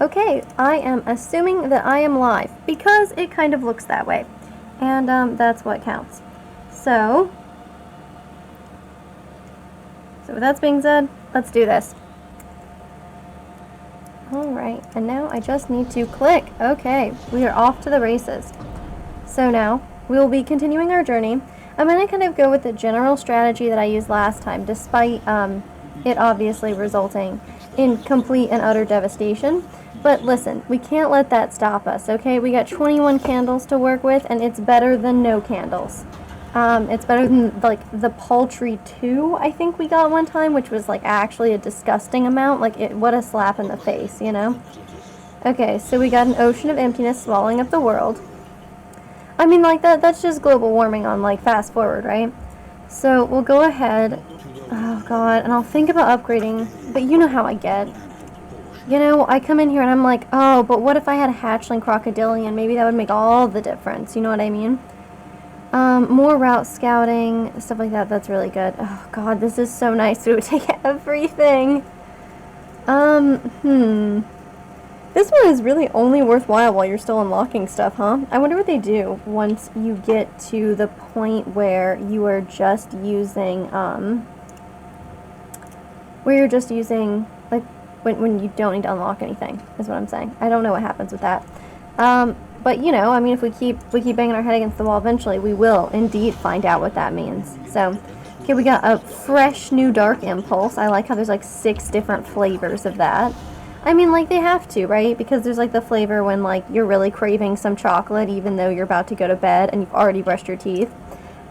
Okay, I am assuming that I am live because it kind of looks that way. And that's what counts. So with that being said, let's do this. Alright, and now I just need to click. Okay, we are off to the races. So now, we will be continuing our journey. I'm going to kind of go with the general strategy that I used last time, despite it obviously resulting in complete and utter devastation. But listen, we can't let that stop us, okay? We got 21 candles to work with, and it's better than no candles. It's better than, like, the paltry 2, I think we got one time, which was, like, actually a disgusting amount. Like, what a slap in the face, you know? Okay, so we got an ocean of emptiness swallowing up the world. I mean, like, that's just global warming on, like, fast forward, right? So we'll go ahead. Oh, God, and I'll think about upgrading, but you know how I get. You know, I come in here and I'm like, oh, but what if I had a hatchling crocodilian? Maybe that would make all the difference, you know what I mean? More route scouting, stuff like that, that's really good. Oh, God, this is so nice. It would take everything. This one is really only worthwhile while you're still unlocking stuff, huh? I wonder what they do once you get to the point where you are just using, like, when you don't need to unlock anything, is what I'm saying. I don't know what happens with that. But, you know, I mean, if we keep banging our head against the wall, eventually we will indeed find out what that means. So, okay, we got a fresh new dark impulse. I like how there's, like, 6 different flavors of that. I mean, like, they have to, right? Because there's, like, the flavor when, like, you're really craving some chocolate even though you're about to go to bed and you've already brushed your teeth.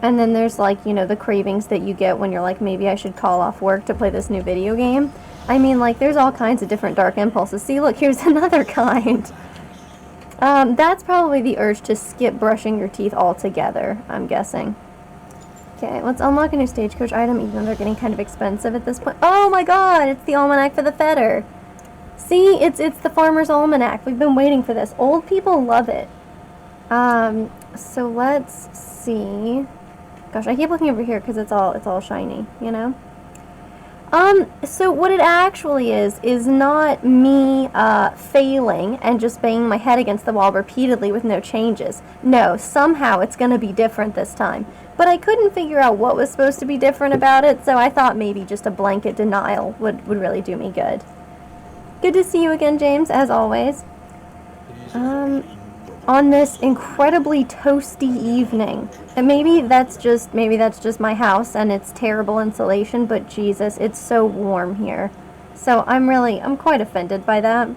And then there's, like, you know, the cravings that you get when you're like, maybe I should call off work to play this new video game. I mean, like, there's all kinds of different dark impulses. See, look, here's another kind. That's probably the urge to skip brushing your teeth altogether, I'm guessing. Okay, let's unlock a new stagecoach item, even though they're getting kind of expensive at this point. Oh my god, it's the almanac for the fetter. See, it's the farmer's almanac. We've been waiting for this. Old people love it. So let's see. Gosh, I keep looking over here because it's all shiny, you know? So what it actually is not me, failing and just banging my head against the wall repeatedly with no changes. No, somehow it's gonna be different this time. But I couldn't figure out what was supposed to be different about it, so I thought maybe just a blanket denial would really do me good. Good to see you again, James, as always. On this incredibly toasty evening. And maybe that's just my house and it's terrible insulation, but Jesus, it's so warm here. So I'm quite offended by that.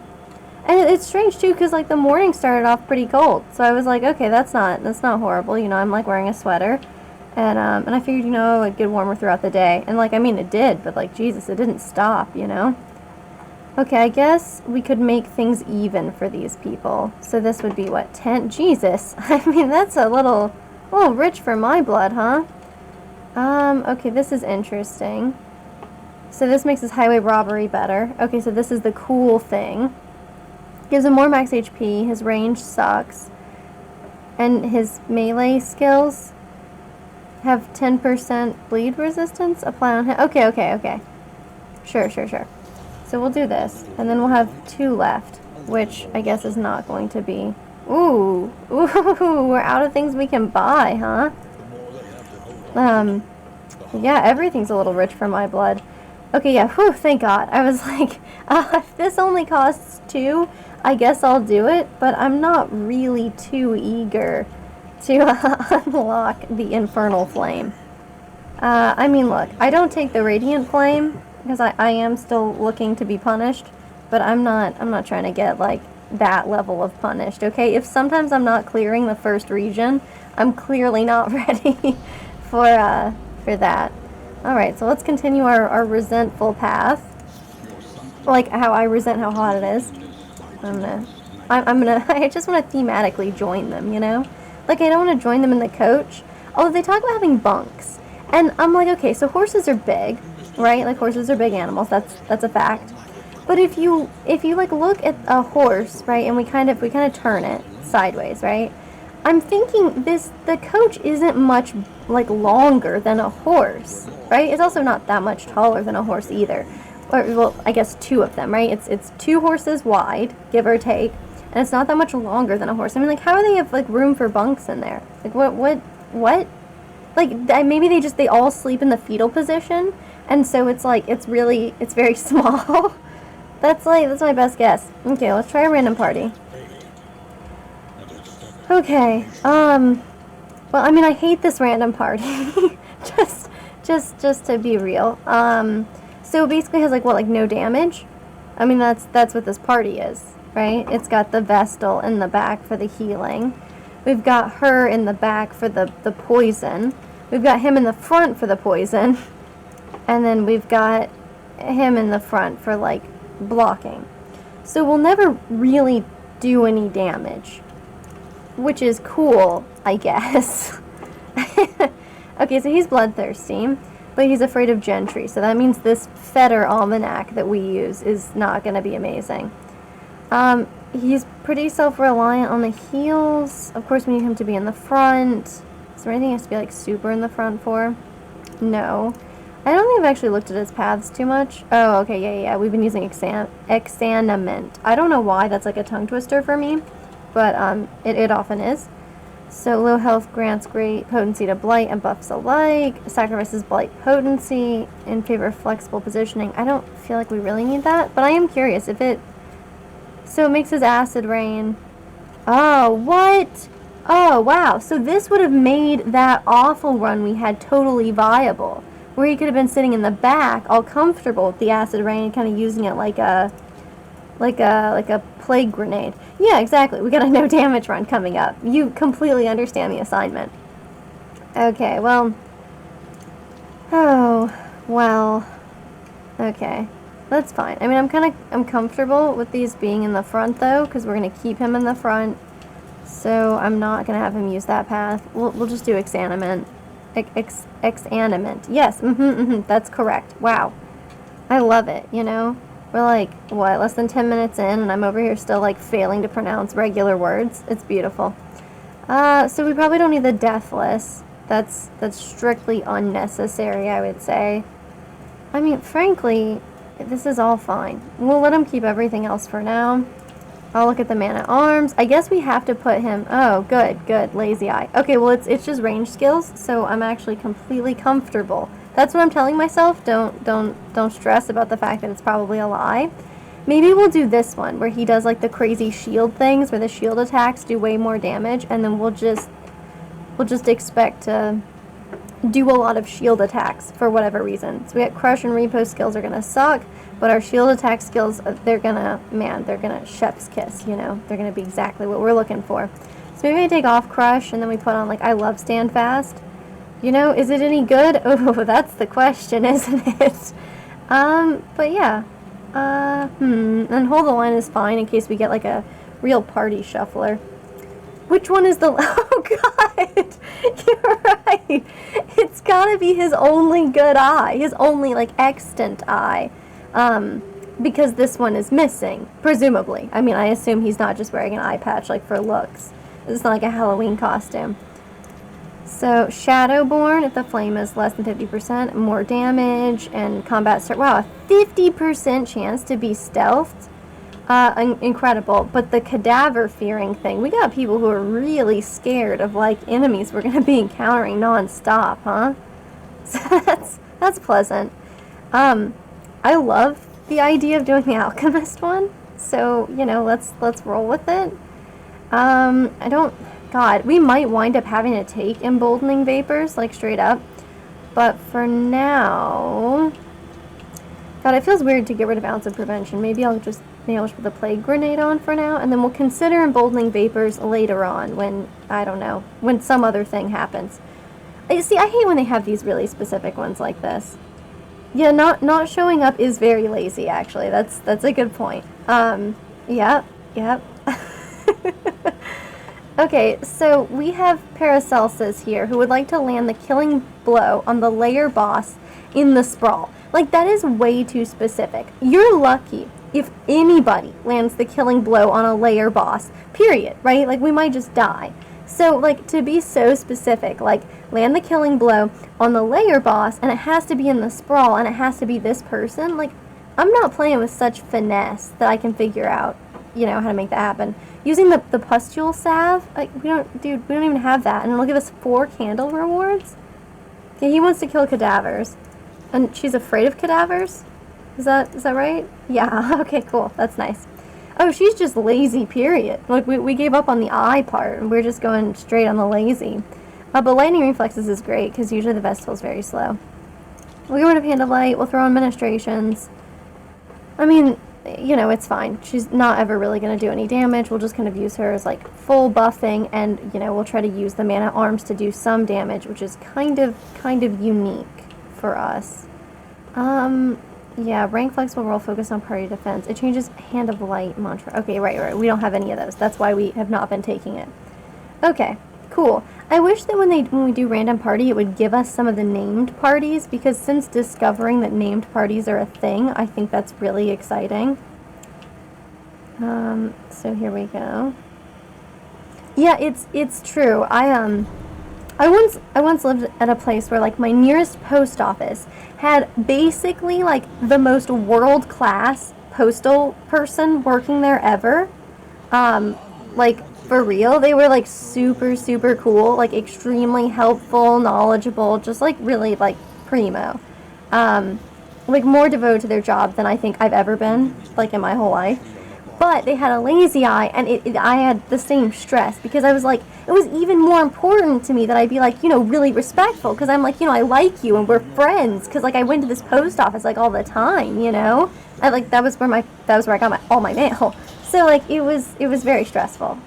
And it's strange too, because like the morning started off pretty cold. So I was like, okay, that's not horrible. You know, I'm like wearing a sweater. And I figured, you know, it'd get warmer throughout the day. And like, I mean, it did, but like, Jesus, it didn't stop, you know? Okay, I guess we could make things even for these people. So this would be, what, 10? Jesus! I mean, that's a little rich for my blood, huh? Okay, this is interesting. So this makes his highway robbery better. Okay, so this is the cool thing. Gives him more max HP, his range sucks. And his melee skills have 10% bleed resistance. Apply on him. Okay. Sure. So we'll do this, and then we'll have 2 left, which I guess is not going to be... Ooh, we're out of things we can buy, huh? Yeah, everything's a little rich for my blood. Okay, yeah, whew, thank God. I was like, if this only costs 2, I guess I'll do it, but I'm not really too eager to unlock the Infernal Flame. I mean, look, I don't take the Radiant Flame, because I am still looking to be punished, but I'm not trying to get, like, that level of punished, okay? If sometimes I'm not clearing the first region, I'm clearly not ready for that. Alright, so let's continue our resentful path. Like how I resent how hot it is. I just want to thematically join them, you know? Like, I don't want to join them in the coach. Although they talk about having bunks. And I'm like, okay, so horses are big. Right? Like, horses are big animals. That's a fact. But if you like look at a horse, right, and we kind of turn it sideways, right? I'm thinking the coach isn't much like longer than a horse, right? It's also not that much taller than a horse either. or well, I guess 2 of them, right? It's 2 horses wide, give or take, and it's not that much longer than a horse. I mean, like, how do they have like room for bunks in there? Like, what? Like, maybe they all sleep in the fetal position, and so it's like it's very small. That's my best guess. Okay, let's try a random party. Okay. Well, I mean, I hate this random party. just to be real. So it basically has like no damage. I mean, that's what this party is, right? It's got the Vestal in the back for the healing. We've got her in the back for the poison. We've got him in the front for the poison. And then we've got him in the front for like blocking. So we'll never really do any damage, which is cool, I guess. Okay, so he's bloodthirsty, but he's afraid of gentry, so that means this Fetter Almanac that we use is not going to be amazing. He's pretty self-reliant on the heals. Of course, we need him to be in the front. Is there anything he has to be like super in the front for? No. I don't think I've actually looked at his paths too much. Oh, okay, yeah. We've been using exaniment. I don't know why that's like a tongue twister for me, but it often is. So low health grants great potency to blight and buffs alike. Sacrifices blight potency in favor of flexible positioning. I don't feel like we really need that, but I am curious if it... So it makes his acid rain. Oh, what? Oh, wow. So this would have made that awful run we had totally viable, where he could have been sitting in the back, all comfortable with the acid rain, and kind of using it like a plague grenade. Yeah, exactly. We got a no damage run coming up. You completely understand the assignment. Okay, well. Oh, well. Okay, that's fine. I mean, I'm comfortable with these being in the front though, because we're gonna keep him in the front. So I'm not gonna have him use that path. We'll just do exaniment. Exaniment. Yes. That's correct. Wow. I love it. You know. We're like, what, less than 10 minutes in, and I'm over here still, like, failing to pronounce regular words. It's beautiful. So we probably don't need the Deathless. That's strictly unnecessary, I would say. I mean, frankly, this is all fine. We'll let him keep everything else for now. I'll look at the Man-at-Arms. I guess we have to put him... Oh, good. Lazy Eye. Okay, well, it's just range skills, so I'm actually completely comfortable. That's what I'm telling myself. Don't stress about the fact that it's probably a lie. Maybe we'll do this one where he does like the crazy shield things where the shield attacks do way more damage, and then we'll just expect to do a lot of shield attacks for whatever reason. So we got crush and repost skills are gonna suck, but our shield attack skills, they're gonna chef's kiss, you know? They're gonna be exactly what we're looking for. So maybe I take off crush and then we put on like I love stand fast. You know, is it any good? Oh, that's the question, isn't it? But yeah. And hold the line is fine in case we get like a real party shuffler. Which one is the... Oh, God! You're right! It's gotta be his only good eye. His only, like, extant eye. Because this one is missing, presumably. I mean, I assume he's not just wearing an eye patch, like, for looks. It's not like a Halloween costume. So, Shadowborn, if the flame is less than 50%, more damage, and combat start. Wow, a 50% chance to be stealthed. Incredible. But the cadaver fearing thing, we got people who are really scared of, like, enemies we're going to be encountering non-stop, huh? So that's pleasant. I love the idea of doing the alchemist one, so, you know, let's roll with it. God, we might wind up having to take emboldening vapors, like, straight up. But for now... God, it feels weird to get rid of ounce of prevention. Maybe I'll just put the plague grenade on for now, and then we'll consider emboldening vapors later on when, I don't know, when some other thing happens. See, I hate when they have these really specific ones like this. Yeah, not showing up is very lazy, actually. That's a good point. Yep. Okay, so we have Paracelsus here who would like to land the killing blow on the layer boss in the sprawl. Like, that is way too specific. You're lucky if anybody lands the killing blow on a layer boss, period, right? Like, we might just die. So, like, to be so specific, like, land the killing blow on the layer boss, and it has to be in the sprawl, and it has to be this person, like, I'm not playing with such finesse that I can figure out, you know, how to make that happen. Using the pustule salve, like, we don't even have that, and it'll give us 4 candle rewards? Yeah, he wants to kill cadavers. And she's afraid of cadavers? Is that right? Yeah, okay, cool. That's nice. Oh, she's just lazy, period. Like, we gave up on the eye part, and we're just going straight on the lazy. But lightning reflexes is great, because usually the vestal's very slow. We'll get rid of Hand of Light, we'll throw in Ministrations. I mean, you know, it's fine. She's not ever really going to do any damage. We'll just kind of use her as, like, full buffing, and, you know, we'll try to use the Mana Arms to do some damage, which is kind of unique for us. Yeah, rank flexible roll, focus on party defense. It changes Hand of Light mantra. Okay, right. We don't have any of those. That's why we have not been taking it. Okay, cool. I wish that when we do random party, it would give us some of the named parties, because since discovering that named parties are a thing, I think that's really exciting. So here we go. Yeah, it's true. I once lived at a place where, like, my nearest post office had basically, like, the most world-class postal person working there ever. Like, for real, they were, like, super, super cool, like, extremely helpful, knowledgeable, just, like, really, like, primo. Like, more devoted to their job than I think I've ever been, like, in my whole life. But they had a lazy eye, and I had the same stress, because I was like, it was even more important to me that I be, like, you know, really respectful, because I'm like, you know, I like you, and we're friends, because, like, I went to this post office, like, all the time, you know? That was where I got all my mail. So, like, it was very stressful.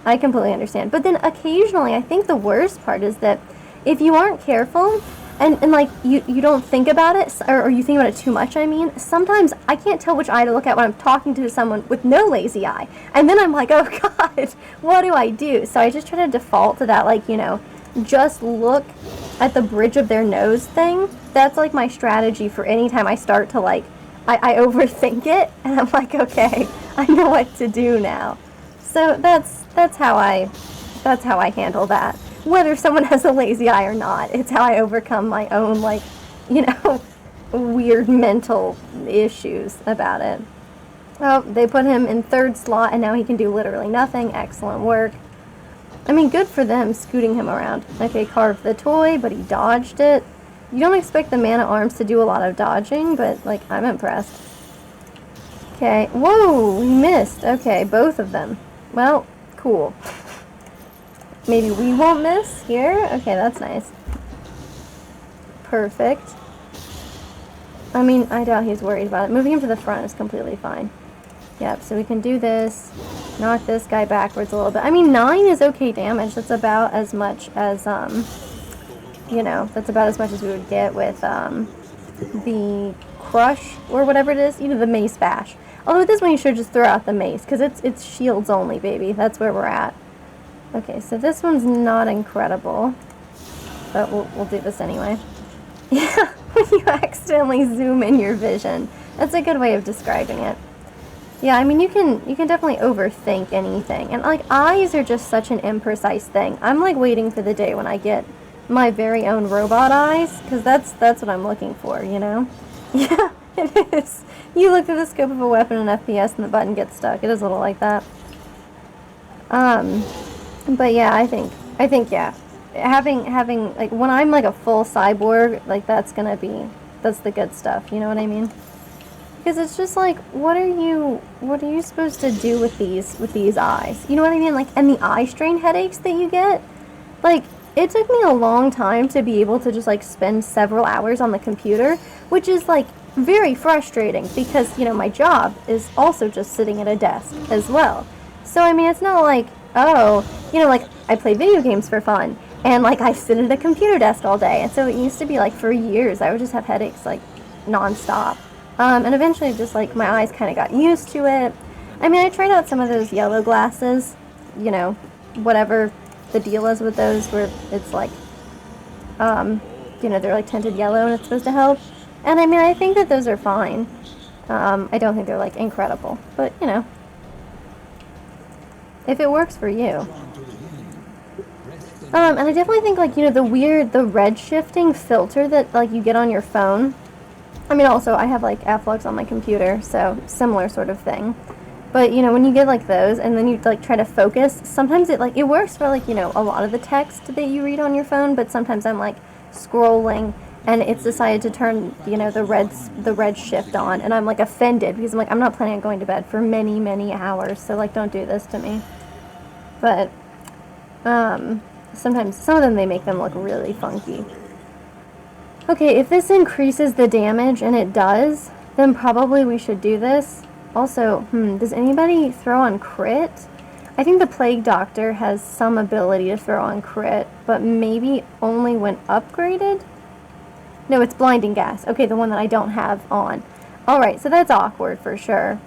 I completely understand. But then occasionally, I think the worst part is that if you aren't careful, and like, you don't think about it, or you think about it too much, I mean, sometimes I can't tell which eye to look at when I'm talking to someone with no lazy eye. And then I'm like, oh God, what do I do? So I just try to default to that, like, you know, just look at the bridge of their nose thing. That's like my strategy for any time I start to, like, I overthink it, and I'm like, okay, I know what to do now. So that's how I handle that. Whether someone has a lazy eye or not, it's how I overcome my own, like, you know, weird mental issues about it. Oh, they put him in 3rd slot, and now he can do literally nothing. Excellent work. I mean, good for them, scooting him around. Okay, carved the toy, but he dodged it. You don't expect the Mana Arms to do a lot of dodging, but, like, I'm impressed. Okay, whoa, he missed. Okay, both of them. Well, cool. Maybe we won't miss here? Okay, that's nice. Perfect. I mean, I doubt he's worried about it. Moving him to the front is completely fine. Yep, so we can do this. Knock this guy backwards a little bit. I mean, 9 is okay damage. That's about as much as, you know, that's about as much as we would get with, the crush, or whatever it is. You know, the mace bash. Although at this one you should just throw out the mace, because it's shields only, baby. That's where we're at. Okay, so this one's not incredible, but we'll do this anyway. Yeah, when you accidentally zoom in your vision. That's a good way of describing it. Yeah, I mean, you can definitely overthink anything. And, like, eyes are just such an imprecise thing. I'm, like, waiting for the day when I get my very own robot eyes, because that's what I'm looking for, you know? Yeah, it is. You look through the scope of a weapon in FPS and the button gets stuck. It is a little like that. But yeah, I think yeah, having like, when I'm like a full cyborg, like, that's the good stuff. You know what I mean? Because it's just like, what are you supposed to do with these eyes? You know what I mean? Like, and the eye strain headaches that you get. Like, it took me a long time to be able to just, like, spend several hours on the computer, which is, like, very frustrating, because, you know, my job is also just sitting at a desk as well. So, I mean, it's not like, oh, you know, like, I play video games for fun, and, like, I sit at a computer desk all day. And so it used to be, like, for years, I would just have headaches, like, nonstop. And eventually just, like, my eyes kind of got used to it. I mean, I tried out some of those yellow glasses, you know, whatever the deal is with those, where it's like, you know, they're, like, tinted yellow and it's supposed to help. And, I mean, I think that those are fine. I don't think they're, like, incredible, but, you know, if it works for you. And I definitely think, like, you know, the red shifting filter that, like, you get on your phone, I mean, also, I have, like, Afflux on my computer, so similar sort of thing. But, you know, when you get, like, those, and then you, like, try to focus, sometimes it works for, like, you know, a lot of the text that you read on your phone, but sometimes I'm, like, scrolling, and it's decided to turn, you know, the red shift on, and I'm, like, offended, because I'm, like, I'm not planning on going to bed for many, many hours, so, like, don't do this to me. But, sometimes, some of them, they make them look really funky. Okay, if this increases the damage, and it does, then probably we should do this. Also, does anybody throw on crit? I think the Plague Doctor has some ability to throw on crit, but maybe only when upgraded? No, it's Blinding Gas. Okay, the one that I don't have on. Alright, so that's awkward for sure.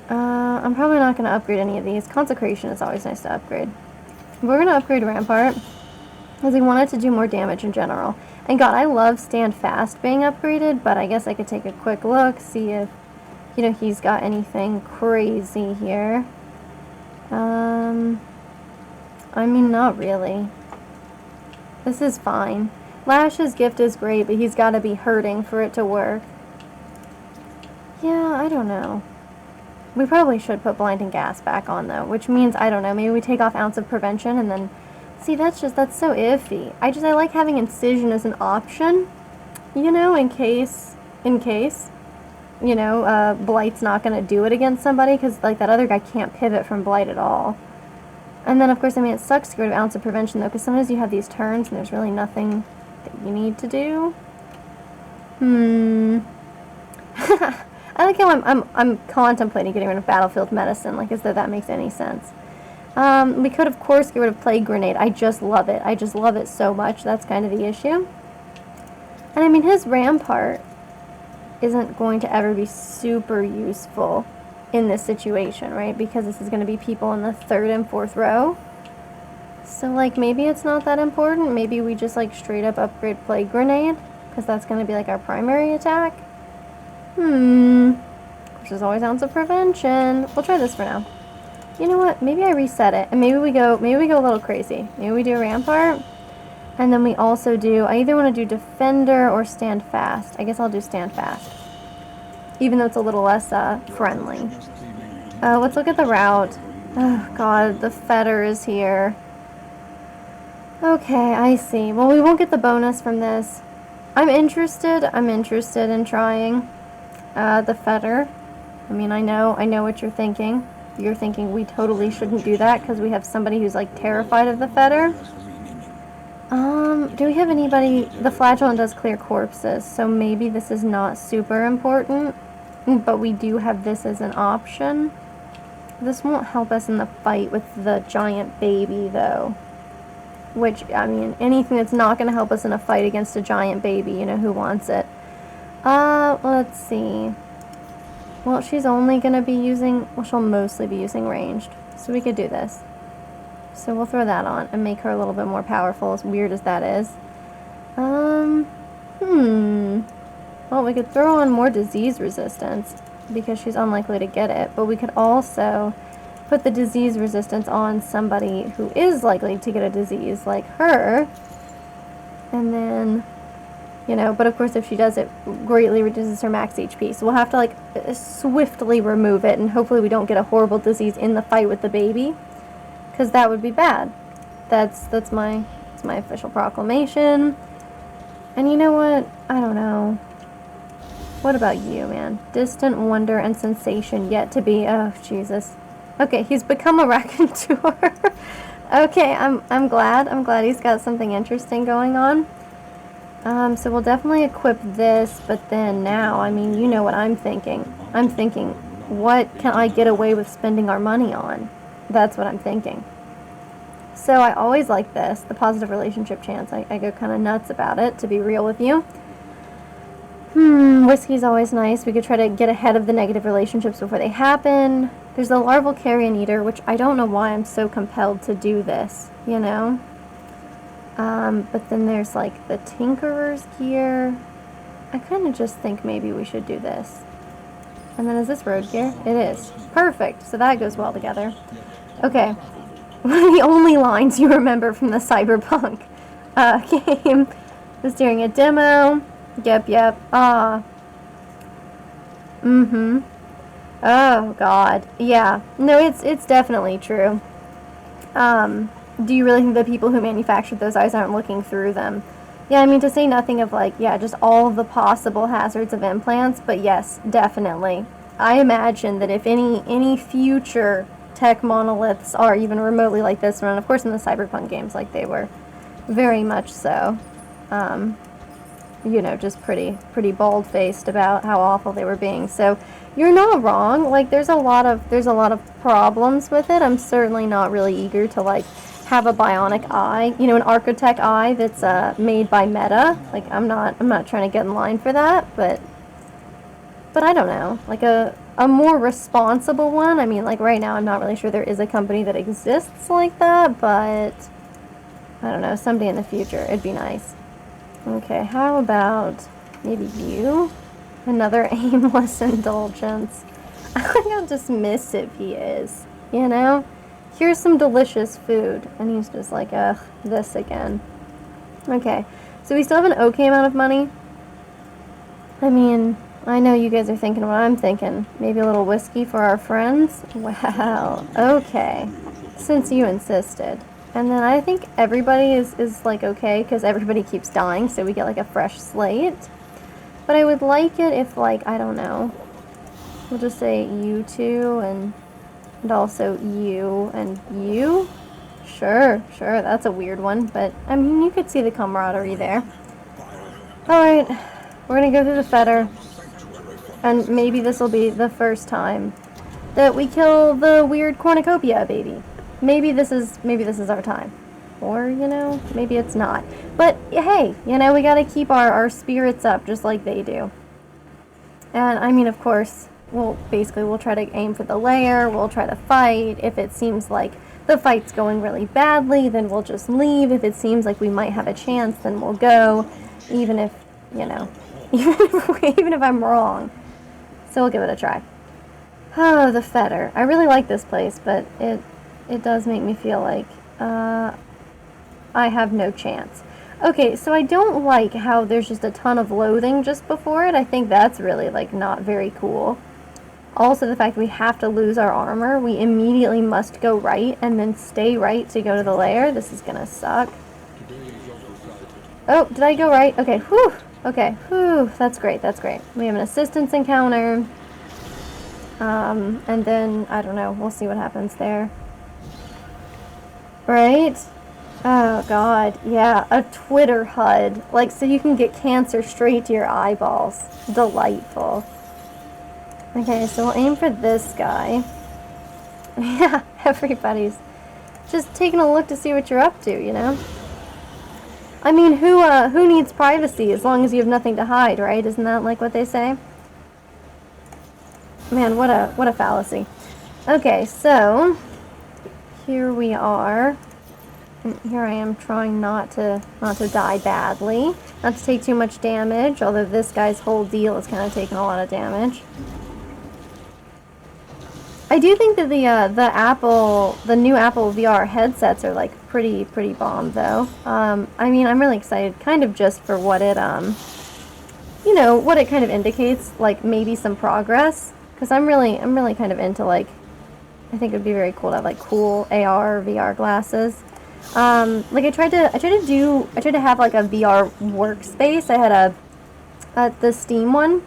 I'm probably not going to upgrade any of these. Consecration is always nice to upgrade. We're going to upgrade Rampart, because we wanted to do more damage in general. And God, I love Stand Fast being upgraded, but I guess I could take a quick look, see if, you know, he's got anything crazy here. I mean, not really. This is fine. Lash's gift is great, but he's got to be hurting for it to work. Yeah, I don't know. We probably should put Blinding Gas back on, though, which means, I don't know, maybe we take off Ounce of Prevention and then... See, that's so iffy. I like having Incision as an option, you know, in case, you know, Blight's not going to do it against somebody, because, like, that other guy can't pivot from Blight at all. And then, of course, I mean, it sucks to get rid of Ounce of Prevention, though, because sometimes you have these turns and there's really nothing that you need to do. I like how I'm contemplating getting rid of Battlefield Medicine, like, as though that makes any sense. We could, of course, get rid of Plague Grenade. I just love it. I just love it so much. That's kind of the issue. And, I mean, his Rampart isn't going to ever be super useful in this situation, right? Because this is going to be people in the 3rd and 4th row. So, like, maybe it's not that important. Maybe we just, like, straight up upgrade Plague Grenade, because that's going to be, like, our primary attack. Which is always Ounce of Prevention. We'll try this for now. You know what? Maybe I reset it, and maybe we go a little crazy. Maybe we do Rampart, and then we also do, I either want to do Defender or Stand Fast. I guess I'll do Stand Fast, even though it's a little less friendly. Let's look at the route. Oh God, the Fetter is here. Okay, I see. Well, we won't get the bonus from this. I'm interested in trying the Fetter. I mean, I know what you're thinking. You're thinking we totally shouldn't do that because we have somebody who's, like, terrified of the Fetter. Do we have anybody... The Flagellant does clear corpses, so maybe this is not super important, but we do have this as an option. This won't help us in the fight with the giant baby, though. Which, I mean, anything that's not going to help us in a fight against a giant baby, you know, who wants it? Let's see. Well, she's only going to be using... Well, she'll mostly be using ranged. So we could do this. So we'll throw that on and make her a little bit more powerful, as weird as that is. Well, we could throw on more disease resistance, because she's unlikely to get it. But we could also put the disease resistance on somebody who is likely to get a disease, like her. And then... You know, but of course if she does, it greatly reduces her max HP. So we'll have to, like, swiftly remove it, and hopefully we don't get a horrible disease in the fight with the baby, because that would be bad. That's my official proclamation. And you know what? I don't know. What about you, man? Distant wonder and sensation yet to be... Oh, Jesus. Okay, he's become a raconteur. Okay, I'm glad he's got something interesting going on. So we'll definitely equip this, but then now, I mean, you know what I'm thinking. I'm thinking, what can I get away with spending our money on? That's what I'm thinking. So I always like this, the positive relationship chance. I go kind of nuts about it, to be real with you. Whiskey's always nice. We could try to get ahead of the negative relationships before they happen. There's the larval carrion eater, which I don't know why I'm so compelled to do this, you know? But then there's, like, the Tinkerer's gear. I kind of just think maybe we should do this. And then is this road gear? It is. Perfect. So that goes well together. Okay. One of the only lines you remember from the Cyberpunk game was during a demo. Yep. Mm-hmm. Oh, God. Yeah. No, it's definitely true. Do you really think the people who manufactured those eyes aren't looking through them? Yeah, I mean, to say nothing of, like, yeah, just all of the possible hazards of implants, but yes, definitely. I imagine that if any future tech monoliths are even remotely like this one, and of course in the cyberpunk games, like, they were very much so, um, you know, just pretty bald-faced about how awful they were being. So you're not wrong. Like, there's a lot of problems with it. I'm certainly not really eager to, like, have a bionic eye, you know, an Architect eye that's made by Meta. Like, I'm not trying to get in line for that, but I don't know, like a more responsible one. I mean, like, right now I'm not really sure there is a company that exists like that, but I don't know, someday in the future it'd be nice. Okay, how about maybe you? Another aimless indulgence. I like how dismissive he is, you know? Here's some delicious food. And he's just like, ugh, this again. Okay, so we still have an okay amount of money. I mean, I know you guys are thinking what I'm thinking. Maybe a little whiskey for our friends? Well, okay. Since you insisted. And then I think everybody is like okay, because everybody keeps dying, so we get like a fresh slate. But I would like it if, like, I don't know, we'll just say you two and also you and you. Sure, that's a weird one, but I mean, you could see the camaraderie there. Alright, we're gonna go through the fetter, and maybe this will be the first time that we kill the weird cornucopia baby. Maybe this is our time. Or, you know, maybe it's not. But hey, you know, we gotta keep our spirits up just like they do. And I mean, of course, we'll try to aim for the lair, we'll try to fight. If it seems like the fight's going really badly, then we'll just leave. If it seems like we might have a chance, then we'll go. Even if, you know, even if I'm wrong. So we'll give it a try. Oh, the fetter. I really like this place, but it does make me feel like I have no chance. Okay, so I don't like how there's just a ton of loathing just before it. I think that's really, like, not very cool. Also, the fact that we have to lose our armor. We immediately must go right and then stay right to go to the lair. This is gonna suck. Oh, did I go right? Okay, whew. Okay, whew. That's great, that's great. We have an assistance encounter. And then, I don't know, we'll see what happens there. Right? Oh, God. Yeah, a Twitter HUD. Like, so you can get cancer straight to your eyeballs. Delightful. Okay, so we'll aim for this guy. Yeah, everybody's just taking a look to see what you're up to, you know? I mean, who needs privacy as long as you have nothing to hide, right? Isn't that like what they say? Man, what a fallacy. Okay, so here we are. And here I am trying not to die badly, not to take too much damage, although this guy's whole deal is kind of taking a lot of damage. I do think that the new Apple VR headsets are, like, pretty bomb though. I mean, I'm really excited, kind of just for what it you know, what it kind of indicates, like maybe some progress. Because I'm really kind of into, like, I think it would be very cool to have, like, cool AR or VR glasses. Like, I tried to have, like, a VR workspace. I had the Steam one,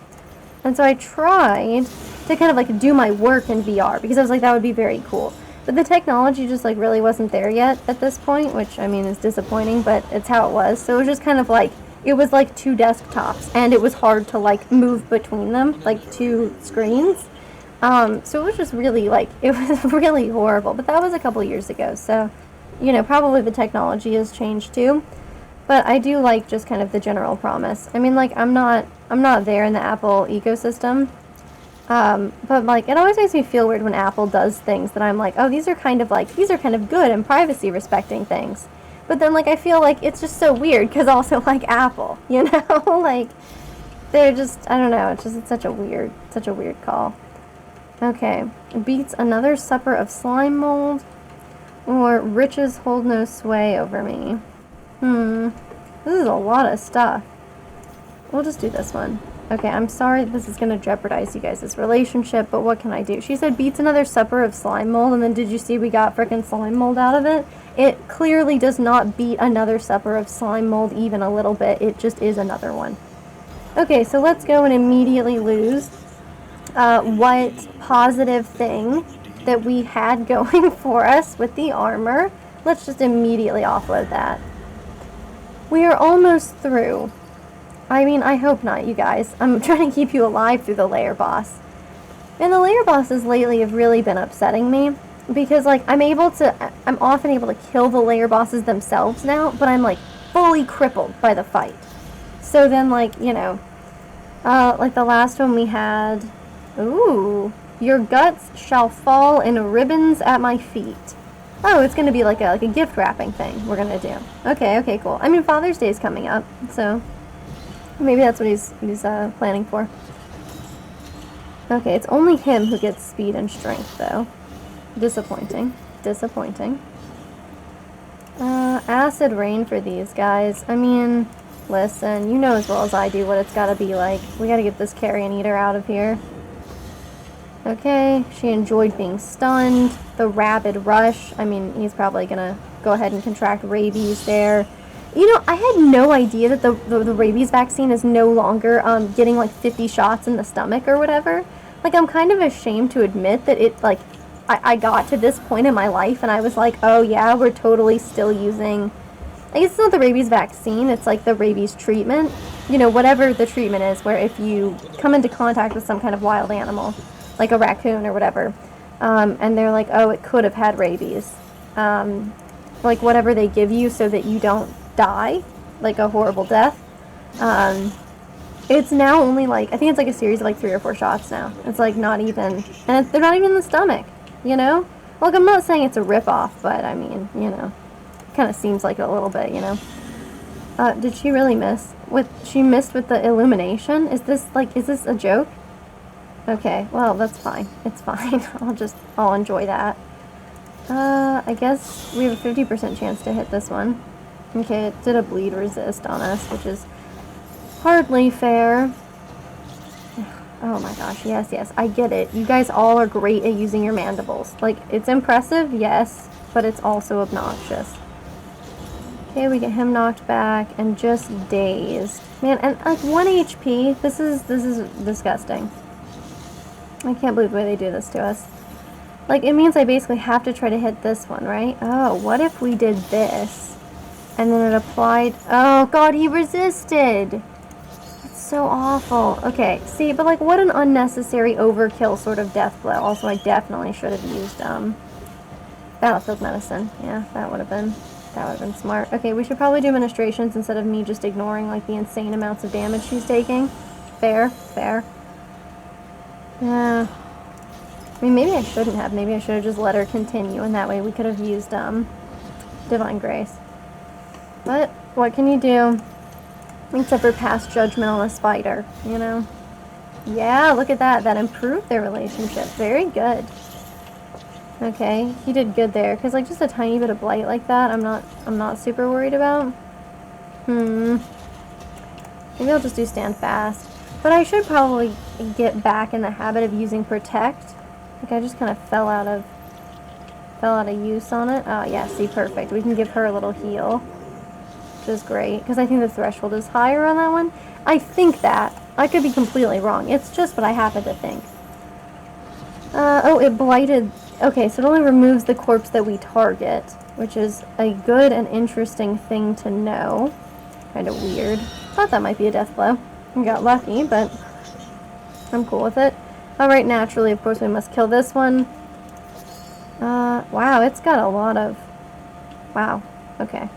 and so I tried to kind of, like, do my work in VR because I was like, that would be very cool. But the technology just, like, really wasn't there yet at this point, which, I mean, is disappointing, but it's how it was. So it was just kind of like, it was like two desktops, and it was hard to, like, move between them, like two screens. So it was just really, like, it was really horrible. But that was a couple years ago, so, you know, probably the technology has changed too. But I do like just kind of the general promise. I mean, like, I'm not there in the Apple ecosystem. But, like, it always makes me feel weird when Apple does things that I'm like, oh, these are kind of good and privacy respecting things. But then, like, I feel like it's just so weird because also, like, Apple, you know? Like, they're just, I don't know, it's such a weird call. Okay, beats another supper of slime mold, or riches hold no sway over me. This is a lot of stuff. We'll just do this one. Okay, I'm sorry this is going to jeopardize you guys' relationship, but what can I do? She said beats another supper of slime mold, and then did you see we got frickin' slime mold out of it? It clearly does not beat another supper of slime mold even a little bit. It just is another one. Okay, so let's go and immediately lose what positive thing that we had going for us with the armor. Let's just immediately offload that. We are almost through. I mean, I hope not, you guys. I'm trying to keep you alive through the layer boss. And the layer bosses lately have really been upsetting me. Because, like, I'm often able to kill the layer bosses themselves now, but I'm, like, fully crippled by the fight. So then, like, you know, like the last one we had, ooh, your guts shall fall in ribbons at my feet. Oh, it's gonna be like a gift wrapping thing we're gonna do. Okay, cool. I mean, Father's Day is coming up, so maybe that's what he's planning for. Okay, it's only him who gets speed and strength, though. Disappointing. Acid rain for these guys. I mean, listen, you know as well as I do what it's gotta be like. We gotta get this carrion eater out of here. Okay, she enjoyed being stunned. The rabid rush. I mean, he's probably gonna go ahead and contract rabies there. You know, I had no idea that the rabies vaccine is no longer getting like 50 shots in the stomach or whatever. Like, I'm kind of ashamed to admit that it, like, I got to this point in my life and I was like, oh yeah, we're totally still using, I guess it's not the rabies vaccine, it's like the rabies treatment. You know, whatever the treatment is, where if you come into contact with some kind of wild animal, like a raccoon or whatever, and they're like, oh, it could have had rabies. Like whatever they give you so that you don't die, like a horrible death. It's now only like, I think it's like a series of like 3 or 4 shots now. It's like not even, and they're not even in the stomach, you know? Like, I'm not saying it's a ripoff, but I mean, you know, kind of seems like it a little bit, you know? Did she really miss? She missed with the illumination? Is this a joke? Okay, well, that's fine. It's fine. I'll enjoy that. I guess we have a 50% chance to hit this one. Okay, it did a bleed resist on us, which is hardly fair. Oh my gosh, yes, I get it. You guys all are great at using your mandibles. Like, it's impressive, yes, but it's also obnoxious. Okay, we get him knocked back and just dazed. Man, and like 1 HP, this is disgusting. I can't believe the way they do this to us. Like, it means I basically have to try to hit this one, right? Oh, what if we did this? And then it applied... Oh, God, he resisted! That's so awful. Okay, see, but, like, what an unnecessary overkill sort of death blow. Also, I definitely should have used, Battlefield Medicine. Yeah, that would have been smart. Okay, we should probably do ministrations instead of me just ignoring, like, the insane amounts of damage she's taking. Fair. Yeah. I mean, maybe I shouldn't have. Maybe I should have just let her continue, and that way we could have used, Divine Grace. But, what can you do? Except for pass judgment on a spider, you know? Yeah, look at that. That improved their relationship. Very good. Okay, he did good there. Because, like, just a tiny bit of blight like that, I'm not super worried about. Maybe I'll just do stand fast. But I should probably get back in the habit of using protect. Like, I just kind of fell out of use on it. Oh, yeah, see, perfect. We can give her a little heal, which is great, because I think the threshold is higher on that one. I think that. I could be completely wrong. It's just what I happen to think. Oh, it blighted. Okay, so it only removes the corpse that we target, which is a good and interesting thing to know. Kind of weird. Thought that might be a death blow. We got lucky, but I'm cool with it. Alright, naturally, of course, we must kill this one. Wow, it's got a lot of... Wow, okay.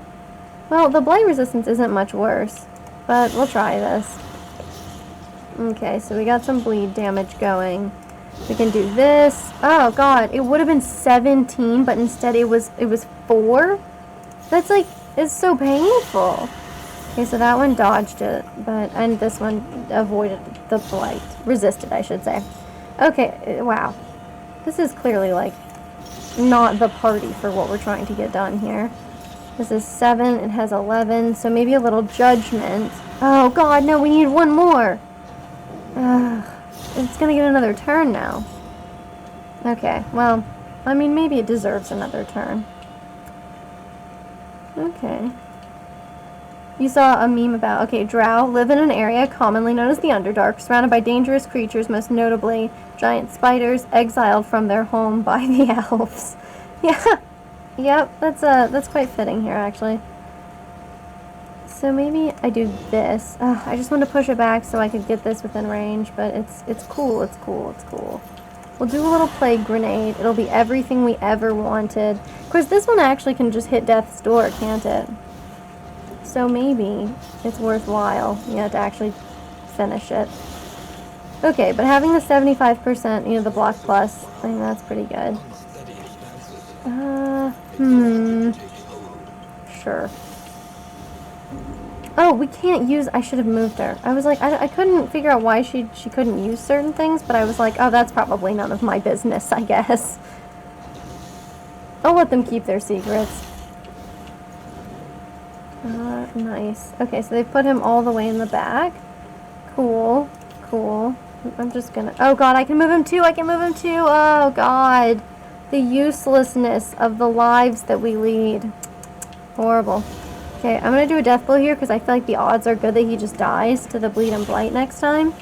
Well, the blight resistance isn't much worse, but we'll try this. Okay, so we got some bleed damage going. We can do this. Oh, God, it would have been 17, but instead it was 4? That's like, it's so painful. Okay, so that one dodged it, and this one avoided the blight. Resisted, I should say. Okay, wow. This is clearly, like, not the party for what we're trying to get done here. This is 7, it has 11, so maybe a little judgment. Oh god, no, we need one more. It's gonna get another turn now. Okay, well, I mean, maybe it deserves another turn. Okay. You saw a meme about, okay, drow live in an area commonly known as the Underdark, surrounded by dangerous creatures, most notably giant spiders, exiled from their home by the elves. Yeah, yep, that's quite fitting here, actually. So maybe I do this. I just want to push it back so I could get this within range, but it's cool, it's cool, it's cool. We'll do a little plague grenade. It'll be everything we ever wanted. Of course, this one actually can just hit death's door, can't it? So maybe it's worthwhile, yeah, to actually finish it. Okay, but having the 75%, you know, the block plus, I think that's pretty good. Sure. Oh, we can't use... I should have moved her. I was like, I couldn't figure out why she couldn't use certain things, but I was like, oh, that's probably none of my business, I guess. I'll let them keep their secrets. Nice. Okay, so they put him all the way in the back. Cool. Cool. I'm just gonna... Oh, God, I can move him too! I can move him too! Oh, God. The uselessness of the lives that we lead. Horrible. Okay, I'm gonna do a death blow here because I feel like the odds are good that he just dies to the bleed and blight next time.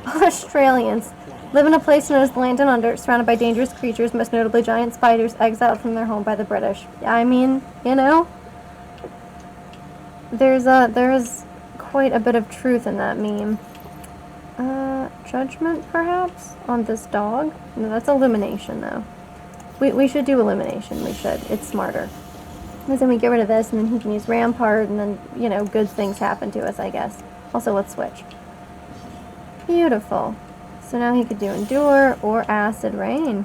Australians live in a place known as the Land and Under, surrounded by dangerous creatures, most notably giant spiders, exiled from their home by the British. I mean, you know, there is quite a bit of truth in that meme. Judgment, perhaps, on this dog? No, that's illumination, though. We should do illumination. We should. It's smarter. Because then we get rid of this, and then he can use Rampart, and then, you know, good things happen to us, I guess. Also, let's switch. Beautiful. So now he could do Endure or Acid Rain.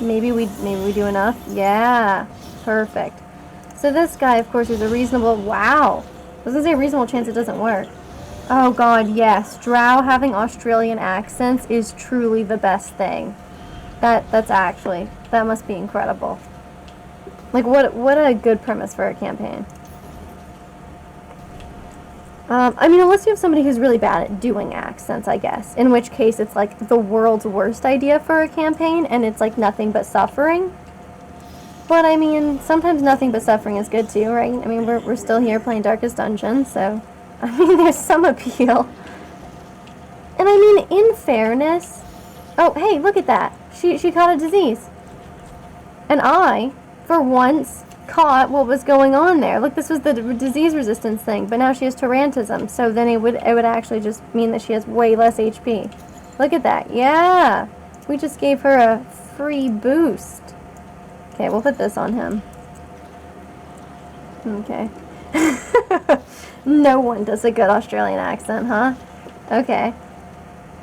Maybe we do enough. Yeah. Perfect. So this guy, of course, is a reasonable... Wow. I was going to say a reasonable chance it doesn't work. Oh, God, yes. Drow having Australian accents is truly the best thing. That's actually... That must be incredible. Like, what a good premise for a campaign. I mean, unless you have somebody who's really bad at doing accents, I guess. In which case, it's like the world's worst idea for a campaign, and it's like nothing but suffering. But, I mean, sometimes nothing but suffering is good too, right? I mean, we're still here playing Darkest Dungeon, so... I mean, there's some appeal. And I mean, in fairness... Oh, hey, look at that. She caught a disease. And I, for once, caught what was going on there. Look, this was the disease resistance thing, but now she has Tarantism, so then it would actually just mean that she has way less HP. Look at that. Yeah! We just gave her a free boost. Okay, we'll put this on him. Okay. No one does a good Australian accent, huh? Okay.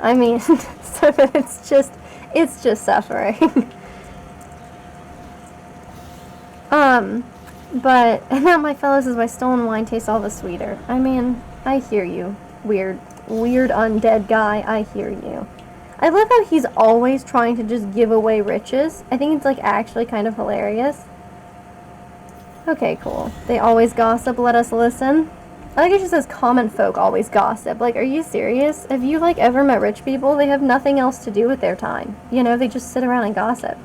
I mean, so that it's just suffering. But now my fellows is why stolen wine tastes all the sweeter. I mean, I hear you, weird undead guy, I hear you. I love how he's always trying to just give away riches. I think it's like actually kind of hilarious. Okay, cool. They always gossip, let us listen. I think it just says common folk always gossip. Like, are you serious? Have you, like, ever met rich people? They have nothing else to do with their time. You know, they just sit around and gossip.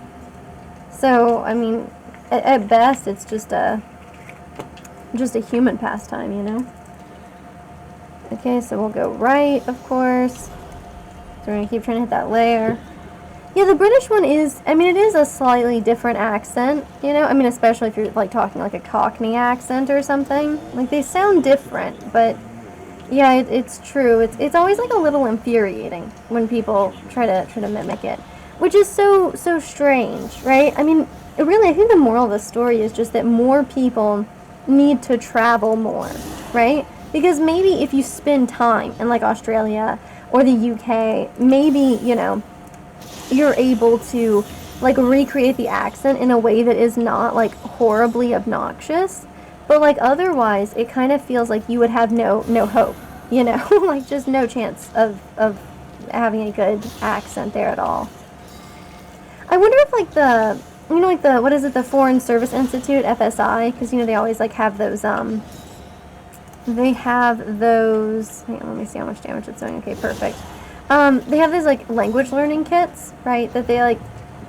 So, I mean, at best, it's just a human pastime, you know? Okay, so we'll go right, of course. So we're going to keep trying to hit that layer. Yeah, the British one is, I mean, it is a slightly different accent, you know? I mean, especially if you're, like, talking like a Cockney accent or something. Like, they sound different, but, yeah, it's true. It's always, like, a little infuriating when people try to mimic it. Which is so strange, right? I mean, really, I think the moral of the story is just that more people need to travel more, right? Because maybe if you spend time in, like, Australia or the UK, maybe, you know, you're able to, like, recreate the accent in a way that is not, like, horribly obnoxious. But, like, otherwise, it kind of feels like you would have no hope, you know? Like, just no chance of having a good accent there at all. I wonder if, like, you know, like the, what is it, the Foreign Service Institute, FSI, because, you know, they always, like, have those, they have those, hang on, let me see how much damage it's doing. Okay, perfect. They have these, like, language learning kits, right, that they, like,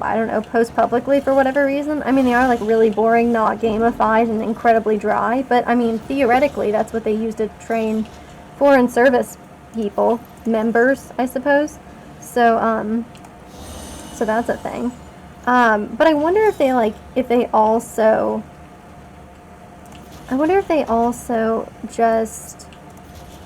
I don't know, post publicly for whatever reason. I mean, they are, like, really boring, not gamified, and incredibly dry, but, I mean, theoretically, that's what they use to train foreign service people, members, I suppose. So, so that's a thing. But I wonder if they, like, I wonder if they also just,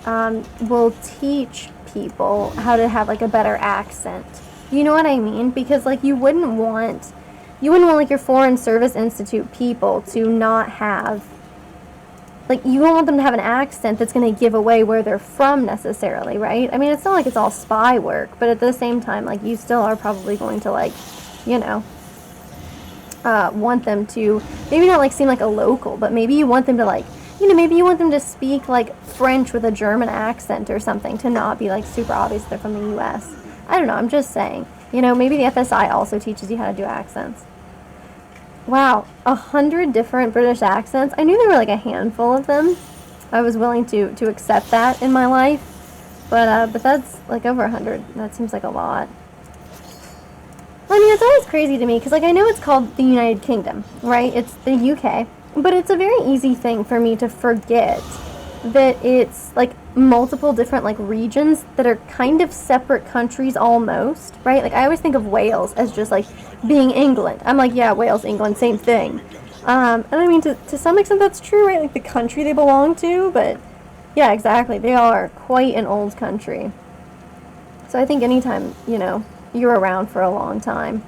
will teach people how to have, like, a better accent. You know what I mean? Because, like, you wouldn't want, like, your Foreign Service Institute people to not have, like, you don't want them to have an accent that's going to give away where they're from necessarily, right? I mean, it's not like it's all spy work, but at the same time, like, you still are probably going to, like, you know, want them to, maybe not, like, seem like a local, but maybe you want them to, like, you know, maybe you want them to speak, like, French with a German accent or something to not be, like, super obvious they're from the U.S. I don't know, I'm just saying. You know, maybe the FSI also teaches you how to do accents. Wow, 100 different British accents. I knew there were, like, a handful of them. I was willing to accept that in my life. But that's, like, over 100. That seems like a lot. I mean, it's always crazy to me, because, like, I know it's called the United Kingdom, right? It's the UK. But it's a very easy thing for me to forget that it's, like, multiple different, like, regions that are kind of separate countries almost, right? Like, I always think of Wales as just, like, being England. I'm like, yeah, Wales, England, same thing. And I mean, to some extent that's true, right? Like, the country they belong to, but yeah, exactly. They are quite an old country. So I think anytime, you know, you're around for a long time,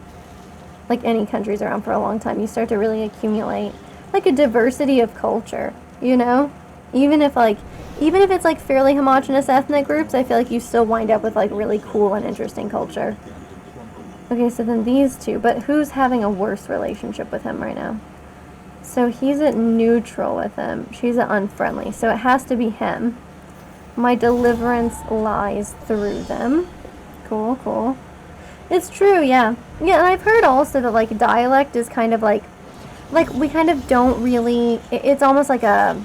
like any country's around for a long time, you start to really accumulate, like, a diversity of culture, you know? Even if it's, like, fairly homogenous ethnic groups, I feel like you still wind up with, like, really cool and interesting culture. Okay, so then these two, but who's having a worse relationship with him right now? So he's at neutral with him. She's at unfriendly, so it has to be him. My deliverance lies through them. Cool, cool. It's true, yeah. Yeah, and I've heard also that, like, dialect is kind of, like, we kind of don't really, it's almost like a,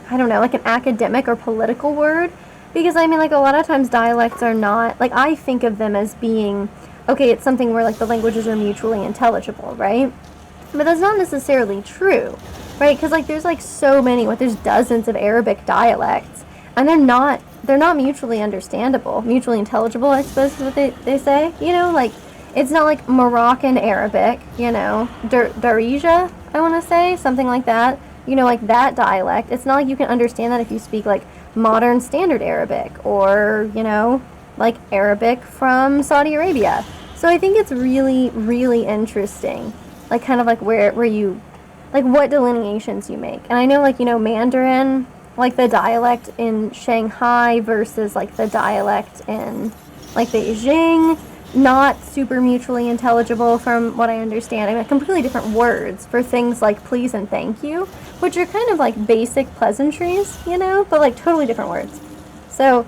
I don't know, like an academic or political word, because, I mean, like, a lot of times dialects are not, like, I think of them as being, okay, it's something where, like, the languages are mutually intelligible, right? But that's not necessarily true, right? Because, like, there's, like, so many, there's dozens of Arabic dialects, and they're not mutually understandable, mutually intelligible, I suppose is what they say, you know, like, it's not like Moroccan Arabic, you know, Darija, I want to say, something like that. You know, like that dialect. It's not like you can understand that if you speak, like, modern standard Arabic or, you know, like Arabic from Saudi Arabia. So I think it's really, really interesting, like, kind of like where you, like, what delineations you make. And I know, like, you know, Mandarin, like, the dialect in Shanghai versus, like, the dialect in, like, Beijing, not super mutually intelligible from what I understand. I mean, completely different words for things like please and thank you, which are kind of like basic pleasantries, you know, but, like, totally different words. So,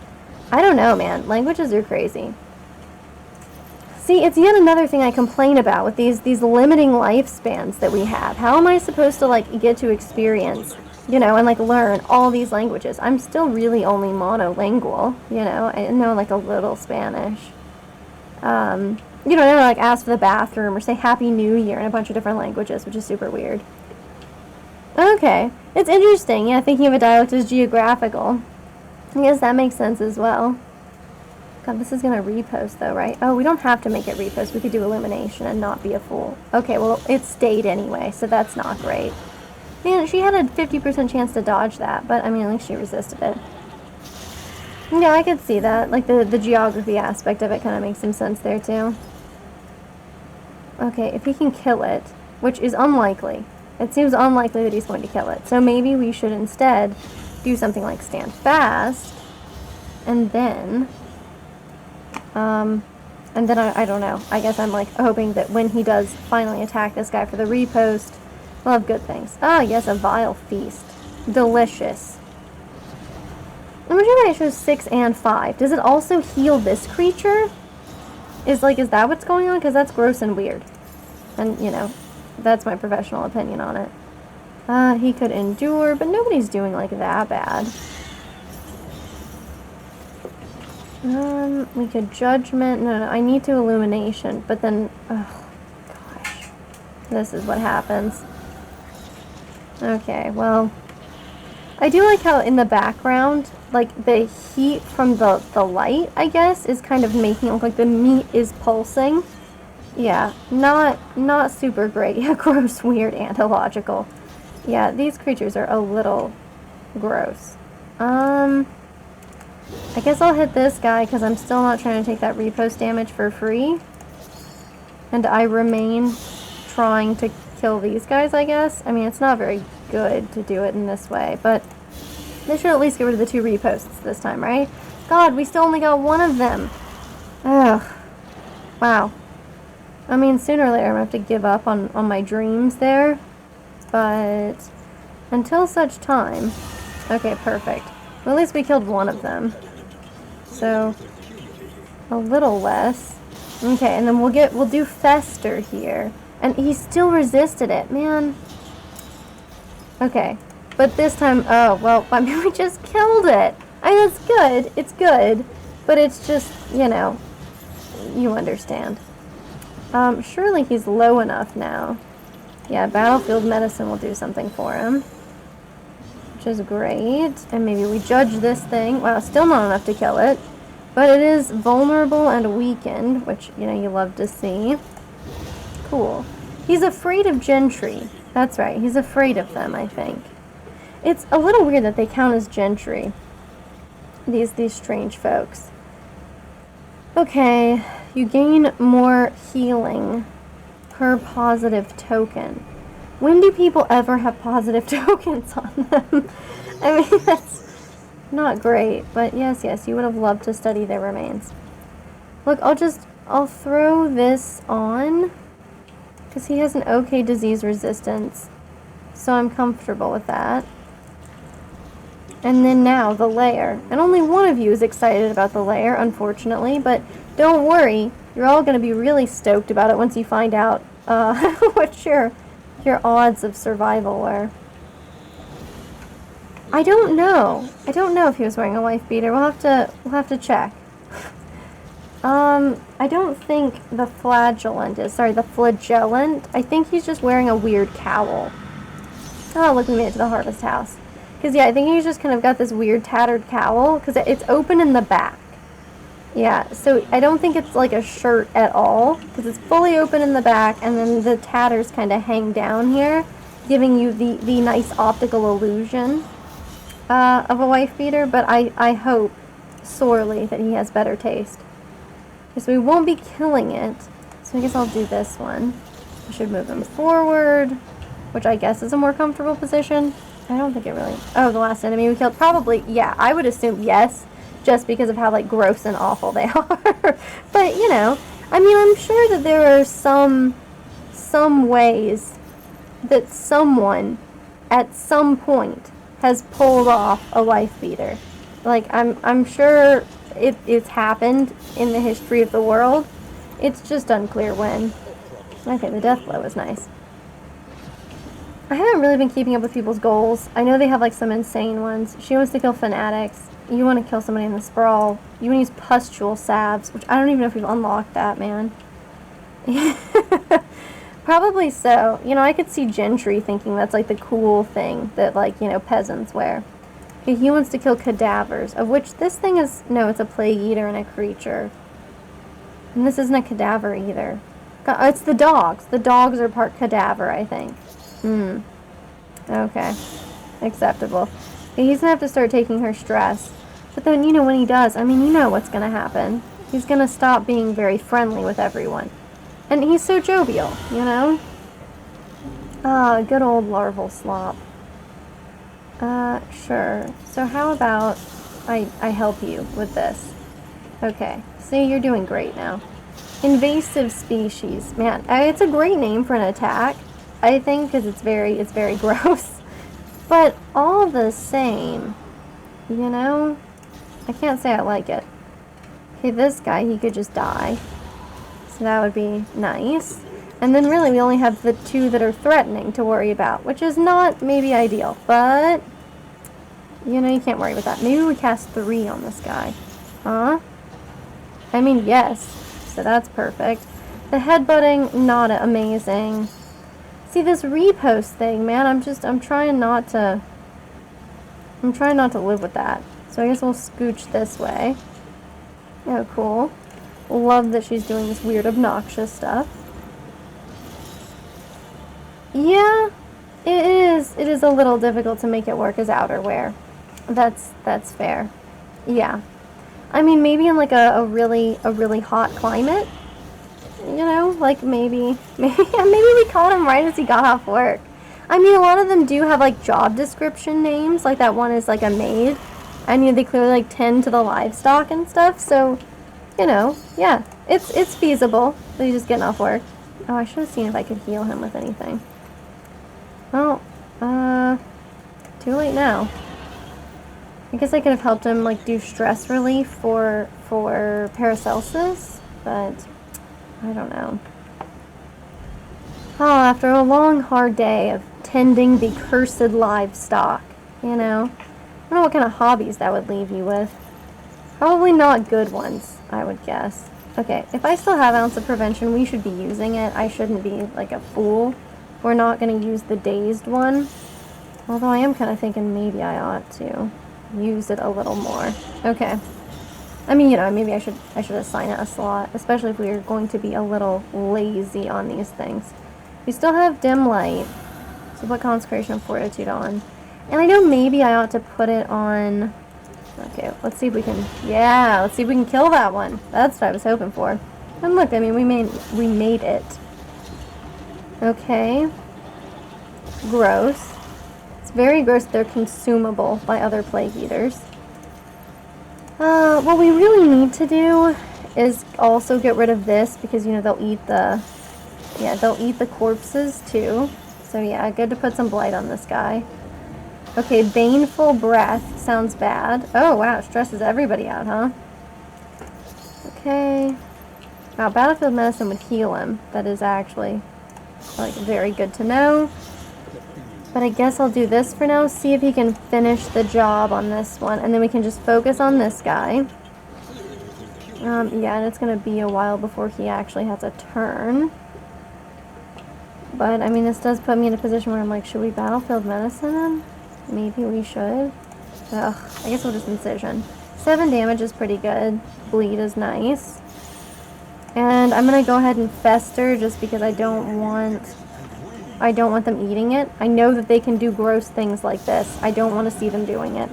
I don't know, man. Languages are crazy. See, it's yet another thing I complain about with these limiting lifespans that we have. How am I supposed to, like, get to experience, you know, and, like, learn all these languages? I'm still really only monolingual, you know. I know, like, a little Spanish. You know, I never, like, ask for the bathroom or say Happy New Year in a bunch of different languages, which is super weird. Okay. It's interesting, yeah, thinking of a dialect as geographical. I guess that makes sense as well. God, this is going to repost, though, right? Oh, we don't have to make it repost. We could do elimination and not be a fool. Okay, well, it stayed anyway, so that's not great. Man, she had a 50% chance to dodge that, but, I mean, at least she resisted it. Yeah, I could see that. Like, the geography aspect of it kind of makes some sense there, too. Okay, if he can kill it, which is unlikely. It seems unlikely that he's going to kill it. So maybe we should instead do something like stand fast, and then I don't know. I guess I'm, like, hoping that when he does finally attack this guy for the repost, we'll have good things. Ah, yes, a vile feast. Delicious. I'm sure that it shows 6 and 5. Does it also heal this creature? Is that what's going on? Because that's gross and weird. And, you know, that's my professional opinion on it. He could endure, but nobody's doing, like, that bad. We could judgment. No, I need to illumination, but then, oh, gosh. This is what happens. Okay, well, I do like how in the background, like, the heat from the light, I guess, is kind of making it look like the meat is pulsing. Yeah, not super great. Yeah, gross, weird, and illogical. Yeah, these creatures are a little gross. I guess I'll hit this guy because I'm still not trying to take that repost damage for free. And I remain trying to kill these guys, I guess. I mean, it's not very good to do it in this way, but they should at least get rid of the 2 reposts this time, right? God, we still only got 1 of them. Ugh. Wow. I mean, sooner or later I'm going to have to give up on my dreams there. But until such time... Okay, perfect. Well, at least we killed 1 of them. So, a little less. Okay, and then we'll do Fester here. And he still resisted it, man. Okay. But this time, oh, well, I mean, we just killed it. I mean, that's good. It's good. But it's just, you know, you understand. Surely he's low enough now. Yeah, Battlefield Medicine will do something for him. Which is great. And maybe we judge this thing. Wow, still not enough to kill it. But it is vulnerable and weakened, which, you know, you love to see. Cool. He's afraid of gentry. That's right, he's afraid of them, I think. It's a little weird that they count as gentry. These strange folks. Okay, you gain more healing per positive token. When do people ever have positive tokens on them? I mean, that's not great, but yes, you would have loved to study their remains. Look, I'll throw this on, because he has an okay disease resistance, so I'm comfortable with that. And then now, the lair. And only one of you is excited about the lair, unfortunately, but don't worry, you're all going to be really stoked about it once you find out what your odds of survival were. I don't know. I don't know if he was wearing a wife beater. We'll have to check. I don't think the flagellant is. Sorry, the flagellant. I think he's just wearing a weird cowl. Oh, look, we made it to the harvest house. Because, yeah, I think he's just kind of got this weird tattered cowl. Because it's open in the back. Yeah, so I don't think it's like a shirt at all. Because it's fully open in the back. And then the tatters kind of hang down here. Giving you the nice optical illusion of a wife beater. But I hope sorely that he has better taste. So we won't be killing it. So I guess I'll do this one. I should move him forward, which I guess is a more comfortable position. I don't think it really... Oh, the last enemy we killed. Probably, yeah, I would assume yes, just because of how, like, gross and awful they are. But, you know, I mean, I'm sure that there are some ways that someone, at some point, has pulled off a wife beater. Like, I'm sure... It's happened in the history of the world. It's just unclear when. Okay, the death blow was nice. I haven't really been keeping up with people's goals. I know they have like some insane ones. She wants to kill fanatics. You want to kill somebody in the sprawl. You want to use pustule salves, which I don't even know if we've unlocked that, man. Probably so. You know, I could see gentry thinking that's like the cool thing that, like, you know, peasants wear. He wants to kill cadavers, of which this thing is... No, it's a plague eater and a creature. And this isn't a cadaver either. It's the dogs. The dogs are part cadaver, I think. Okay. Acceptable. He's going to have to start taking her stress. But then, you know, when he does, I mean, you know what's going to happen. He's going to stop being very friendly with everyone. And he's so jovial, you know? Ah, good old larval slop. Sure. So how about I help you with this? Okay. See, you're doing great now. Invasive species. Man, it's a great name for an attack, I think, because it's very gross. But all the same, you know, I can't say I like it. Okay, this guy, he could just die. So that would be nice. And then really we only have the 2 that are threatening to worry about, which is not maybe ideal, but you know, you can't worry with that. Maybe we cast 3 on this guy. Huh? I mean, yes. So that's perfect. The headbutting, not amazing. See, this repost thing, man, I'm trying not to live with that. So I guess we'll scooch this way. Oh, cool. Love that she's doing this weird, obnoxious stuff. Yeah, it is a little difficult to make it work as outerwear. That's fair. Yeah. I mean, maybe in like a really hot climate, you know, like maybe we caught him right as he got off work. I mean, a lot of them do have like job description names, like that one is like a maid, and you know, they clearly like tend to the livestock and stuff. So, you know, yeah, it's feasible that he's just getting off work. Oh, I should have seen if I could heal him with anything. Oh, too late now. I guess I could have helped him like do stress relief for Paracelsus, but I don't know. Oh, after a long, hard day of tending the cursed livestock, you know? I don't know what kind of hobbies that would leave you with. Probably not good ones, I would guess. Okay, if I still have Ounce of Prevention, we should be using it. I shouldn't be like a fool. We're not going to use the dazed one. Although I am kind of thinking maybe I ought to use it a little more. Okay. I mean, you know, maybe I should assign it a slot, especially if we are going to be a little lazy on these things. We still have Dim Light, so put Consecration of Fortitude on. And I know maybe I ought to put it on... Okay, let's see if we can... Yeah, let's see if we can kill that one. That's what I was hoping for. And look, I mean, we made it. Okay. Gross. It's very gross they're consumable by other Plague Eaters. What we really need to do is also get rid of this, because, you know, they'll eat the corpses too. So yeah, good to put some blight on this guy. Okay, Baneful Breath sounds bad. Oh wow, stresses everybody out, huh? Okay. Wow, Battlefield Medicine would heal him. That is actually, like, very good to know. But I guess I'll do this for now, see if he can finish the job on this one, and then we can just focus on this guy. Yeah, and it's going to be a while before he actually has a turn. But, I mean, this does put me in a position where I'm like, should we Battlefield Medicine him? Maybe we should. Ugh, I guess we'll just Incision. 7 damage is pretty good. Bleed is nice. And I'm going to go ahead and Fester just because I don't want them eating it. I know that they can do gross things like this. I don't want to see them doing it.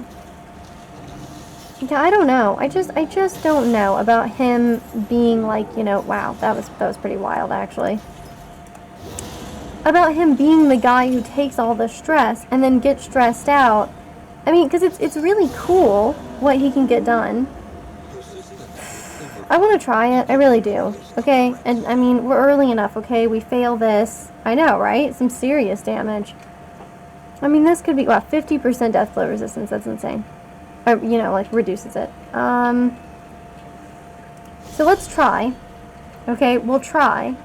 Yeah, I don't know. I just don't know about him being like, you know, wow, that was pretty wild actually. About him being the guy who takes all the stress and then gets stressed out. I mean, because it's really cool what he can get done. I want to try it. I really do. Okay? And, I mean, we're early enough, okay? We fail this. I know, right? Some serious damage. I mean, this could be, what, 50% death blow resistance. That's insane. You know, like, reduces it. So let's try. Okay, we'll try.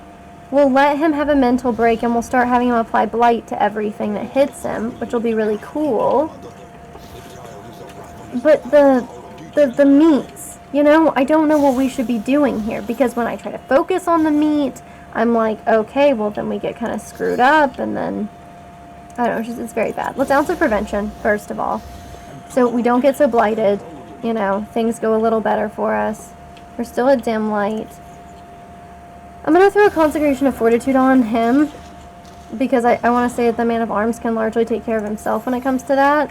We'll let him have a mental break, and we'll start having him apply blight to everything that hits him, which will be really cool. But the meats, you know, I don't know what we should be doing here, because when I try to focus on the meat, I'm like, okay, well then we get kind of screwed up, and then, I don't know, it's very bad. Let's Ounce of Prevention, first of all, so we don't get so blighted, you know, things go a little better for us. We're still at Dim Light. I'm going to throw a Consecration of Fortitude on him, because I want to say that the Man of Arms can largely take care of himself when it comes to that.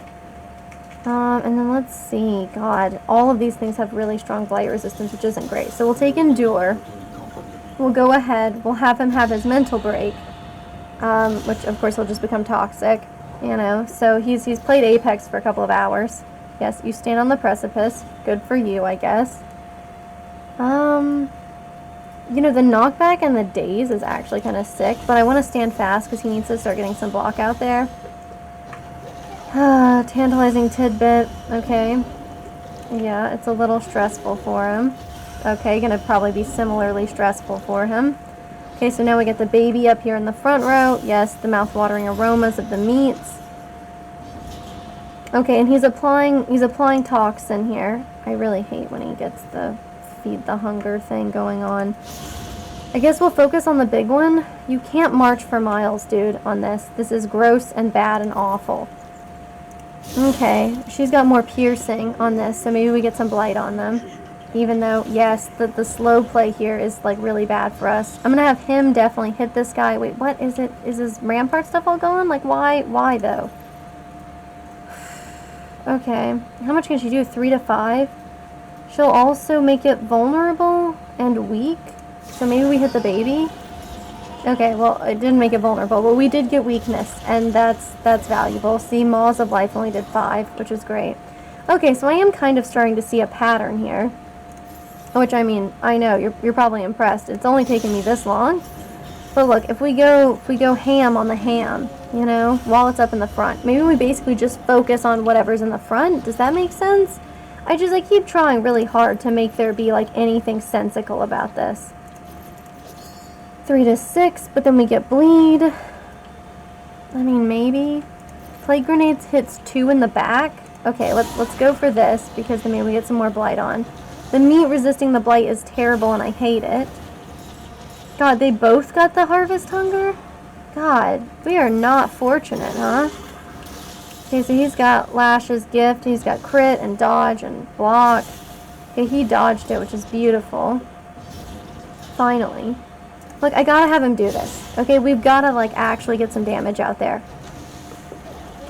And then let's see, God, all of these things have really strong blight resistance, which isn't great. So we'll take Endure. We'll go ahead, we'll have him have his mental break, which of course will just become toxic, you know. So he's played Apex for a couple of hours. Yes, you stand on the precipice. Good for you, I guess. You know, the knockback and the daze is actually kind of sick, but I want to stand fast because he needs to start getting some block out there. Tantalizing Tidbit. Okay. Yeah, it's a little stressful for him. Okay, gonna probably be similarly stressful for him. Okay, so now we get the baby up here in the front row. Yes, the mouth-watering aromas of the meats. Okay, and he's applying toxin here. I really hate when he gets the feed the hunger thing going on. I guess we'll focus on the big one. You can't march for miles, dude, on this. This is gross and bad and awful. Okay, she's got more piercing on this, so maybe we get some blight on them. Even though, yes, the slow play here is, like, really bad for us. I'm gonna have him definitely hit this guy. Wait, what is it? Is his rampart stuff all gone? Like, why, though? Okay, how much can she do? 3 to 5? She'll also make it vulnerable and weak. So maybe we hit the baby? Okay, well, it didn't make it vulnerable, but we did get weakness, and that's valuable. See, Maws of Life only did 5, which is great. Okay, so I am kind of starting to see a pattern here. Which, I mean, I know, you're probably impressed. It's only taken me this long. But look, if we go ham on the ham, you know, while it's up in the front, maybe we basically just focus on whatever's in the front. Does that make sense? I keep trying really hard to make there be, like, anything sensical about this. 3 to 6, but then we get bleed. I mean, maybe. Plague grenades hits 2 in the back. Okay, let's go for this, because then maybe we get some more blight on. The meat resisting the blight is terrible, and I hate it. God, they both got the harvest hunger? God, we are not fortunate, huh? Okay, so he's got Lash's gift, he's got crit and dodge and block. Okay, he dodged it, which is beautiful. Finally. Look, I gotta have him do this. Okay, we've gotta, like, actually get some damage out there.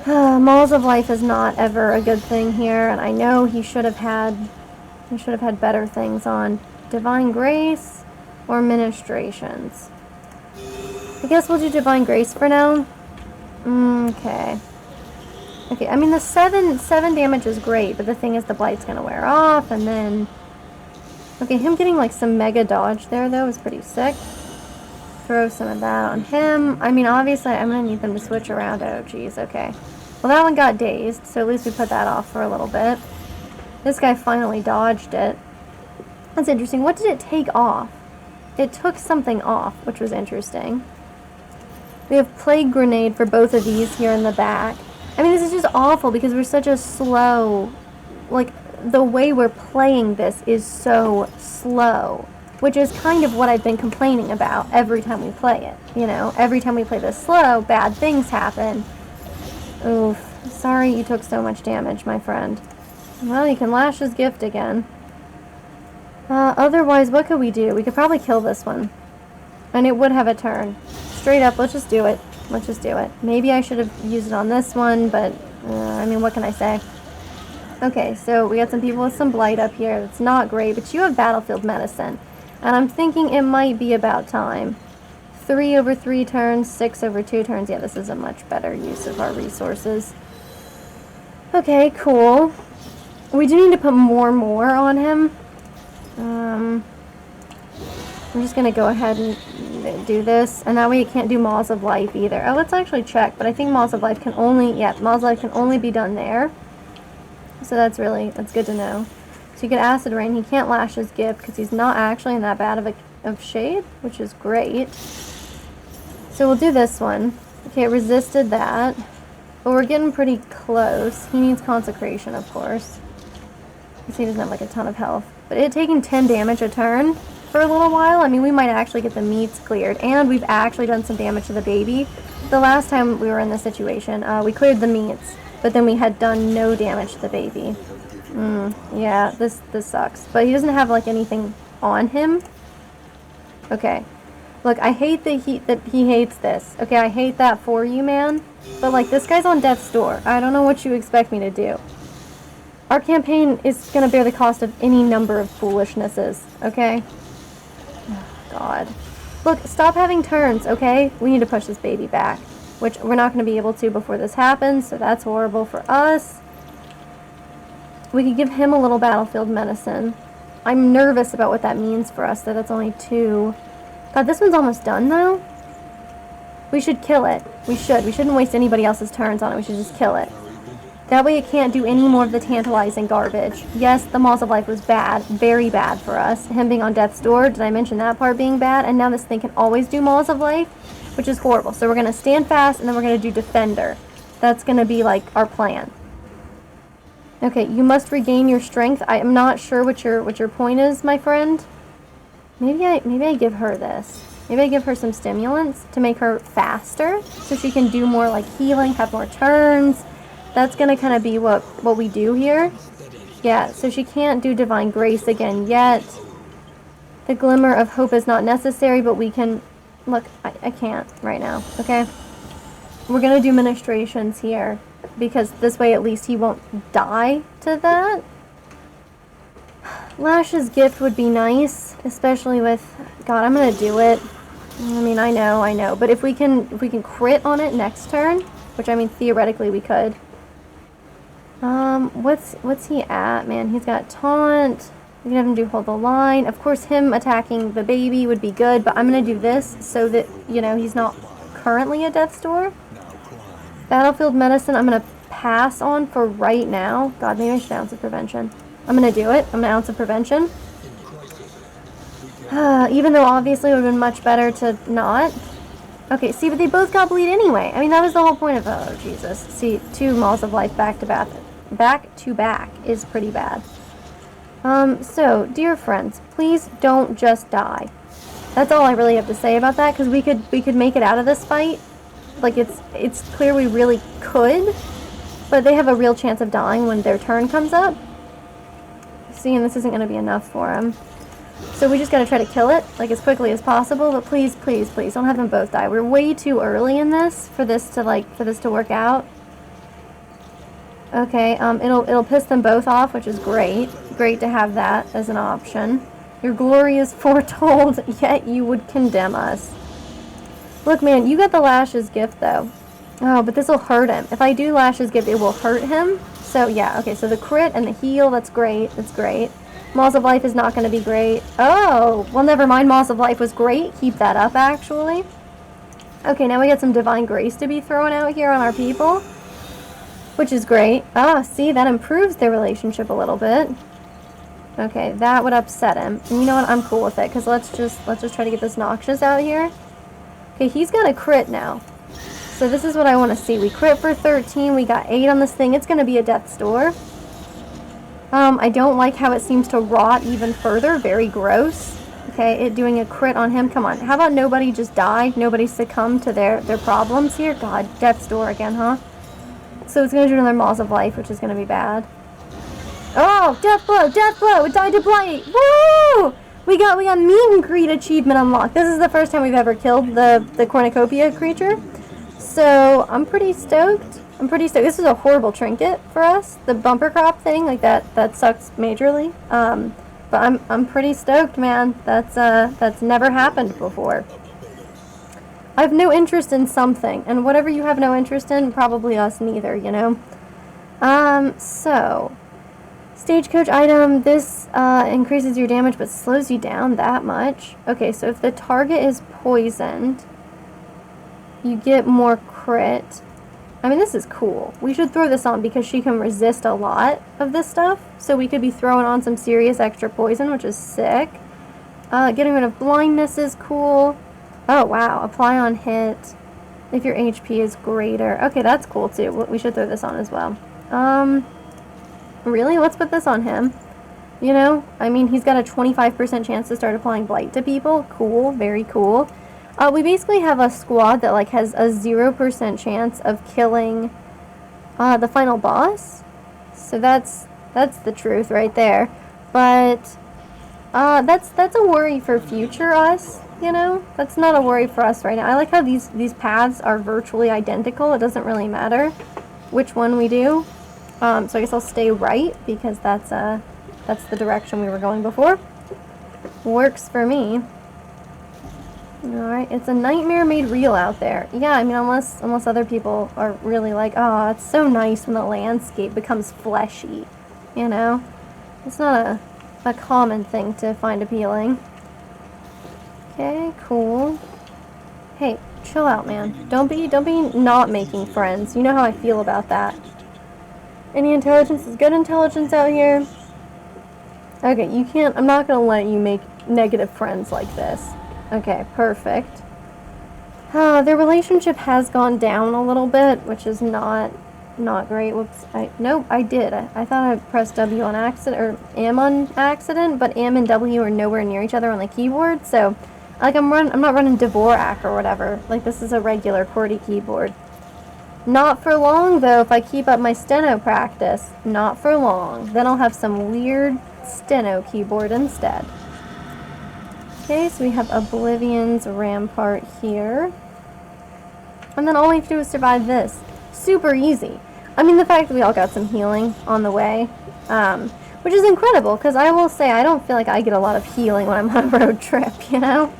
Mauls of Life is not ever a good thing here, and I know he should have had better things on. Divine Grace or Ministrations. I guess we'll do Divine Grace for now. Okay. Okay, I mean, the 7 damage is great, but the thing is the blight's gonna wear off, and then... Okay, him getting, like, some mega dodge there, though, is pretty sick. Throw some of that on him. I mean, obviously, I'm gonna need them to switch around. Oh, geez, okay. Well, that one got dazed, so at least we put that off for a little bit. This guy finally dodged it. That's interesting. What did it take off? It took something off, which was interesting. We have Plague Grenade for both of these here in the back. I mean, this is just awful because we're such a slow... Like, the way we're playing this is so slow. Which is kind of what I've been complaining about every time we play it. You know, every time we play this slow, bad things happen. Oof. Sorry you took so much damage, my friend. Well, you can lash his gift again. Otherwise, what could we do? We could probably kill this one. And it would have a turn. Straight up, let's just do it. Let's just do it. Maybe I should have used it on this one, but, I mean, what can I say? Okay, so we got some people with some blight up here. That's not great, but you have Battlefield Medicine. And I'm thinking it might be about time. 3 over 3 turns, 6 over 2 turns. Yeah, this is a much better use of our resources. Okay, cool. We do need to put more on him. I'm just going to go ahead and do this. And that way it can't do Maws of Life either. Oh, let's actually check. But I think Maws of Life can only... Yeah, Maws of Life can only be done there. So that's good to know. So you get Acid Rain. He can't lash his gift because he's not actually in that bad of shade, which is great. So we'll do this one. Okay, it resisted that. But we're getting pretty close. He needs Consecration, of course. Because he doesn't have, like, a ton of health. But it taking 10 damage a turn for a little while. I mean, we might actually get the meats cleared. And we've actually done some damage to the baby. The last time we were in this situation, we cleared the meats. But then we had done no damage to the baby. Yeah, this sucks. But he doesn't have, like, anything on him. Okay. Look, I hate that he hates this. Okay, I hate that for you, man. But, like, this guy's on death's door. I don't know what you expect me to do. Our campaign is going to bear the cost of any number of foolishnesses, okay? Oh, God. Look, stop having turns, okay? We need to push this baby back. Which we're not going to be able to before this happens, so that's horrible for us. We could give him a little Battlefield Medicine. I'm nervous about what that means for us, that that's only 2. God, this one's almost done, though. We should kill it. We should. We shouldn't waste anybody else's turns on it. We should just kill it. That way it can't do any more of the tantalizing garbage. Yes, the Maws of Life was bad. Very bad for us. Him being on death's door, did I mention that part being bad? And now this thing can always do Maws of Life, which is horrible. So we're going to stand fast, and then we're going to do Defender. That's going to be, like, our plan. Okay, you must regain your strength. I am not sure what your point is, my friend. Maybe I give her this. Maybe I give her some stimulants to make her faster, so she can do more, like, healing, have more turns. That's going to kind of be what we do here. Yeah, so she can't do Divine Grace again yet. The Glimmer of Hope is not necessary, but we can... Look, I can't right now, okay? We're going to do ministrations here, because this way at least he won't die to that. Lash's Gift would be nice, especially with... God, I'm going to do it. I mean, I know. But if we can crit on it next turn, which, I mean, theoretically we could... what's he at, man? He's got Taunt. We can have him do Hold the Line. Of course, him attacking the baby would be good, but I'm going to do this so that, you know, he's not currently at Death's Door. Battlefield Medicine, I'm going to pass on for right now. God, maybe I should Ounce of Prevention. I'm going to do it. I'm going to Ounce of Prevention. Even though, obviously, it would have been much better to not. Okay, see, but they both got bleed anyway. I mean, that was the whole point of... Oh, Jesus. See, 2 Maws of Life back to back. Back to back is pretty bad. So, dear friends, please don't just die. That's all I really have to say about that, because we could make it out of this fight. Like, it's clear we really could, but they have a real chance of dying when their turn comes up. See, and this isn't going to be enough for them. So we just got to try to kill it, like, as quickly as possible, but please, please, please, don't have them both die. We're way too early in this for this to work out. Okay, it'll piss them both off, which is great. Great to have that as an option. Your glory is foretold, yet you would condemn us. Look, man, you got the Lash's Gift, though. Oh, but this will hurt him. If I do Lash's Gift, it will hurt him. So, yeah, okay, so the crit and the heal, that's great. That's great. Maws of Life is not going to be great. Oh, well, never mind. Maws of Life was great. Keep that up, actually. Okay, now we got some Divine Grace to be thrown out here on our people, which is great. Ah, see, that improves their relationship a little bit. Okay, that would upset him. And you know what? I'm cool with it, because let's just try to get this Noxious out here. Okay, he's got a crit now. So this is what I want to see. We crit for 13. We got 8 on this thing. It's going to be a Death's Door. I don't like how it seems to rot even further. Very gross. Okay, it doing a crit on him. Come on. How about nobody just die? Nobody succumb to their problems here? God, Death's Door again, huh? So it's going to do another Maws of Life, which is going to be bad. Oh, Death Blow! Death Blow! It died to Blight! Woo! We got Meet and Greet achievement unlocked. This is the first time we've ever killed the cornucopia creature. So, I'm pretty stoked. This is a horrible trinket for us. The bumper crop thing, like that sucks majorly. But I'm pretty stoked, man. That's never happened before. I have no interest in something, and whatever you have no interest in, probably us neither, you know? So, Stagecoach item, this increases your damage but slows you down that much. Okay, so if the target is poisoned, you get more crit. I mean, this is cool. We should throw this on because she can resist a lot of this stuff. So we could be throwing on some serious extra poison, which is sick. Getting rid of blindness is cool. Oh, wow. Apply on hit if your HP is greater. Okay, that's cool, too. We should throw this on as well. Really? Let's put this on him. You know? I mean, he's got a 25% chance to start applying Blight to people. Cool. Very cool. We basically have a squad that, like, has a 0% chance of killing the final boss. So that's the truth right there. But that's a worry for future us, you know? That's not a worry for us right now. I like how these paths are virtually identical. It doesn't really matter which one we do. So I guess I'll stay right because that's the direction we were going before. Works for me. Alright, it's a nightmare made real out there. Yeah, I mean, unless other people are really like, oh, it's so nice when the landscape becomes fleshy, you know? It's not a common thing to find appealing. Okay, cool. Hey, chill out, man. Don't be not making friends. You know how I feel about that. Any intelligence is good intelligence out here. Okay, you can't, I'm not gonna let you make negative friends like this. Okay, perfect. Their relationship has gone down a little bit, which is not great. Whoops. Nope, I did. I thought I pressed W on accident, or M on accident, but M and W are nowhere near each other on the keyboard, so, like, I'm not running Dvorak or whatever. Like, this is a regular QWERTY keyboard. Not for long, though, if I keep up my steno practice. Not for long. Then I'll have some weird steno keyboard instead. Okay, so we have Oblivion's Rampart here. And then all we have to do is survive this. Super easy. I mean, the fact that we all got some healing on the way, which is incredible, because I will say I don't feel like I get a lot of healing when I'm on a road trip, you know?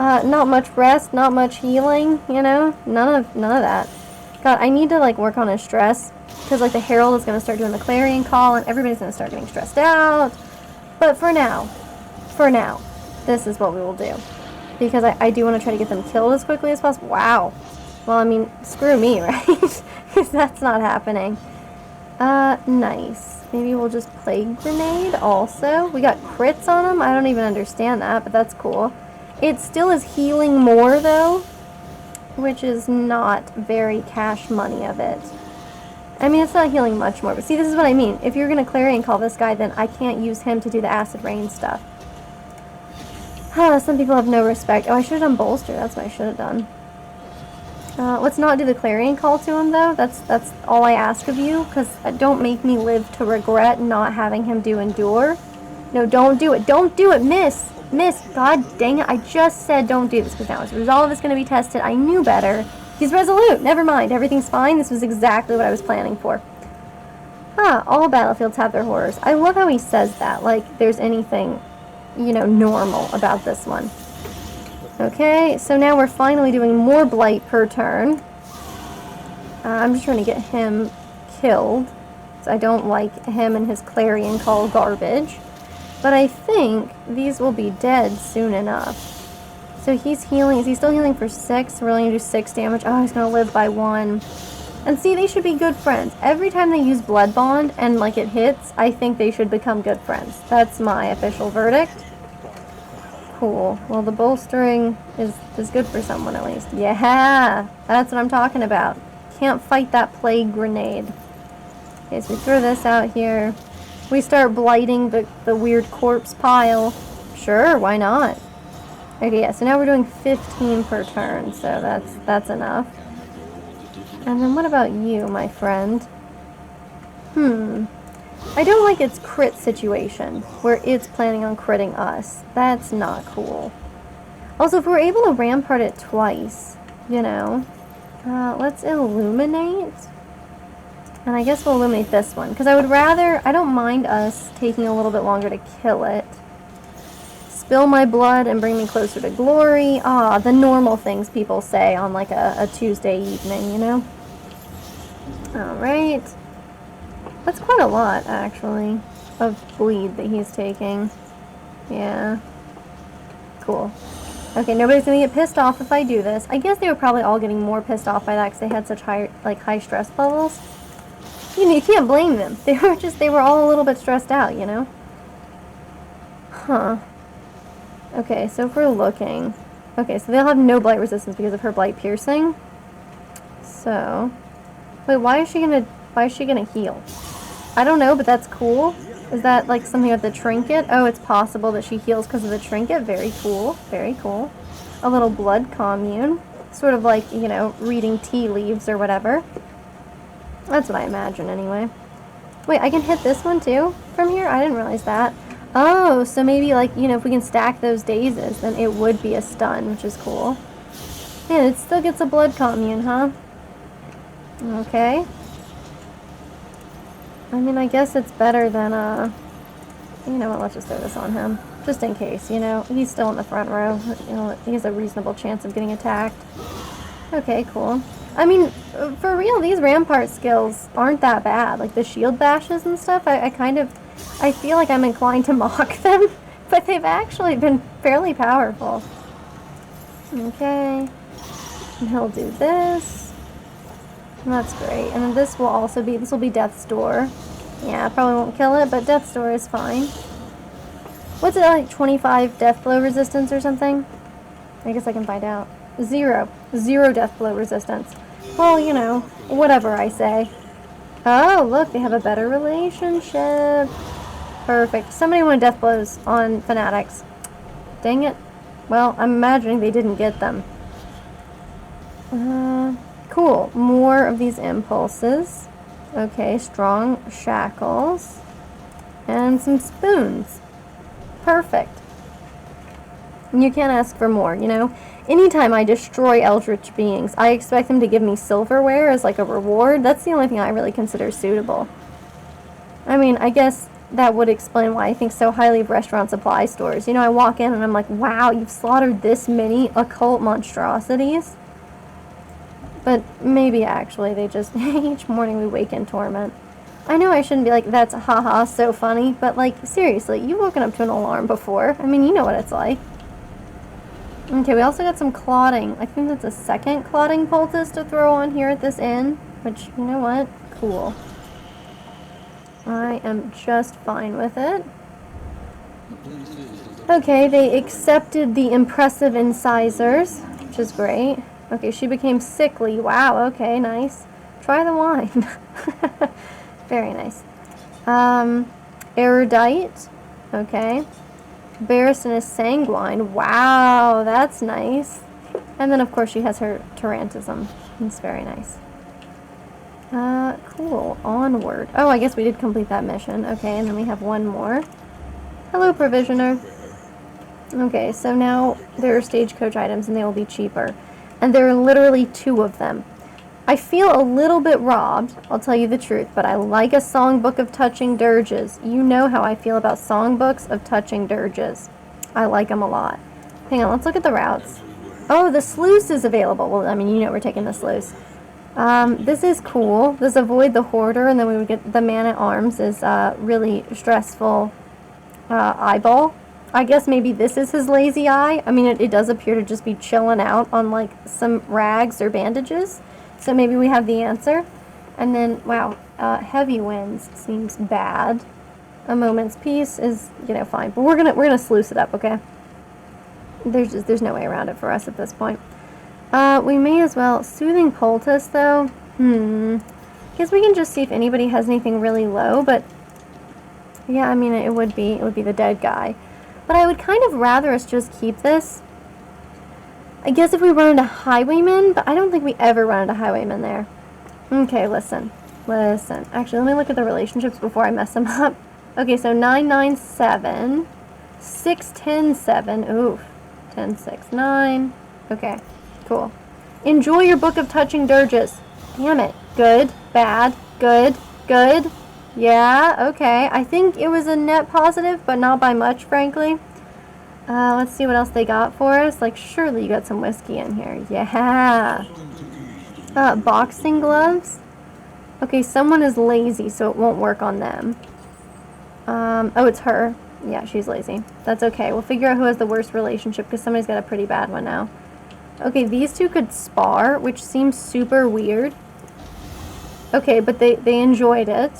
Not much rest, not much healing, you know? None of that. God, I need to, like, work on his stress, because, like, the Herald is going to start doing the clarion call, and everybody's going to start getting stressed out. But for now, this is what we will do. Because I do want to try to get them killed as quickly as possible. Wow. Well, I mean, screw me, right? Because that's not happening. Nice. Maybe we'll just Plague Grenade also. We got crits on them. I don't even understand that, but that's cool. It still is healing more, though, which is not very cash money of it. I mean, it's not healing much more, but see, this is what I mean. If you're going to Clarion Call this guy, then I can't use him to do the Acid Rain stuff. Some people have no respect. Oh, I should have done Bolster. That's what I should have done. Let's not do the Clarion Call to him, though. That's all I ask of you, because don't make me live to regret not having him do Endure. No, don't do it. Don't do it, miss! Miss, god dang it, I just said don't do this, because now his resolve is going to be tested. I knew better. He's resolute. Never mind. Everything's fine. This was exactly what I was planning for. All battlefields have their horrors. I love how he says that, like there's anything, you know, normal about this one. Okay, so now we're finally doing more blight per turn. I'm just trying to get him killed, so I don't like him and his Clarion Call garbage. But I think these will be dead soon enough. So he's healing. Is he still healing for 6? We're only going to do 6 damage. Oh, he's going to live by 1. And see, they should be good friends. Every time they use Blood Bond and, like, it hits, I think they should become good friends. That's my official verdict. Cool. Well, the bolstering is good for someone, at least. Yeah! That's what I'm talking about. Can't fight that Plague Grenade. Okay, so we throw this out here. We start blighting the weird corpse pile. Sure, why not? Okay, yeah, so now we're doing 15 per turn, so that's enough. And then what about you, my friend? I don't like its crit situation, where it's planning on critting us. That's not cool. Also, if we're able to rampart it twice, you know, let's illuminate. And I guess we'll illuminate this one, because I would rather, I don't mind us taking a little bit longer to kill it. Spill my blood and bring me closer to glory. The normal things people say on like a Tuesday evening, you know? Alright. That's quite a lot, actually, of bleed that he's taking. Yeah. Cool. Okay, nobody's gonna get pissed off if I do this. I guess they were probably all getting more pissed off by that because they had such high stress levels. You know, you can't blame them. They were all a little bit stressed out, you know? Huh. Okay, so if we're looking... Okay, so they'll have no blight resistance because of her blight piercing. So... Wait, why is she gonna heal? I don't know, but that's cool. Is that, like, something with the trinket? Oh, it's possible that she heals because of the trinket. Very cool. Very cool. A little blood commune. Sort of like, you know, reading tea leaves or whatever. That's what I imagine, anyway. Wait, I can hit this one, too, from here? I didn't realize that. Oh, so maybe, like, you know, if we can stack those dazes, then it would be a stun, which is cool. Yeah, it still gets a blood commune, huh? Okay. I mean, I guess it's better than, you know what, let's just throw this on him. Just in case, you know, he's still in the front row. You know, he has a reasonable chance of getting attacked. Okay, cool. I mean, for real, these rampart skills aren't that bad. Like, the shield bashes and stuff, I feel like I'm inclined to mock them, but they've actually been fairly powerful. Okay. And he'll do this. That's great. And then this will also be, this will be Death's Door. Yeah, probably won't kill it, but Death's Door is fine. What's it, like 25 death blow resistance or something? I guess I can find out. 0. 0 death blow resistance. Well, you know, whatever I say. Oh, look, they have a better relationship. Perfect. Somebody wanted death blows on fanatics. Dang it. Well, I'm imagining they didn't get them. Cool. More of these impulses. Okay, strong shackles. And some spoons. Perfect. You can't ask for more, you know? Anytime I destroy eldritch beings, I expect them to give me silverware as like a reward. That's the only thing I really consider suitable. I mean, I guess that would explain why I think so highly of restaurant supply stores. You know, I walk in and I'm like, wow, you've slaughtered this many occult monstrosities. But maybe actually they just, each morning we wake in torment. I know I shouldn't be like, that's haha, so funny, but like, seriously, you've woken up to an alarm before. I mean, you know what it's like. Okay, we also got some clotting. I think that's a second clotting poultice to throw on here at this inn, which, you know what? Cool. I am just fine with it. Okay, they accepted the impressive incisors, which is great. Okay, she became sickly. Wow, okay, nice. Try the wine. Very nice. Erudite. Okay. Barristan is sanguine. Wow, that's nice. And then, of course, she has her tarantism. It's very nice. Cool. Onward. Oh, I guess we did complete that mission. Okay, and then we have one more. Hello, Provisioner. Okay, so now there are stagecoach items, and they will be cheaper. And there are literally 2 of them. I feel a little bit robbed, I'll tell you the truth, but I like a songbook of touching dirges. You know how I feel about songbooks of touching dirges. I like them a lot. Hang on, let's look at the routes. Oh, the sluice is available. Well, I mean, you know we're taking the sluice. This is cool. This avoid the hoarder, and then we would get the man-at-arms is really stressful eyeball. I guess maybe this is his lazy eye. I mean, it does appear to just be chilling out on, like, some rags or bandages. So maybe we have the answer. And then, wow, heavy winds seems bad. A moment's peace is, you know, fine. But we're gonna sluice it up, okay? There's no way around it for us at this point. We may as well soothing poultice though. Guess we can just see if anybody has anything really low. But yeah, I mean it would be the dead guy. But I would kind of rather us just keep this. I guess if we run into highwaymen, but I don't think we ever run into highwaymen there. Okay, listen. Actually, let me look at the relationships before I mess them up. Okay, so 997, 6107, oof, 1069. Okay, cool. Enjoy your book of touching dirges. Damn it. Good, bad, good, good. Yeah, okay. I think it was a net positive, but not by much, frankly. Let's see what else they got for us. Like, surely you got some whiskey in here. Yeah. Boxing gloves. Okay, someone is lazy, so it won't work on them. Oh, it's her. Yeah, she's lazy. That's okay. We'll figure out who has the worst relationship, because somebody's got a pretty bad one now. Okay, these 2 could spar, which seems super weird. Okay, but they enjoyed it.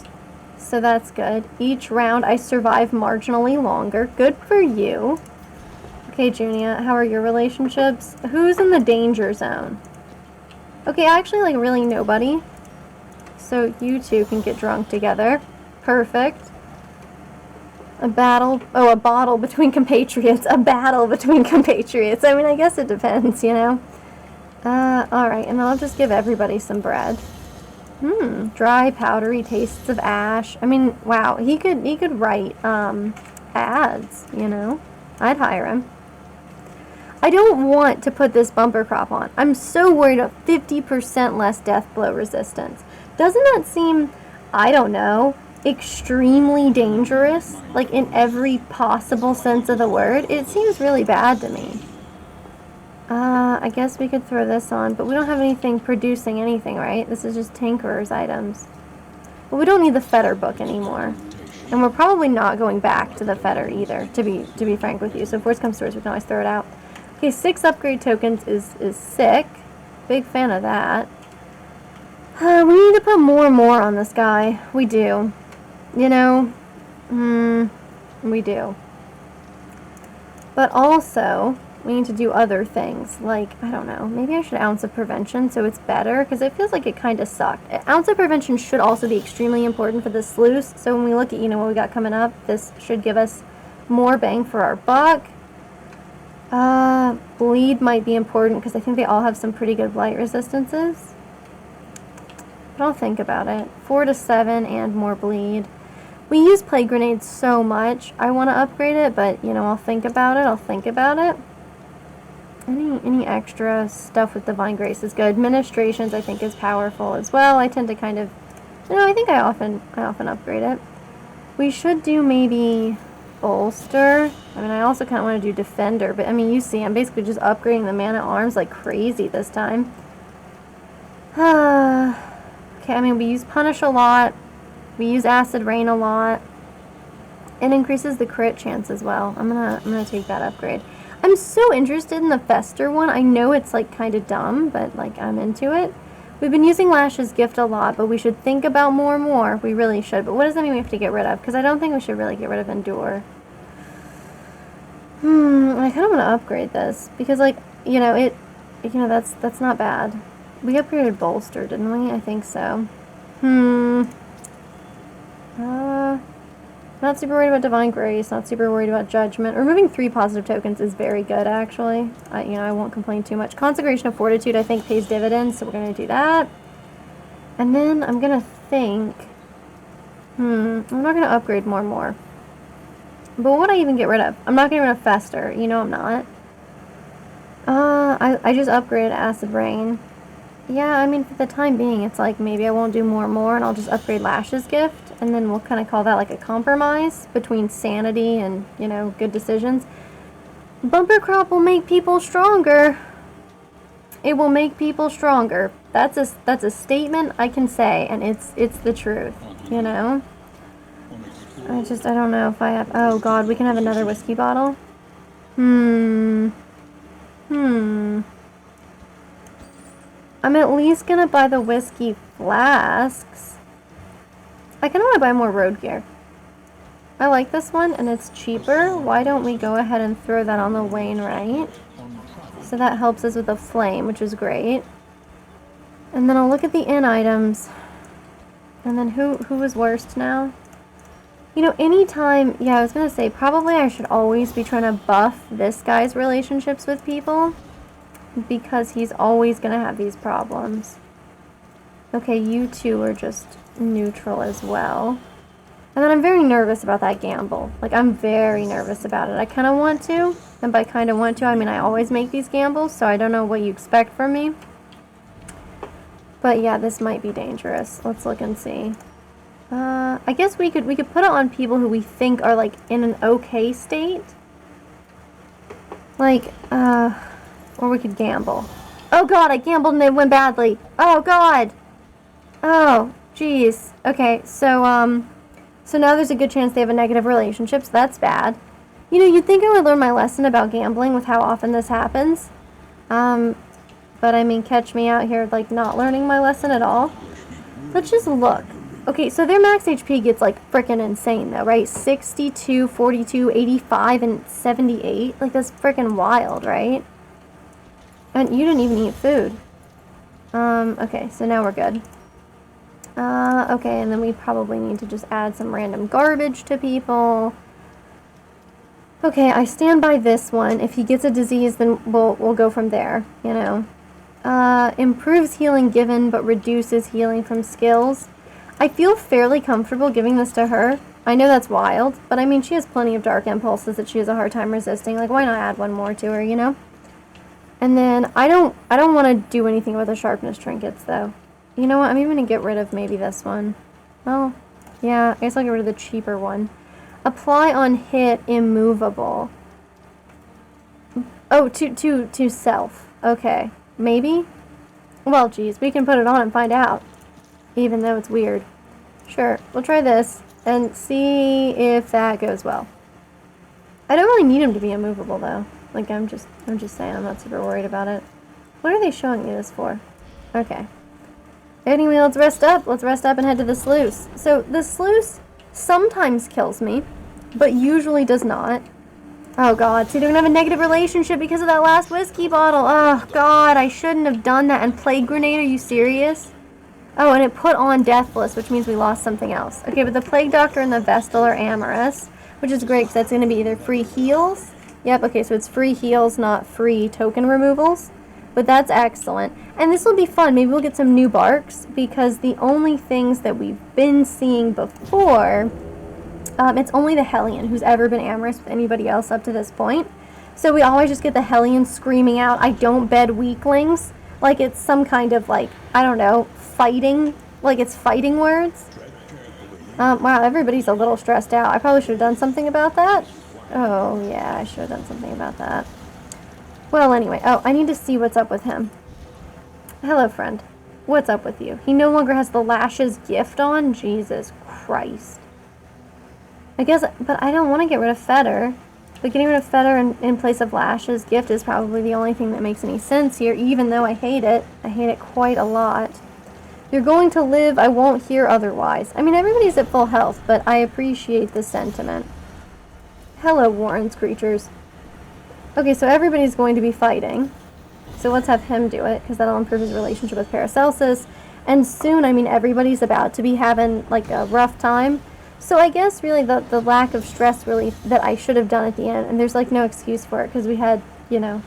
So that's good. Each round I survive marginally longer. Good for you. Okay, Junia, how are your relationships? Who's in the danger zone? Okay, actually, like, really nobody. So you 2 can get drunk together. Perfect. A bottle between compatriots. A battle between compatriots. I mean, I guess it depends, you know? Alright, and I'll just give everybody some bread. Dry, powdery tastes of ash. I mean, wow, he could write, ads, you know? I'd hire him. I don't want to put this bumper crop on. I'm so worried about 50% less death blow resistance. Doesn't that seem, I don't know, extremely dangerous? Like, in every possible sense of the word? It seems really bad to me. I guess we could throw this on, but we don't have anything producing anything, right? This is just Tinkerer's items. Well, we don't need the Fetter book anymore. And we're probably not going back to the Fetter either, to be frank with you. So if worst comes to worst, we can always throw it out. Okay, 6 upgrade tokens is sick. Big fan of that. We need to put more and more on this guy. We do. You know? We do. But also, we need to do other things. Like, I don't know, maybe I should ounce of prevention so it's better, because it feels like it kind of sucked. Ounce of prevention should also be extremely important for the sleuths, so when we look at, you know, what we got coming up, this should give us more bang for our buck. Bleed might be important, because I think they all have some pretty good blight resistances. But I'll think about it. 4 to 7 and more bleed. We use plague grenades so much. I want to upgrade it, but, you know, I'll think about it. Any extra stuff with Divine Grace is good. Administrations, I think, is powerful as well. I tend to kind of, you know, I think I often upgrade it. We should do maybe Bolster. I mean, I also kind of want to do Defender, but, I mean, you see, I'm basically just upgrading the Man-at-Arms like crazy this time. Okay, I mean, we use Punish a lot. We use Acid Rain a lot. It increases the crit chance as well. I'm gonna take that upgrade. I'm so interested in the Fester one. I know it's like kind of dumb, but like I'm into it. We've been using Lash's Gift a lot, but we should think about more and more. We really should. But what does that mean we have to get rid of? Because I don't think we should really get rid of Endure. I kind of want to upgrade this because, like, you know, that's not bad. We upgraded Bolster, didn't we? I think so. Not super worried about Divine Grace, not super worried about Judgment. Removing 3 positive tokens is very good, actually. I won't complain too much. Consecration of Fortitude, I think, pays dividends, so we're going to do that. And then I'm going to think... I'm not going to upgrade more and more. But what would I even get rid of? I'm not getting rid of Fester. You know I'm not. I just upgraded Acid Rain. Yeah, I mean, for the time being, it's like maybe I won't do more and more, and I'll just upgrade Lash's Gift, and then we'll kind of call that like a compromise between sanity and, you know, good decisions. Bumper Crop will make people stronger. It will make people stronger. That's a statement I can say, and it's the truth, you know? I don't know if I have... Oh, God, we can have another whiskey bottle? I'm at least gonna buy the whiskey flasks. I kinda wanna buy more road gear. I like this one, and it's cheaper. Why don't we go ahead and throw that on the Wainwright? So that helps us with the flame, which is great. And then I'll look at the inn items. And then who is worst now? You know, anytime... Yeah, I was gonna say, probably I should always be trying to buff this guy's relationships with people. Because he's always going to have these problems. Okay, you two are just neutral as well. And then I'm very nervous about that gamble. Like, I'm very nervous about it. I kind of want to. And by kind of want to, I mean I always make these gambles, so I don't know what you expect from me. But yeah, this might be dangerous. Let's look and see. I guess we could put it on people who we think are, like, in an okay state. Like, or we could gamble. Oh God, I gambled and it went badly. Oh God. Oh, jeez. Okay, so now there's a good chance they have a negative relationship, so that's bad. You know, you'd think I would learn my lesson about gambling with how often this happens. But I mean, catch me out here, like, not learning my lesson at all. Let's just look. Okay, so their max HP gets, like, frickin' insane, though, right? 62, 42, 85, and 78. Like, that's frickin' wild, right? And you didn't even eat food. Okay, so now we're good. Okay, and then we probably need to just add some random garbage to people. Okay, I stand by this one. If he gets a disease, then we'll go from there, you know. Improves healing given, but reduces healing from skills. I feel fairly comfortable giving this to her. I know that's wild, but I mean, she has plenty of dark impulses that she has a hard time resisting. Like, why not add one more to her, you know? And then I don't want to do anything with the sharpness trinkets, though. You know what? I'm even going to get rid of maybe this one. Well, yeah, I guess I'll get rid of the cheaper one. Apply on hit, immovable. Oh, to self. Okay. Maybe? Well, geez, we can put it on and find out. Even though it's weird. Sure, we'll try this and see if that goes well. I don't really need him to be immovable, though. Like, I'm just saying, I'm not super worried about it. What are they showing me this for? Okay. Anyway, let's rest up. Let's rest up and head to the sluice. So, the sluice sometimes kills me, but usually does not. Oh, God. See, they're going to have a negative relationship because of that last whiskey bottle. Oh, God. I shouldn't have done that. And Plague Grenade, are you serious? Oh, and it put on Deathless, which means we lost something else. Okay, but the Plague Doctor and the Vestal are amorous, which is great because that's going to be either free heals. Yep, okay, so it's free heals, not free token removals. But that's excellent. And this will be fun. Maybe we'll get some new barks, because the only things that we've been seeing before, it's only the Hellion who's ever been amorous with anybody else up to this point. So we always just get the Hellion screaming out, "I don't bed weaklings." Like it's some kind of, like, I don't know, fighting. Like it's fighting words. Wow, everybody's a little stressed out. I probably should have done something about that. Oh, yeah, I should have done something about that. Well, anyway. Oh, I need to see what's up with him. Hello, friend. What's up with you? He no longer has the Lashes gift on? Jesus Christ. I guess, but I don't want to get rid of Fetter. But getting rid of Fetter in place of Lashes gift is probably the only thing that makes any sense here, even though I hate it. I hate it quite a lot. You're going to live, I won't hear otherwise. I mean, everybody's at full health, but I appreciate the sentiment. Hello, Warren's creatures. Okay, so everybody's going to be fighting. So let's have him do it, because that'll improve his relationship with Paracelsus. And soon, I mean, everybody's about to be having, like, a rough time. So I guess, really, the lack of stress relief that I should have done at the end, and there's, like, no excuse for it, because we had, you know,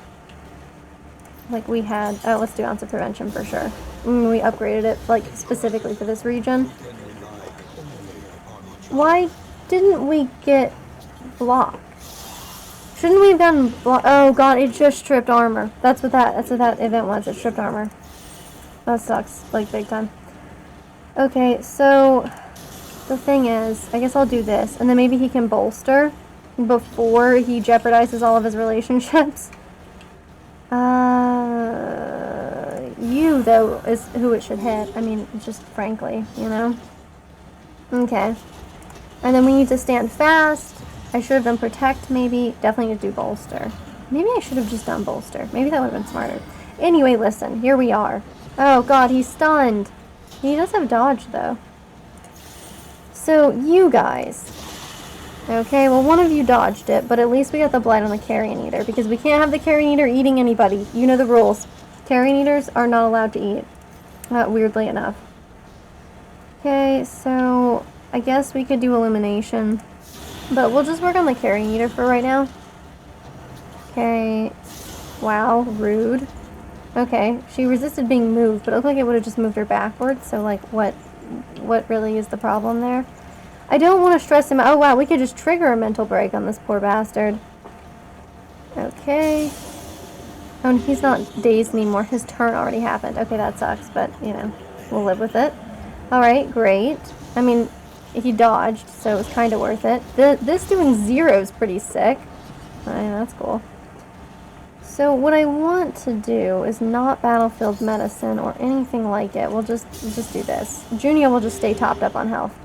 like, we had, oh, let's do ounce of prevention for sure. We upgraded it, like, specifically for this region. Why didn't we get block? Shouldn't we have gotten block? Oh, God, it just stripped armor. That's what that event was. It stripped armor. That sucks, like, big time. Okay, so the thing is, I guess I'll do this, and then maybe he can bolster before he jeopardizes all of his relationships. You, though, is who it should hit. I mean, just frankly, you know? Okay. And then we need to stand fast. I should have done protect, maybe. Definitely need to do bolster. Maybe I should have just done bolster. Maybe that would have been smarter. Anyway, listen. Here we are. Oh, God, he's stunned. He does have dodge, though. So, you guys. Okay, well, one of you dodged it, but at least we got the blight on the Carrion Eater, because we can't have the Carrion Eater eating anybody. You know the rules. Carrion Eaters are not allowed to eat. Weirdly enough. Okay, so I guess we could do Illumination, but we'll just work on the Carrion Eater for right now. Okay. Wow, rude. Okay, she resisted being moved, but it looked like it would have just moved her backwards, so, like, what really is the problem there? I don't want to stress him out. Oh, wow, we could just trigger a mental break on this poor bastard. Okay. Oh, and he's not dazed anymore. His turn already happened. Okay, that sucks, but, you know, we'll live with it. Alright, great. I mean, he dodged, so it was kind of worth it. This doing 0 is pretty sick. Oh, yeah, that's cool. So what I want to do is not Battlefield Medicine or anything like it. We'll just do this. Junia will just stay topped up on health.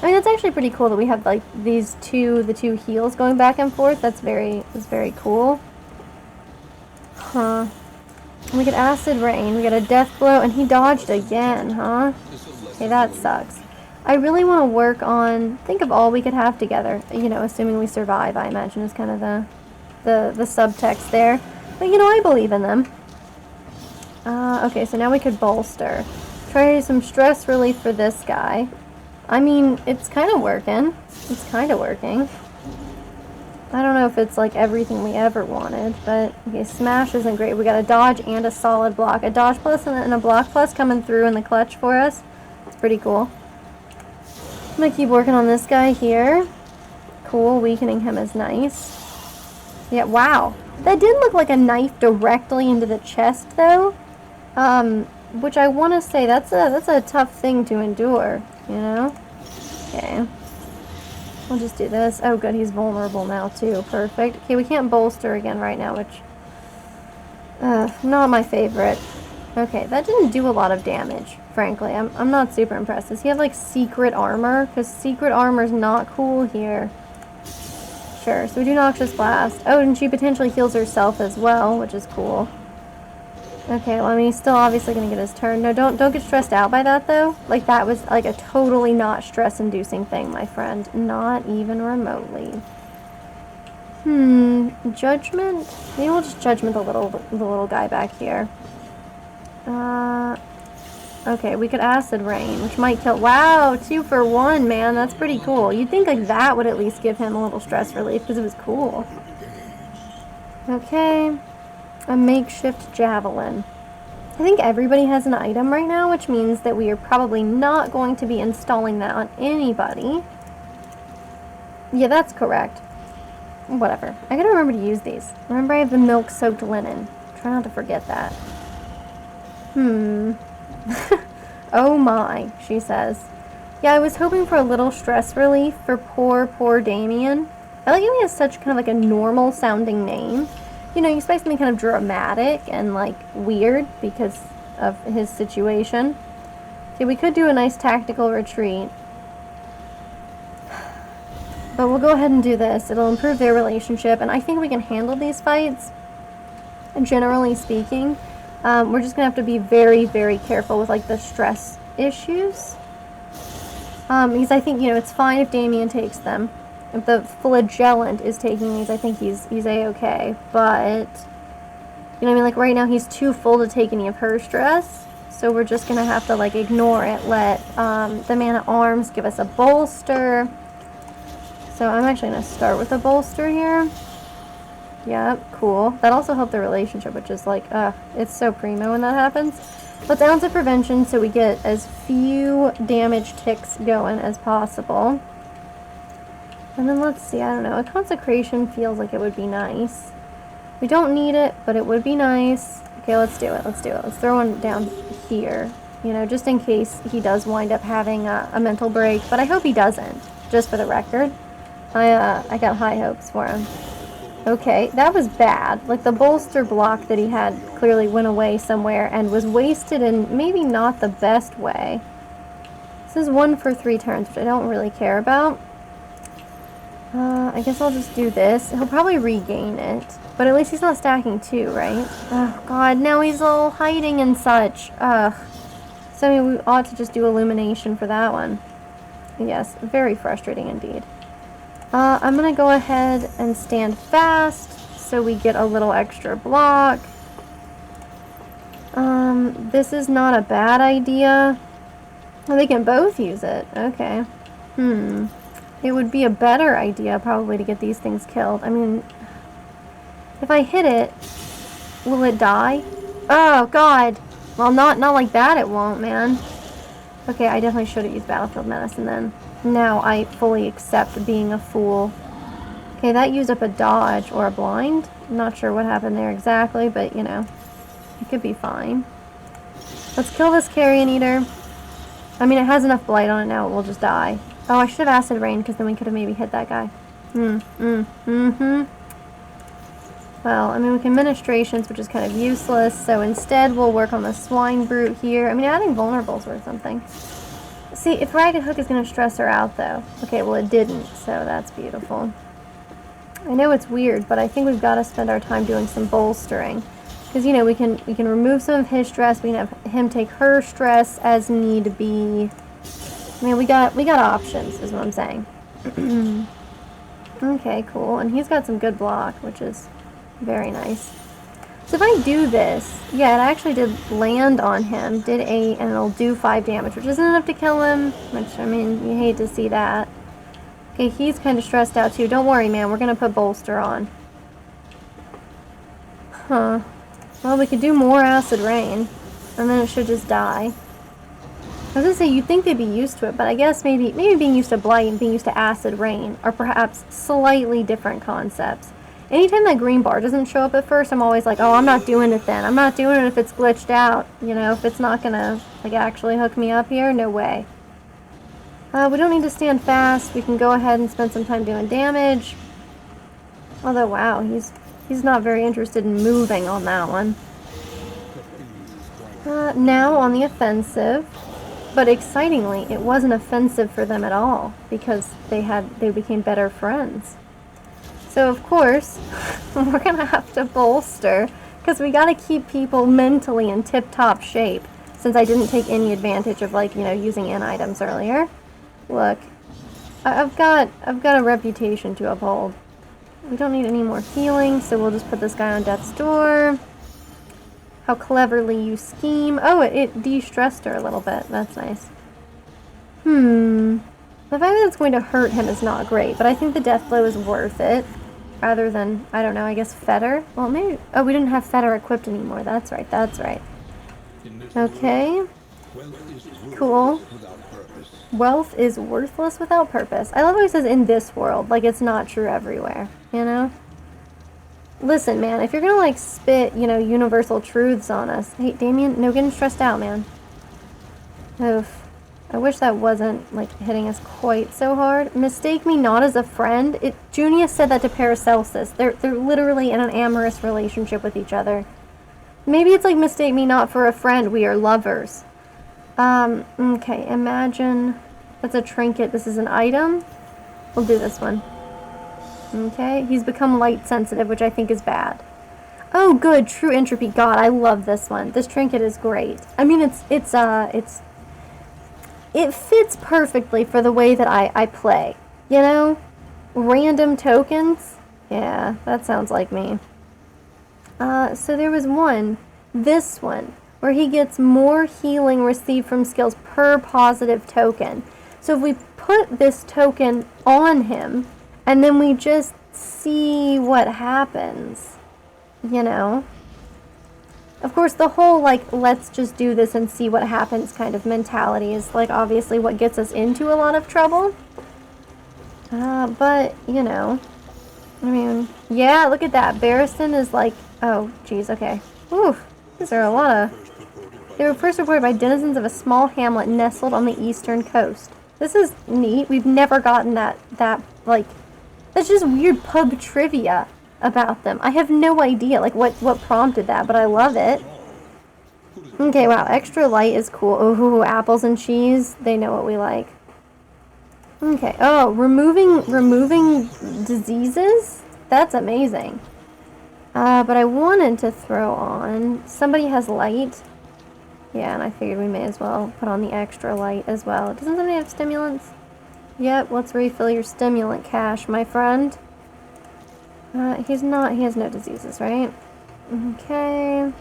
I mean, that's actually pretty cool that we have, like, the two heals going back and forth. That's very cool. Huh. We get Acid Rain, we get a Death Blow, and he dodged again, huh? Okay, that sucks. I really want to work on, think of all we could have together, you know, assuming we survive, I imagine, is kind of the subtext there. But, you know, I believe in them. Okay, so now we could bolster. Try some stress relief for this guy. I mean, it's kind of working. It's kind of working. I don't know if it's, like, everything we ever wanted, but, okay, Smash isn't great. We got a dodge and a solid block. A dodge plus and a block plus coming through in the clutch for us. It's pretty cool. I'm gonna keep working on this guy here. Cool, weakening him is nice. Yeah, wow. That did look like a knife directly into the chest, though. Which I want to say, that's a tough thing to endure, you know? Okay. We'll just do this. Oh, good, he's vulnerable now, too. Perfect. Okay, we can't bolster again right now, which... not my favorite. Okay, that didn't do a lot of damage, frankly. I'm not super impressed. Does he have, like, secret armor? Because secret armor's not cool here. Sure, so we do Noxious Blast. Oh, and she potentially heals herself as well, which is cool. Okay, well, I mean, he's still obviously gonna get his turn. No, don't get stressed out by that, though. Like, that was, like, a totally not stress-inducing thing, my friend. Not even remotely. Judgment? Maybe we'll just judgment the little guy back here. Okay, we could acid rain, which might kill. Wow, 2 for 1, man. That's pretty cool. You'd think like that would at least give him a little stress relief because it was cool. Okay, a makeshift javelin. I think everybody has an item right now, which means that we are probably not going to be installing that on anybody. Yeah, that's correct. Whatever. I gotta remember to use these. Remember, I have the milk-soaked linen. Try not to forget that. Oh my, she says. Yeah, I was hoping for a little stress relief for poor Damien. I like how he has such kind of like a normal sounding name. You know, you expect something kind of dramatic and like weird because of his situation. Okay, we could do a nice tactical retreat. But we'll go ahead and do this. It'll improve their relationship, and I think we can handle these fights. Generally speaking, we're just gonna have to be very, very careful with like the stress issues. Because I think, you know, it's fine if Damien takes them. If the flagellant is taking these, I think he's A-okay. But, you know what I mean? Like, right now he's too full to take any of her stress. So we're just gonna have to, like, ignore it. Let the man-at-arms give us a bolster. So I'm actually gonna start with a bolster here. Yep, cool. That also helped the relationship, which is like, it's so primo when that happens. Let's ounce of prevention so we get as few damage ticks going as possible. And then let's see, I don't know, a consecration feels like it would be nice. We don't need it, but it would be nice. Okay, let's do it. Let's throw one down here, you know, just in case he does wind up having a mental break. But I hope he doesn't, just for the record. I got high hopes for him. Okay, that was bad. Like, the bolster block that he had clearly went away somewhere and was wasted in maybe not the best way. This is 1 for 3 turns, which I don't really care about. I guess I'll just do this. He'll probably regain it. But at least he's not stacking 2, right? Oh, God, now he's all hiding and such. Ugh. So, I mean, we ought to just do illumination for that one. Yes, very frustrating indeed. I'm gonna go ahead and stand fast so we get a little extra block. This is not a bad idea. Well, they can both use it. Okay. It would be a better idea probably to get these things killed. I mean, if I hit it, will it die? Oh, God. Well, not like that it won't, man. Okay, I definitely should have used Battlefield Medicine then. Now I fully accept being a fool. Okay, that used up a dodge or a blind. I'm not sure what happened there exactly, but, you know, it could be fine. Let's kill this Carrion Eater. I mean, it has enough blight on it now, it will just die. Oh, I should have Acid Rain, because then we could have maybe hit that guy. Well, I mean, we can Ministrations, which is kind of useless, so instead we'll work on the Swine Brute here. I mean, adding Vulnerable's worth something. See, if Ragged Hook is going to stress her out, though. Okay, well, it didn't, so that's beautiful. I know it's weird, but I think we've got to spend our time doing some bolstering. Because, you know, we can remove some of his stress, we can have him take her stress as need be. I mean, we got options, is what I'm saying. Okay, cool. And he's got some good block, which is very nice. So if I do this, yeah, it actually did land on him, and it'll do 5 damage, which isn't enough to kill him, which, I mean, you hate to see that. Okay, he's kind of stressed out too. Don't worry, man, we're going to put Bolster on. Huh. Well, we could do more Acid Rain, and then it should just die. I was going to say, you'd think they'd be used to it, but I guess maybe being used to Blight and being used to Acid Rain are perhaps slightly different concepts. Anytime that green bar doesn't show up at first, I'm always like, oh, I'm not doing it then. I'm not doing it if it's glitched out. You know, if it's not going to, like, actually hook me up here, no way. We don't need to stand fast. We can go ahead and spend some time doing damage. Although, wow, he's not very interested in moving on that one. Now on the offensive. But excitingly, it wasn't offensive for them at all, because they became better friends. So of course, we're gonna have to bolster Because we got to keep people mentally in tip-top shape, since I didn't take any advantage of, like, you know, using in items earlier. Look, I've got a reputation to uphold. We don't need any more healing, so we'll just put this guy on death's door. How cleverly you scheme. Oh, it de-stressed her a little bit. That's nice. The fact that it's going to hurt him is not great, but I think the death blow is worth it. Rather than, I don't know, I guess fetter? Well, maybe... Oh, we didn't have fetter equipped anymore. That's right, that's right. Okay. Cool. Wealth is worthless without purpose. I love how he says in this world, like it's not true everywhere, you know? Listen, man, if you're gonna, like, spit, you know, universal truths on us... Hey, Damien, no getting stressed out, man. Oof. I wish that wasn't, like, hitting us quite so hard. Mistake me not as a friend. Junius said that to Paracelsus. They're literally in an amorous relationship with each other. Maybe it's like mistake me not for a friend. We are lovers. Okay, imagine that's a trinket. This is an item. We'll do this one. Okay, he's become light sensitive, which I think is bad. Oh, good. True entropy. God, I love this one. This trinket is great. I mean, it fits perfectly for the way that I play, you know? Random tokens? Yeah, that sounds like me. So there was one, this one, where he gets more healing received from skills per positive token. So if we put this token on him, and then we just see what happens, you know? Of course, the whole, like, let's just do this and see what happens kind of mentality is, like, obviously what gets us into a lot of trouble. But, you know, I mean, yeah, look at that. Barristan is like, oh, geez, okay. Oof, these are a lot of... They were first reported by denizens of a small hamlet nestled on the eastern coast. This is neat. We've never gotten that, like, that's just weird pub trivia about them. I have no idea, like, what prompted that, but I love it. Okay, wow, extra light is cool. Ooh, apples and cheese, they know what we like. Okay, oh, removing diseases? That's amazing. But I wanted to throw on, somebody has light. Yeah, and I figured we may as well put on the extra light as well. Doesn't somebody have stimulants? Yep, let's refill your stimulant cache, my friend. He has no diseases, right? Okay.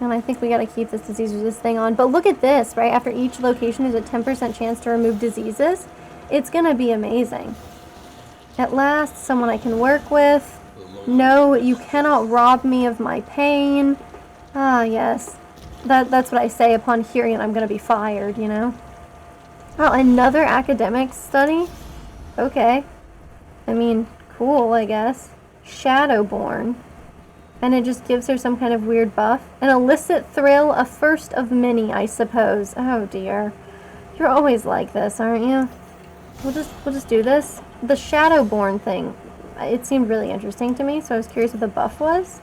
And I think we gotta keep this disease resist thing on. But look at this, right? After each location, there's a 10% chance to remove diseases. It's gonna be amazing. At last, someone I can work with. No, you cannot rob me of my pain. Ah, yes. That's what I say upon hearing it. I'm gonna be fired, you know? Oh, another academic study? Okay. I mean, cool, I guess. Shadowborn. And it just gives her some kind of weird buff. An illicit thrill, a first of many, I suppose. Oh dear. You're always like this, aren't you? We'll just do this. The Shadowborn thing, it seemed really interesting to me, so I was curious what the buff was.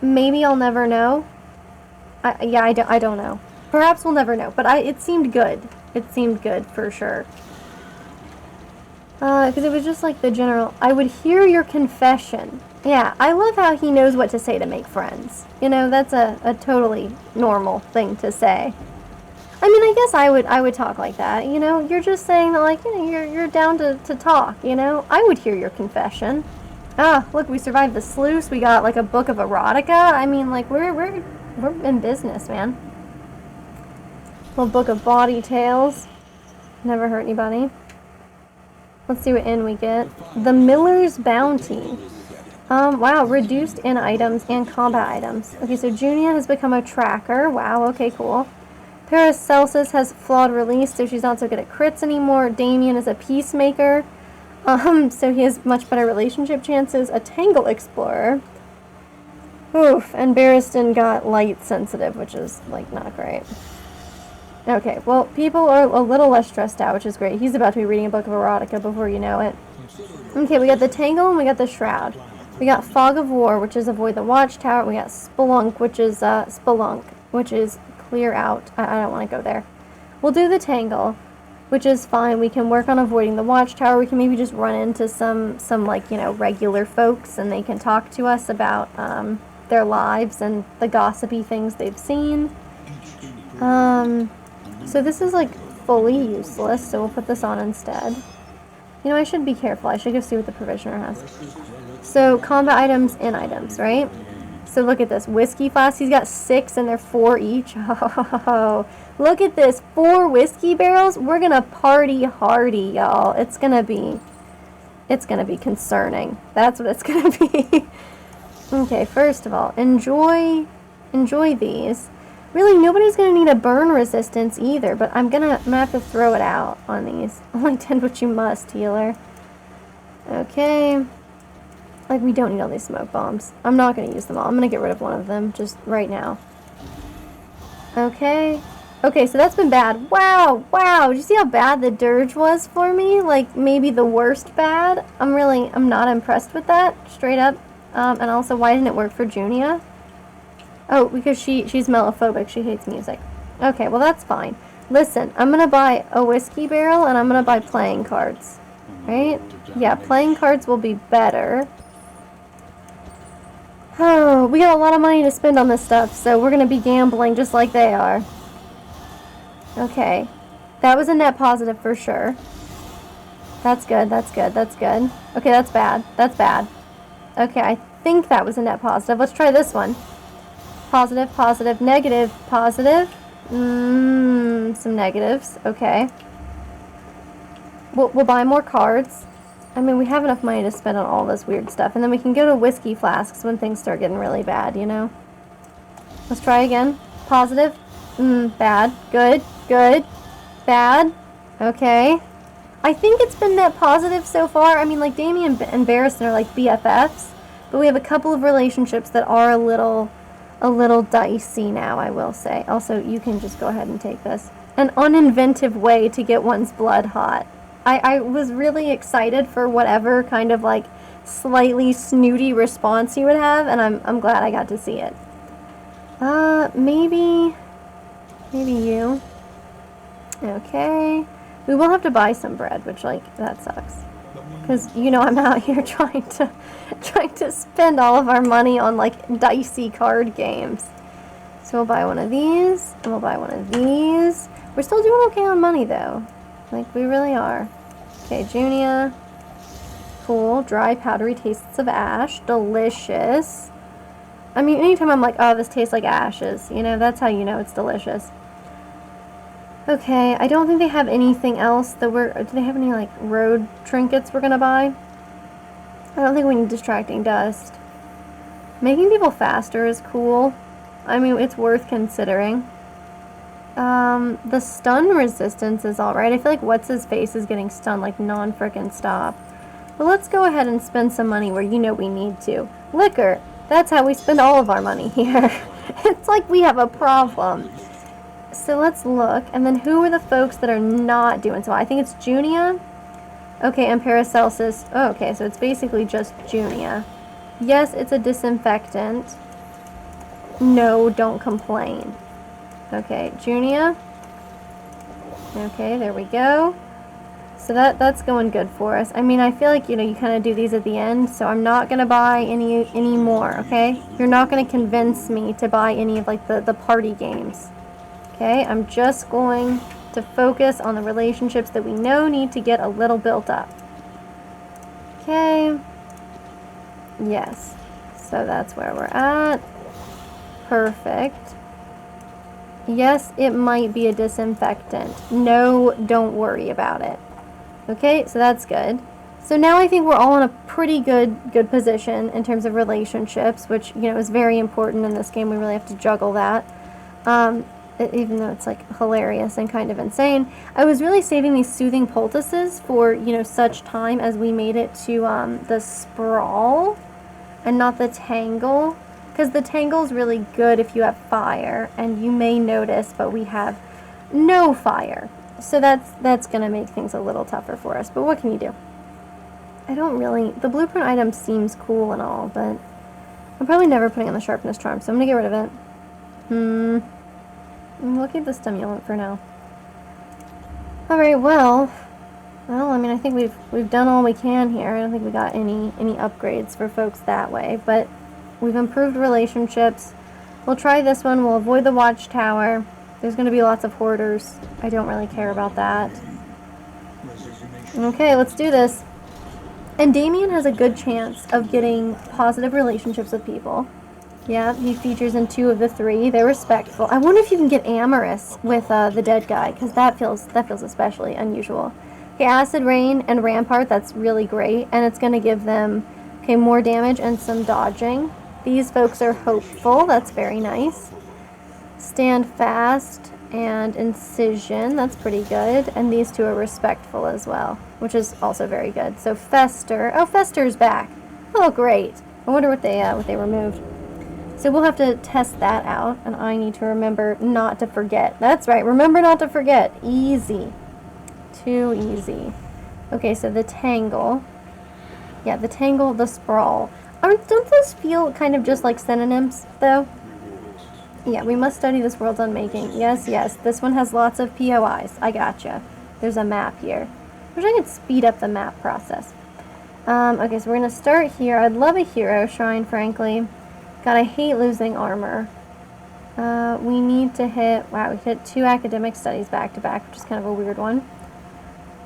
Maybe I'll never know. I don't know. Perhaps we'll never know, but it seemed good. It seemed good for sure. Because it was just like the general, I would hear your confession. Yeah, I love how he knows what to say to make friends. You know, that's a totally normal thing to say. I mean, I guess I would talk like that, you know? You're just saying that, like, you know, you're down to talk, you know? I would hear your confession. Ah, look, we survived the sluice. We got, like, a book of erotica. I mean, like, we're in business, man. Little book of bawdy tales. Never hurt anybody. Let's see what inn we get. The Miller's Bounty. Wow, reduced in items and combat items. Okay, so Junia has become a tracker. Wow, okay, cool. Paracelsus has flawed release, so she's not so good at crits anymore. Damien is a peacemaker. So he has much better relationship chances. A Tangle Explorer. Oof, and Barristan got light sensitive, which is, like, not great. Okay, well, people are a little less stressed out, which is great. He's about to be reading a book of erotica before you know it. Okay, we got the Tangle and we got the Shroud. We got Fog of War, which is avoid the watchtower. We got Spelunk, which is clear out. I don't want to go there. We'll do the Tangle. which is fine. We can work on avoiding the watchtower. We can maybe just run into some like, you know, regular folks, and they can talk to us about their lives and the gossipy things they've seen. So this is like fully useless, so we'll put this on instead. You know, I should be careful. I should go see what the provisioner has. So combat items in items, right? So look at this. Whiskey flasks. He's got 6 and they're 4 each. Oh, look at this. 4 whiskey barrels. We're going to party hardy, y'all. It's going to be concerning. That's what it's going to be. Okay, first of all, enjoy these. Really, nobody's going to need a burn resistance either, but I'm gonna have to throw it out on these. Only tend what you must, healer. Okay. Like, we don't need all these smoke bombs. I'm not going to use them all. I'm going to get rid of one of them just right now. Okay. Okay, so that's been bad. Wow, wow. Did you see how bad the dirge was for me? Like, maybe the worst bad. I'm not impressed with that, straight up. And also, why didn't it work for Junia? Oh, because she's mellophobic. She hates music. Okay, well, that's fine. Listen, I'm going to buy a whiskey barrel, and I'm going to buy playing cards. Right? Yeah, playing cards will be better. Oh, we got a lot of money to spend on this stuff, so we're going to be gambling just like they are. Okay. That was a net positive for sure. That's good, that's good, that's good. Okay, that's bad. That's bad. Okay, I think that was a net positive. Let's try this one. Positive, positive, negative, positive. Some negatives. Okay. We'll buy more cards. I mean, we have enough money to spend on all this weird stuff. And then we can go to whiskey flasks when things start getting really bad, you know? Let's try again. Positive. Bad. Good. Good. Bad. Okay. I think it's been net positive so far. I mean, like, Damien and Barristan are like BFFs. But we have a couple of relationships that are a little dicey now, I will say. Also, you can just go ahead and take this. An uninventive way to get one's blood hot. I was really excited for whatever kind of like slightly snooty response you would have, and I'm glad I got to see it. Maybe you. Okay. We will have to buy some bread, which, like, that sucks. Because, you know, I'm out here trying to spend all of our money on, like, dicey card games. So we'll buy one of these, and we'll buy one of these. We're still doing okay on money, though. Like, we really are. Okay, Junia. Cool. Dry, powdery tastes of ash. Delicious. I mean, anytime I'm like, oh, this tastes like ashes, you know, that's how you know it's delicious. Okay, I don't think they have anything else that do they have any, like, road trinkets we're gonna buy? I don't think we need distracting dust. Making people faster is cool. I mean, it's worth considering. The stun resistance is alright. I feel like What's-His-Face is getting stunned like non-frickin' stop. But let's go ahead and spend some money where you know we need to. Liquor. That's how we spend all of our money here. It's like we have a problem. So let's look. And then who are the folks that are not doing so well? I think it's Junia. Okay, and Paracelsus. Oh, okay, so it's basically just Junia. Yes, it's a disinfectant. No, don't complain. Okay, Junia. Okay, there we go. So that's going good for us. I mean, I feel like, you know, you kind of do these at the end, so I'm not going to buy any more, okay? You're not going to convince me to buy any of, like, the party games. Okay, I'm just going to focus on the relationships that we know need to get a little built up. Okay. Yes. So that's where we're at. Perfect. Yes, it might be a disinfectant. No, don't worry about it. Okay, so that's good. So now I think we're all in a pretty good position in terms of relationships, which, you know, is very important in this game. We really have to juggle that. Even though it's, like, hilarious and kind of insane. I was really saving these soothing poultices for, you know, such time as we made it to the sprawl and not the tangle. Because the tangle is really good if you have fire, and you may notice, but we have no fire. So that's going to make things a little tougher for us. But what can you do? I don't really... The blueprint item seems cool and all, but I'm probably never putting on the sharpness charm, so I'm going to get rid of it. We'll keep the stimulant for now. Alright, well, I mean, I think we've done all we can here. I don't think we got any upgrades for folks that way, but we've improved relationships. We'll try this one. We'll avoid the watchtower. There's going to be lots of hoarders. I don't really care about that. Okay, let's do this. And Damien has a good chance of getting positive relationships with people. Yeah, he features in 2 of the 3. They're respectful. I wonder if you can get amorous with the dead guy, because that feels especially unusual. Okay, Acid Rain and Rampart, that's really great, and it's going to give them, okay, more damage and some dodging. These folks are hopeful, that's very nice. Stand Fast and Incision, that's pretty good, and these 2 are respectful as well, which is also very good. So Fester, oh, Fester's back. Oh, great. I wonder what they removed. So we'll have to test that out, and I need to remember not to forget. That's right, remember not to forget. Easy. Too easy. Okay, so the Tangle. Yeah, the Tangle, the Sprawl. Don't those feel kind of just like synonyms, though? Yeah, we must study this world's unmaking. Yes, yes, this one has lots of POIs. I gotcha. There's a map here. Wish I could speed up the map process. Okay, so we're going to start here. I'd love a hero shrine, frankly. God, I hate losing armor. We need to hit... Wow, we hit 2 academic studies back-to-back, which is kind of a weird one.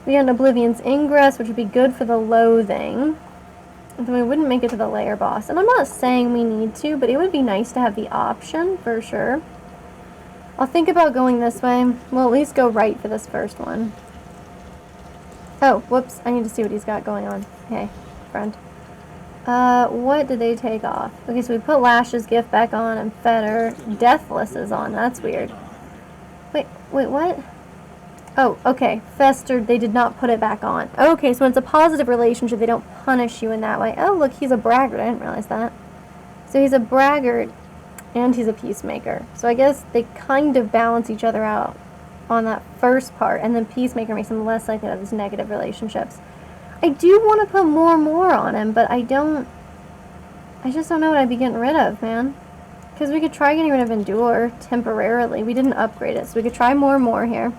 We got an Oblivion's Ingress, which would be good for the Loathing. And then we wouldn't make it to the layer boss. And I'm not saying we need to, but it would be nice to have the option, for sure. I'll think about going this way. We'll at least go right for this first one. Oh, whoops. I need to see what he's got going on. Hey, friend. What did they take off? Okay, so we put Lash's gift back on and Fetter. Deathless is on. That's weird. Wait, what? Oh, okay. Festered, they did not put it back on. Okay, so it's a positive relationship. They don't punish you in that way. Oh, look, he's a braggart. I didn't realize that. So he's a braggart and he's a peacemaker. So I guess they kind of balance each other out on that first part, and then peacemaker makes him less likely to have these negative relationships. I do want to put more on him, but I just don't know what I'd be getting rid of, man. Because we could try getting rid of Endure temporarily. We didn't upgrade it, so we could try more here.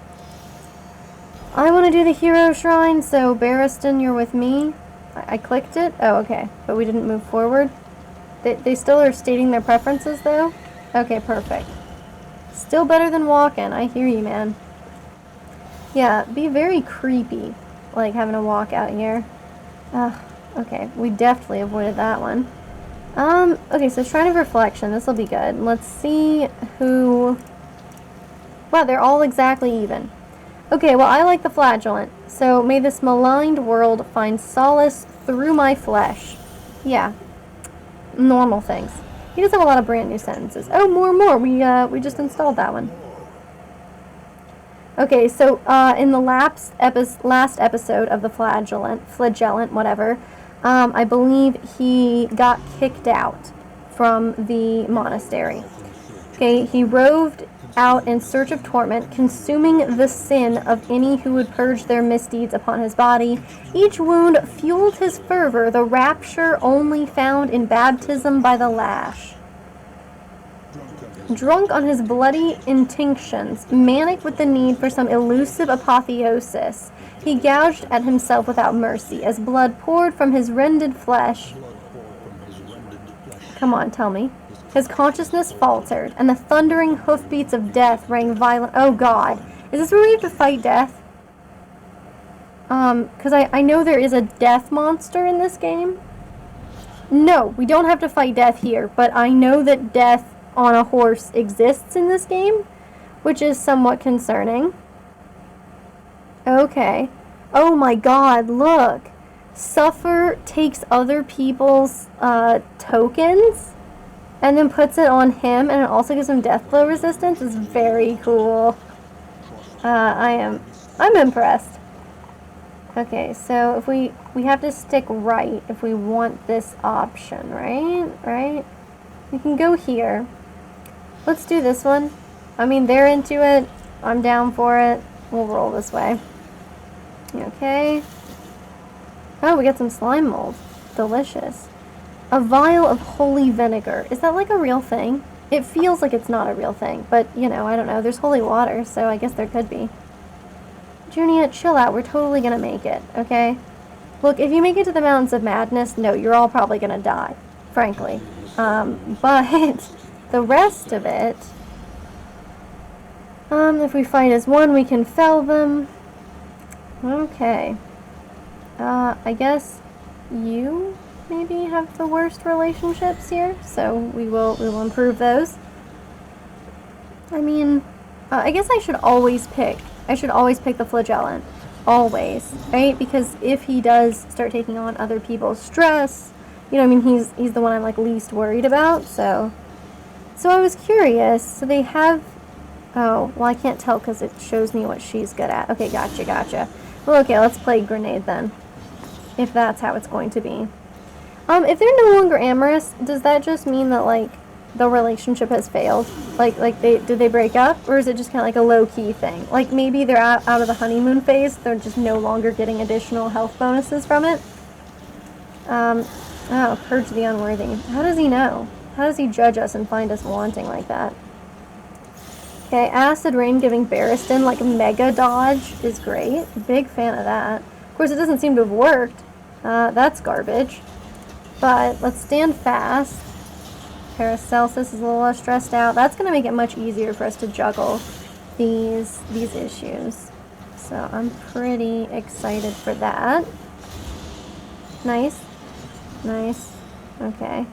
I want to do the hero shrine, so Barristan, you're with me. I clicked it. Oh, okay. But we didn't move forward. They still are stating their preferences, though? Okay, perfect. Still better than walking. I hear you, man. Yeah, be very creepy, like having to walk out here. Okay, we definitely avoided that one. Okay, so Shrine of Reflection. This will be good. Let's see who... Wow, they're all exactly even. Okay, well, I like the Flagellant. So, may this maligned world find solace through my flesh. Yeah. Normal things. He does have a lot of brand new sentences. Oh, more. We just installed that one. Okay, so, in the last episode of the Flagellant, whatever, I believe he got kicked out from the monastery. Okay, he roved out in search of torment, consuming the sin of any who would purge their misdeeds upon his body. Each wound fueled his fervor, the rapture only found in baptism by the lash. Drunk on his bloody intinctions, manic with the need for some elusive apotheosis, he gouged at himself without mercy, as blood poured from his rended flesh. Come on, tell me. His consciousness faltered, and the thundering hoofbeats of death rang violent. Oh, God. Is this where we have to fight death? Because I know there is a death monster in this game. No, we don't have to fight death here, but I know that death on a horse exists in this game, which is somewhat concerning. Okay. Oh, my God, look. Suffer takes other people's tokens and then puts it on him, and it also gives him death blow resistance. It's very cool. I'm impressed. Okay, so if we have to stick right if we want this option, right? We can go here. Let's do this one. I mean, they're into it. I'm down for it. We'll roll this way. Okay. Oh, we got some slime mold. Delicious. A vial of holy vinegar. Is that like a real thing? It feels like it's not a real thing, but, you know, I don't know. There's holy water, so I guess there could be. Junia, chill out. We're totally gonna make it, okay? Look, if you make it to the Mountains of Madness, no, you're all probably gonna die, frankly. But the rest of it, if we fight as one, we can fell them. Okay. I guess you maybe have the worst relationships here, so we will improve those. I mean, I guess I should always pick the Flagellant. Always, right? Because if he does start taking on other people's stress, you know, I mean, he's the one I'm like least worried about, so I was curious. So they have, oh, well, I can't tell because it shows me what she's good at. Okay, gotcha. Well, okay, let's play Grenade then, if that's how it's going to be. If they're no longer amorous, does that just mean that, like, the relationship has failed? Like did they break up? Or is it just kind of like a low-key thing? Like, maybe they're out of the honeymoon phase, they're just no longer getting additional health bonuses from it? Oh, purge the unworthy. How does he know? How does he judge us and find us wanting like that? Okay, Acid Rain giving Barristan, like, mega dodge is great. Big fan of that. Of course, it doesn't seem to have worked. That's garbage. But let's stand fast. Paracelsus is a little less stressed out. That's going to make it much easier for us to juggle these issues. So I'm pretty excited for that. Nice. Okay.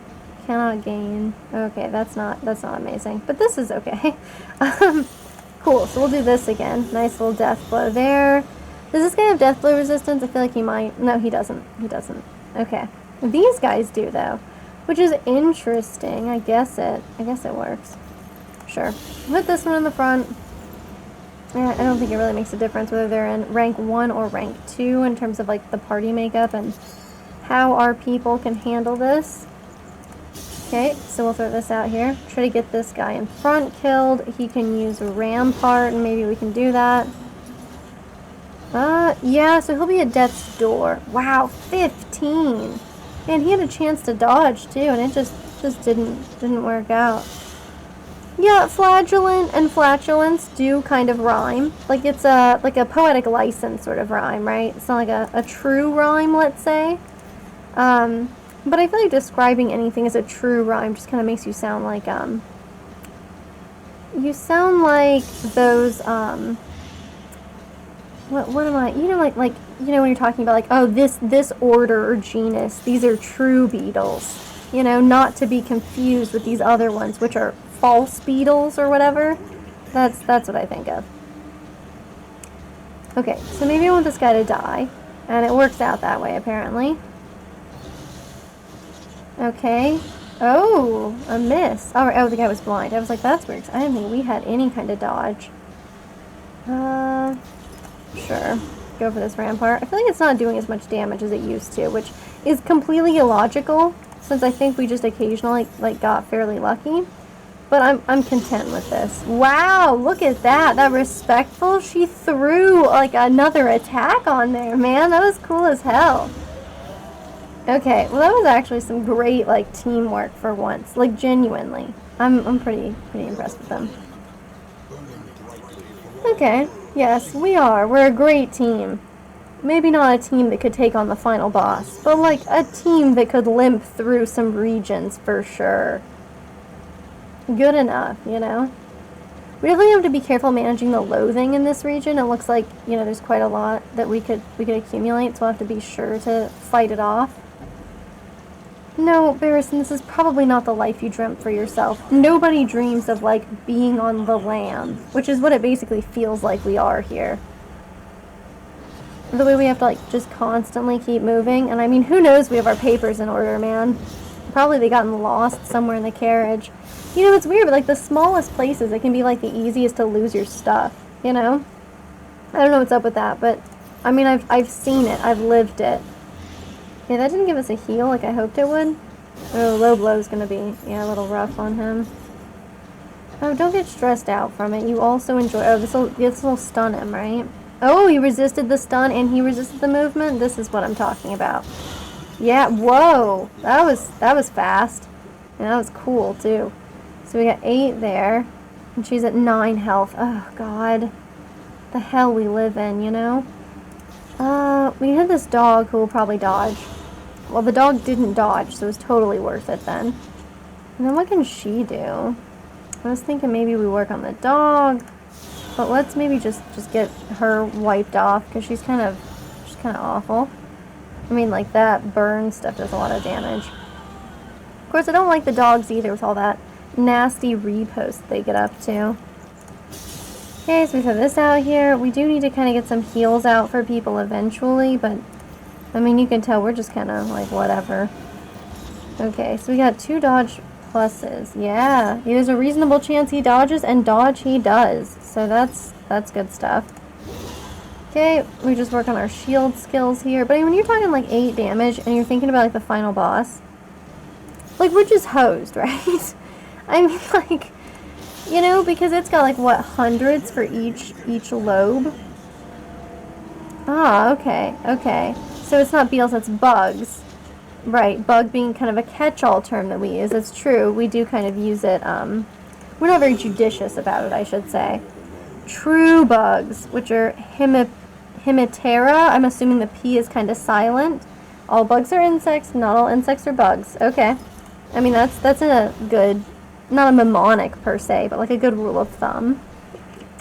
Cannot gain. Okay, that's not amazing. But this is okay. Cool, so we'll do this again. Nice little death blow there. Does this guy have death blow resistance? I feel like he might. No, he doesn't. Okay. These guys do, though. Which is interesting. I guess it works. Sure. Put this one in the front. I don't think it really makes a difference whether they're in rank 1 or rank 2 in terms of, like, the party makeup and how our people can handle this. Okay, so we'll throw this out here. Try to get this guy in front killed. He can use a Rampart, and maybe we can do that. Yeah, so he'll be at Death's Door. Wow, 15! And he had a chance to dodge, too, and it just didn't work out. Yeah, flagellant and flatulence do kind of rhyme. Like, it's like a poetic license sort of rhyme, right? It's not like a true rhyme, let's say. But I feel like describing anything as a true rhyme just kind of makes you sound like, you sound like those, what am I, you know, like, you know, when you're talking about, like, oh, this order or genus, these are true beetles, you know, not to be confused with these other ones, which are false beetles or whatever. That's what I think of. Okay, so maybe I want this guy to die, and it works out that way, apparently. Okay. Oh, a miss. Oh, the guy was blind. I was like, that's weird. I didn't think we had any kind of dodge. Sure. Go for this Rampart. I feel like it's not doing as much damage as it used to, which is completely illogical, since I think we just occasionally, like, got fairly lucky. But I'm content with this. Wow, look at that. That respectful. She threw, like, another attack on there, man. That was cool as hell. Okay, well, that was actually some great, like, teamwork for once. Like, genuinely. I'm pretty impressed with them. Okay, yes, we are. We're a great team. Maybe not a team that could take on the final boss, but, like, a team that could limp through some regions for sure. Good enough, you know? We definitely have to be careful managing the loathing in this region. It looks like, you know, there's quite a lot that we could accumulate, so we'll have to be sure to fight it off. No, Barristan, this is probably not the life you dreamt for yourself. Nobody dreams of, like, being on the lam, which is what it basically feels like we are here. The way we have to, like, just constantly keep moving, and I mean, who knows we have our papers in order, man. Probably they gotten lost somewhere in the carriage. You know, it's weird, but, like, the smallest places, it can be, like, the easiest to lose your stuff, you know? I don't know what's up with that, but, I mean, I've seen it. I've lived it. Yeah, that didn't give us a heal like I hoped it would. Oh, low blow's gonna be, yeah, a little rough on him. Oh, don't get stressed out from it. You also enjoy, oh, this'll stun him, right? Oh, he resisted the stun and he resisted the movement? This is what I'm talking about. Yeah, whoa! That was fast. And that was cool, too. So we got 8 there. And she's at 9 health. Oh, God. the hell we live in, you know? We had this dog who will probably dodge. Well, the dog didn't dodge, so it was totally worth it then. And then what can she do? I was thinking maybe we work on the dog, but let's maybe just get her wiped off, because she's kind of awful. I mean, like, that burn stuff does a lot of damage. Of course, I don't like the dogs either with all that nasty repost they get up to. Okay, so we have this out here. We do need to kind of get some heals out for people eventually, but, I mean, you can tell we're just kind of, like, whatever. Okay, so we got 2 dodge pluses. Yeah, there's a reasonable chance he dodges, and dodge he does. So that's good stuff. Okay, we just work on our shield skills here. But when you're talking, like, 8 damage, and you're thinking about, like, the final boss, like, we're just hosed, right? I mean, like... You know, because it's got, like, what, hundreds for each lobe? Ah, okay, okay. So it's not beetles, it's bugs. Right, bug being kind of a catch-all term that we use. It's true, we do kind of use it, we're not very judicious about it, I should say. True bugs, which are Hemiptera. I'm assuming the P is kind of silent. All bugs are insects, not all insects are bugs. Okay. I mean, that's a good... Not a mnemonic per se, but like a good rule of thumb.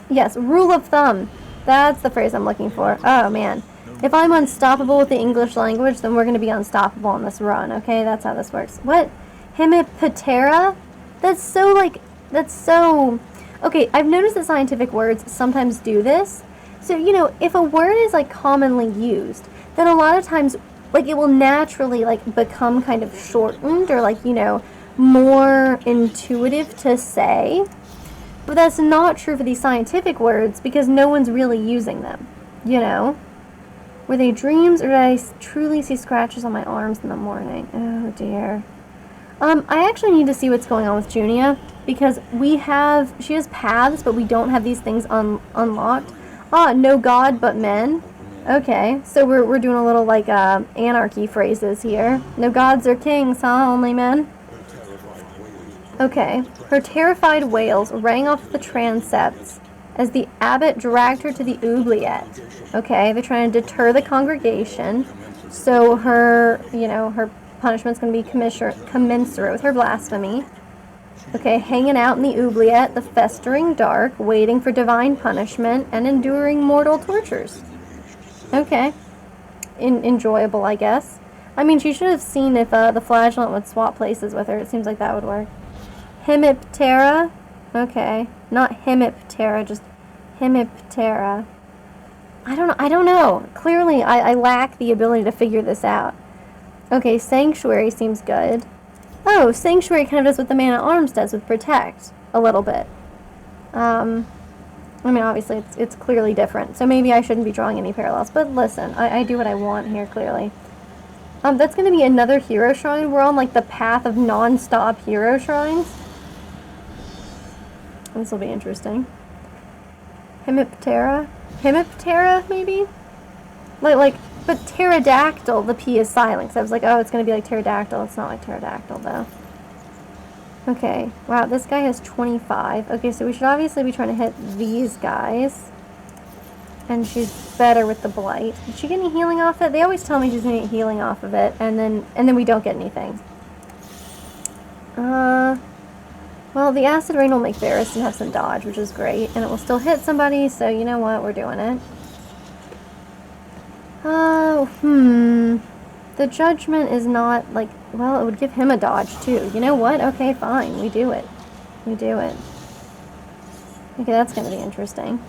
Yes, rule of thumb. That's the phrase I'm looking for. Oh man. If I'm unstoppable with the English language, then we're going to be unstoppable on this run, okay? That's how this works. What? Hemiptera? That's so... Okay, I've noticed that scientific words sometimes do this. So, you know, if a word is, like, commonly used, then a lot of times, like, it will naturally, like, become kind of shortened or, like, you know... more intuitive to say, but that's not true for these scientific words because no one's really using them, you know? Were they dreams or did I truly see scratches on my arms in the morning? Oh dear. I actually need to see what's going on with Junia because she has paths, but we don't have these things unlocked. Ah, no god but men. Okay, so we're doing a little like anarchy phrases here. No gods or kings, huh? Only men. Okay, her terrified wails rang off the transepts as the abbot dragged her to the oubliette. Okay, they're trying to deter the congregation, so her punishment's going to be commensurate with her blasphemy. Okay, hanging out in the oubliette, the festering dark, waiting for divine punishment, and enduring mortal tortures. Okay, enjoyable, I guess. I mean, she should have seen if the flagellant would swap places with her. It seems like that would work. Hemiptera? Okay. Not Hemiptera, just Hemiptera. I don't know. Clearly, I lack the ability to figure this out. Okay, Sanctuary seems good. Oh, Sanctuary kind of does what the Man-at-Arms does with Protect. A little bit. I mean, obviously, it's clearly different. So maybe I shouldn't be drawing any parallels. But listen, I do what I want here, clearly. That's going to be another hero shrine. We're on, like, the path of non-stop hero shrines. This will be interesting. Hemiptera? Hemiptera, maybe? Like, but pterodactyl, the P is silent. So I was like, oh, it's going to be like pterodactyl. It's not like pterodactyl, though. Okay. Wow, this guy has 25. Okay, so we should obviously be trying to hit these guys. And she's better with the blight. Did she get any healing off it? They always tell me she's going to get healing off of it. And then we don't get anything. Well, the acid rain will make Barristan have some dodge, which is great. And it will still hit somebody, so you know what? We're doing it. The judgment is not, like... Well, it would give him a dodge, too. You know what? Okay, fine. We do it. We do it. Okay, that's going to be interesting.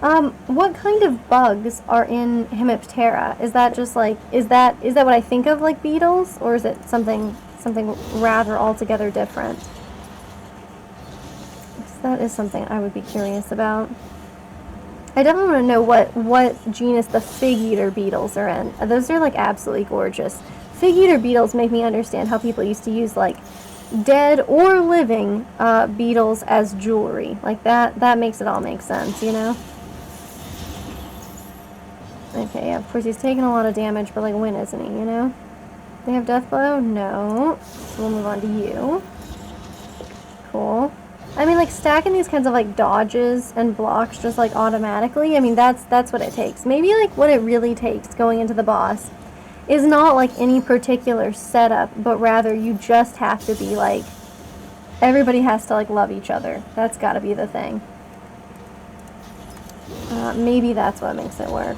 What kind of bugs are in Hemiptera? Is that just, like... Is that what I think of, like, beetles? Or is it something rather altogether different? That is something I would be curious about. I definitely want to know what genus the fig eater beetles are in. Those are, like, absolutely gorgeous. Fig eater beetles make me understand how people used to use, like, dead or living beetles as jewelry. Like, that makes it all make sense, you know? Okay, yeah, of course he's taking a lot of damage, but, like, when isn't he, you know? They have death blow? No. So we'll move on to you. Cool. I mean, like, stacking these kinds of, like, dodges and blocks just, like, automatically, I mean, that's what it takes. Maybe, like, what it really takes going into the boss is not, like, any particular setup, but rather you just have to be, like, everybody has to, like, love each other. That's gotta be the thing. Maybe that's what makes it work.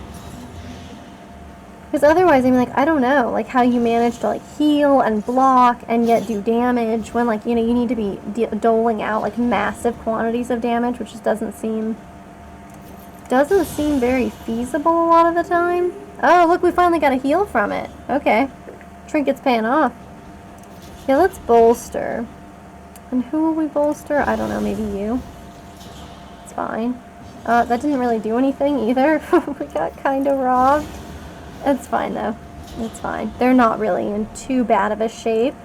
Because otherwise, I mean, like, I don't know, like, how you manage to, like, heal and block and yet do damage when, like, you know, you need to be doling out, like, massive quantities of damage, which just doesn't seem very feasible a lot of the time. Oh, look, we finally got a heal from it. Okay. Trinket's paying off. Yeah, let's bolster. And who will we bolster? I don't know, maybe you. It's fine. That didn't really do anything either. We got kind of robbed. It's fine, though. It's fine. They're not really in too bad of a shape.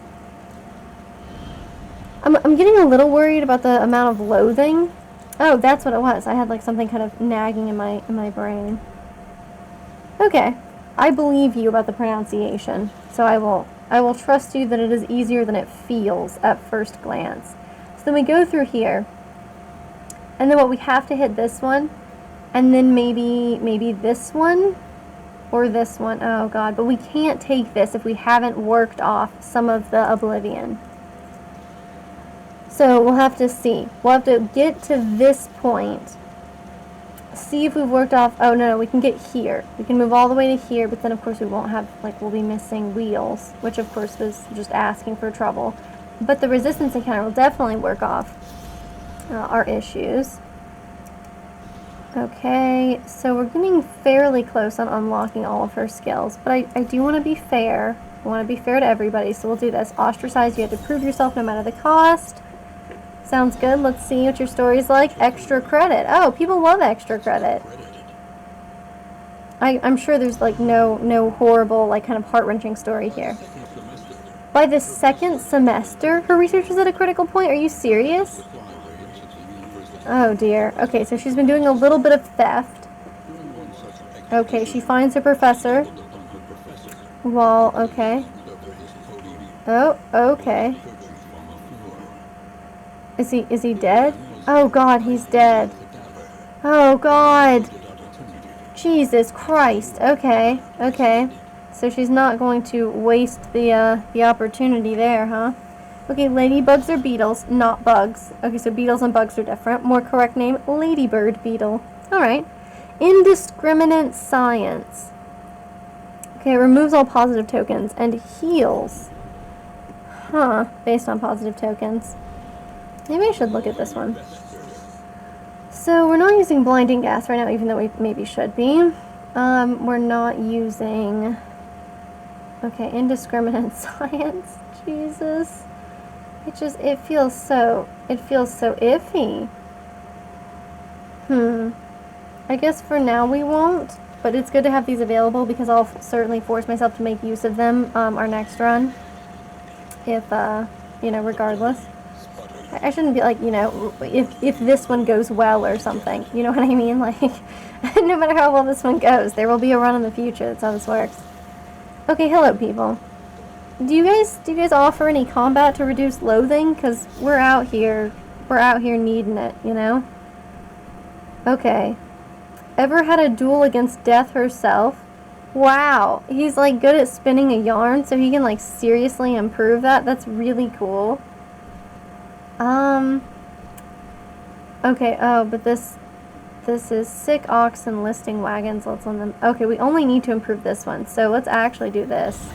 I'm getting a little worried about the amount of loathing. Oh, that's what it was. I had, like, something kind of nagging in my brain. Okay. I believe you about the pronunciation, so I will trust you that it is easier than it feels at first glance. So then we go through here. And then what, we have to hit this one, and then maybe this one, or this one. Oh god, but we can't take this if we haven't worked off some of the oblivion. So we'll have to see. We'll have to get to this point, see if we've worked off. Oh no, we can get here. We can move all the way to here, but then of course we won't have, like, we'll be missing wheels, which of course was just asking for trouble. But the resistance encounter will definitely work off our issues. Okay, so we're getting fairly close on unlocking all of her skills, but I do want to be fair. I want to be fair to everybody, so we'll do this. Ostracized, you have to prove yourself no matter the cost. Sounds good. Let's see what your story's like. Extra credit. Oh, people love extra credit. I'm sure there's, like, no horrible, like, kind of heart-wrenching story here. By the second semester, her research is at a critical point. Are you serious? Oh dear. Okay, so she's been doing a little bit of theft. Okay, she finds her professor. Well, okay. Oh, okay. Is he dead? Oh god, he's dead. Oh god. Jesus Christ. Okay, okay. So she's not going to waste the opportunity there, huh? Okay, ladybugs are beetles, not bugs. Okay, so beetles and bugs are different. More correct name, ladybird beetle. Alright. Indiscriminate science. Okay, it removes all positive tokens and heals. Huh, based on positive tokens. Maybe I should look at this one. So we're not using blinding gas right now, even though we maybe should be. We're not using... Okay, indiscriminate science. Jesus. It feels so iffy. I guess for now we won't, but it's good to have these available because I'll certainly force myself to make use of them our next run. If, you know, regardless. I shouldn't be like, you know, if this one goes well or something. You know what I mean? Like, no matter how well this one goes, there will be a run in the future. That's how this works. Okay, hello people. Do you guys offer any combat to reduce loathing? Because we're out here needing it, you know? Okay. Ever had a duel against death herself? Wow, he's, like, good at spinning a yarn, so he can, like, seriously improve that. That's really cool. Okay, oh, but this is sick oxen listing wagons. Let's let them... Okay, we only need to improve this one, so let's actually do this.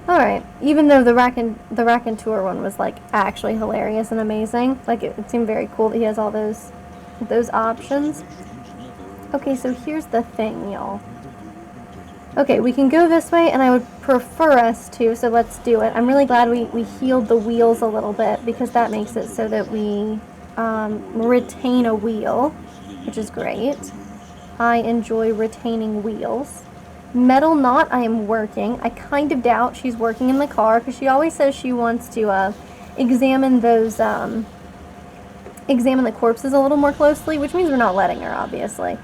Alright, even though the raconteur one was, like, actually hilarious and amazing. Like, it seemed very cool that he has all those options. Okay, so here's the thing, y'all. Okay, we can go this way, and I would prefer us to, so let's do it. I'm really glad we healed the wheels a little bit, because that makes it so that we retain a wheel, which is great. I enjoy retaining wheels. Metal knot, I am working. I kind of doubt she's working in the car, because she always says she wants to examine those, examine the corpses a little more closely, which means we're not letting her, obviously.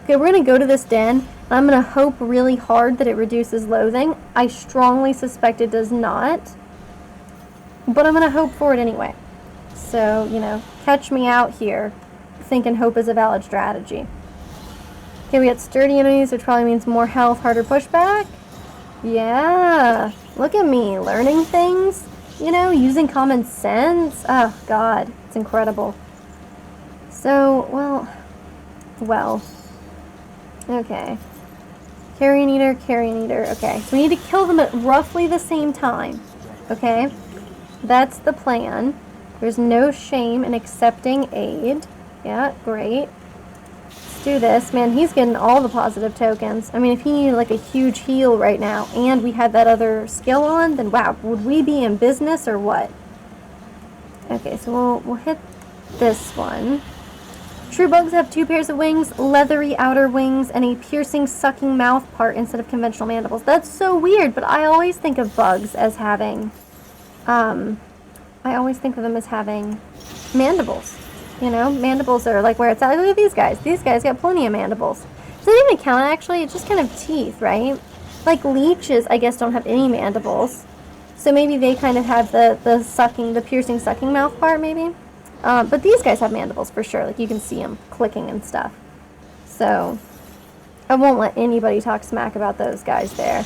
Okay, we're going to go to this den, and I'm going to hope really hard that it reduces loathing. I strongly suspect it does not, but I'm going to hope for it anyway. So, you know, catch me out here thinking hope is a valid strategy. Okay, we got sturdy enemies, which probably means more health, harder pushback. Yeah, look at me learning things, you know, using common sense. Oh, God, it's incredible. So, well, okay. Carrion eater. Okay, so we need to kill them at roughly the same time. Okay, that's the plan. There's no shame in accepting aid. Yeah, great. Let's do this. Man, he's getting all the positive tokens. I mean, if he needed like a huge heal right now and we had that other skill on, then wow, would we be in business or what? Okay, so we'll hit this one. True bugs have 2 pairs of wings, leathery outer wings, and a piercing, sucking mouth part instead of conventional mandibles. That's so weird, but I always think of bugs as having, I always think of them as having mandibles. You know, mandibles are like where it's at. Look at these guys. These guys got plenty of mandibles. Does that even count, actually? It's just kind of teeth, right? Like leeches, I guess, don't have any mandibles. So maybe they kind of have the sucking, the piercing, sucking mouth part, maybe? But these guys have mandibles for sure. Like, you can see them clicking and stuff. So, I won't let anybody talk smack about those guys there.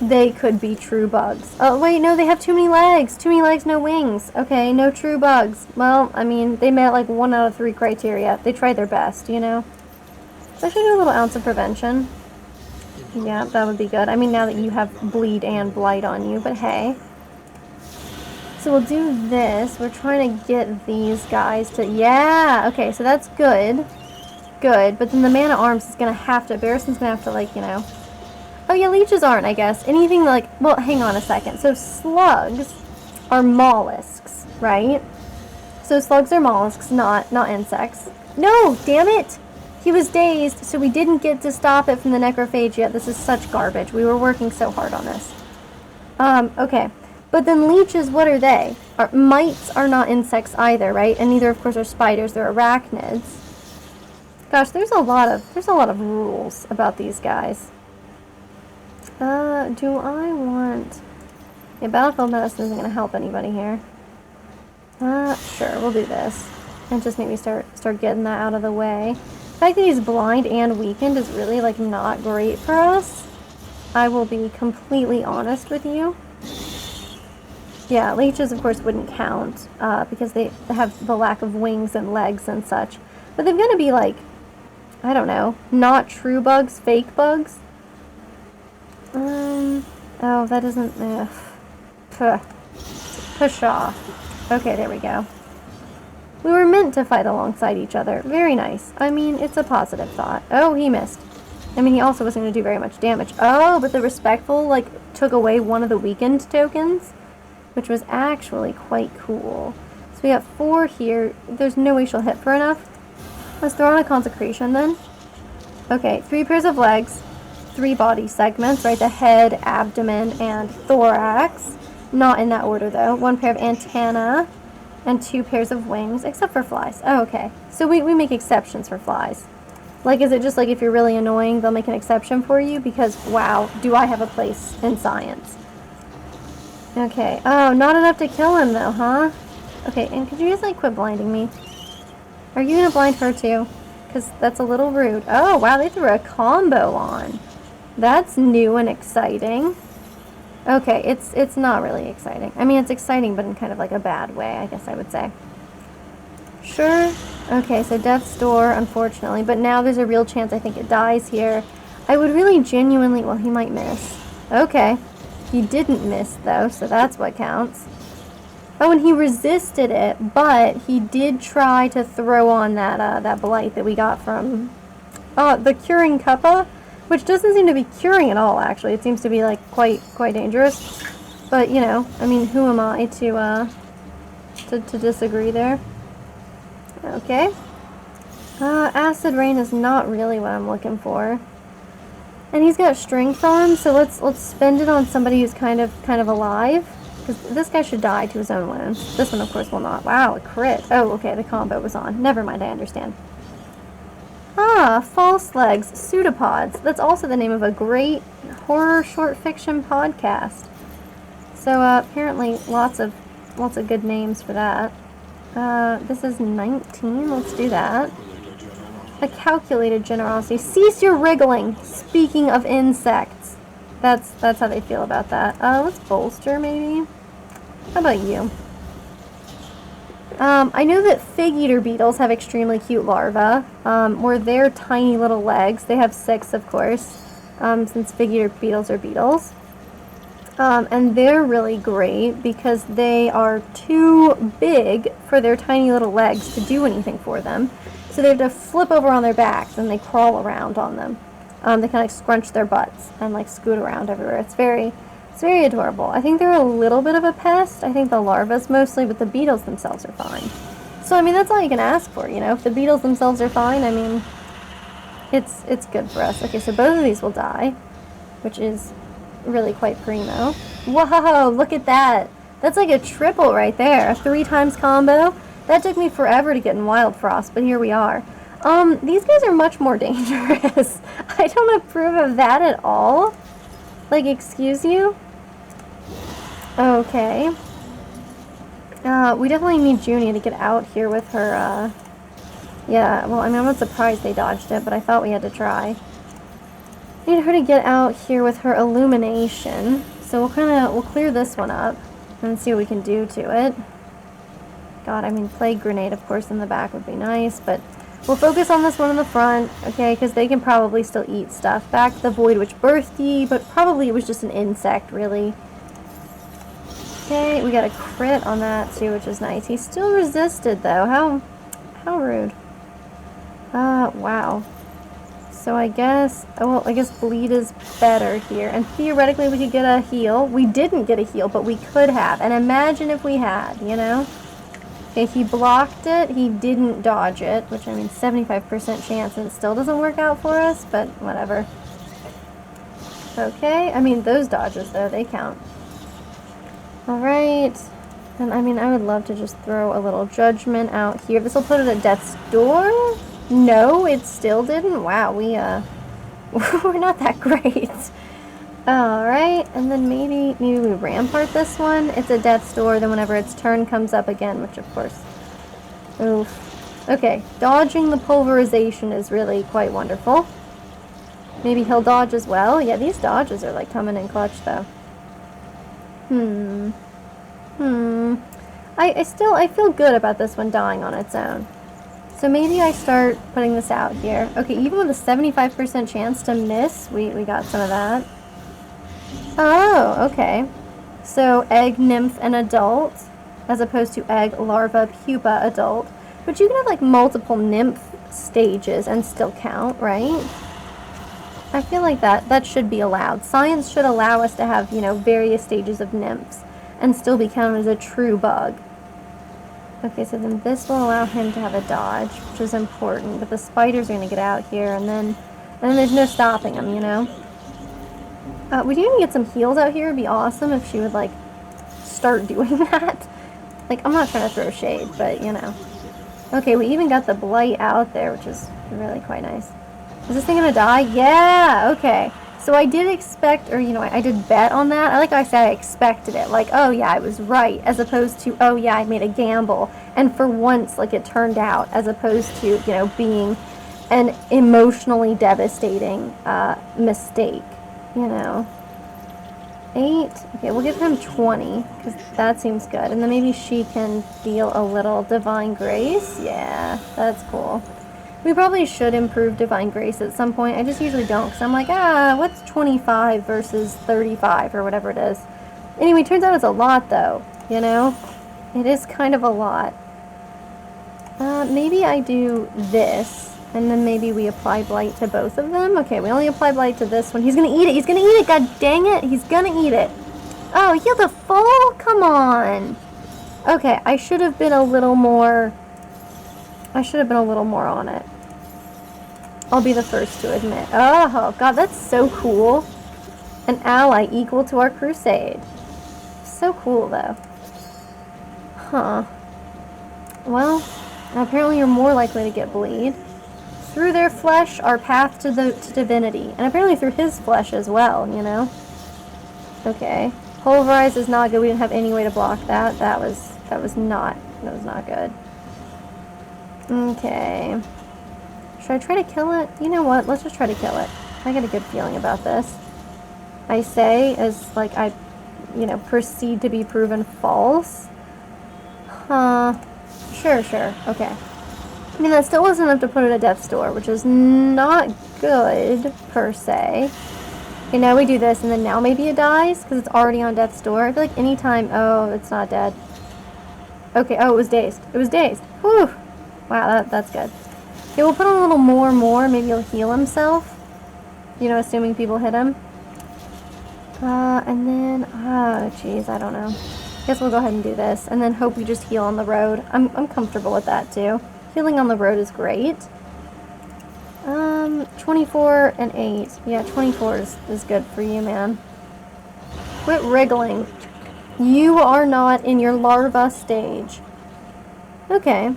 They could be true bugs. Oh, wait, no, they have too many legs. Too many legs, no wings. Okay, no true bugs. Well, I mean, they met like 1 out of 3 criteria. They tried their best, you know? So I should do a little ounce of prevention. Yeah, that would be good. I mean, now that you have bleed and blight on you, but hey. So we'll do this. We're trying to get these guys to... Yeah! Okay, so that's good. Good. But then the man at arms is going to have to... Barrison's going to have to, like, you know... Oh, yeah, leeches aren't, I guess. Anything like... Well, hang on a second. So slugs are mollusks, right? So slugs are mollusks, not insects. No! Damn it! He was dazed, so we didn't get to stop it from the necrophage yet. This is such garbage. We were working so hard on this. Okay. But then leeches, what are they? Mites are not insects either, right? And neither, of course, are spiders. They're arachnids. Gosh, there's a lot of rules about these guys. Do I want... Yeah, battlefield medicine isn't going to help anybody here. Sure, we'll do this. And just maybe start getting that out of the way. The fact that he's blind and weakened is really, like, not great for us. I will be completely honest with you. Yeah, leeches, of course, wouldn't count, because they have the lack of wings and legs and such. But they're going to be, like, I don't know, not true bugs, fake bugs. Oh, that isn't, Pshaw. Okay, there we go. We were meant to fight alongside each other. Very nice. I mean, it's a positive thought. Oh, he missed. I mean, he also wasn't going to do very much damage. Oh, but the respectful, like, took away one of the weakened tokens, which was actually quite cool. So we got 4 here. There's no way she'll hit for enough. Let's throw on a consecration then. Okay, 3 pairs of legs, 3 body segments, right? The head, abdomen, and thorax. Not in that order, though. 1 pair of antennae and 2 pairs of wings, except for flies. Oh, okay. So we make exceptions for flies. Like, is it just like if you're really annoying, they'll make an exception for you? Because, wow, do I have a place in science. Okay. Oh, not enough to kill him, though, huh? Okay, and could you just, like, quit blinding me? Are you gonna blind her, too? Because that's a little rude. Oh, wow, they threw a combo on. That's new and exciting. Okay, it's not really exciting. I mean, it's exciting, but in kind of like a bad way, I guess I would say. Sure. Okay, so death's door, unfortunately. But now there's a real chance I think it dies here. I would really genuinely... Well, he might miss. Okay. He didn't miss, though, so that's what counts. Oh, and he resisted it, but he did try to throw on that blight that we got from... the curing cuppa, which doesn't seem to be curing at all, actually. It seems to be, like, quite dangerous. But, you know, I mean, who am I to disagree there? Okay. Acid rain is not really what I'm looking for. And he's got strength on, so let's spend it on somebody who's kind of alive. Because this guy should die to his own wounds. This one, of course, will not. Wow, a crit. Oh, okay, the combo was on. Never mind, I understand. False legs, pseudopods. That's also the name of a great horror short fiction podcast. So, apparently lots of lots of good names for that. This is 19. Let's do that. A calculated generosity. Cease your wriggling. Speaking of insects. That's how they feel about that. Let's bolster, maybe. How about you? I know that fig eater beetles have extremely cute larvae, or their tiny little legs. They have 6, of course, since fig eater beetles are beetles. And they're really great because they are too big for their tiny little legs to do anything for them. So they have to flip over on their backs and they crawl around on them. They kind of like scrunch their butts and like scoot around everywhere. It's very adorable. I think they're a little bit of a pest. I think the larvae mostly, but the beetles themselves are fine. So I mean, that's all you can ask for, you know. If the beetles themselves are fine, I mean, it's good for us. Okay, so both of these will die, which is really quite primo. Whoa, look at that. That's like a triple right there. A 3 times combo. That took me forever to get in Wild Frost, but here we are. These guys are much more dangerous. I don't approve of that at all. Like, excuse you? Okay. We definitely need Junie to get out here with her, yeah, well, I mean, I'm not surprised they dodged it, but I thought we had to try. Need her to get out here with her illumination. So we'll clear this one up and see what we can do to it. God, I mean, plague grenade, of course, in the back would be nice, but we'll focus on this one in the front, okay, because they can probably still eat stuff. Back to the void which birthed ye, but probably it was just an insect, really. Okay, we got a crit on that too, which is nice. He still resisted, though. How rude. Wow. So I guess, well, I guess bleed is better here. And theoretically we could get a heal. We didn't get a heal, but we could have. And imagine if we had, you know? Okay, he blocked it. He didn't dodge it, which, I mean, 75% chance, and it still doesn't work out for us, but whatever. Okay, I mean, those dodges, though, they count. Alright. And, I mean, I would love to just throw a little judgment out here. This will put it at death's door? No, it still didn't? Wow, we're not that great. Alright, and then maybe we rampart this one. It's a death's door, then whenever its turn comes up again, which of course... Oof. Okay, dodging the pulverization is really quite wonderful. Maybe he'll dodge as well? Yeah, these dodges are like coming in clutch though. I feel good about this one dying on its own. So maybe I start putting this out here. Okay, even with a 75% chance to miss, we got some of that. Oh, okay. So egg, nymph, and adult, as opposed to egg, larva, pupa, adult. But you can have like multiple nymph stages and still count, right? I feel like that should be allowed. Science should allow us to have, you know, various stages of nymphs and still be counted as a true bug. Okay, so then this will allow him to have a dodge, which is important. But the spiders are going to get out here, and then there's no stopping them, you know? We do even get some heals out here. It'd be awesome if she would, like, start doing that. Like, I'm not trying to throw shade, but, you know. Okay, we even got the blight out there, which is really quite nice. Is this thing going to die? Yeah, okay. So I did expect, or, you know, I did bet on that. I like how I said I expected it. Like, oh, yeah, I was right. As opposed to, oh, yeah, I made a gamble. And for once, like, it turned out. As opposed to, you know, being an emotionally devastating mistake. You know. 8. Okay, we'll give him 20. Because that seems good. And then maybe she can deal a little Divine Grace. Yeah, that's cool. We probably should improve Divine Grace at some point. I just usually don't, because I'm like, what's 25 versus 35 or whatever it is. Anyway, turns out it's a lot, though, you know? It is kind of a lot. Maybe I do this, and then maybe we apply Blight to both of them. Okay, we only apply Blight to this one. He's going to eat it. He's going to eat it. God dang it. He's going to eat it. Oh, heal the full? Come on. Okay, I should have been a little more on it. I'll be the first to admit. Oh, God, that's so cool. An ally equal to our crusade. So cool, though. Huh. Well, apparently you're more likely to get bleed. Through their flesh, our path to divinity. And apparently through his flesh as well, you know? Okay. Pulverize is not good. We didn't have any way to block that. That was not good. Okay. Should I try to kill it? You know what? Let's just try to kill it. I get a good feeling about this. I say as like I, proceed to be proven false. Sure. Okay. I mean, that still wasn't enough to put it at death's door, which is not good, per se. Okay, now we do this, and then now maybe it dies, because it's already on death's door. I feel like any time... Oh, it's not dead. Okay, oh, it was dazed. It was dazed. Whew. Wow, that's good. Okay, we'll put on a little more. Maybe he'll heal himself. Assuming people hit him. And then... Oh, jeez, I don't know. Guess we'll go ahead and do this, and then hope we just heal on the road. I'm comfortable with that, too. Healing on the road is great. 24 and 8. Yeah, 24 is good for you, man. Quit wriggling. You are not in your larva stage. Okay.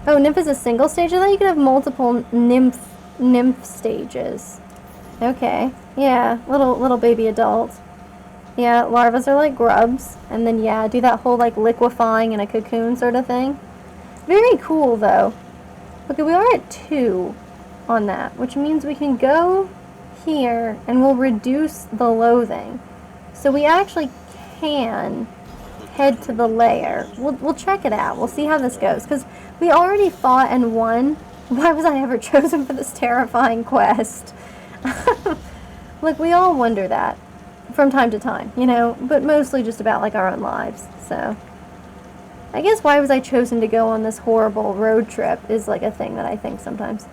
Oh, nymph is a single stage? I thought you could have multiple nymph stages. Okay. Yeah, little baby adult. Yeah, larvas are like grubs. And then, yeah, do that whole, like, liquefying in a cocoon sort of thing. Very cool, though. Okay, we are at 2 on that, which means we can go here and we'll reduce the loathing. So we actually can head to the lair. We'll check it out. We'll see how this goes, because we already fought and won. Why was I ever chosen for this terrifying quest? Like, we all wonder that from time to time, but mostly just about, like, our own lives, so... I guess why was I chosen to go on this horrible road trip is like a thing that I think sometimes.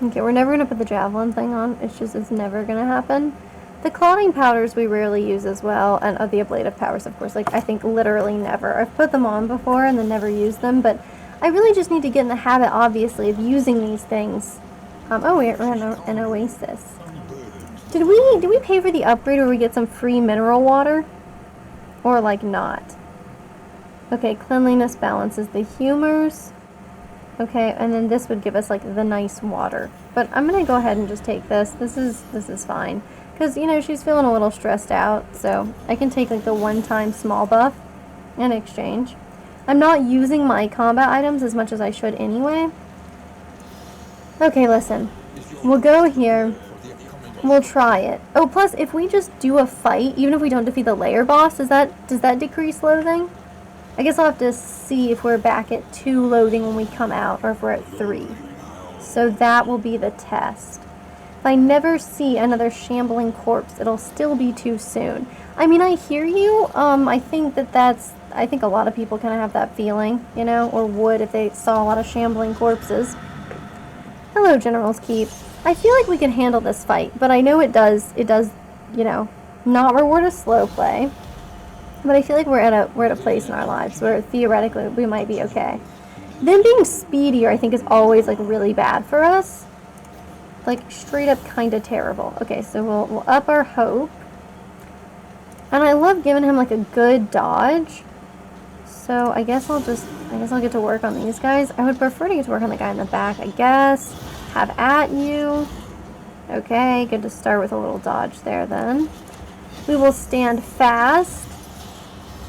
Okay, we're never going to put the javelin thing on. It's never going to happen. The clotting powders we rarely use as well, and the ablative powers, of course. Like, I think literally never. I've put them on before and then never used them, but I really just need to get in the habit, obviously, of using these things. Oh, we're in an oasis. Did we pay for the upgrade where we get some free mineral water? Or, like, not. Okay, cleanliness balances the humors. Okay, and then this would give us, like, the nice water. But I'm gonna go ahead and just take this. This is fine. Because, she's feeling a little stressed out. So, I can take, like, the one-time small buff in exchange. I'm not using my combat items as much as I should anyway. Okay, listen. We'll go here. We'll try it. Oh, plus, if we just do a fight, even if we don't defeat the lair boss, does that decrease loathing? I guess I'll have to see if we're back at 2 loathing when we come out, or if we're at 3. So that will be the test. If I never see another shambling corpse, it'll still be too soon. I mean, I hear you. I think I think a lot of people kind of have that feeling, or would if they saw a lot of shambling corpses. Hello, General's Keep. I feel like we can handle this fight, but I know it does, not reward a slow play. But I feel like we're at a place in our lives where theoretically we might be okay. Them being speedier, I think, is always, like, really bad for us. Like, straight up kind of terrible. Okay, so we'll up our hope. And I love giving him, like, a good dodge. So I guess I'll get to work on these guys. I would prefer to get to work on the guy in the back, I guess. Have at you. Okay, good to start with a little dodge there then. We will stand fast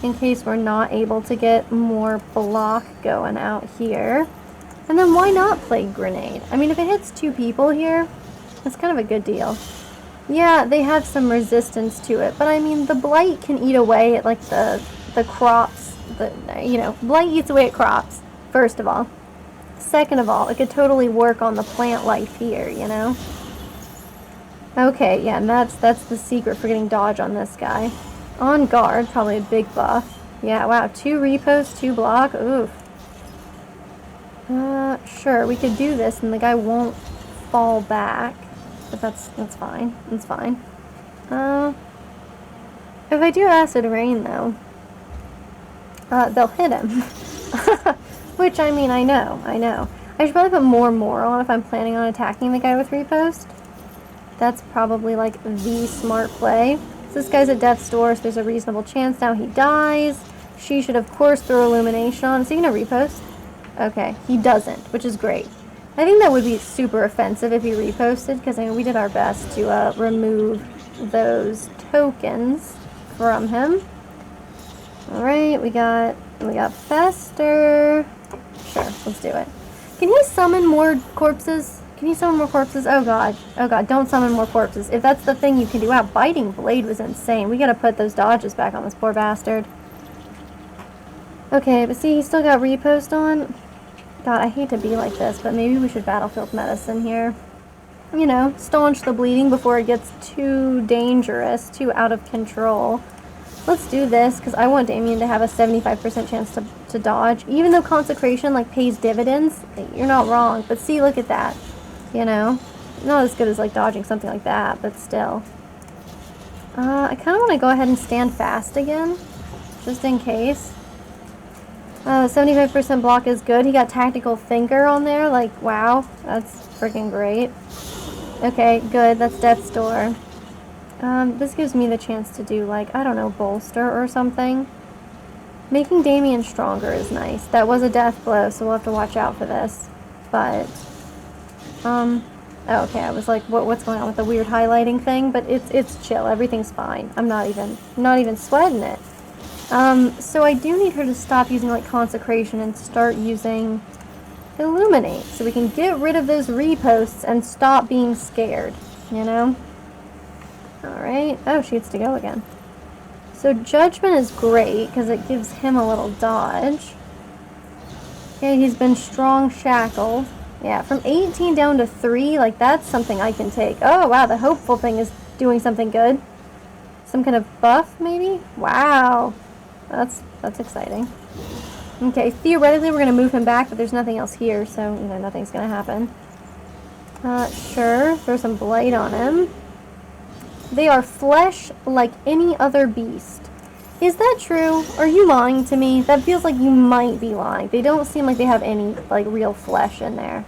in case we're not able to get more block going out here. And then why not play grenade? I mean, if it hits 2 people here, that's kind of a good deal. Yeah, they have some resistance to it, but I mean, the blight can eat away at, like, the crops. Blight eats away at crops, first of all. Second of all, it could totally work on the plant life here, Okay, yeah, and that's the secret for getting dodge on this guy. On guard, probably a big buff. Yeah, wow, 2 reposts, 2 block, oof. Sure, we could do this and the guy won't fall back. But that's fine, that's fine. If I do acid rain, though, they'll hit him. Which, I mean, I know. I should probably put more on if I'm planning on attacking the guy with repost. That's probably, like, the smart play. So this guy's at death's door, so there's a reasonable chance now he dies. She should, of course, throw illumination on. Is he gonna repost? Okay, he doesn't, which is great. I think that would be super offensive if he reposted, because I mean, we did our best to remove those tokens from him. Alright, we got Fester. Sure, let's do it. Can he summon more corpses? Can he summon more corpses? Oh god. Oh god, don't summon more corpses. If that's the thing you can do. Wow, Biting Blade was insane. We gotta put those dodges back on this poor bastard. Okay, but see, he's still got repost on. God, I hate to be like this, but maybe we should Battlefield Medicine here. You know, staunch the bleeding before it gets too dangerous, too out of control. Let's do this, because I want Damien to have a 75% chance to dodge. Even though Consecration, like, pays dividends, you're not wrong. But see, look at that. You know? Not as good as, like, dodging something like that, but still. I kind of want to go ahead and stand fast again, just in case. 75% block is good. He got Tactical Thinker on there. Like, wow. That's freaking great. Okay, good. That's Death's Door. This gives me the chance to do, like, I don't know, Bolster or something. Making Damien stronger is nice. That was a death blow, so we'll have to watch out for this. But, oh, okay, I was like, what's going on with the weird highlighting thing? But it's chill. Everything's fine. I'm not even sweating it. So I do need her to stop using, like, Consecration and start using Illuminate, so we can get rid of those reposts and stop being scared, you know? Alright. Oh, she gets to go again. So Judgment is great, because it gives him a little dodge. Okay, he's been strong shackled. Yeah, from 18 down to 3, like, that's something I can take. Oh, wow, the hopeful thing is doing something good. Some kind of buff, maybe? Wow. That's exciting. Okay, theoretically we're going to move him back, but there's nothing else here, so, you know, nothing's going to happen. Sure, throw some blight on him. They are flesh like any other beast. Is that true? Are you lying to me? That feels like you might be lying. They don't seem like they have any, like, real flesh in there.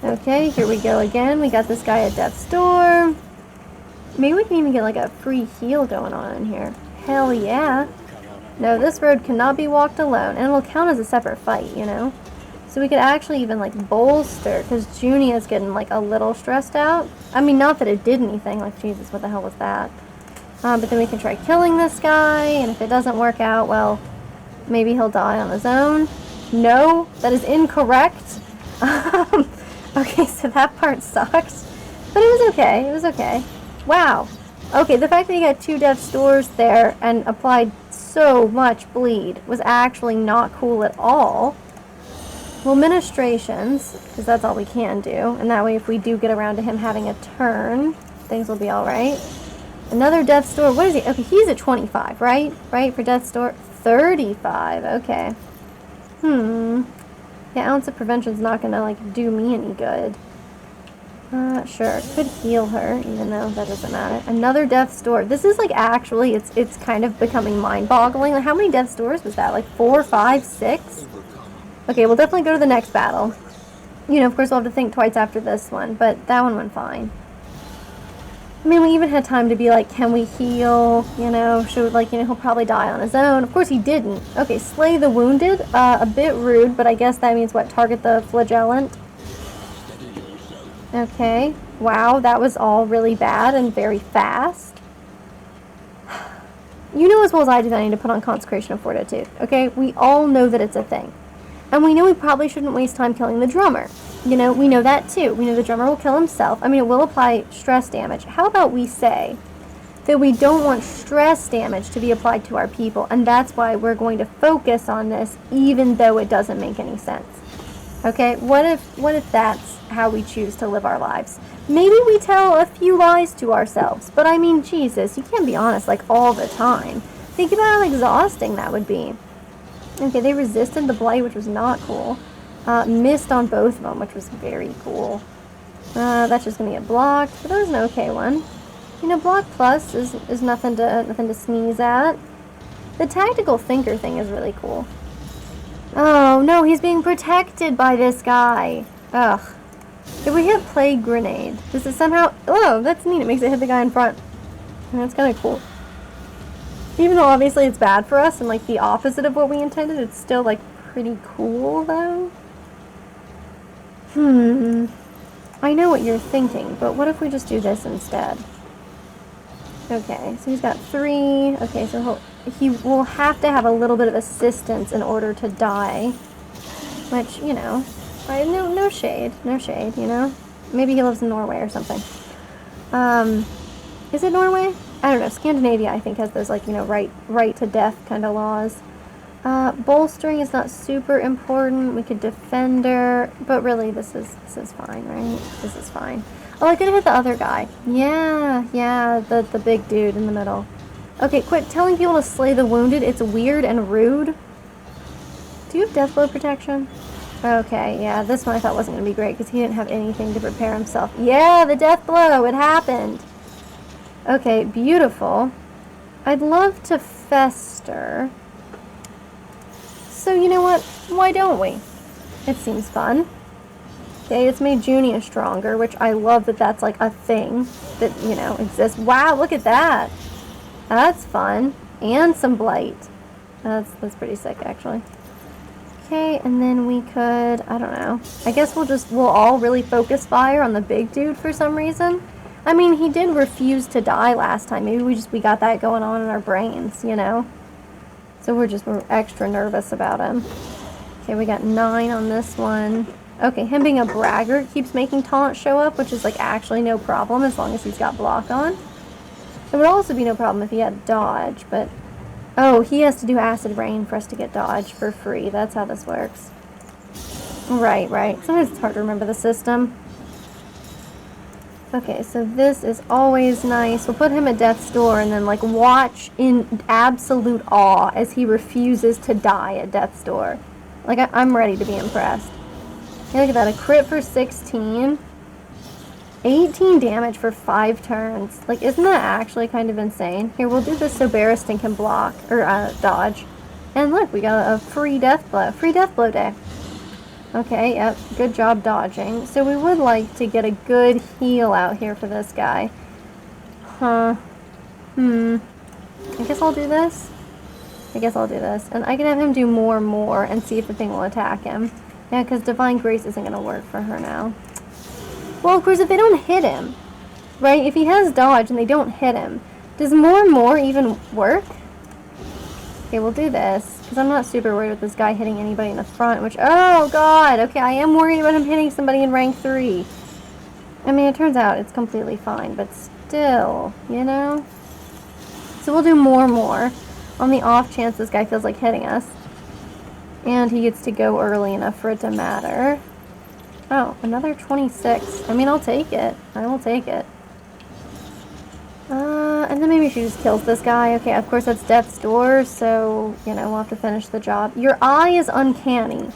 Okay, here we go again. We got this guy at Death's Door. Maybe we can even get, like, a free heal going on in here. Hell yeah. No, this road cannot be walked alone, and it'll count as a separate fight, you know? So we could actually even, like, bolster, because Junia's getting, like, a little stressed out. I mean, not that it did anything, like, Jesus, what the hell was that? But then we can try killing this guy, and if it doesn't work out, well, maybe he'll die on his own. No, that is incorrect. Okay, so that part sucks. But it was okay, it was okay. Wow. Okay, the fact that he got 2 Death's Doors there and applied so much bleed was actually not cool at all. Well, Ministrations, because that's all we can do, and that way if we do get around to him having a turn, things will be alright. Another Death's Door, what is he? Okay, he's at 25, right? Right, for Death's Door? 35, okay. Yeah, Ounce of Prevention's not gonna, like, do me any good. Sure, could heal her, even though that doesn't matter. Another Death's Door. This is, like, actually, it's kind of becoming mind-boggling. Like, how many Death's Doors was that? Like, 4, 5, 6? Okay, we'll definitely go to the next battle. You know, of course, we'll have to think twice after this one, but that one went fine. I mean, we even had time to be like, can we heal? You know, should, like, you know, he'll probably die on his own. Of course, he didn't. Okay, Slay the Wounded. A bit rude, but I guess that means what? Target the Flagellant. Okay. Wow, that was all really bad and very fast. You know as well as I do that I need to put on Consecration of Fortitude, okay? We all know that it's a thing. And we know we probably shouldn't waste time killing the drummer. You know, we know that too. We know the drummer will kill himself. I mean, it will apply stress damage. How about we say that we don't want stress damage to be applied to our people, and that's why we're going to focus on this, even though it doesn't make any sense. Okay, what if that's how we choose to live our lives? Maybe we tell a few lies to ourselves, but I mean, Jesus, you can't be honest, like, all the time. Think about how exhausting that would be. Okay, they resisted the blight, which was not cool. Missed on both of them, which was very cool. That's just gonna get blocked, but that was an okay one. You know, block plus is nothing to sneeze at. The Tactical Thinker thing is really cool. Oh no, he's being protected by this guy. Ugh. If we hit Plague Grenade, does it somehow... Oh, that's neat. It makes it hit the guy in front. And that's kind of cool. Even though obviously it's bad for us and, like, the opposite of what we intended, it's still, like, pretty cool, though. I know what you're thinking, but what if we just do this instead? Okay, so he's got 3. Okay, so he will have to have a little bit of assistance in order to die. Which, you know, no shade, you know? Maybe he lives in Norway or something. Is it Norway? I don't know. Scandinavia, I think, has those, like, you know, right to death kind of laws. Bolstering is not super important. We could defender, but really this is fine, right? This is fine. Oh, I could have hit the other guy. Yeah, the big dude in the middle. Okay, quit telling people to slay the wounded. It's weird and rude. Do you have death blow protection? Okay, yeah, this one I thought wasn't going to be great because he didn't have anything to prepare himself. Yeah, the death blow, it happened. Okay, beautiful. I'd love to fester. So, you know what? Why don't we? It seems fun. Okay, it's made Junia stronger, which I love that that's like a thing that, you know, exists. Wow, look at that. That's fun. And some blight. That's pretty sick, actually. Okay, and then we could, I don't know. I guess we'll all really focus fire on the big dude for some reason. I mean, he did refuse to die last time. Maybe we got that going on in our brains, you know? So we're extra nervous about him. Okay, we got 9 on this one. Okay, him being a braggart keeps making taunt show up, which is like actually no problem as long as he's got block on. It would also be no problem if he had dodge, but oh, he has to do acid rain for us to get dodge for free. That's how this works. Right. Sometimes it's hard to remember the system. Okay, so this is always nice. We'll put him at death's door and then, like, watch in absolute awe as he refuses to die at death's door. Like, I'm ready to be impressed. Hey, look at that. A crit for 16. 18 damage for 5 turns. Like, isn't that actually kind of insane? Here, we'll do this so Barristan can block, or, dodge. And look, we got a free death blow. Free death blow day. Okay, yep, good job dodging. So we would like to get a good heal out here for this guy. I guess I'll do this. And I can have him do more and see if the thing will attack him. Yeah, because Divine Grace isn't going to work for her now. Well, of course, if they don't hit him, right? If he has dodge and they don't hit him, does more even work? Okay, we'll do this. Because I'm not super worried with this guy hitting anybody in the front, which, oh god, okay, I am worried about him hitting somebody in rank 3. I mean, it turns out it's completely fine, but still, you know? So we'll do more on the off chance this guy feels like hitting us. And he gets to go early enough for it to matter. Oh, another 26. I mean, I'll take it. I will take it. And then maybe she just kills this guy. Okay, of course that's death's door, so, you know, we'll have to finish the job. Your eye is uncanny,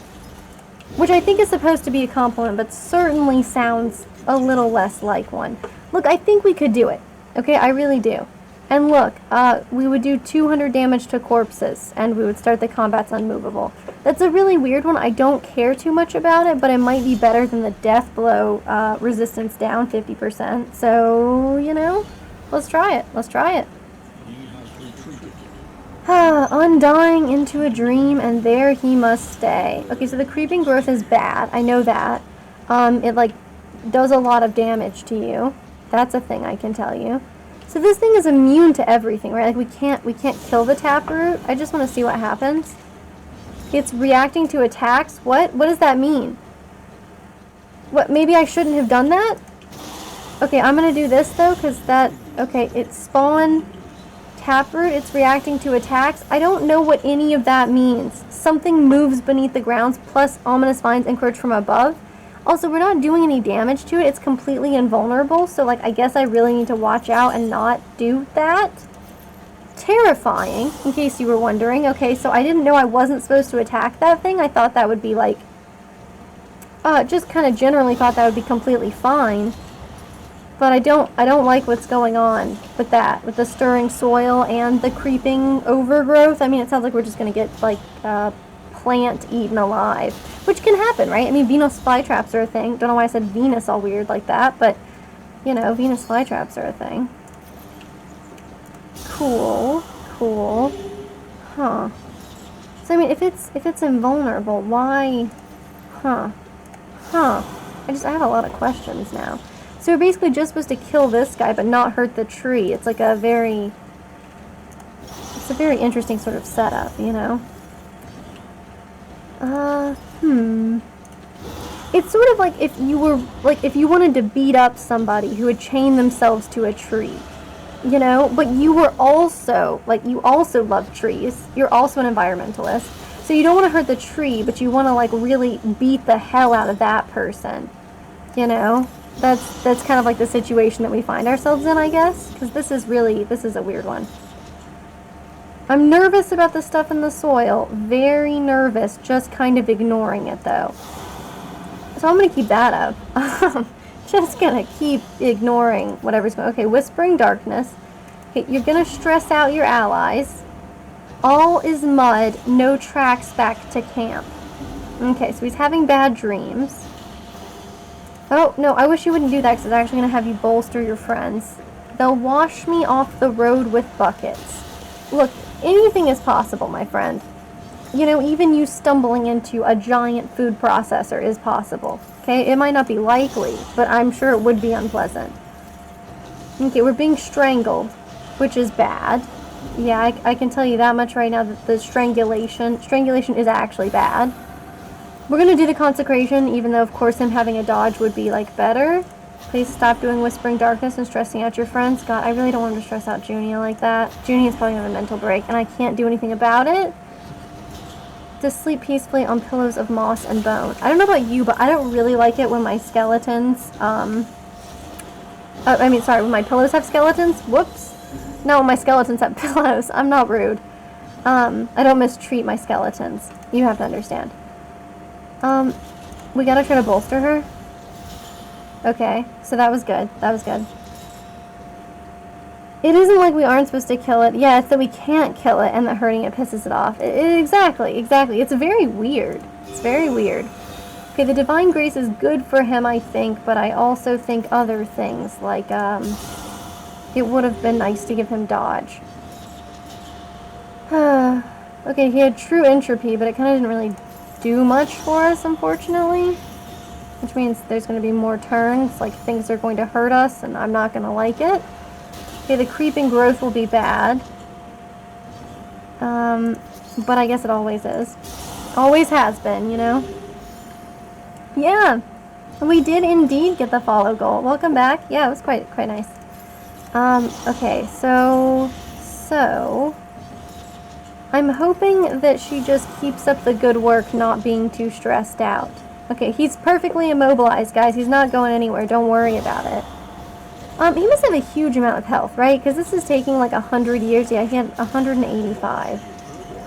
which I think is supposed to be a compliment, but certainly sounds a little less like one. Look, I think we could do it. Okay, I really do. And look, we would do 200 damage to corpses, and we would start the combats unmovable. That's a really weird one. I don't care too much about it, but it might be better than the death blow resistance down 50%. So, you know, let's try it. Undying into a dream, and there he must stay. Okay, so the creeping growth is bad. I know that. It, like, does a lot of damage to you. That's a thing I can tell you. So this thing is immune to everything, right? Like, we can't kill the taproot. I just want to see what happens. It's reacting to attacks? What does that mean? What, maybe I shouldn't have done that? Okay, I'm going to do this, though, because that... Okay, it's spawn taproot. It's reacting to attacks. I don't know what any of that means. Something moves beneath the grounds, plus ominous vines encroach from above. Also, we're not doing any damage to it. It's completely invulnerable, so, like, I guess I really need to watch out and not do that. Terrifying, in case you were wondering. Okay, so I didn't know I wasn't supposed to attack that thing. I thought that would be, like... just kind of generally thought that would be completely fine. But I don't like what's going on with that. With the stirring soil and the creeping overgrowth. I mean, it sounds like we're just going to get, like, plant eaten alive. Which can happen, right? I mean, Venus flytraps are a thing. Don't know why I said Venus all weird like that, but, you know, Venus flytraps are a thing. Cool. Huh. So, I mean, if it's invulnerable, why... Huh. I have a lot of questions now. So we're basically just supposed to kill this guy, but not hurt the tree. It's like a very interesting sort of setup, you know? It's sort of like if you wanted to beat up somebody who had chained themselves to a tree, you know? But you also love trees. You're also an environmentalist. So you don't want to hurt the tree, but you want to, like, really beat the hell out of that person, you know? That's kind of like the situation that we find ourselves in, I guess, because this is a weird one. I'm nervous about the stuff in the soil, very nervous, just kind of ignoring it, though. So I'm going to keep that up. Just going to keep ignoring whatever's going on. Okay, Whispering Darkness. Okay, you're going to stress out your allies. All is mud, no tracks back to camp. Okay, so he's having bad dreams. Oh, no, I wish you wouldn't do that because it's actually going to have you bolster your friends. They'll wash me off the road with buckets. Look, anything is possible, my friend. You know, even you stumbling into a giant food processor is possible. Okay, it might not be likely, but I'm sure it would be unpleasant. Okay, we're being strangled, which is bad. Yeah, I can tell you that much right now, that the strangulation is actually bad. We're going to do the consecration, even though, of course, him having a dodge would be, like, better. Please stop doing Whispering Darkness and stressing out your friends. God, I really don't want him to stress out Junia like that. Junia is probably on a mental break, and I can't do anything about it. To sleep peacefully on pillows of moss and bone. I don't know about you, but I don't really like it when my skeletons, when my pillows have skeletons. Whoops. No, my skeletons have pillows. I'm not rude. I don't mistreat my skeletons. You have to understand. We gotta try to bolster her. Okay, so that was good. That was good. It isn't like we aren't supposed to kill it. Yeah, it's that we can't kill it and that hurting it pisses it off. Exactly. It's very weird. It's very weird. Okay, the Divine Grace is good for him, I think, but I also think other things, like, it would have been nice to give him dodge. Okay, he had true entropy, but it kind of didn't really do much for us, unfortunately. Which means there's going to be more turns, like things are going to hurt us, and I'm not going to like it. Okay, the creeping growth will be bad. But I guess it always is. Always has been, you know? Yeah, we did indeed get the follow goal. Welcome back. Yeah, it was quite nice. Okay, so I'm hoping that she just keeps up the good work, not being too stressed out. Okay, he's perfectly immobilized, guys. He's not going anywhere. Don't worry about it. He must have a huge amount of health, right? Because this is taking like 100 years. Yeah, he had 185.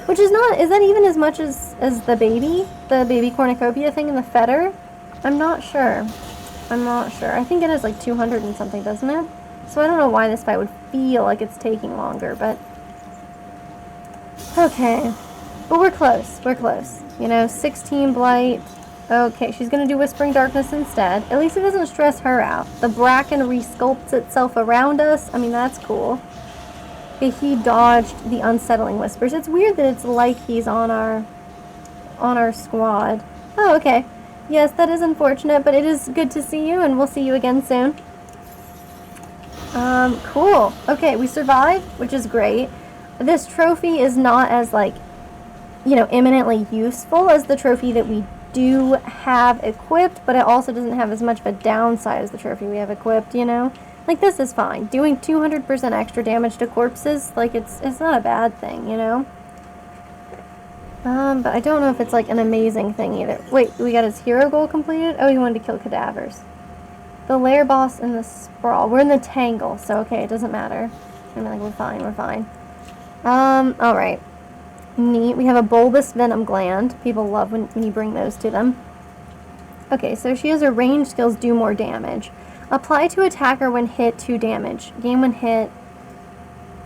Which is not, is that even as much as the baby cornucopia thing in the fetter? I'm not sure. I think it is like 200 and something, doesn't it? So I don't know why this fight would feel like it's taking longer, but... Okay. But we're close. You know, 16 blight. Okay, she's going to do Whispering Darkness instead. At least it doesn't stress her out. The bracken resculpts itself around us. I mean, that's cool. Okay, he dodged the Unsettling Whispers. It's weird that it's like he's on our squad. Oh, okay. Yes, that is unfortunate, but it is good to see you, and we'll see you again soon. Cool. Okay, we survived, which is great. This trophy is not as, like, you know, eminently useful as the trophy that we do have equipped, but it also doesn't have as much of a downside as the trophy we have equipped, you know? Like, this is fine. Doing 200% extra damage to corpses, like, it's not a bad thing, you know? But I don't know if it's, like, an amazing thing either. Wait, we got his hero goal completed? Oh, he wanted to kill cadavers. The lair boss in the sprawl. We're in the tangle, so okay, it doesn't matter. I mean, like, we're fine. Alright. Neat. We have a bulbous venom gland. People love when you bring those to them. Okay, so she has her ranged skills do more damage. Apply to attacker when hit 2 damage. Gain when hit.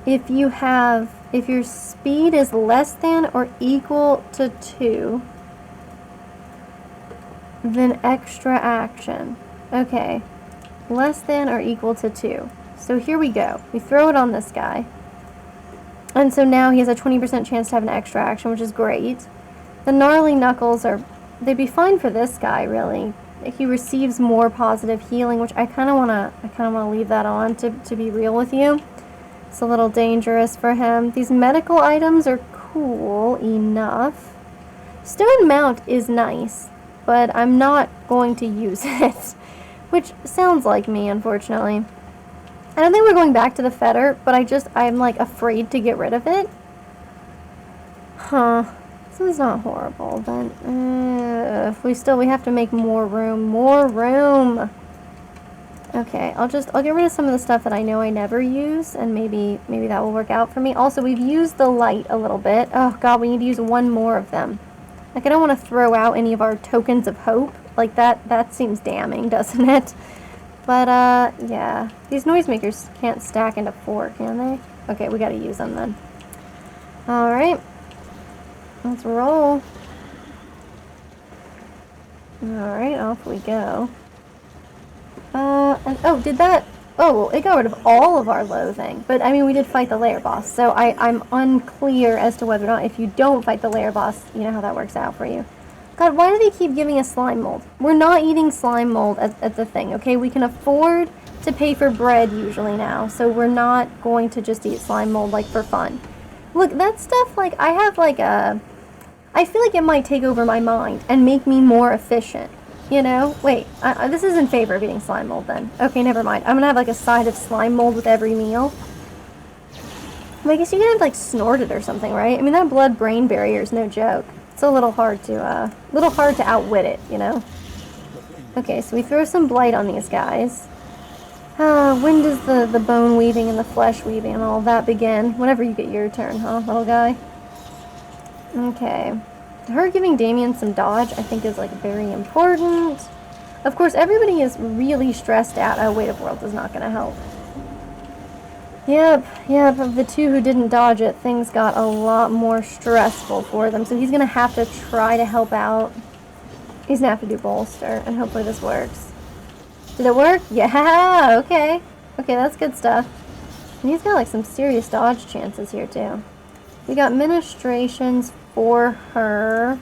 If your speed is less than or equal to 2, then extra action. Okay. Less than or equal to 2. So here we go. We throw it on this guy. And so now he has a 20% chance to have an extra action, which is great. The gnarly knuckles they'd be fine for this guy, really. he receives more positive healing, which I kind of wanna leave that on to be real with you. It's a little dangerous for him. These medical items are cool enough. Stone Mount is nice, but I'm not going to use it, which sounds like me, unfortunately. I don't think we're going back to the fetter, but I'm like afraid to get rid of it. Huh. This one's not horrible, but we have to make more room. More room. Okay, I'll get rid of some of the stuff that I know I never use, and maybe that will work out for me. Also, we've used the light a little bit. Oh god, we need to use one more of them. Like, I don't want to throw out any of our tokens of hope. Like, that seems damning, doesn't it? But, yeah. These noisemakers can't stack into 4, can they? Okay, we gotta use them then. Alright. Let's roll. Alright, off we go. It got rid of all of our loathing. But, I mean, we did fight the lair boss, so I'm unclear as to whether or not if you don't fight the lair boss, you know how that works out for you. God, why do they keep giving us slime mold? We're not eating slime mold at the thing, okay? We can afford to pay for bread usually now, so we're not going to just eat slime mold, like, for fun. Look, that stuff, like, I have, like, I feel like it might take over my mind and make me more efficient. You know? Wait, this is in favor of eating slime mold then. Okay, never mind. I'm gonna have like a side of slime mold with every meal. Well, I guess you can have like snort it or something, right? I mean, that blood-brain barrier is no joke. It's a little hard to outwit it, you know? Okay, so we throw some blight on these guys. When does the bone weaving and the flesh weaving and all that begin? Whenever you get your turn, huh, little guy? Okay. Her giving Damien some dodge, I think, is, like, very important. Of course, everybody is really stressed out. Oh, Weight of World is not going to help. Yep, of the two who didn't dodge it, things got a lot more stressful for them. So he's going to have to try to help out. He's going to have to do bolster, and hopefully this works. Did it work? Yeah, okay. Okay, that's good stuff. And he's got, like, some serious dodge chances here, too. We got ministrations for her,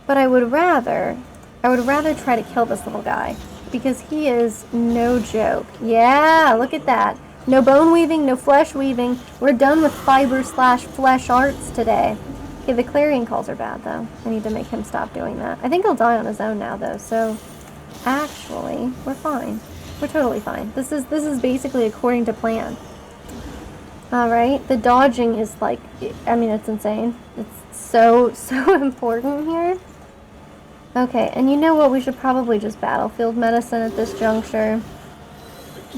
but I would rather try to kill this little guy, because he is no joke. Yeah, look at that. No bone weaving, no flesh weaving. We're done with fiber/flesh arts today. Okay, the clarion calls are bad, though. I need to make him stop doing that. I think he'll die on his own now, though, so actually, we're fine. We're totally fine. This is basically according to plan. Alright, the dodging is like, I mean, it's insane. It's so important here. Okay, and you know what? We should probably just battlefield medicine at this juncture,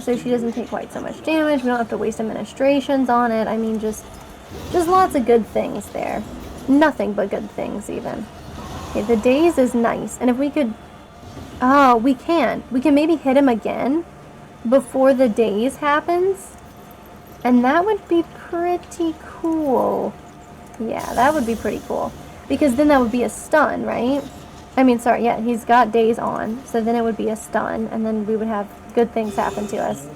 so she doesn't take quite so much damage. We don't have to waste administrations on it. I mean, just lots of good things there. Nothing but good things, even. Okay, the daze is nice, and if we could... Oh, we can maybe hit him again before the daze happens. And that would be pretty cool. Yeah, that would be pretty cool. Because then that would be a stun, right? I mean, sorry, yeah, he's got days on. So then it would be a stun, and then we would have good things happen to us.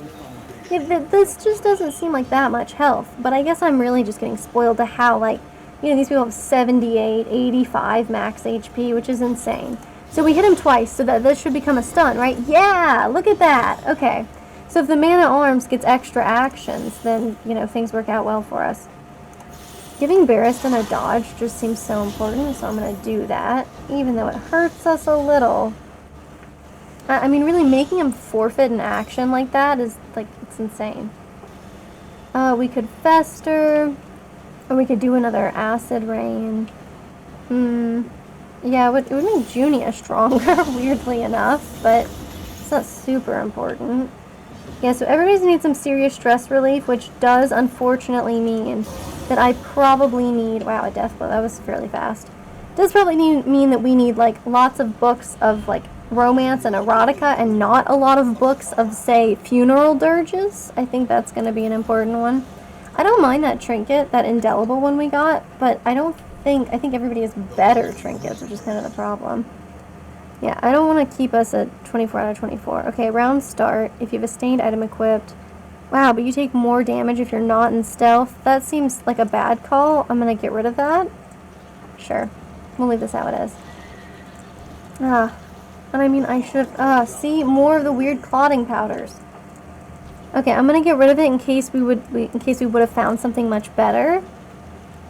This just doesn't seem like that much health. But I guess I'm really just getting spoiled to how, like, you know, these people have 78, 85 max HP, which is insane. So we hit him twice, so that this should become a stun, right? Yeah, look at that. Okay. So if the Man-at-Arms gets extra actions, then, you know, things work out well for us. Giving Barristan a dodge just seems so important, so I'm going to do that, even though it hurts us a little. I mean, really making him forfeit an action like that is, like, it's insane. We could Fester, or we could do another Acid Rain. Yeah, it would make Junia stronger, weirdly enough, but it's not super important. Yeah, so everybody's needs some serious stress relief, which does unfortunately mean that I probably need... Wow, a death blow. That was fairly fast. Does probably mean that we need, like, lots of books of, like, romance and erotica and not a lot of books of, say, funeral dirges. I think that's going to be an important one. I don't mind that trinket, that indelible one we got, but I think everybody has better trinkets, which is kind of the problem. Yeah, I don't want to keep us at 24 out of 24. Okay, round start. If you have a stained item equipped. Wow, but you take more damage if you're not in stealth. That seems like a bad call. I'm going to get rid of that. Sure. We'll leave this how it is. And I mean, I should have, see, more of the weird clotting powders. Okay, I'm gonna get rid of it in case we would have found something much better.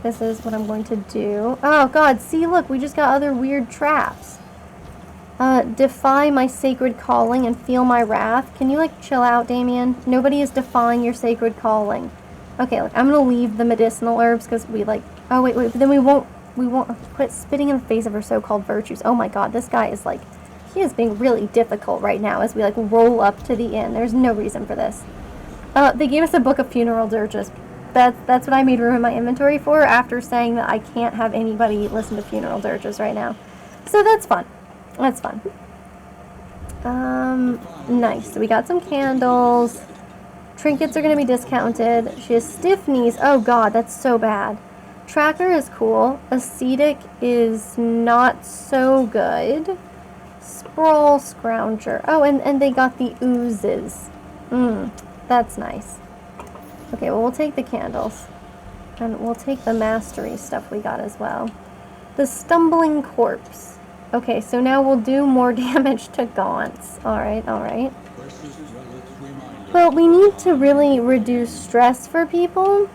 This is what I'm going to do. Oh god, see, look, we just got other weird traps. Defy my sacred calling and feel my wrath. Can you, like, chill out, Damien? Nobody is defying your sacred calling. Okay, look, I'm gonna leave the medicinal herbs because we, like... Oh, wait, but then we won't quit spitting in the face of her so-called virtues. Oh my god, this guy is, like... He is being really difficult right now as we, like, roll up to the inn. There's no reason for this. They gave us a book of funeral dirges. That's what I made room in my inventory for after saying that I can't have anybody listen to funeral dirges right now. So that's fun. That's fun. Nice. So we got some candles. Trinkets are going to be discounted. She has stiff knees. Oh god, that's so bad. Tracker is cool. Ascetic is not so good. Sprawl Scrounger. Oh, and they got the oozes. That's nice. Okay, well, we'll take the candles. And we'll take the mastery stuff we got as well. The Stumbling Corpse. Okay, so now we'll do more damage to gaunts. Alright, alright. Well, we need to really reduce stress for people.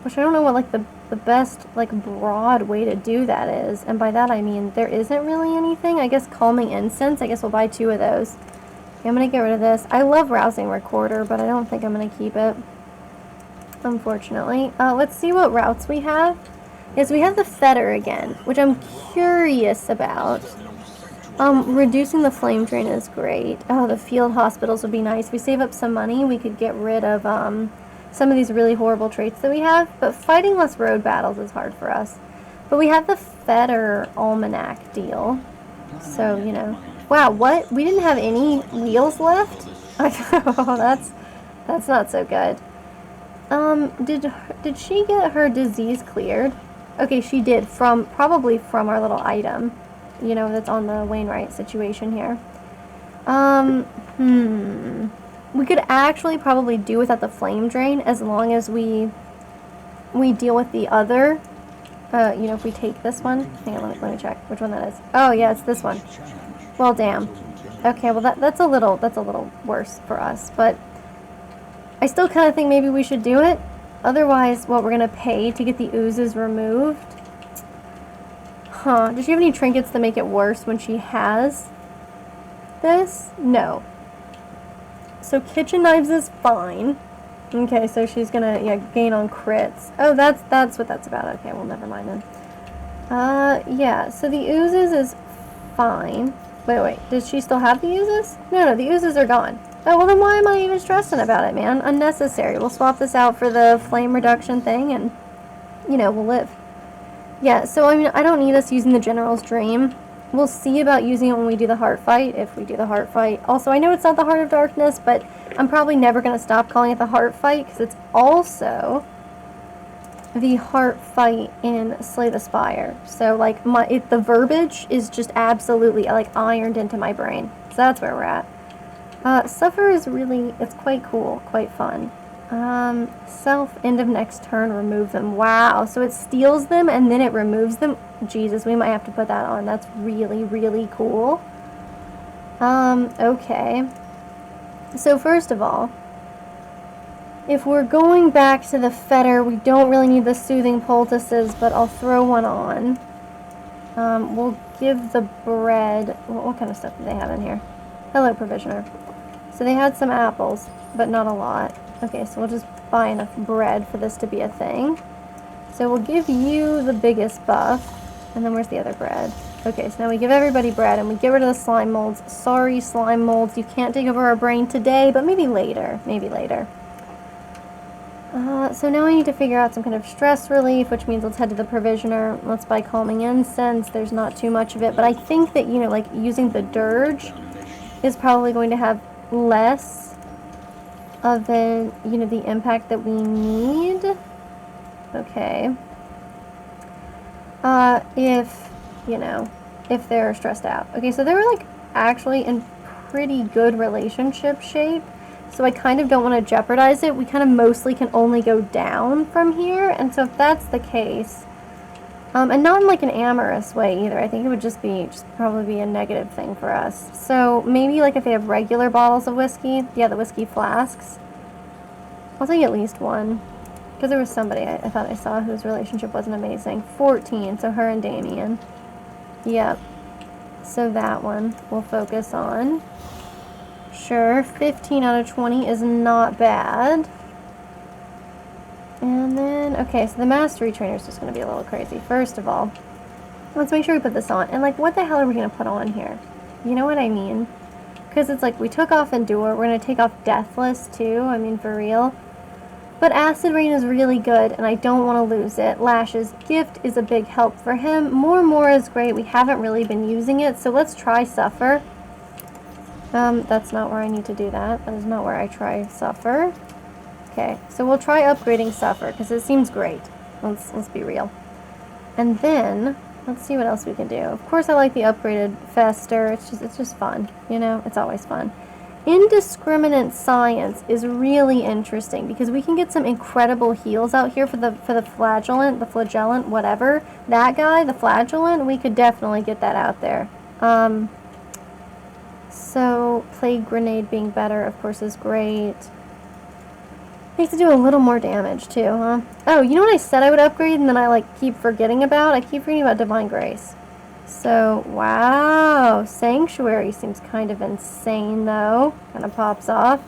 Which I don't know what, like, the best, like, broad way to do that is. And by that I mean there isn't really anything. I guess Calming Incense. I guess we'll buy 2 of those. Okay, I'm going to get rid of this. I love Rousing Recorder, but I don't think I'm going to keep it. Unfortunately. Let's see what routes we have. Yes, we have the Fetter again, which I'm curious about. Reducing the flame drain is great. Oh, the field hospitals would be nice. If we save up some money, we could get rid of some of these really horrible traits that we have. But fighting less road battles is hard for us. But we have the Fetter Almanac deal. So, you know. Wow, what? We didn't have any wheels left? Oh, that's not so good. Did she get her disease cleared? Okay, she did, probably from our little item, you know, that's on the Wainwright situation here. We could actually probably do without the flame drain as long as we deal with the other, you know, if we take this one. Hang on, let me check which one that is. Oh, yeah, it's this one. Well, damn. Okay, well, that's a little worse for us, but I still kind of think maybe we should do it. Otherwise, what we're going to pay to get the oozes removed. Huh. Does she have any trinkets that make it worse when she has this? No. So kitchen knives is fine. Okay, so she's going to, yeah, gain on crits. Oh, that's what that's about. Okay, well, never mind then. Yeah, so the oozes is fine. Wait. Does she still have the oozes? No, the oozes are gone. Oh, well then why am I even stressing about it, man? Unnecessary. We'll swap this out for the flame reduction thing and, you know, we'll live. Yeah, so I mean, I don't need us using the General's Dream. We'll see about using it when we do the heart fight, if we do the heart fight. Also, I know it's not the Heart of Darkness, but I'm probably never going to stop calling it the heart fight, because it's also the heart fight in Slay the Spire. So, like, the verbiage is just absolutely, like, ironed into my brain. So that's where we're at. Suffer is really, it's quite cool, quite fun. Self, end of next turn, remove them. Wow, so it steals them and then it removes them. Jesus, we might have to put that on. That's really, really cool. Okay. So first of all, if we're going back to the Fetter, we don't really need the Soothing Poultices, but I'll throw one on. We'll give the bread, what kind of stuff do they have in here? Hello, Provisioner. So they had some apples, but not a lot. Okay, so we'll just buy enough bread for this to be a thing. So we'll give you the biggest buff. And then where's the other bread? Okay, so now we give everybody bread and we get rid of the slime molds. Sorry, slime molds, you can't take over our brain today, but maybe later. Maybe later. So now I need to figure out some kind of stress relief, which means let's head to the Provisioner. Let's buy Calming Incense. There's not too much of it, but I think that, you know, like using the Dirge is probably going to have less of the, you know, the impact that we need. Okay. If, you know, if they're stressed out. Okay, so they were, like, actually in pretty good relationship shape, so I kind of don't want to jeopardize it. We kind of mostly can only go down from here, and so if that's the case, And not in like an amorous way either. I think it would just probably be a negative thing for us. So maybe like if they have regular bottles of whiskey, yeah, the whiskey flasks. I'll take at least one. Because there was somebody I thought I saw whose relationship wasn't amazing. 14, so her and Damien. Yep. So that one we'll focus on. Sure, 15 out of 20 is not bad. And then, okay, so the mastery trainer is just going to be a little crazy. First of all, let's make sure we put this on. And, like, what the hell are we going to put on here? You know what I mean? Because it's like we took off Endure. We're going to take off Deathless, too. I mean, for real. But Acid Rain is really good, and I don't want to lose it. Lash's Gift is a big help for him. More is great. We haven't really been using it, so let's try Suffer. That's not where I need to do that. That is not where I try Suffer. Okay, so we'll try upgrading Suffer, because it seems great. Let's be real. And then, let's see what else we can do. Of course, I like the upgraded Fester. It's just fun, you know? It's always fun. Indiscriminate Science is really interesting, because we can get some incredible heals out here for the flagellant, whatever. That guy, the flagellant, we could definitely get that out there. So, Plague Grenade being better, of course, is great. Needs to do a little more damage, too, huh? Oh, you know what I said I would upgrade and then I, like, keep forgetting about? I keep forgetting about Divine Grace. So, wow. Sanctuary seems kind of insane, though. Kind of pops off.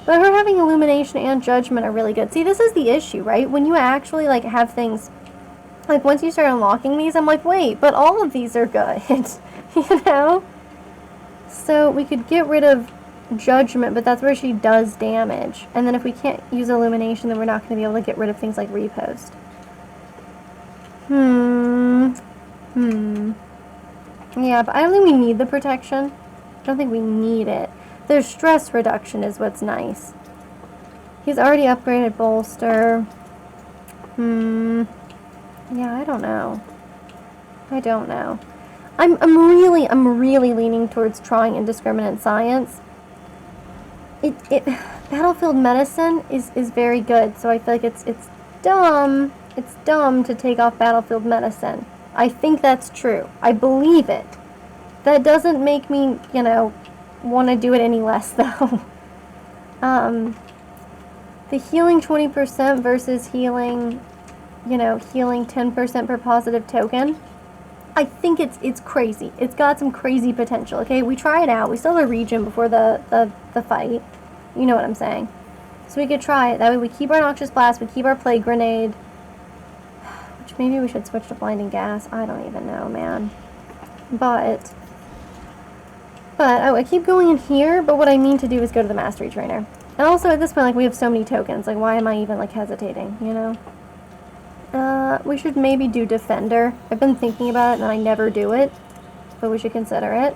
But her having Illumination and Judgment are really good. See, this is the issue, right? When you actually, like, have things... Like, once you start unlocking these, I'm like, wait, but all of these are good. You know? So, we could get rid of Judgment, but that's where she does damage. And then if we can't use Illumination, then we're not going to be able to get rid of things like Repost. Yeah, but I don't think we need the protection. I don't think we need it. Their stress reduction is what's nice. He's already upgraded Bolster. Yeah, I don't know. I'm really leaning towards trying Indiscriminate Science. Battlefield Medicine is very good, so I feel like it's dumb. It's dumb to take off Battlefield Medicine. I think that's true. I believe it. That doesn't make me, you know, want to do it any less, though. The healing 20% versus healing, you know, healing 10% per positive token. I think it's crazy. It's got some crazy potential, okay? We try it out. We still have a region before the fight. You know what I'm saying. So we could try it. That way we keep our Noxious Blast, we keep our Plague Grenade. Which maybe we should switch to Blinding Gas. I don't even know, man. But oh, I keep going in here, but what I mean to do is go to the Mastery Trainer. And also at this point, like, we have so many tokens. Like, why am I even, like, hesitating, you know? We should maybe do Defender. I've been thinking about it, and I never do it. But we should consider it.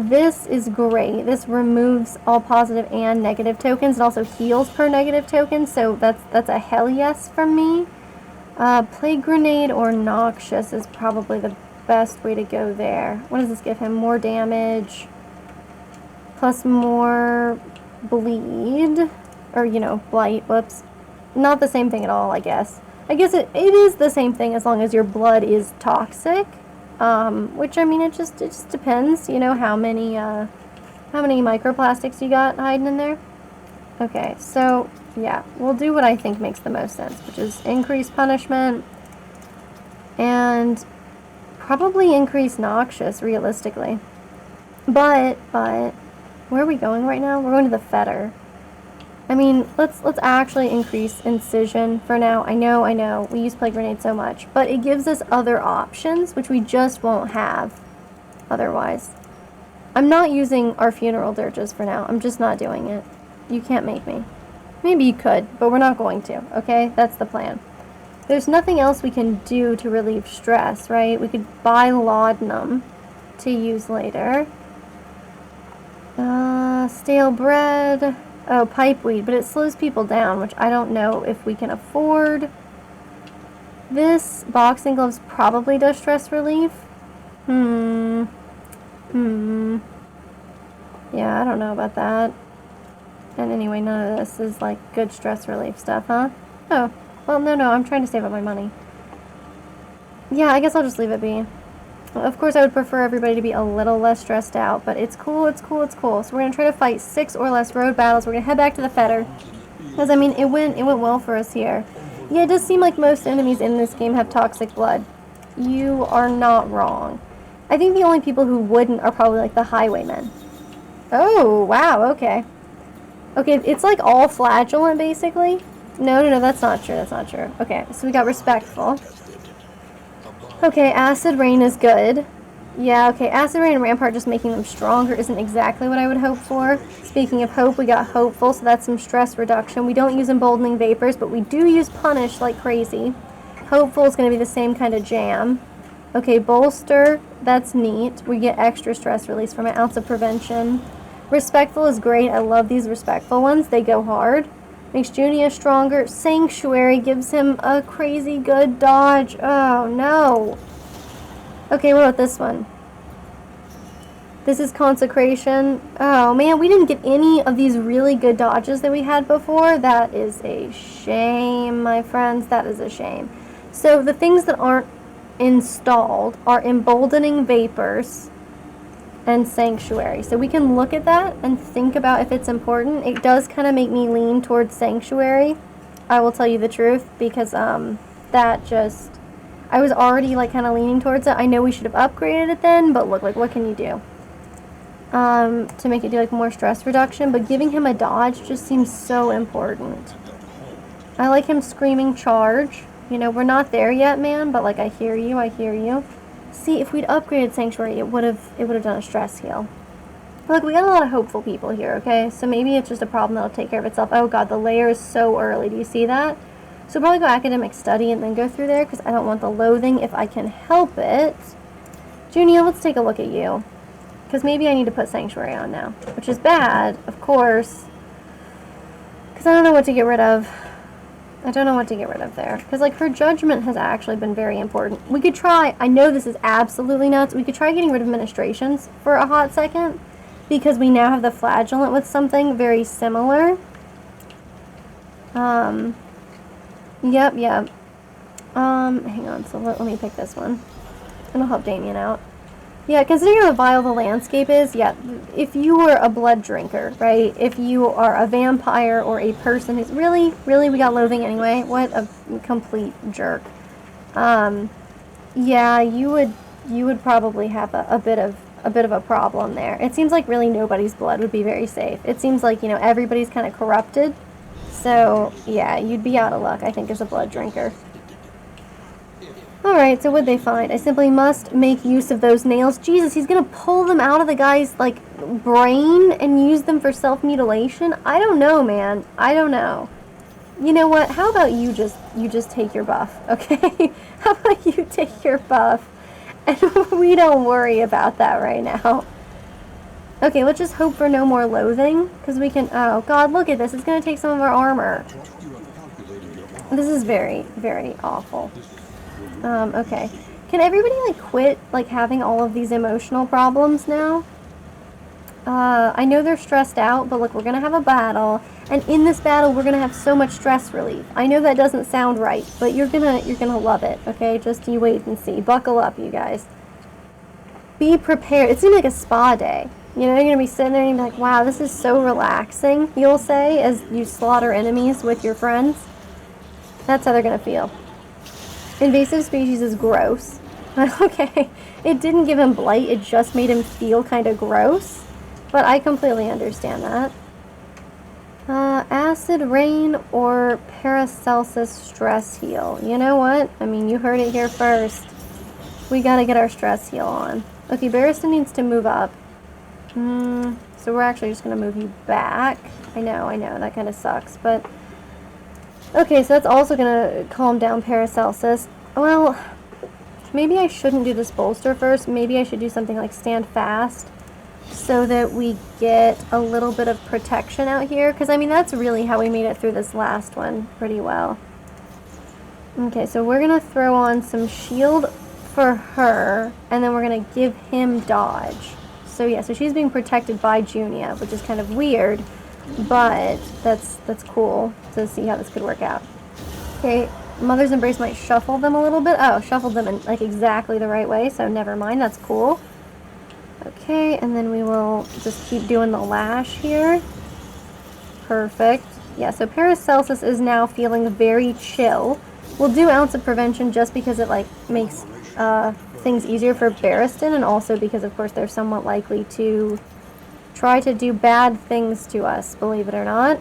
This is great. This removes all positive and negative tokens. It also heals per negative token, so that's a hell yes from me. Plague Grenade or Noxious is probably the best way to go there. What does this give him? More damage, plus more bleed, or, you know, blight. Whoops. Not the same thing at all, I guess. I guess it is the same thing as long as your blood is toxic. Which, I mean, it just depends, you know, how many microplastics you got hiding in there. Okay, so, yeah, we'll do what I think makes the most sense, which is increase punishment, and probably increase Noxious, realistically. But, where are we going right now? We're going to the Fetter. I mean, let's actually increase Incision for now. I know, we use Plague Grenade so much, but it gives us other options, which we just won't have otherwise. I'm not using our Funeral Dirges for now. I'm just not doing it. You can't make me. Maybe you could, but we're not going to, okay? That's the plan. There's nothing else we can do to relieve stress, right? We could buy Laudanum to use later. Stale Bread... Oh, Pipeweed, but it slows people down, which I don't know if we can afford. This Boxing Gloves probably does stress relief. Yeah, I don't know about that. And anyway, none of this is, like, good stress relief stuff, huh? Oh, well, no, I'm trying to save up my money. Yeah, I guess I'll just leave it be. Of course, I would prefer everybody to be a little less stressed out, but it's cool, it's cool, it's cool. So we're going to try to fight 6 or less road battles. We're going to head back to the fetter. Because, I mean, it went well for us here. Yeah, it does seem like most enemies in this game have toxic blood. You are not wrong. I think the only people who wouldn't are probably, like, the highwaymen. Oh, wow, okay. Okay, it's, like, all flagellant, basically. No, that's not true, that's not true. Okay, so we got respectful. Okay, acid rain is good. Yeah, okay, acid rain and rampart just making them stronger isn't exactly what I would hope for. Speaking of hope, we got hopeful, so that's some stress reduction. We don't use emboldening vapors, but we do use punish like crazy. Hopeful is going to be the same kind of jam. Okay, bolster, that's neat. We get extra stress release from an ounce of prevention. Respectful is great. I love these respectful ones. They go hard. Makes Junia stronger. Sanctuary gives him a crazy good dodge. Oh, no. Okay, what about this one? This is Consecration. Oh, man, we didn't get any of these really good dodges that we had before. That is a shame, my friends. That is a shame. So the things that aren't installed are Emboldening Vapors and Sanctuary. So we can look at that and think about if it's important. It does kind of make me lean towards Sanctuary. I will tell you the truth, because that just... I was already like kind of leaning towards it. I know we should have upgraded it then, but look, like, what can you do? To make it do like more stress reduction, but giving him a dodge just seems so important. I like him screaming charge. You know, we're not there yet, man, but like, I hear you, I hear you. See, if we'd upgraded Sanctuary, it would have done a stress heal. Look, we got a lot of hopeful people here, okay? So maybe it's just a problem that'll take care of itself. Oh god, the layer is so early. Do you see that? So probably go academic study and then go through there, because I don't want the loathing if I can help it. Junia, let's take a look at you. Because maybe I need to put Sanctuary on now. Which is bad, of course. Because I don't know what to get rid of. I don't know what to get rid of there. Because, like, her judgment has actually been very important. We could try, I know this is absolutely nuts, we could try getting rid of ministrations for a hot second. Because we now have the flagellant with something very similar. Yep. Hang on, so let me pick this one. It'll help Damien out. Yeah, considering how vile the landscape is, yeah, if you were a blood drinker, right? If you are a vampire or a person who's... Really, we got loathing anyway? What a complete jerk. Yeah, you would probably have a bit of a problem there. It seems like really nobody's blood would be very safe. It seems like, you know, everybody's kind of corrupted. So, yeah, you'd be out of luck, I think, as a blood drinker. Alright, so what'd they find? I simply must make use of those nails. Jesus, he's gonna pull them out of the guy's, like, brain and use them for self-mutilation? I don't know, man. I don't know. You know what? How about you just take your buff, okay? How about you take your buff? And we don't worry about that right now. Okay, let's just hope for no more loathing, because we can... Oh, God, look at this. It's going to take some of our armor. This is very, very awful. Okay. Can everybody, like, quit, like, having all of these emotional problems now? I know they're stressed out, but look, we're going to have a battle, and in this battle, we're going to have so much stress relief. I know that doesn't sound right, but you're gonna love it, okay? Just you wait and see. Buckle up, you guys. Be prepared. It seems like a spa day. You know, you're going to be sitting there and you're like, wow, this is so relaxing, you'll say, as you slaughter enemies with your friends. That's how they're going to feel. Invasive species is gross. Okay, it didn't give him blight, it just made him feel kind of gross. But I completely understand that. Acid rain or Paracelsus stress heal. You know what? I mean, you heard it here first. We got to get our stress heal on. Okay, Barristan needs to move up. So we're actually just going to move you back. I know, that kind of sucks, but... Okay, so that's also going to calm down Paracelsus. Well, maybe I shouldn't do this bolster first. Maybe I should do something like stand fast, so that we get a little bit of protection out here. Because, I mean, that's really how we made it through this last one pretty well. Okay, so we're going to throw on some shield for her, and then we're going to give him dodge. So yeah, so she's being protected by Junia, which is kind of weird, but that's cool to see how this could work out. Okay, Mother's Embrace might shuffle them a little bit. Oh, shuffled them in like exactly the right way, so never mind, that's cool. Okay, and then we will just keep doing the lash here. Perfect. Yeah, so Paracelsus is now feeling very chill. We'll do Ounce of Prevention just because it like makes things easier for Barristan, and also because of course they're somewhat likely to try to do bad things to us, believe it or not.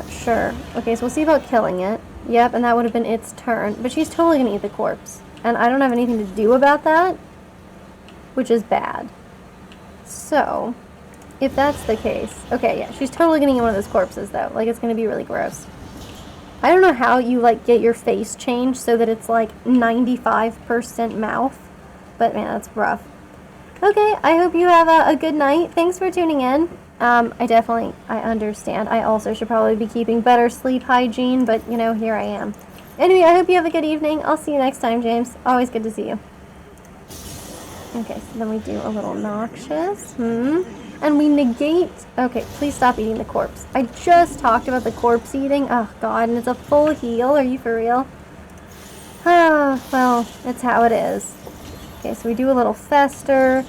Sure. Okay, so we'll see about killing it. Yep, and that would have been its turn. But she's totally gonna eat the corpse. And I don't have anything to do about that, which is bad. So, if that's the case... Okay, yeah, she's totally gonna eat one of those corpses, though. Like, it's gonna be really gross. I don't know how you, like, get your face changed so that it's, like, 95% mouth. But, man, that's rough. Okay, I hope you have a good night. Thanks for tuning in. I understand. I also should probably be keeping better sleep hygiene, but, you know, here I am. Anyway, I hope you have a good evening. I'll see you next time, James. Always good to see you. Okay, so then we do a little noxious. And we negate... Okay, please stop eating the corpse. I just talked about the corpse eating. Oh, God, and it's a full heal. Are you for real? Oh, well, it's how it is. Okay, so we do a little fester.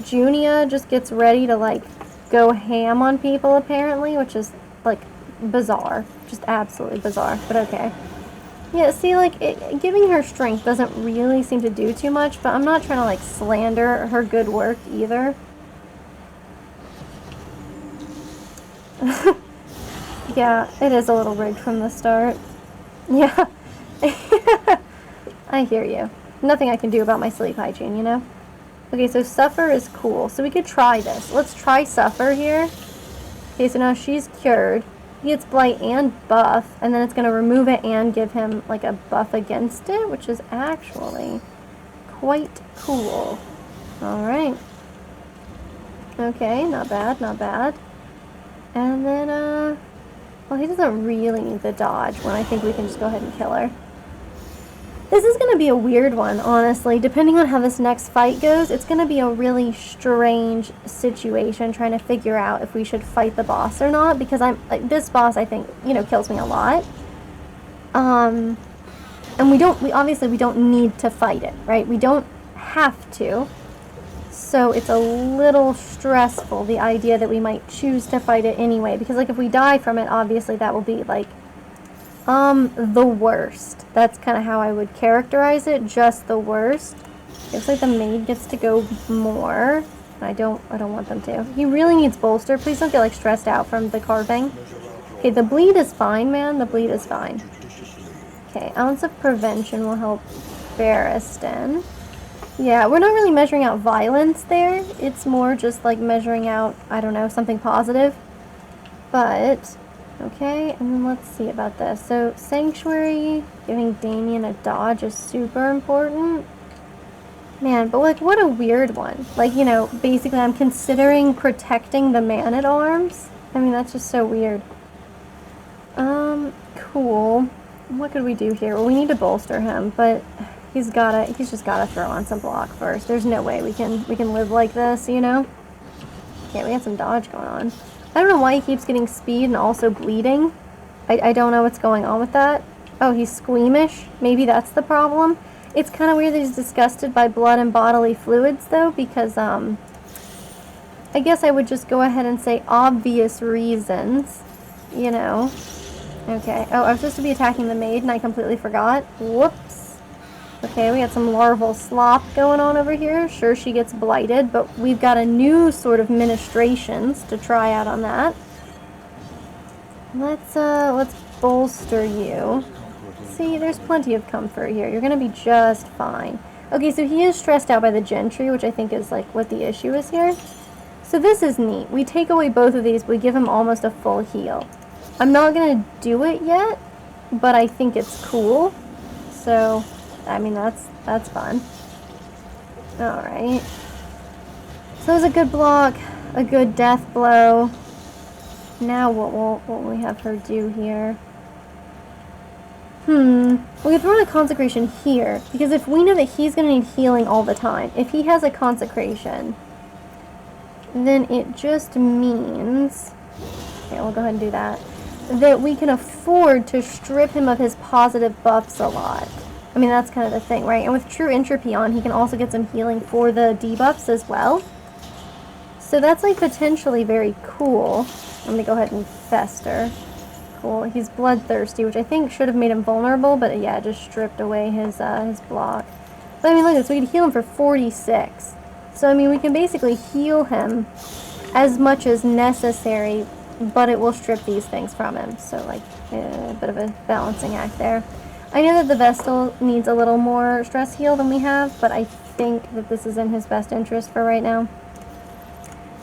Junia just gets ready to, like, go ham on people, apparently, which is, like, bizarre. Just absolutely bizarre, but okay. Yeah, see, like, giving her strength doesn't really seem to do too much, but I'm not trying to, like, slander her good work either. Yeah, it is a little rigged from the start. Yeah. I hear you. Nothing I can do about my sleep hygiene, you know? Okay, so Suffer is cool. So we could try this. Let's try Suffer here. Okay, so now she's cured. He gets Blight and buff, and then it's going to remove it and give him, like, a buff against it, which is actually quite cool. Alright. Okay, not bad, not bad. And then, well, he doesn't really need the dodge when I think we can just go ahead and kill her. This is going to be a weird one, honestly. Depending on how this next fight goes, it's going to be a really strange situation trying to figure out if we should fight the boss or not, because this boss, I think, you know, kills me a lot. And we obviously don't need to fight it, right? We don't have to. So it's a little stressful, the idea that we might choose to fight it anyway, because, like, if we die from it, obviously that will be, like, the worst. That's kind of how I would characterize it, just the worst. Looks like the maid gets to go more. I don't want them to. He really needs bolster. Please don't get, like, stressed out from the carving. Okay, the bleed is fine, man. The bleed is fine. Okay, Ounce of Prevention will help Barristan. Yeah, we're not really measuring out violence there. It's more just, like, measuring out, I don't know, something positive. But... okay, and then let's see about this. So, Sanctuary, giving Damien a dodge is super important. Man, but, like, what a weird one. Like, you know, basically I'm considering protecting the Man-at-Arms. I mean, that's just so weird. Cool. What could we do here? Well, we need to bolster him, but he's just gotta throw on some block first. There's no way we can live like this, you know? Okay, we got some dodge going on. I don't know why he keeps getting speed and also bleeding. I don't know what's going on with that. Oh, he's squeamish. Maybe that's the problem. It's kind of weird that he's disgusted by blood and bodily fluids, though, because, I guess I would just go ahead and say obvious reasons, you know. Okay. Oh, I was supposed to be attacking the maid, and I completely forgot. Whoops. Okay, we got some larval slop going on over here. Sure, she gets blighted, but we've got a new sort of ministrations to try out on that. Let's bolster you. See, there's plenty of comfort here. You're gonna be just fine. Okay, so he is stressed out by the gentry, which I think is, like, what the issue is here. So this is neat. We take away both of these, but we give him almost a full heal. I'm not gonna do it yet, but I think it's cool. So... I mean, that's fun. Alright. So there's a good block, a good death blow. Now what will we have her do here? We can throw in a consecration here, because if we know that he's going to need healing all the time, if he has a consecration, then it just means... Okay, we'll go ahead and do that. that we can afford to strip him of his positive buffs a lot. I mean, that's kind of the thing, right? And with True Entropy on, he can also get some healing for the debuffs as well. So that's, like, potentially very cool. I'm going to go ahead and Fester. Cool. He's bloodthirsty, which I think should have made him vulnerable, but yeah, it just stripped away his block. But I mean, look at this. We could heal him for 46. So, I mean, we can basically heal him as much as necessary, but it will strip these things from him. So, like, a bit of a balancing act there. I know that the Vestal needs a little more stress heal than we have, but I think that this is in his best interest for right now.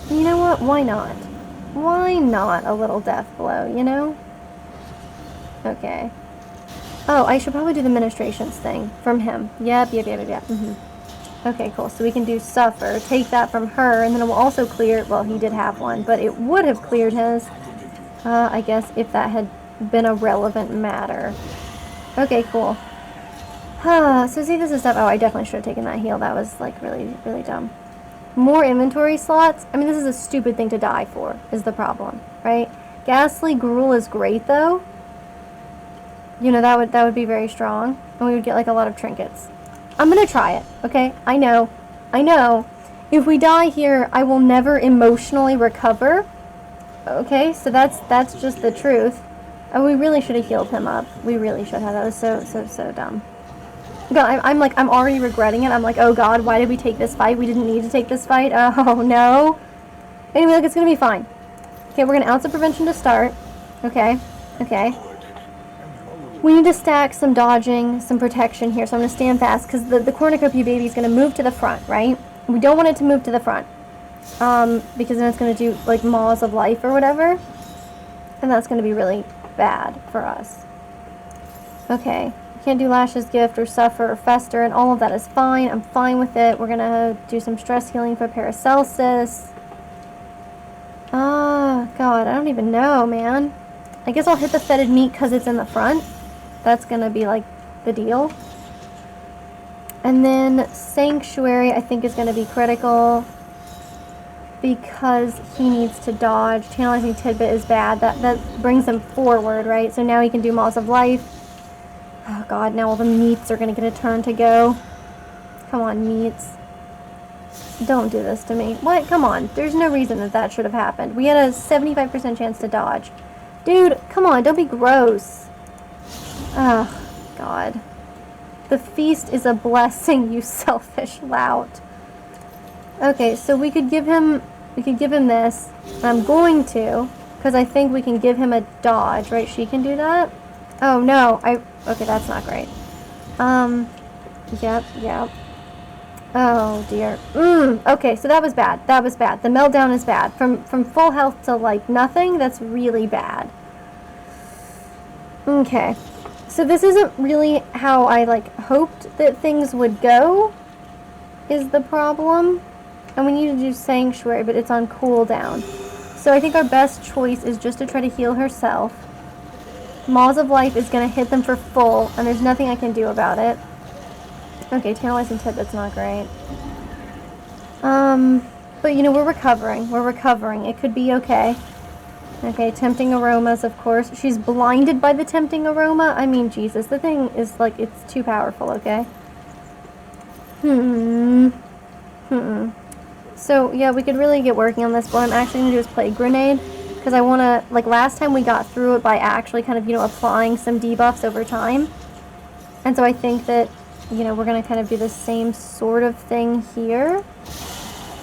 And you know what? Why not? Why not a little death blow, you know? Okay. Oh, I should probably do the ministrations thing from him. Yep. Okay, cool. So we can do Suffer, take that from her, and then it will also clear, well, he did have one, but it would have cleared his, I guess, if that had been a relevant matter. Okay, cool. So see, this is stuff, oh, I definitely should have taken that heal. That was, like, really, really dumb. More inventory slots? I mean, this is a stupid thing to die for, is the problem, right? Ghastly Gruel is great, though. You know, that would be very strong, and we would get, like, a lot of trinkets. I'm gonna try it, okay? I know. If we die here, I will never emotionally recover. Okay, so that's just the truth. Oh, we really should have healed him up. We really should have. That was so dumb. God, I'm already regretting it. I'm like, oh God, why did we take this fight? We didn't need to take this fight. Oh no. Anyway, look, it's gonna be fine. Okay, we're gonna outside prevention to start. Okay. We need to stack some dodging, some protection here, so I'm going to stand fast, because the cornucopia baby is going to move to the front, right? We don't want it to move to the front, because then it's going to do, like, Maws of Life or whatever, and that's going to be really bad for us. Okay, we can't do Lash's Gift or Suffer or Fester, and all of that is fine. I'm fine with it. We're going to do some stress healing for Paracelsus. Oh, God, I don't even know, man. I guess I'll hit the fetid meat because it's in the front. That's going to be, like, the deal. And then Sanctuary, I think, is going to be critical because he needs to dodge. Tantalizing Tidbit is bad. That brings him forward, right? So now he can do Maws of Life. Oh, God, now all the meats are going to get a turn to go. Come on, meats. Don't do this to me. What? Come on. There's no reason that should have happened. We had a 75% chance to dodge. Dude, come on. Don't be gross. Oh, God. The feast is a blessing, you selfish lout. Okay, so we could give him this. I'm going to, because I think we can give him a dodge, right? She can do that? Oh, no. Okay, that's not great. Yep. Oh, dear. Okay, so that was bad. The meltdown is bad. From full health to, like, nothing, that's really bad. Okay. So this isn't really how I, like, hoped that things would go, is the problem. And we need to do Sanctuary, but it's on cooldown. So I think our best choice is just to try to heal herself. Maws of Life is going to hit them for full, and there's nothing I can do about it. Okay, Tantalizing Tidbit's not great. But, you know, we're recovering. It could be okay. Okay, Tempting Aromas, of course. She's blinded by the Tempting Aroma. I mean, Jesus, the thing is, like, it's too powerful, okay? So, yeah, we could really get working on this. What I'm actually going to do is Plague Grenade, because I want to, like, last time we got through it by actually kind of, you know, applying some debuffs over time. And so I think that, you know, we're going to kind of do the same sort of thing here.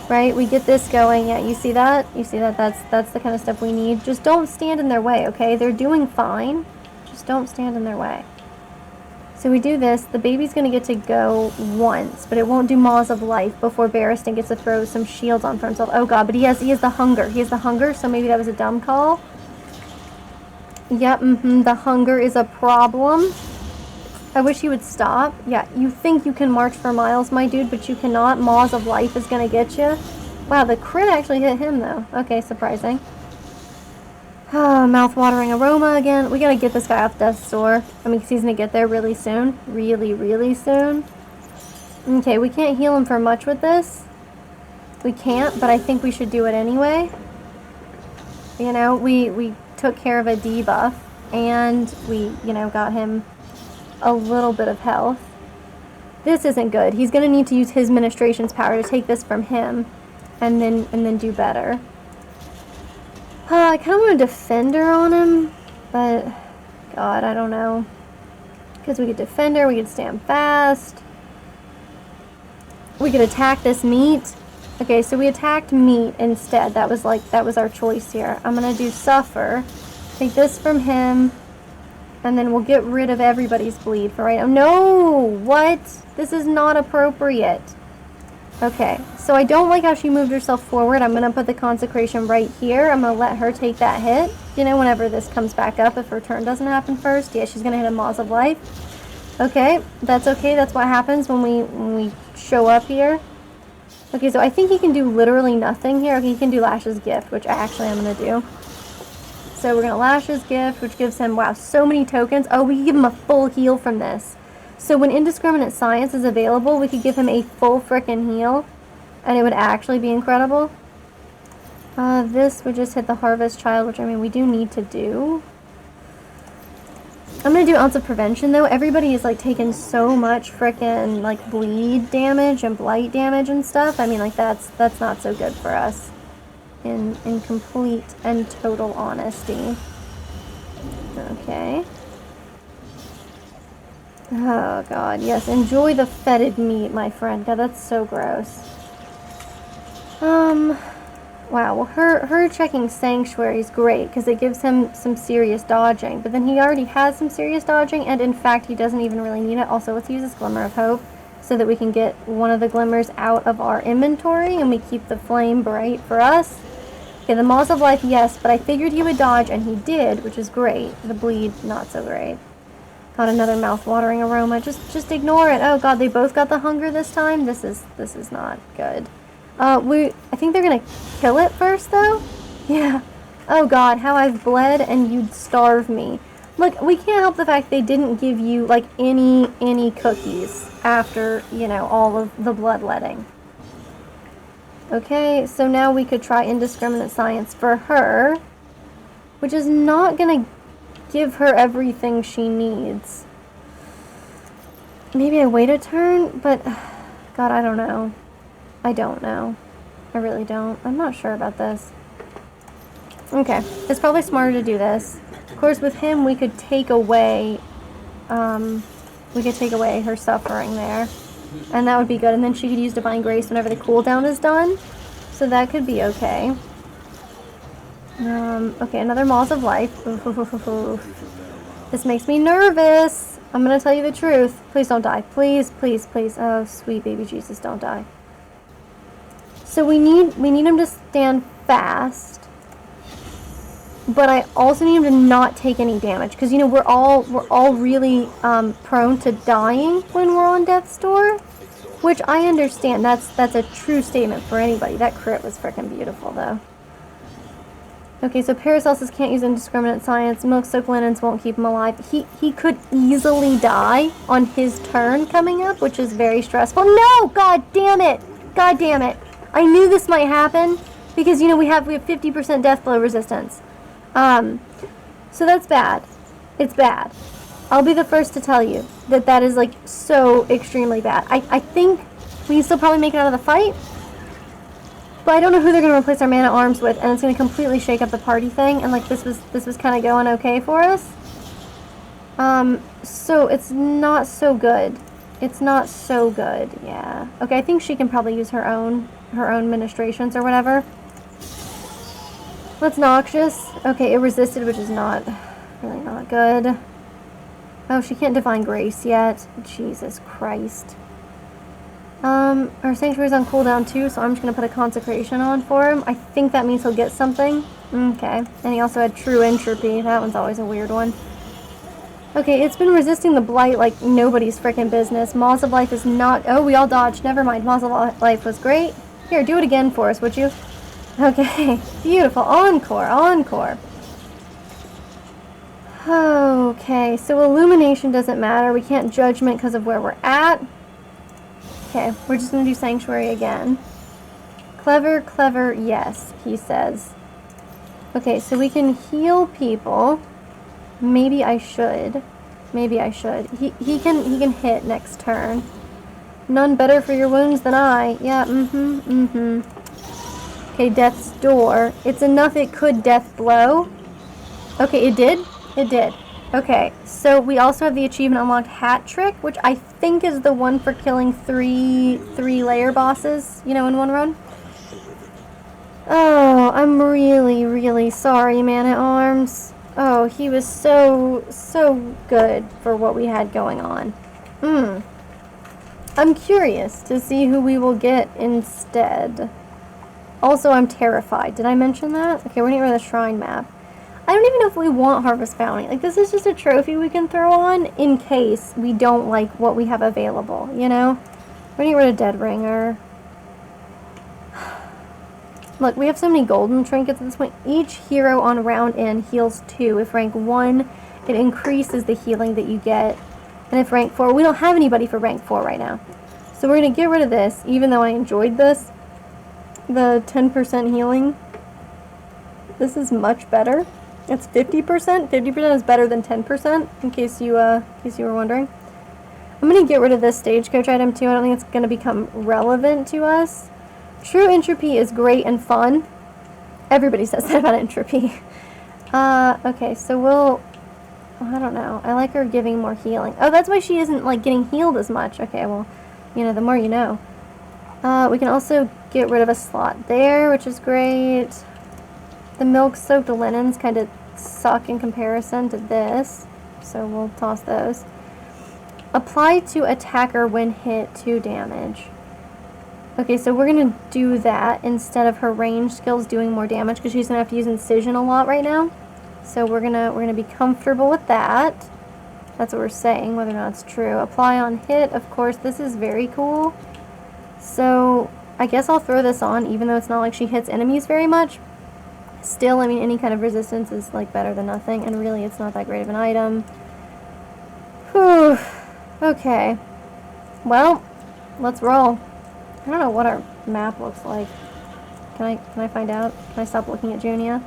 Right, we get this going. Yeah, you see that? That's the kind of stuff we need. Just don't stand in their way, okay? They're doing fine. Just don't stand in their way. So we do this. The baby's going to get to go once, but it won't do Maws of Life before Barristan gets to throw some shields on for himself. Oh, God, but he has the hunger. He has the hunger, so maybe that was a dumb call. Yep, the hunger is a problem. I wish he would stop. Yeah, you think you can march for miles, my dude, but you cannot. Maws of Life is going to get you. Wow, the crit actually hit him, though. Okay, surprising. Oh, mouth-watering aroma again. We got to get this guy off death's door. I mean, 'cause he's going to get there really soon. Really, really soon. Okay, we can't heal him for much with this. We can't, but I think we should do it anyway. You know, we took care of a debuff, and we, you know, got him a little bit of health. This isn't good. He's going to need to use his ministration's power to take this from him, and then do better. I kind of want a defender on him, but God, I don't know. Because we could defender, we could stand fast. We could attack this meat. Okay, so we attacked meat instead. That was our choice here. I'm gonna do suffer. Take this from him. And then we'll get rid of everybody's bleed for right now. No! What? This is not appropriate. Okay, so I don't like how she moved herself forward. I'm gonna put the consecration right here. I'm gonna let her take that hit. You know, whenever this comes back up, if her turn doesn't happen first. Yeah, she's gonna hit a Maws of Life. Okay. That's what happens when we show up here. Okay, so I think he can do literally nothing here. Okay, he can do Lash's Gift, which actually I'm gonna do. So we're gonna Lash's Gift, which gives him, wow, so many tokens. Oh, we can give him a full heal from this. So when Indiscriminate Science is available, we could give him a full frickin' heal, and it would actually be incredible. This would just hit the Harvest Child, which, I mean, we do need to do. I'm gonna do Ounce of Prevention, though. Everybody is, like, taking so much frickin', like, bleed damage and blight damage and stuff. I mean, like, that's not so good for us. In complete and total honesty. Okay. Oh, God, yes. Enjoy the fetid meat, my friend. God, that's so gross. Wow, well, her checking Sanctuary is great, because it gives him some serious dodging. But then he already has some serious dodging, and in fact, he doesn't even really need it. Also, let's use this Glimmer of Hope, so that we can get one of the glimmers out of our inventory, and we keep the flame bright for us. Okay, the Maws of Life, yes, but I figured he would dodge, and he did, which is great. The bleed, not so great. Got another mouth-watering aroma. Just ignore it. Oh God, they both got the hunger this time. This is not good. I think they're gonna kill it first, though. Yeah. Oh God, how I've bled, and you'd starve me. Look, we can't help the fact they didn't give you like any cookies after, you know, all of the bloodletting. Okay, so now we could try Indiscriminate Science for her, which is not gonna give her everything she needs. Maybe I wait a turn, but God, I don't know. I don't know. I really don't. I'm not sure about this. Okay, it's probably smarter to do this. Of course, with him, we could take away, her suffering there, and that would be good. And then she could use Divine Grace whenever the cooldown is done, so that could be okay. Okay, another Maws of Life. This makes me nervous. I'm gonna tell you the truth. Please don't die. Please, please, please. Oh, sweet baby Jesus, don't die. So we need him to stand fast, but I also need him to not take any damage, because you know we're all really prone to dying when we're on death's door, which I understand. That's a true statement for anybody. That crit was freaking beautiful, though. Okay, so Paracelsus can't use Indiscriminate Science. Milk-soaked linens won't keep him alive. He could easily die on his turn coming up, which is very stressful. No! God damn it! God damn it! I knew this might happen, because, you know, we have 50% death blow resistance. So that's bad. It's bad. I'll be the first to tell you that is, like, so extremely bad. I think we can still probably make it out of the fight, but I don't know who they're going to replace our Man-at-Arms with, and it's going to completely shake up the party thing, and, like, this was kind of going okay for us. So it's not so good. It's not so good, yeah. Okay, I think she can probably use her own ministrations or whatever. What's Noxious? Okay, it resisted, which is really not good. Oh, she can't Divine Grace yet. Jesus Christ. Our Sanctuary's on cooldown too, so I'm just gonna put a Consecration on for him. I think that means he'll get something. Okay, and he also had True Entropy. That one's always a weird one. Okay, it's been resisting the blight like nobody's frickin' business. Maws of Life is not... Oh, we all dodged. Never mind. Maws of Life was great. Here, do it again for us, would you? Okay, beautiful. Encore, encore. Okay, so Illumination doesn't matter. We can't Judgment because of where we're at. Okay, we're just going to do Sanctuary again. Clever, clever, yes, he says. Okay, so we can heal people. Maybe I should. Maybe I should. He can hit next turn. None better for your wounds than I. Yeah, Okay, Death's Door. It's enough it could Death Blow. Okay, it did? It did. Okay, so we also have the achievement unlocked Hat Trick, which I think is the one for killing three layer bosses, you know, in one run. Oh, I'm really, really sorry, Man-at-Arms. Oh, he was so good for what we had going on. I'm curious to see who we will get instead. Also, I'm terrified. Did I mention that? Okay, we're gonna get rid of the shrine map. I don't even know if we want Harvest Bounty. Like, this is just a trophy we can throw on in case we don't like what we have available, you know? We're gonna get rid of Dead Ringer. Look, we have so many golden trinkets at this point. Each hero on round N heals 2. If rank 1, it increases the healing that you get. And if rank 4, we don't have anybody for rank 4 right now. So we're gonna get rid of this, even though I enjoyed this. The 10% healing. This is much better. It's 50%. 50% is better than 10%, in case you were wondering. I'm going to get rid of this stagecoach item too. I don't think it's going to become relevant to us. True entropy is great and fun. Everybody says that about entropy. Okay, so we'll... I don't know. I like her giving more healing. Oh, that's why she isn't, like, getting healed as much. Okay, well, you know, the more you know. We can also get rid of a slot there, which is great. The milk-soaked linens kind of suck in comparison to this, so we'll toss those. Apply to attacker when hit 2 damage. Okay, so we're going to do that instead of her range skills doing more damage, because she's going to have to use Incision a lot right now. So we're gonna be comfortable with that. That's what we're saying, whether or not it's true. Apply on hit, of course, this is very cool. So I guess I'll throw this on, even though it's not like she hits enemies very much. Still, I mean, any kind of resistance is, like, better than nothing, and really, it's not that great of an item. Whew. Okay. Well, let's roll. I don't know what our map looks like. Can I find out? Can I stop looking at Junia?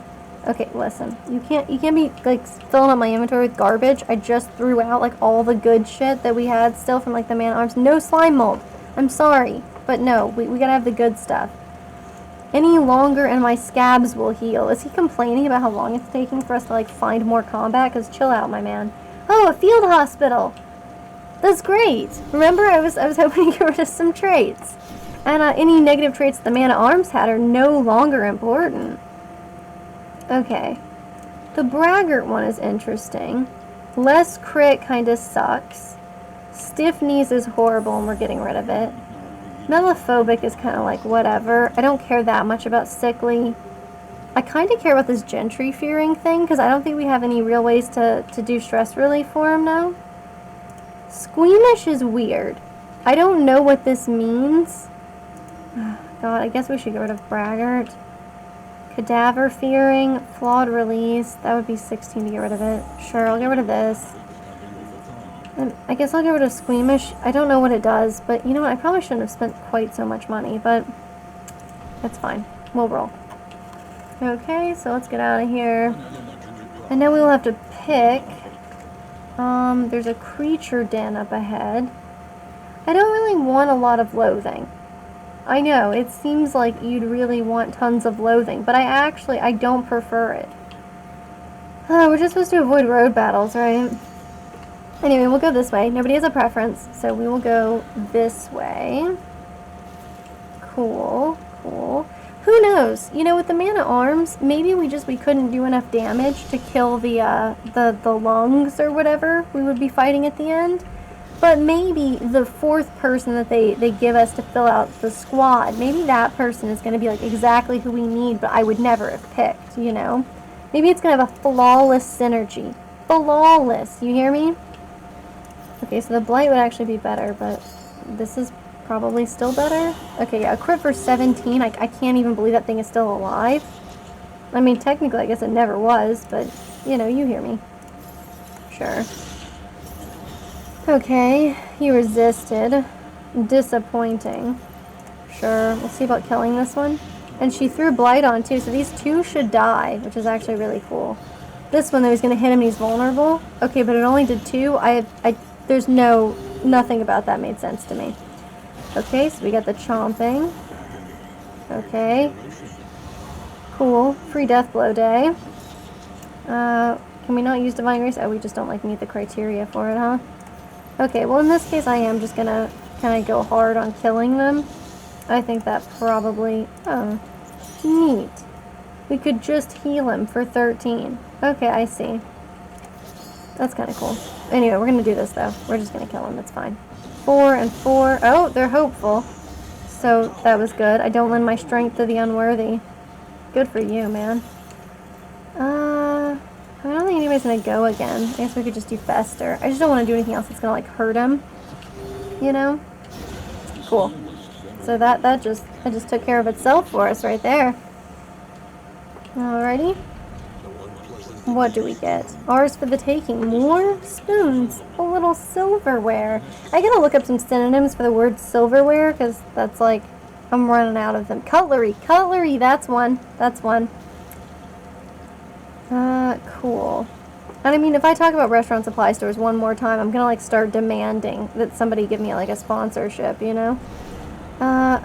Okay, listen. You can't be, like, filling up my inventory with garbage. I just threw out, like, all the good shit that we had still from, like, the Man-at-Arms. No slime mold. I'm sorry. But no, we gotta have the good stuff. Any longer and my scabs will heal. Is he complaining about how long it's taking for us to, like, find more combat? Because chill out, my man. Oh, a field hospital! That's great! Remember, I was hoping to get rid of some traits. And any negative traits the Man-at-Arms had are no longer important. Okay. The Braggart one is interesting. Less crit kinda sucks. Stiff knees is horrible and we're getting rid of it. Melophobic is kind of like whatever. I don't care that much about sickly. I kind of care about this gentry fearing thing because I don't think we have any real ways to do stress relief for him now. Squeamish is weird. I don't know what this means. God, I guess we should get rid of Braggart. Cadaver fearing, flawed release. That would be 16 to get rid of it. Sure, I'll get rid of this. And I guess I'll get rid of Squeamish. I don't know what it does, but you know what? I probably shouldn't have spent quite so much money, but that's fine. We'll roll. Okay, so let's get out of here. And now we will have to pick. There's a creature den up ahead. I don't really want a lot of loathing. I know, it seems like you'd really want tons of loathing, but I don't prefer it. We're just supposed to avoid road battles, right? Anyway, we'll go this way. Nobody has a preference, so we will go this way. Cool, cool. Who knows? You know, with the Man-at-Arms, maybe we couldn't do enough damage to kill the lungs or whatever we would be fighting at the end. But maybe the fourth person that they give us to fill out the squad, maybe that person is going to be like exactly who we need, but I would never have picked, you know? Maybe it's going to have a flawless synergy. Flawless, you hear me? Okay, so the Blight would actually be better, but this is probably still better. Okay, yeah, a crit for 17. I can't even believe that thing is still alive. I mean, technically, I guess it never was, but, you know, you hear me. Sure. Okay, he resisted. Disappointing. Sure, we'll see about killing this one. And she threw Blight on too, so these two should die, which is actually really cool. This one, though, is going to hit him and he's vulnerable. Okay, but it only did 2. There's nothing about that made sense to me. Okay, so we got the chomping. Okay. Cool. Free death blow day. Can we not use Divine Grace? Oh, we just don't, like, meet the criteria for it, huh? Okay, well, in this case, I am just gonna kind of go hard on killing them. I think that probably... Oh, neat. We could just heal him for 13. Okay, I see. That's kind of cool. Anyway, we're gonna do this, though. We're just gonna kill him. It's fine. 4 and 4. Oh, they're hopeful. So, that was good. I don't lend my strength to the unworthy. Good for you, man. I don't think anybody's gonna go again. I guess we could just do Fester. I just don't want to do anything else that's gonna, like, hurt him. You know? Cool. So that just took care of itself for us right there. Alrighty. What do we get? Ours for the taking. More spoons. A little silverware. I gotta look up some synonyms for the word silverware, because that's like, I'm running out of them. Cutlery. Cutlery, that's one. That's one. Cool. And I mean, if I talk about restaurant supply stores one more time, I'm gonna, like, start demanding that somebody give me, like, a sponsorship, you know?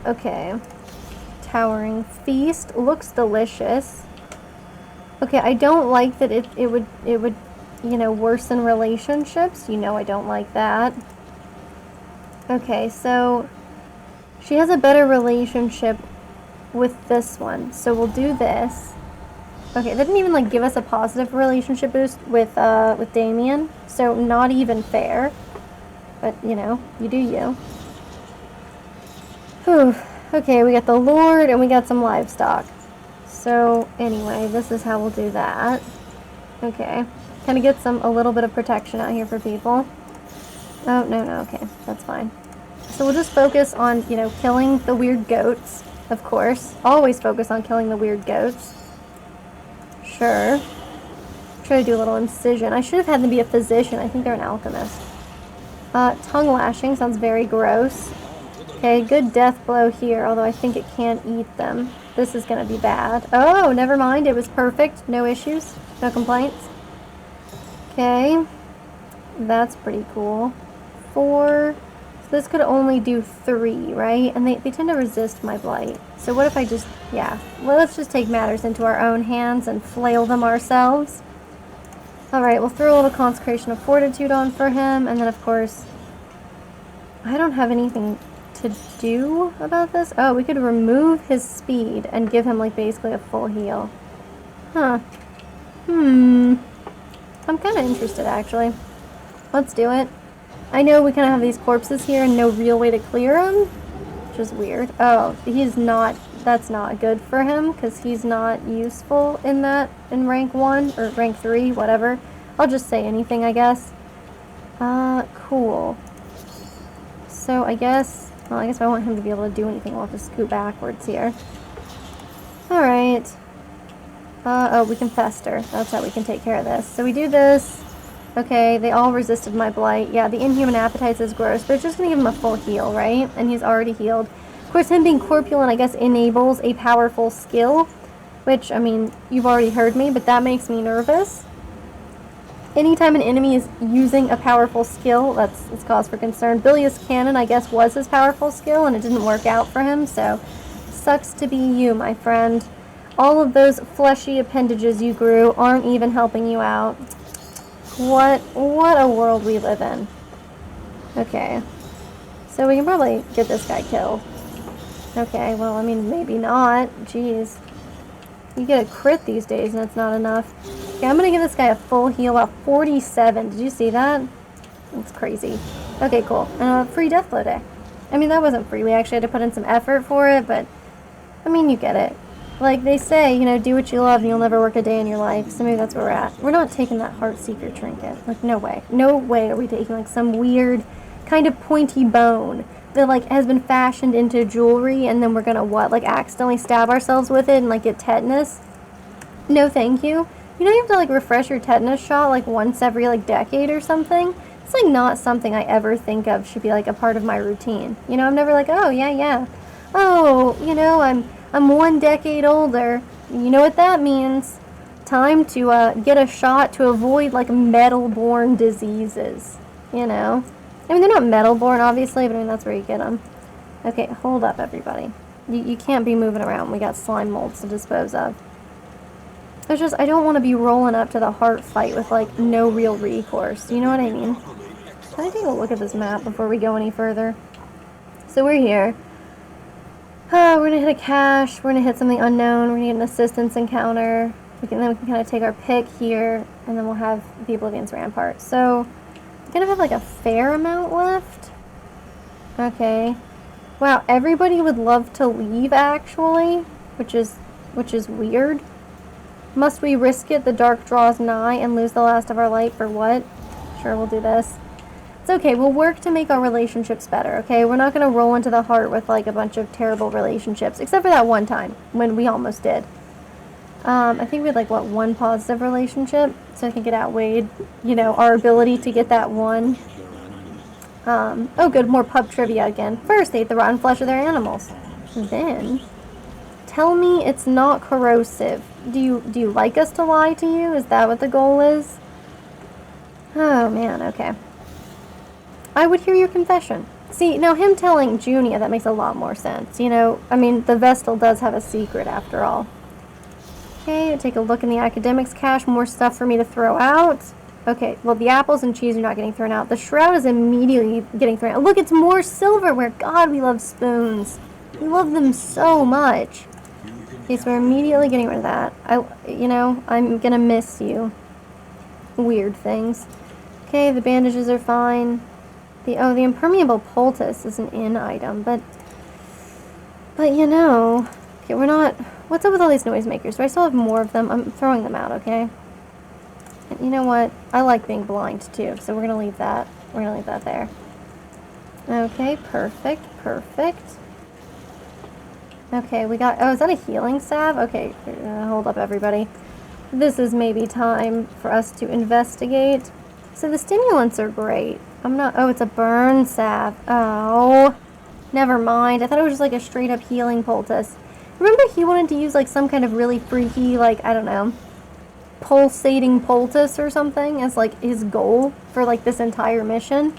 Okay. Towering Feast. Looks delicious. Okay, I don't like that it would, you know, worsen relationships. You know I don't like that. Okay, so she has a better relationship with this one. So we'll do this. Okay, they didn't even, like, give us a positive relationship boost with Damien. So not even fair. But, you know, you do you. Whew. Okay, we got the Lord and we got some livestock. So, anyway, this is how we'll do that. Okay. Kind of get a little bit of protection out here for people. Oh, no, okay. That's fine. So we'll just focus on, you know, killing the weird goats, of course. Always focus on killing the weird goats. Sure. Try to do a little incision. I should have had them be a physician. I think they're an alchemist. Tongue lashing sounds very gross. Okay, good death blow here, although I think it can't eat them. This is going to be bad. Oh, never mind. It was perfect. No issues. No complaints. Okay. That's pretty cool. 4. So this could only do 3, right? And they tend to resist my blight. So what if I just... Yeah. Well, let's just take matters into our own hands and flail them ourselves. Alright, we'll throw a little Consecration of Fortitude on for him. And then, of course... I don't have anything... to do about this? Oh, we could remove his speed and give him, like, basically a full heal. Huh. I'm kind of interested, actually. Let's do it. I know we kind of have these corpses here and no real way to clear them, which is weird. Oh, he's not... That's not good for him, because he's not useful in rank 1, or rank 3, whatever. I'll just say anything, I guess. Cool. So, I guess... Well, I guess if I want him to be able to do anything, we'll have to scoot backwards here. Alright. Oh, we can Fester. That's how we can take care of this. So we do this. Okay, they all resisted my blight. Yeah, the Inhuman Appetites is gross, but it's just going to give him a full heal, right? And he's already healed. Of course, him being corpulent, I guess, enables a powerful skill, which, I mean, you've already heard me, but that makes me nervous. Anytime an enemy is using a powerful skill, it's cause for concern. Bilious Cannon, I guess, was his powerful skill, and it didn't work out for him, so sucks to be you, my friend. All of those fleshy appendages you grew aren't even helping you out. What a world we live in. Okay. So we can probably get this guy killed. Okay, well, I mean, maybe not. Jeez. You get a crit these days, and it's not enough. Okay, I'm gonna give this guy a full heal at 47. Did you see that? That's crazy. Okay, cool. Free death blow day. I mean, that wasn't free. We actually had to put in some effort for it, but, I mean, you get it. Like they say, you know, do what you love and you'll never work a day in your life. So maybe that's where we're at. We're not taking that Heartseeker trinket. Like, no way. No way are we taking, like, some weird kind of pointy bone that, like, has been fashioned into jewelry, and then we're gonna, what, like, accidentally stab ourselves with it and, like, get tetanus? No, thank you. You know, you have to, like, refresh your tetanus shot, like, once every, like, decade or something. It's, like, not something I ever think of should be, like, a part of my routine. You know, I'm never like, oh, yeah. Oh, you know, I'm I'm 1 decade older. You know what that means. Time to get a shot to avoid, like, metal-borne diseases. You know? I mean, they're not metal-borne, obviously, but I mean, that's where you get them. Okay, hold up, everybody. You can't be moving around. We got slime molds to dispose of. It's just, I don't want to be rolling up to the heart fight with, like, no real recourse. You know what I mean? Can I take a look at this map before we go any further? So we're here. We're going to hit a cache. We're going to hit something unknown. We're going to get an assistance encounter. Then we can kind of take our pick here, and then we'll have the Oblivion's Rampart. So, we're going to have, like, a fair amount left. Okay. Wow, everybody would love to leave, actually, which is weird. Must we risk it? The dark draws nigh and lose the last of our light for what? Sure, we'll do this. It's okay, we'll work to make our relationships better, okay? We're not going to roll into the heart with, like, a bunch of terrible relationships, except for that one time, when we almost did. I think we had, like, what, one positive relationship? So I think it outweighed, you know, our ability to get that one. Oh good, more pub trivia again. First, they ate the rotten flesh of their animals. Then, tell me it's not corrosive. Do you like us to lie to you? Is that what the goal is? Oh man, okay. I would hear your confession. See, now him telling Junia, that makes a lot more sense. You know, I mean, the Vestal does have a secret after all. Okay, take a look in the academics cache. More stuff for me to throw out. Okay, well, the apples and cheese are not getting thrown out. The shroud is immediately getting thrown out. Look, it's more silverware. God, we love spoons. We love them so much. Okay, so we're immediately getting rid of that. You know, I'm gonna miss you. Weird things. Okay, the bandages are fine. The impermeable poultice is an in item, but you know, okay, we're not. What's up with all these noisemakers? Do I still have more of them? I'm throwing them out, okay? And you know what? I like being blind too, so we're gonna leave that. We're gonna leave that there. Okay, perfect, perfect. Okay, we got. Oh, is that a healing salve? Okay, hold up, everybody. This is maybe time for us to investigate. So the stimulants are great. I'm not. Oh, it's a burn salve. Oh, never mind. I thought it was just like a straight up healing poultice. Remember, he wanted to use like some kind of really freaky, like, I don't know, pulsating poultice or something as like his goal for like this entire mission.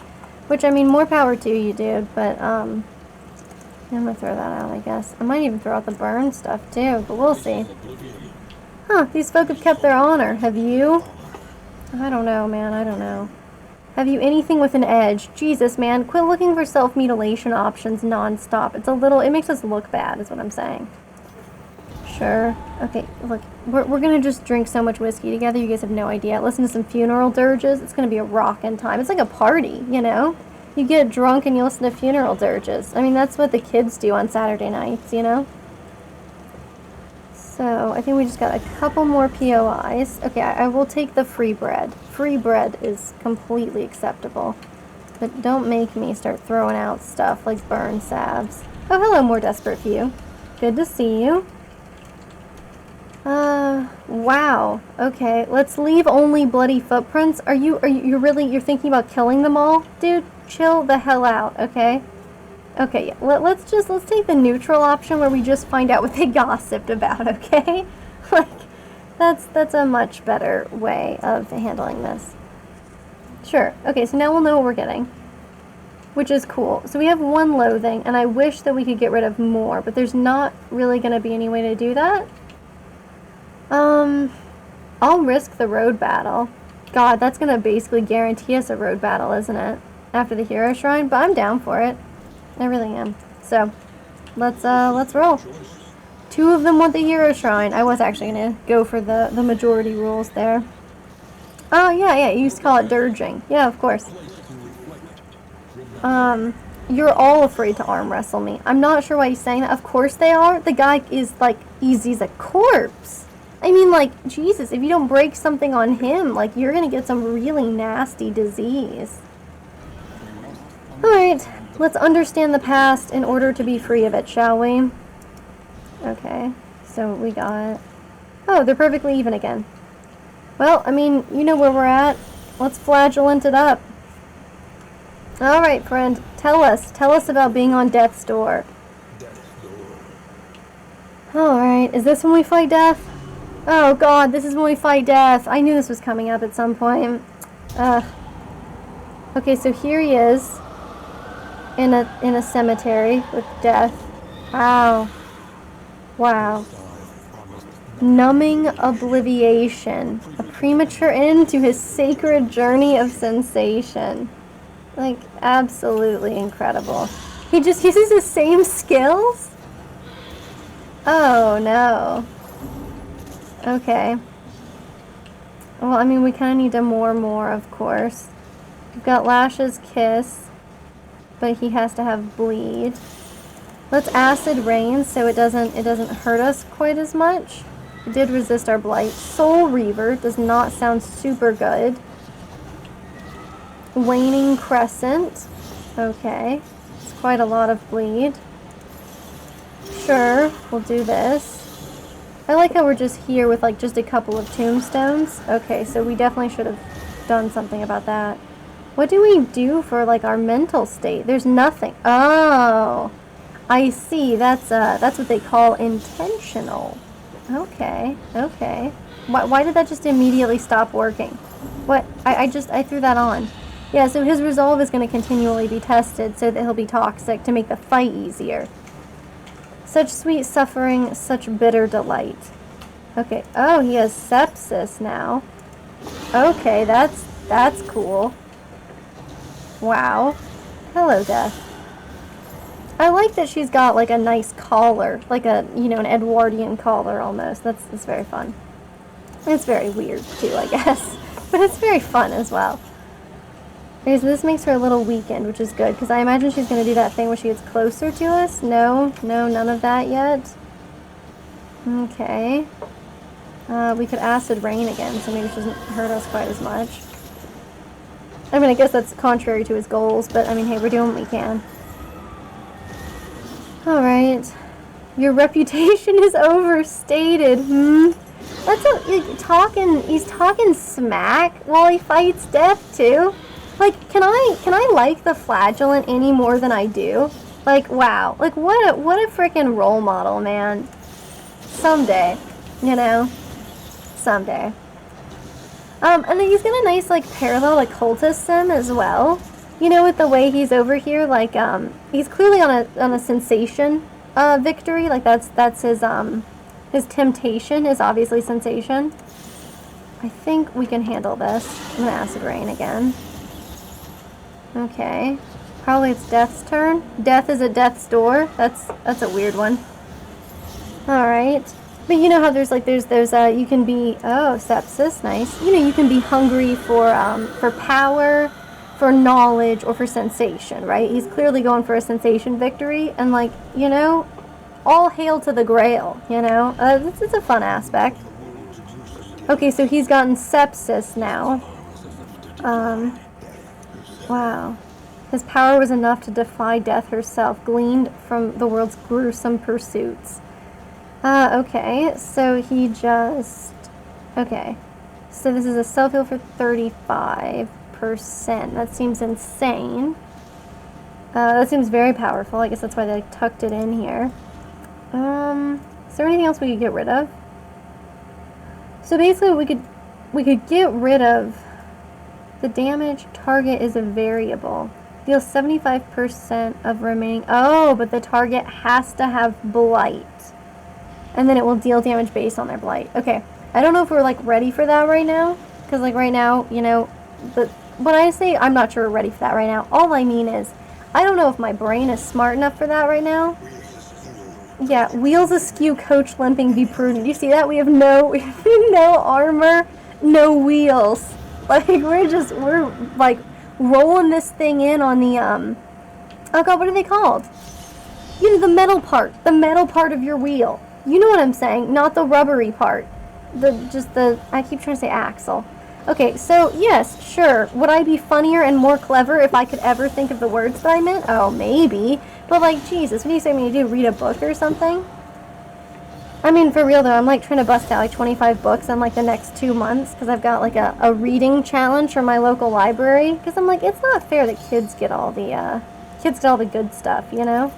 Which, I mean, more power to you, dude. But I'm gonna throw that out, I guess. I might even throw out the burn stuff too, but we'll see. Huh? These folk have kept their honor. Have you? I don't know, man. I don't know. Have you anything with an edge? Jesus, man. Quit looking for self-mutilation options non-stop. It's a little... It makes us look bad, is what I'm saying. Sure. Okay, look. We're gonna just drink so much whiskey together. You guys have no idea. Listen to some funeral dirges. It's gonna be a rockin' time. It's like a party, you know? You get drunk and you listen to funeral dirges. I mean, that's what the kids do on Saturday nights, you know? So, I think we just got a couple more POIs. Okay, I will take the free bread. Free bread is completely acceptable. But don't make me start throwing out stuff like burn salves. Oh, hello, more desperate few. Good to see you. Wow. Okay, let's leave only bloody footprints. Are you really, you're thinking about killing them all? Dude, chill the hell out, okay? Okay, yeah, let's take the neutral option where we just find out what they gossiped about, okay? Like, that's a much better way of handling this. Sure. Okay, so now we'll know what we're getting, which is cool. So we have one loathing, and I wish that we could get rid of more, but there's not really going to be any way to do that. I'll risk the road battle. God, that's going to basically guarantee us a road battle, isn't it? After the hero shrine, but I'm down for it. I really am. So, let's roll. 2 of them want the hero shrine. I was actually going to go for the majority rules there. Oh, yeah, you used to call it dirging. Yeah, of course. You're all afraid to arm wrestle me. I'm not sure why he's saying that. Of course they are. The guy is, like, he's a corpse. I mean, like, Jesus, if you don't break something on him, like, you're going to get some really nasty disease. Alright, let's understand the past in order to be free of it, shall we? Okay, so we got... Oh, they're perfectly even again. Well, I mean, you know where we're at. Let's flagellant it up. Alright, friend, tell us about being on death's door. Alright, is this when we fight death? Oh god, this is when we fight death. I knew this was coming up at some point. Okay, so here he is. In a cemetery with death. Wow. Wow. Numbing obliviation. A premature end to his sacred journey of sensation. Like, absolutely incredible. He just uses the same skills? Oh, no. Okay. Well, I mean, we kind of need to more, of course. We've got Lash's Kiss, but he has to have Bleed. Let's Acid Rain so it doesn't hurt us quite as much. It did resist our Blight. Soul Reaver does not sound super good. Waning Crescent. Okay. It's quite a lot of Bleed. Sure, we'll do this. I like how we're just here with like just a couple of tombstones. Okay, so we definitely should have done something about that. What do we do for like our mental state? There's nothing. Oh, I see. That's what they call intentional. Okay, okay. Why did that just immediately stop working? What? I threw that on. Yeah, so his resolve is going to continually be tested so that he'll be toxic to make the fight easier. Such sweet suffering, such bitter delight. Okay. Oh, he has sepsis now. Okay, that's cool. Wow. Hello, Death. I like that she's got like a nice collar, like a, you know, an Edwardian collar almost. That's very fun. It's very weird too, I guess, but it's very fun as well. Okay, so this makes her a little weakened, which is good, because I imagine she's going to do that thing where she gets closer to us. No, none of that yet. Okay. We could Acid Rain again, so maybe she doesn't hurt us quite as much. I mean, I guess that's contrary to his goals, but I mean, hey, we're doing what we can. Alright. Your reputation is overstated, That's he's talking smack while he fights death, too. Like, can I like the Flagellant any more than I do? Like, wow. Like, what a freaking role model, man. Someday, you know? Someday. And then he's got a nice, like, parallel occultist sim as well. You know, with the way he's over here, like, he's clearly on a sensation, victory. Like, that's his temptation is obviously sensation. I think we can handle this. I'm gonna Acid Rain again. Okay. Probably it's Death's turn. Death is at Death's door. That's a weird one. Alright. But you know how there's you can be, oh, sepsis, nice. You know, you can be hungry for power, for knowledge, or for sensation, right? He's clearly going for a sensation victory, and like, you know, all hail to the Grail, you know? It's a fun aspect. Okay, so he's gotten sepsis now. Wow. His power was enough to defy death herself, gleaned from the world's gruesome pursuits. Okay, so he just... Okay. So this is a self-heal for 35%. That seems insane. That seems very powerful. I guess that's why they tucked it in here. Is there anything else we could get rid of? So basically we could get rid of the damage target is a variable. Deal 75% of remaining. Oh, but the target has to have Blight. And then it will deal damage based on their Blight. Okay. I don't know if we're like ready for that right now. Because like right now, you know, when I say I'm not sure we're ready for that right now, all I mean is I don't know if my brain is smart enough for that right now. Yeah, wheels askew, coach limping, be prudent. You see that? We have no armor, no wheels. Like, we're like rolling this thing in on the, oh god, what are they called? You know, the metal part of your wheel. You know what I'm saying, not the rubbery part. I keep trying to say axle. Okay, so, yes, sure. Would I be funnier and more clever if I could ever think of the words that I meant? Oh, maybe. But, like, Jesus, what do you say me to do? Read a book or something? I mean, for real, though, I'm, like, trying to bust out, like, 25 books in, like, the next 2 months, because I've got, like, a reading challenge from my local library, because I'm like, it's not fair that kids get all the good stuff, you know?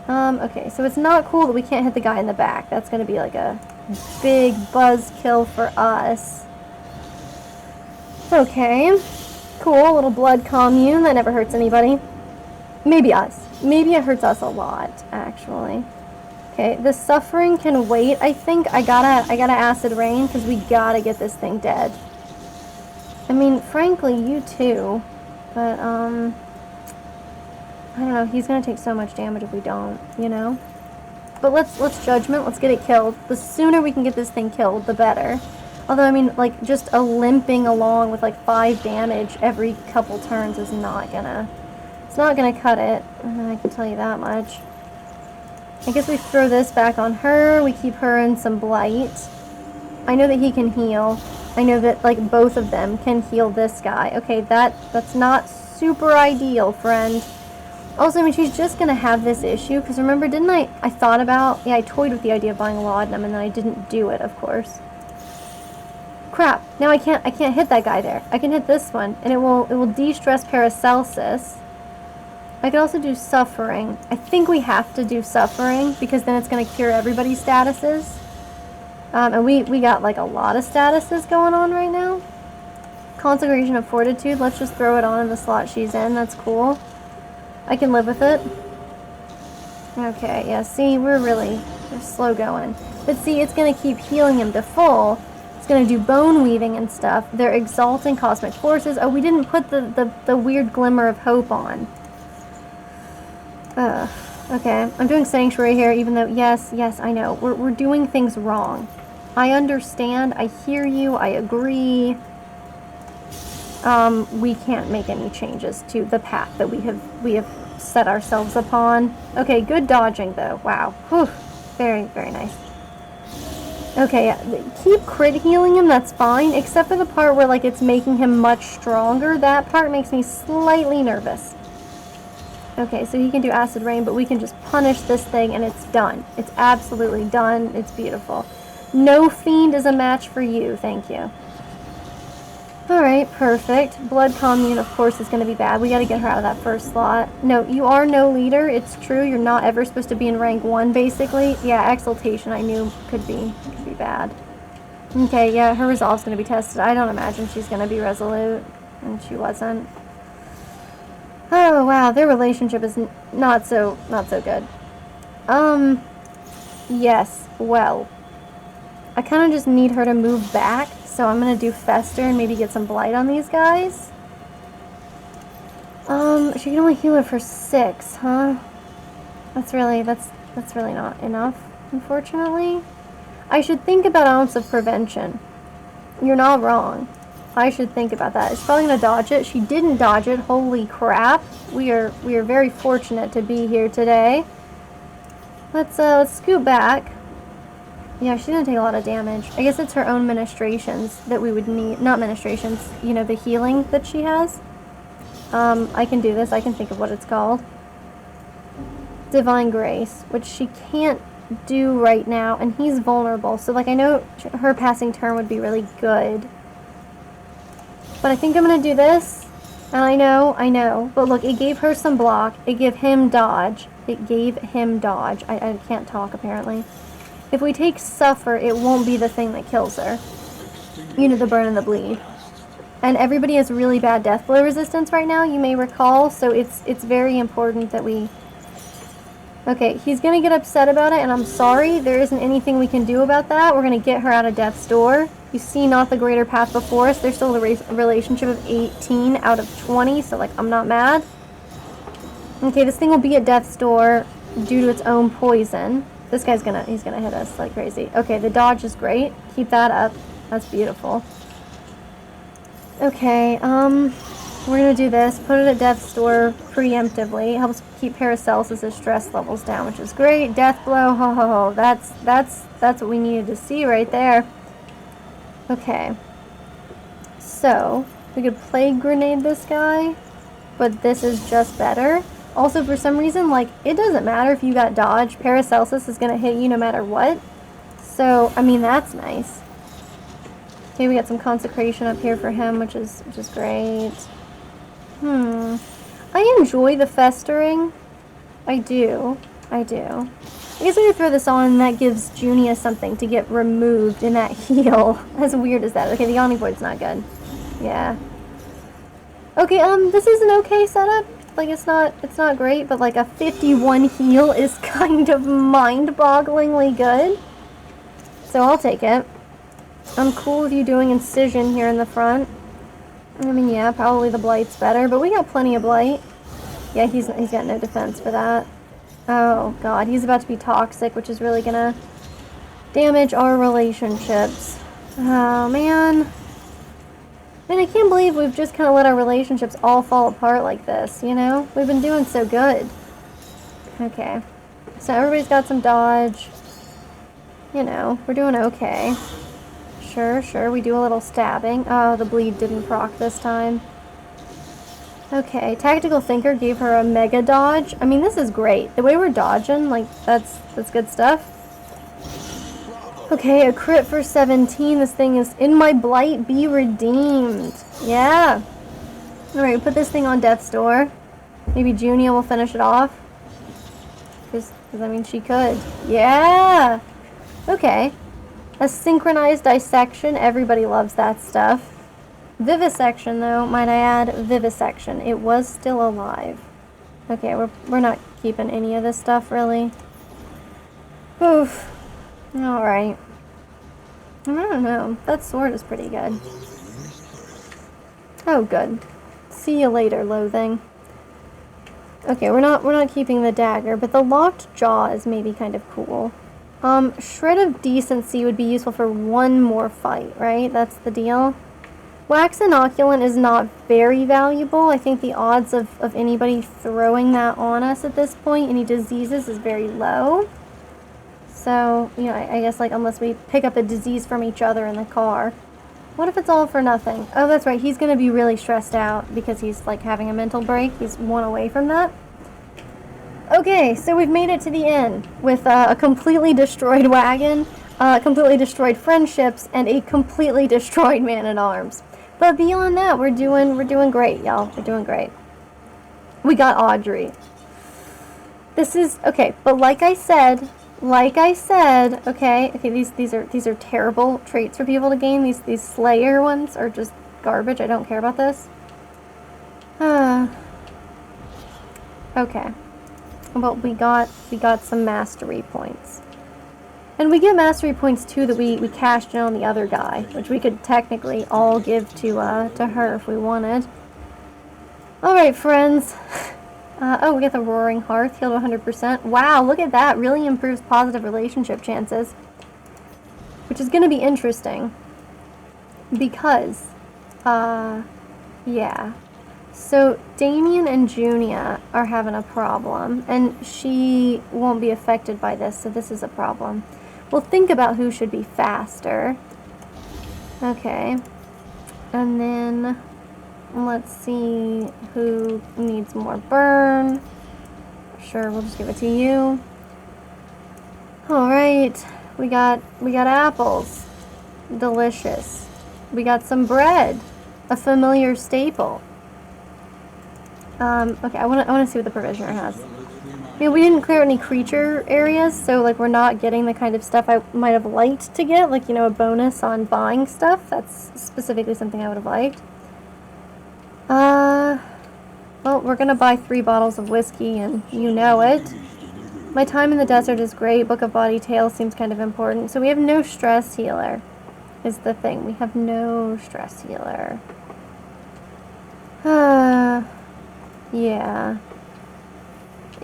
Okay, so it's not cool that we can't hit the guy in the back. That's gonna be like a big buzz kill for us. Okay. Cool, a little blood commune. That never hurts anybody. Maybe us. Maybe it hurts us a lot, actually. Okay, the suffering can wait. I think I gotta acid rain because we gotta get this thing dead. I mean, frankly, you too. But, I don't know. He's gonna take so much damage if we don't, you know? But let's judgment. Let's get it killed. The sooner we can get this thing killed, the better. Although, I mean, like, just a limping along with, like, 5 damage every couple turns is not gonna... It's not gonna cut it. I can tell you that much. I guess we throw this back on her. We keep her in some blight. I know that he can heal. I know that, like, both of them can heal this guy. Okay, that's not super ideal, friend. Also, I mean, she's just gonna have this issue, because remember, didn't I thought about... Yeah, I toyed with the idea of buying a laudanum, and then I didn't do it, of course. Crap, now I can't hit that guy there. I can hit this one, and it will de-stress Paracelsus. I could also do suffering. I think we have to do suffering, because then it's gonna cure everybody's statuses. And we got, like, a lot of statuses going on right now. Consecration of Fortitude, let's just throw it on in the slot she's in, that's cool. I can live with it. Okay, yeah, see, we're slow going. But see, it's going to keep healing him to full. It's going to do bone weaving and stuff. They're exalting cosmic forces. Oh, we didn't put the weird glimmer of hope on. Okay, I'm doing Sanctuary here, even though, yes, I know. We're doing things wrong. I understand, I hear you, I agree. We can't make any changes to the path that we have set ourselves upon. Okay, good dodging though. Wow. Whew. Very, very nice. Okay, yeah, keep crit healing him, that's fine, except for the part where, like, it's making him much stronger. That part makes me slightly nervous. Okay, so he can do Acid Rain, but we can just punish this thing and it's done. It's absolutely done. It's beautiful. No Fiend is a match for you, thank you. Alright, perfect. Blood Commune, of course, is going to be bad. We got to get her out of that first slot. No, you are no leader. It's true. You're not ever supposed to be in rank 1, basically. Yeah, Exaltation, I knew could be bad. Okay, yeah, her resolve's going to be tested. I don't imagine she's going to be resolute. And she wasn't. Oh, wow, their relationship is not so good. Yes, well. I kind of just need her to move back. So I'm going to do Fester and maybe get some Blight on these guys. She can only heal her for 6, huh? That's really not enough, unfortunately. I should think about Ounce of Prevention. You're not wrong. I should think about that. She's probably going to dodge it. She didn't dodge it. Holy crap. We are very fortunate to be here today. Let's scoot back. Yeah, she didn't take a lot of damage. I guess it's her own ministrations that we would need. Not ministrations, you know, the healing that she has. I can do this. I can think of what it's called. Divine Grace, which she can't do right now, and he's vulnerable. So, like, I know her passing turn would be really good. But I think I'm going to do this. And I know. But look, it gave her some block. It gave him dodge. I can't talk, apparently. If we take Suffer, it won't be the thing that kills her. You know, the burn and the bleed. And everybody has really bad death blow resistance right now, you may recall, so it's very important that we... Okay, he's going to get upset about it, and I'm sorry, there isn't anything we can do about that. We're going to get her out of Death's Door. You see not the greater path before us. There's still a relationship of 18 out of 20, so, like, I'm not mad. Okay, this thing will be at Death's Door due to its own poison. This guy's he's gonna hit us like crazy. Okay, the dodge is great. Keep that up. That's beautiful. Okay, we're gonna do this. Put it at Death's Door preemptively. It helps keep Paracelsus' stress levels down, which is great. Death blow, ho ho ho. That's what we needed to see right there. Okay. So, we could Plague Grenade this guy, but this is just better. Also, for some reason, like, it doesn't matter if you got dodge. Paracelsus is going to hit you no matter what. So, I mean, that's nice. Okay, we got some Consecration up here for him, which is great. I enjoy the Festering. I do. I do. I guess we could throw this on, and that gives Junia something to get removed in that heal. As weird as that. Okay, the Omnivoid's not good. Yeah. Okay, this is an okay setup. Like, it's not great, but like a 51 heal is kind of mind-bogglingly good. So I'll take it. I'm cool with you doing Incision here in the front. I mean, yeah, probably the Blight's better, but we got plenty of Blight. Yeah, he's got no defense for that. Oh, God, he's about to be toxic, which is really gonna damage our relationships. Oh, man. And I can't believe we've just kind of let our relationships all fall apart like this, you know? We've been doing so good. Okay. So everybody's got some dodge. You know, we're doing okay. Sure, we do a little stabbing. Oh, the bleed didn't proc this time. Okay, Tactical Thinker gave her a mega dodge. I mean, this is great. The way we're dodging, like, that's good stuff. Okay, a crit for 17. This thing is in my Blight. Be redeemed. Yeah. Alright, put this thing on Death's Door. Maybe Junia will finish it off. Because, I mean, she could. Yeah! Okay. A synchronized dissection. Everybody loves that stuff. Vivisection, though, might I add, Vivisection. It was still alive. Okay, we're not keeping any of this stuff, really. Oof. Alright. I don't know. That sword is pretty good. Oh, good. See you later, Loathing. Okay, we're not keeping the dagger, but the locked jaw is maybe kind of cool. Shred of Decency would be useful for one more fight, right? That's the deal. Wax Inoculant is not very valuable. I think the odds of anybody throwing that on us at this point, any diseases, is very low. So, you know, I guess, like, unless we pick up a disease from each other in the car. What if it's all for nothing? Oh, that's right. He's going to be really stressed out because he's, like, having a mental break. He's one away from that. Okay, so we've made it to the end with a completely destroyed wagon, completely destroyed friendships, and a completely destroyed man-at-arms. But beyond that, we're doing great, y'all. We're doing great. We got Audrey. This is okay, but like I said, okay, these are terrible traits for people to gain. These Slayer ones are just garbage. I don't care about this. Okay. Well, we got some mastery points. And we get mastery points too that we cashed in on the other guy, which we could technically all give to her if we wanted. Alright, friends. Oh, we got the Roaring Hearth, healed 100%. Wow, look at that. Really improves positive relationship chances. Which is going to be interesting. Because, yeah. So, Damien and Junia are having a problem. And she won't be affected by this, so this is a problem. We'll think about who should be faster. Okay. And then let's see who needs more burn. Sure, we'll just give it to you. Alright. We got apples. Delicious. We got some bread. A familiar staple. Okay, I wanna see what the provisioner has. I mean, we didn't clear any creature areas, so, like, we're not getting the kind of stuff I might have liked to get, like, you know, a bonus on buying stuff. That's specifically something I would have liked. Well, we're gonna buy 3 bottles of whiskey, and you know it. My time in the desert is great. Book of Body Tales seems kind of important. So we have no stress healer, is the thing. We have no stress healer. Yeah.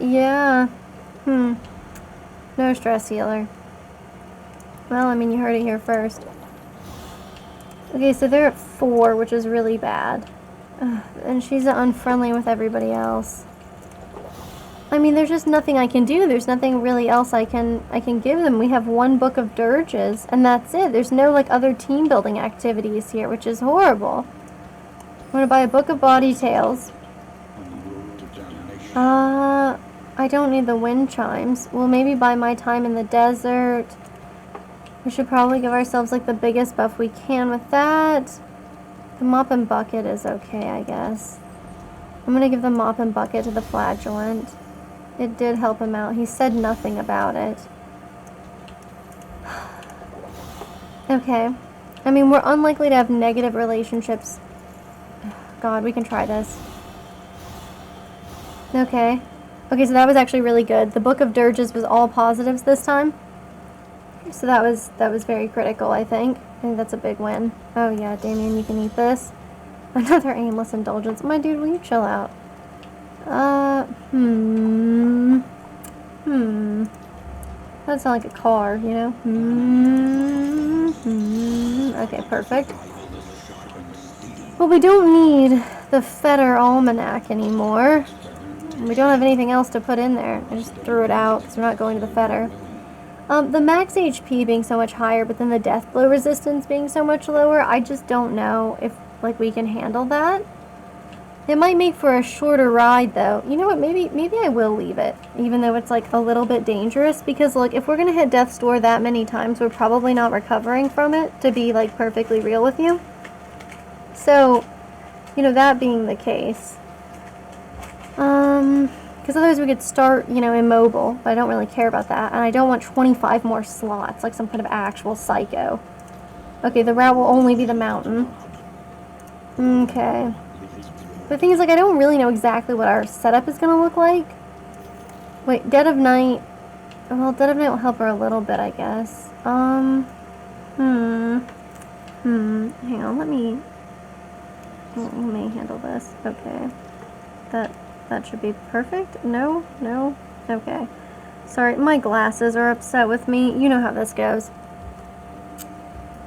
Yeah. No stress healer. Well, I mean, you heard it here first. Okay, so they're at 4, which is really bad. And she's unfriendly with everybody else. I mean, there's just nothing I can do. There's nothing really else I can give them. We have 1 book of dirges, and that's it. There's no, like, other team building activities here, which is horrible. I'm gonna buy a book of body tales. I don't need the wind chimes. We'll maybe buy my time in the desert. We should probably give ourselves, like, the biggest buff we can with that. The mop and bucket is okay, I guess. I'm gonna give the mop and bucket to the flagellant. It did help him out. He said nothing about it. Okay. I mean, we're unlikely to have negative relationships. God, we can try this. Okay. Okay, so that was actually really good. The Book of Dirges was all positives this time. So that was very critical, I think. I think that's a big win. Oh yeah, Damien, you can eat this. Another aimless indulgence. My dude, will you chill out? That sounds like a car, you know? Okay, perfect. Well, we don't need the Fetter Almanac anymore. We don't have anything else to put in there. I just threw it out, so we're not going to the Fetter. The max HP being so much higher, but then the death blow resistance being so much lower, I just don't know if, like, we can handle that. It might make for a shorter ride, though. You know what, maybe I will leave it, even though it's, like, a little bit dangerous, because, look, if we're gonna hit Death's Door that many times, we're probably not recovering from it, to be, like, perfectly real with you. So, you know, that being the case, because otherwise we could start, you know, immobile, but I don't really care about that, and I don't want 25 more slots, like some kind of actual psycho. Okay, the route will only be the mountain. Okay. The thing is, like, I don't really know exactly what our setup is going to look like. Wait, Dead of Night. Well, Dead of Night will help her a little bit, I guess. Hang on, let me handle this. Okay. That should be perfect. No. Okay. Sorry, my glasses are upset with me. You know how this goes.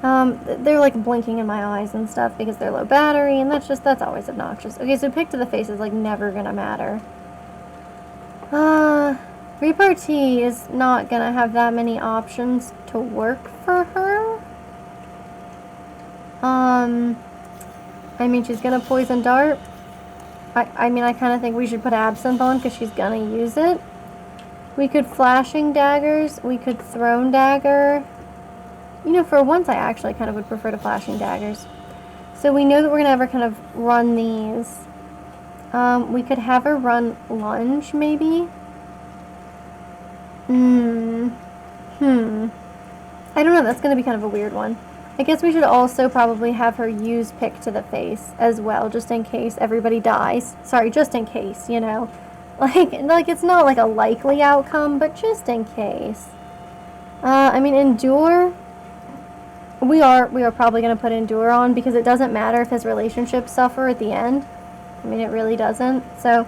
They're like blinking in my eyes and stuff because they're low battery, and that's always obnoxious. Okay, so pick to the face is like never gonna matter. Repartee is not gonna have that many options to work for her. I mean, she's gonna poison dart. I mean, I kind of think we should put absinthe on because she's gonna use it. We could flashing daggers. We could thrown dagger. You know, for once I actually kind of would prefer to flashing daggers. So we know that we're gonna have her kind of run these. We could have her run lunge, maybe. I don't know, that's gonna be kind of a weird one. I guess we should also probably have her use pick to the face as well, just in case everybody dies. Sorry, just in case, you know. Like it's not like a likely outcome, but just in case. I mean, endure. We are probably going to put endure on because it doesn't matter if his relationships suffer at the end. I mean, it really doesn't. So,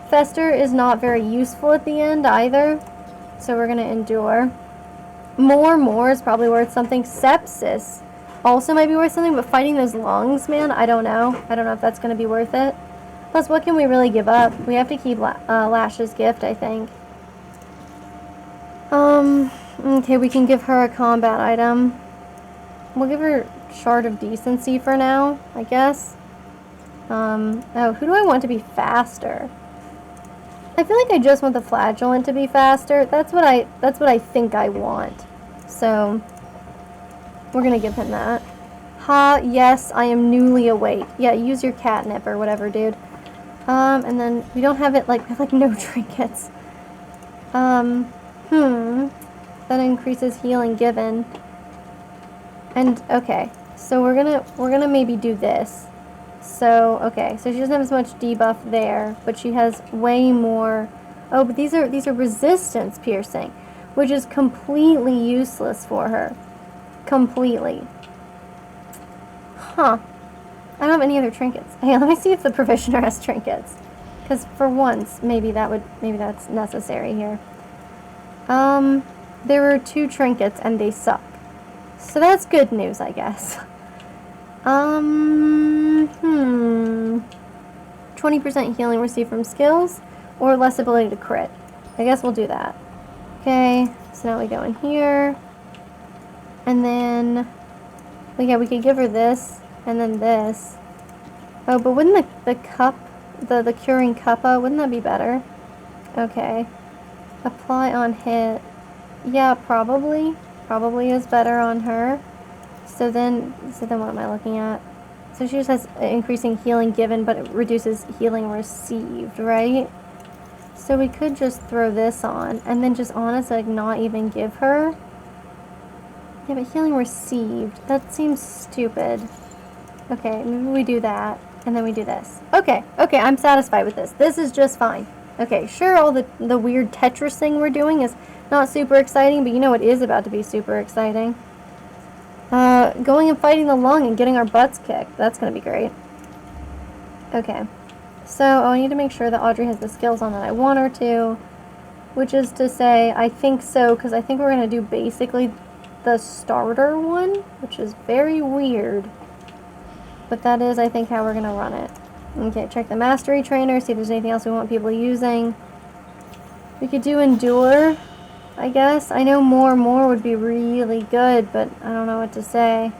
fester is not very useful at the end either. So we're going to endure. More is probably worth something. Sepsis also might be worth something, but fighting those lungs, man, I don't know. I don't know if that's going to be worth it. Plus, what can we really give up? We have to keep Lash's gift, I think. Okay, we can give her a combat item. We'll give her Shard of Decency for now, I guess. Oh, who do I want to be faster? I feel like I just want the Flagellant to be faster. That's what I think I want. So, we're gonna give him that. Ha, yes, I am newly awake. Yeah, use your catnip or whatever, dude. And then we don't have it, like no trinkets. That increases healing given. And, okay, so we're gonna maybe do this. So, okay, so she doesn't have as much debuff there, but she has way more. Oh, but these are resistance piercing, which is completely useless for her. Completely. Huh. I don't have any other trinkets. Hey, let me see if the provisioner has trinkets. Because for once, maybe that's necessary here. There were 2 trinkets and they suck. So that's good news, I guess. 20% healing received from skills, or less ability to crit. I guess we'll do that. Okay, so now we go in here. And then, well, yeah, we could give her this, and then this. Oh, but wouldn't the cup, the curing cuppa, wouldn't that be better? Okay. Apply on hit. Yeah, probably. Probably is better on her. So then what am I looking at? So she just has increasing healing given, but it reduces healing received, right? So we could just throw this on and then just honestly like not even give her. Yeah, but healing received. That seems stupid. Okay, maybe we do that and then we do this. Okay, I'm satisfied with this. This is just fine. Okay, sure, all the weird Tetris thing we're doing is not super exciting, but you know it is about to be super exciting. Going and fighting the lung and getting our butts kicked. That's going to be great. Okay. So, I need to make sure that Audrey has the skills on that I want her to. Which is to say, I think so, because I think we're going to do basically the starter one, which is very weird. But that is, I think, how we're going to run it. Okay, check the mastery trainer, see if there's anything else we want people using. We could do endure, I guess. I know more would be really good, but I don't know what to say.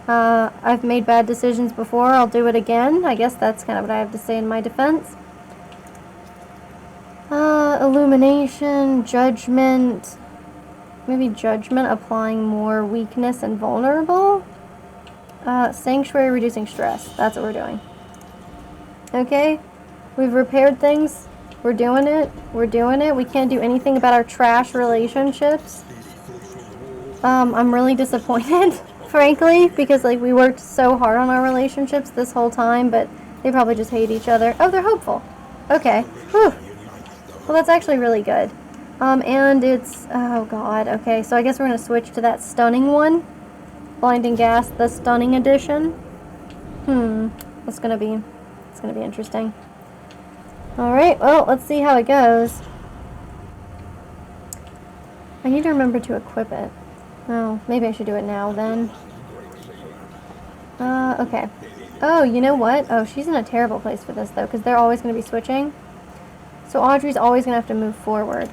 I've made bad decisions before. I'll do it again. I guess that's kind of what I have to say in my defense. Illumination, judgment. Maybe judgment, applying more weakness and vulnerable. Sanctuary, reducing stress. That's what we're doing. Okay, we've repaired things. We're doing it. We're doing it. We can't do anything about our trash relationships. I'm really disappointed, frankly, because like we worked so hard on our relationships this whole time, but they probably just hate each other. Oh, they're hopeful. Okay. Whew. Well, that's actually really good. And it's, oh god, okay, so I guess we're going to switch to that stunning one. Blinding Gas, the stunning edition. It's going to be interesting. Alright, well, let's see how it goes. I need to remember to equip it. Oh, maybe I should do it now then. Okay. Oh, you know what? Oh, she's in a terrible place for this, though, because they're always going to be switching. So Audrey's always going to have to move forward.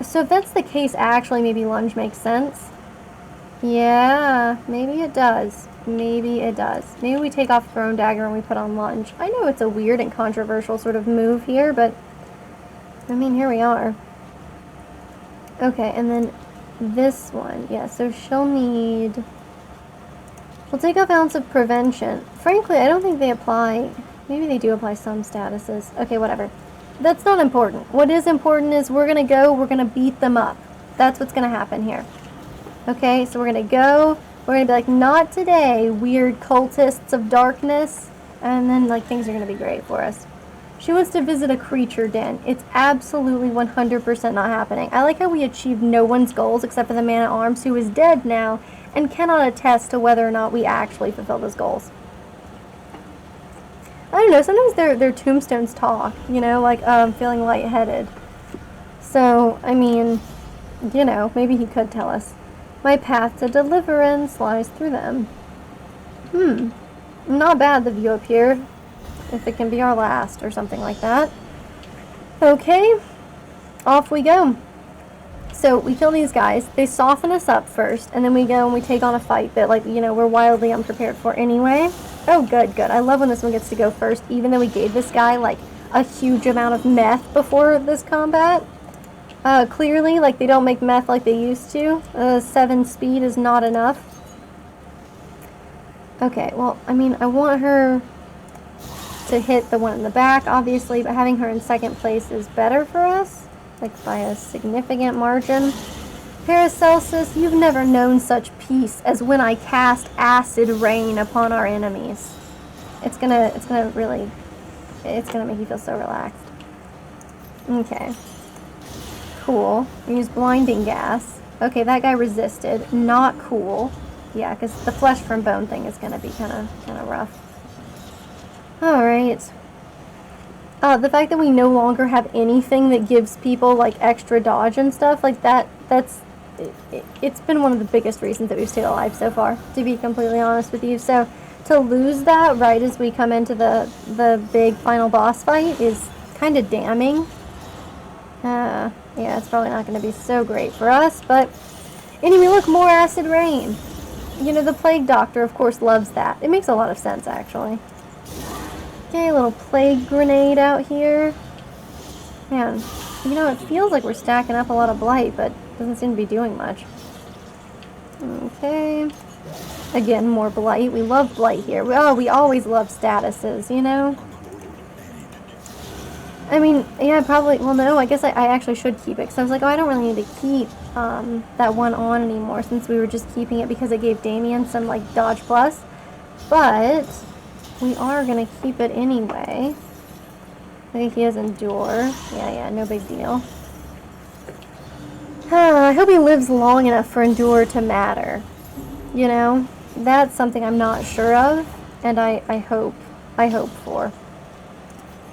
So if that's the case, actually, maybe lunge makes sense. Yeah, maybe it does. Maybe it does. Maybe we take off Thrown Dagger and we put on lunge. I know it's a weird and controversial sort of move here, but I mean, here we are. Okay, and then this one. Yeah, so she'll need... We'll take off Ounce of Prevention. Frankly, I don't think they apply... Maybe they do apply some statuses. Okay, whatever. That's not important. What is important is we're going to beat them up. That's what's going to happen here. Okay, so we're going to go... We're going to be like, not today, weird cultists of darkness. And then, like, things are going to be great for us. She wants to visit a creature den. It's absolutely 100% not happening. I like how we achieved no one's goals except for the man-at-arms who is dead now and cannot attest to whether or not we actually fulfill those goals. I don't know, sometimes their tombstones talk, you know, like, feeling lightheaded. So, I mean, you know, maybe he could tell us. My path to deliverance lies through them. Not bad, the view up here. If it can be our last, or something like that. Okay, off we go. So, we kill these guys. They soften us up first, and then we go and we take on a fight that, like, you know, we're wildly unprepared for anyway. Oh, good. I love when this one gets to go first, even though we gave this guy, like, a huge amount of meth before this combat. Clearly, like, they don't make meth like they used to. 7 speed is not enough. Okay, well, I mean, I want her to hit the one in the back, obviously, but having her in second place is better for us, like, by a significant margin. Paracelsus, you've never known such peace as when I cast acid rain upon our enemies. It's gonna make you feel so relaxed. Okay. Cool. Use blinding gas. Okay, that guy resisted. Not cool. Yeah, because the flesh from bone thing is gonna be kind of rough. Alright. The fact that we no longer have anything that gives people, like, extra dodge and stuff, like, it's been one of the biggest reasons that we've stayed alive so far, to be completely honest with you. So, to lose that right as we come into the big final boss fight is kind of damning. Yeah, it's probably not going to be so great for us, but anyway, look, more acid rain. You know, the Plague Doctor, of course, loves that. It makes a lot of sense, actually. Okay, a little plague grenade out here. Man, you know, it feels like we're stacking up a lot of blight, but doesn't seem to be doing much. Okay. Again, more blight. We love blight here. We always love statuses, you know? I mean, yeah, probably. Well, no, I guess I actually should keep it. Because I was like, oh, I don't really need to keep that one on anymore since we were just keeping it because it gave Damien some, like, dodge plus. But we are going to keep it anyway. I think he has endure. Yeah, no big deal. I hope he lives long enough for endure to matter. You know? That's something I'm not sure of. And I hope for.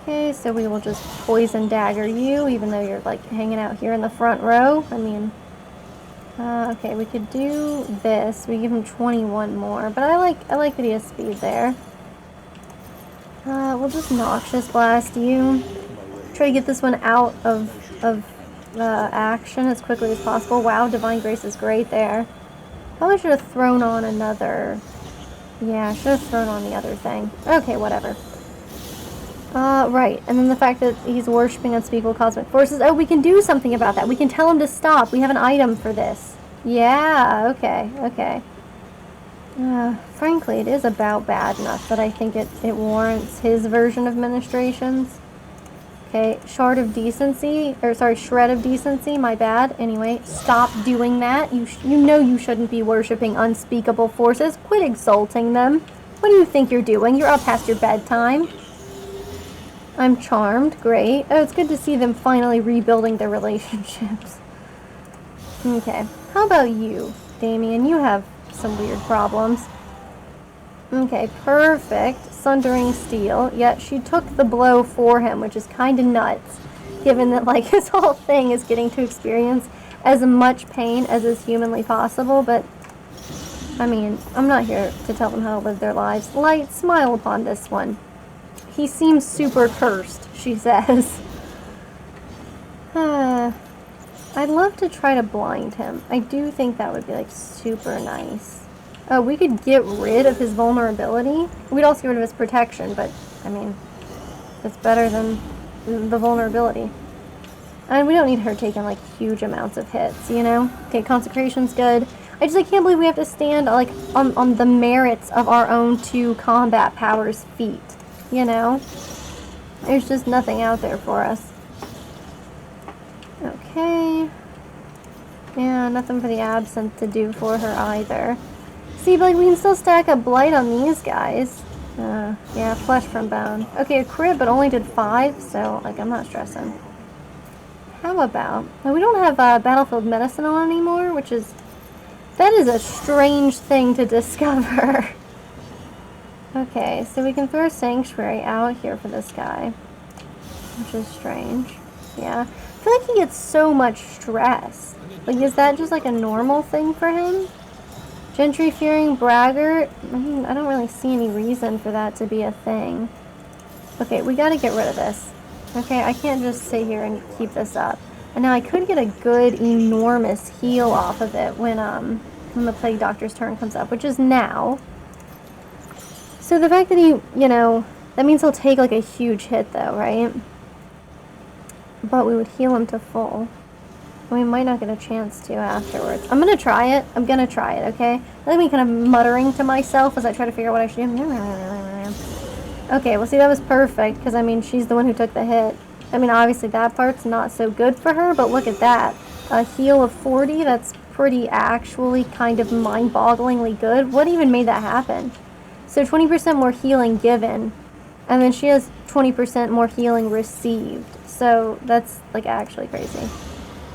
Okay, so we will just poison dagger you, even though you're like hanging out here in the front row. I mean, okay, we could do this. We give him 21 more, but I like that he has speed there. We'll just noxious blast you. Try to get this one out of action as quickly as possible. Wow, divine grace is great there. Probably should have thrown on another. Yeah, should have thrown on the other thing. Okay, whatever. Right, and then the fact that he's worshipping unspeakable cosmic forces. Oh, we can do something about that. We can tell him to stop. We have an item for this. Yeah, okay. Frankly, it is about bad enough that I think it warrants his version of ministrations. Okay, shred of decency, my bad. Anyway, stop doing that. You know you shouldn't be worshipping unspeakable forces. Quit exalting them. What do you think you're doing? You're up past your bedtime. I'm charmed. Great. Oh, it's good to see them finally rebuilding their relationships. Okay. How about you, Damien? You have some weird problems. Okay, perfect. Sundering steel. Yet she took the blow for him, which is kind of nuts, given that, like, his whole thing is getting to experience as much pain as is humanly possible, but, I mean, I'm not here to tell them how to live their lives. Light, smile upon this one. He seems super cursed, she says. I'd love to try to blind him. I do think that would be, like, super nice. Oh, we could get rid of his vulnerability. We'd also get rid of his protection, but, I mean, it's better than the vulnerability. And we don't need her taking, like, huge amounts of hits, you know? Okay, consecration's good. I can't believe we have to stand, like, on the merits of our own two combat powers' feet. You know? There's just nothing out there for us. Okay. Yeah, nothing for the absinthe to do for her either. See, but, like, we can still stack up blight on these guys. Yeah, flesh from bone. Okay, a crit, but only did 5, so, like, I'm not stressing. How about... Well, we don't have battlefield medicine on anymore, which is... That is a strange thing to discover. Okay, so we can throw a sanctuary out here for this guy, which is strange. Yeah, I feel like he gets so much stress. Like, is that just like a normal thing for him? Gentry fearing braggart? I mean, I don't really see any reason for that to be a thing. Okay, we gotta get rid of this. Okay, I can't just sit here and keep this up. And now I could get a good, enormous heal off of it when the Plague Doctor's turn comes up, which is now. So the fact that he, you know, that means he'll take, like, a huge hit, though, right? But we would heal him to full. We might not get a chance to afterwards. I'm gonna try it. Okay? Let me kind of muttering to myself as I try to figure out what I should do. Okay, well, see, that was perfect, because, I mean, she's the one who took the hit. I mean, obviously, that part's not so good for her, but look at that. A heal of 40, that's pretty actually kind of mind-bogglingly good. What even made that happen? So 20% more healing given, and then she has 20% more healing received. So that's, like, actually crazy.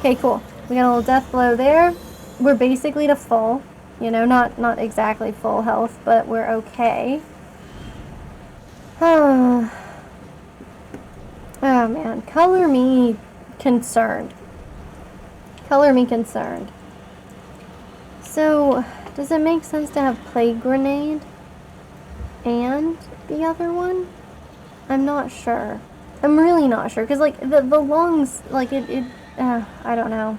Okay, cool. We got a little death blow there. We're basically to full. You know, not exactly full health, but we're okay. Oh, man. Color me concerned. So, does it make sense to have Plague Grenade and the other one? I'm not sure. I'm really not sure, because, like, the lungs, like, I don't know.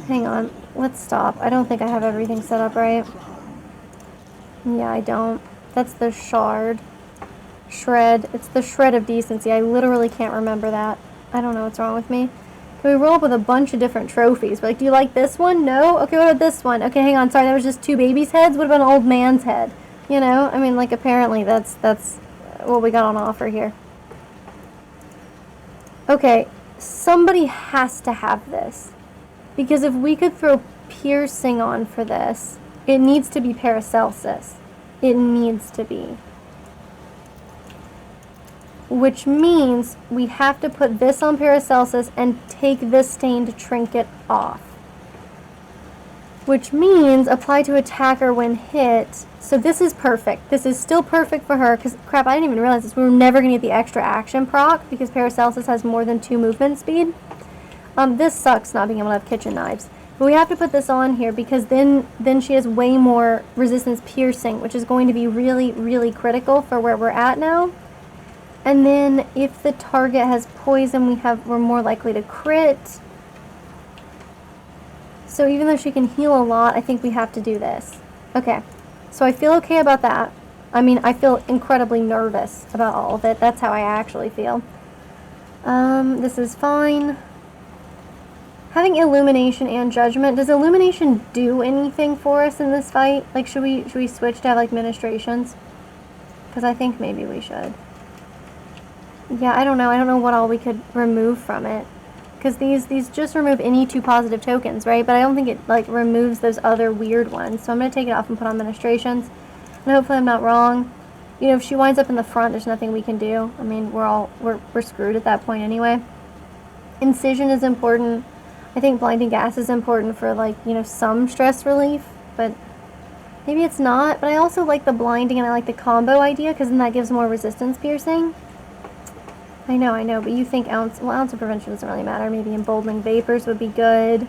Hang on, let's stop. I don't think I have everything set up right. Yeah, I don't. That's the shred. It's the shred of decency. I literally can't remember that. I don't know what's wrong with me. Can we roll up with a bunch of different trophies? But, like, do you like this one? No? Okay, what about this one? Okay, hang on. Sorry, that was just 2 babies' heads? What about an old man's head? You know? I mean, like, apparently that's what we got on offer here. Okay, somebody has to have this. Because if we could throw piercing on for this, it needs to be Paracelsus. It needs to be. Which means we have to put this on Paracelsus and take this stained trinket off. Which means apply to attacker when hit. So this is perfect. This is still perfect for her, because, crap, I didn't even realize this. We were never going to get the extra action proc, because Paracelsus has more than 2 movement speed. This sucks not being able to have kitchen knives. But we have to put this on here, because then she has way more resistance piercing, which is going to be really, really critical for where we're at now. And then if the target has poison, we're more likely to crit. So even though she can heal a lot, I think we have to do this. Okay, so I feel okay about that. I mean, I feel incredibly nervous about all of it. That's how I actually feel. This is fine. Having illumination and judgment. Does illumination do anything for us in this fight? Like, should we switch to have like ministrations? Because I think maybe we should. Yeah, I don't know. I don't know what all we could remove from it. Because these just remove any 2 positive tokens, right? But I don't think it, like, removes those other weird ones. So I'm going to take it off and put on ministrations. And hopefully I'm not wrong. You know, if she winds up in the front, there's nothing we can do. I mean, we're screwed at that point anyway. Incision is important. I think blinding gas is important for, like, you know, some stress relief. But maybe it's not. But I also like the blinding and I like the combo idea, because then that gives more resistance piercing. I know, but you think ounce of prevention doesn't really matter. Maybe emboldening vapors would be good.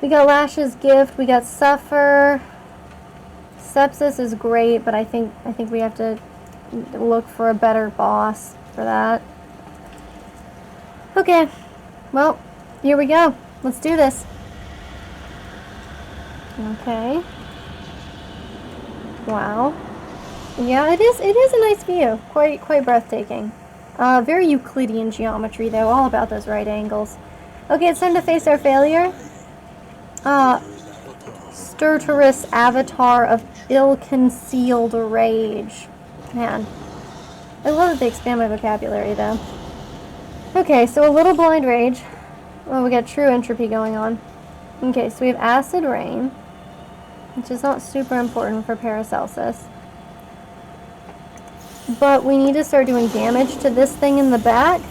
We got Lash's gift, we got suffer. Sepsis is great, but I think we have to look for a better boss for that. Okay, well, here we go. Let's do this. Okay. Wow. Yeah, it is a nice view. Quite breathtaking. Very Euclidean geometry, though. All about those right angles. Okay, it's time to face our failure. Stertorous avatar of ill-concealed rage. Man. I love that they expand my vocabulary, though. Okay, so a little blind rage. Oh, we got true entropy going on. Okay, so we have acid rain, which is not super important for Paracelsus. But we need to start doing damage to this thing in the back.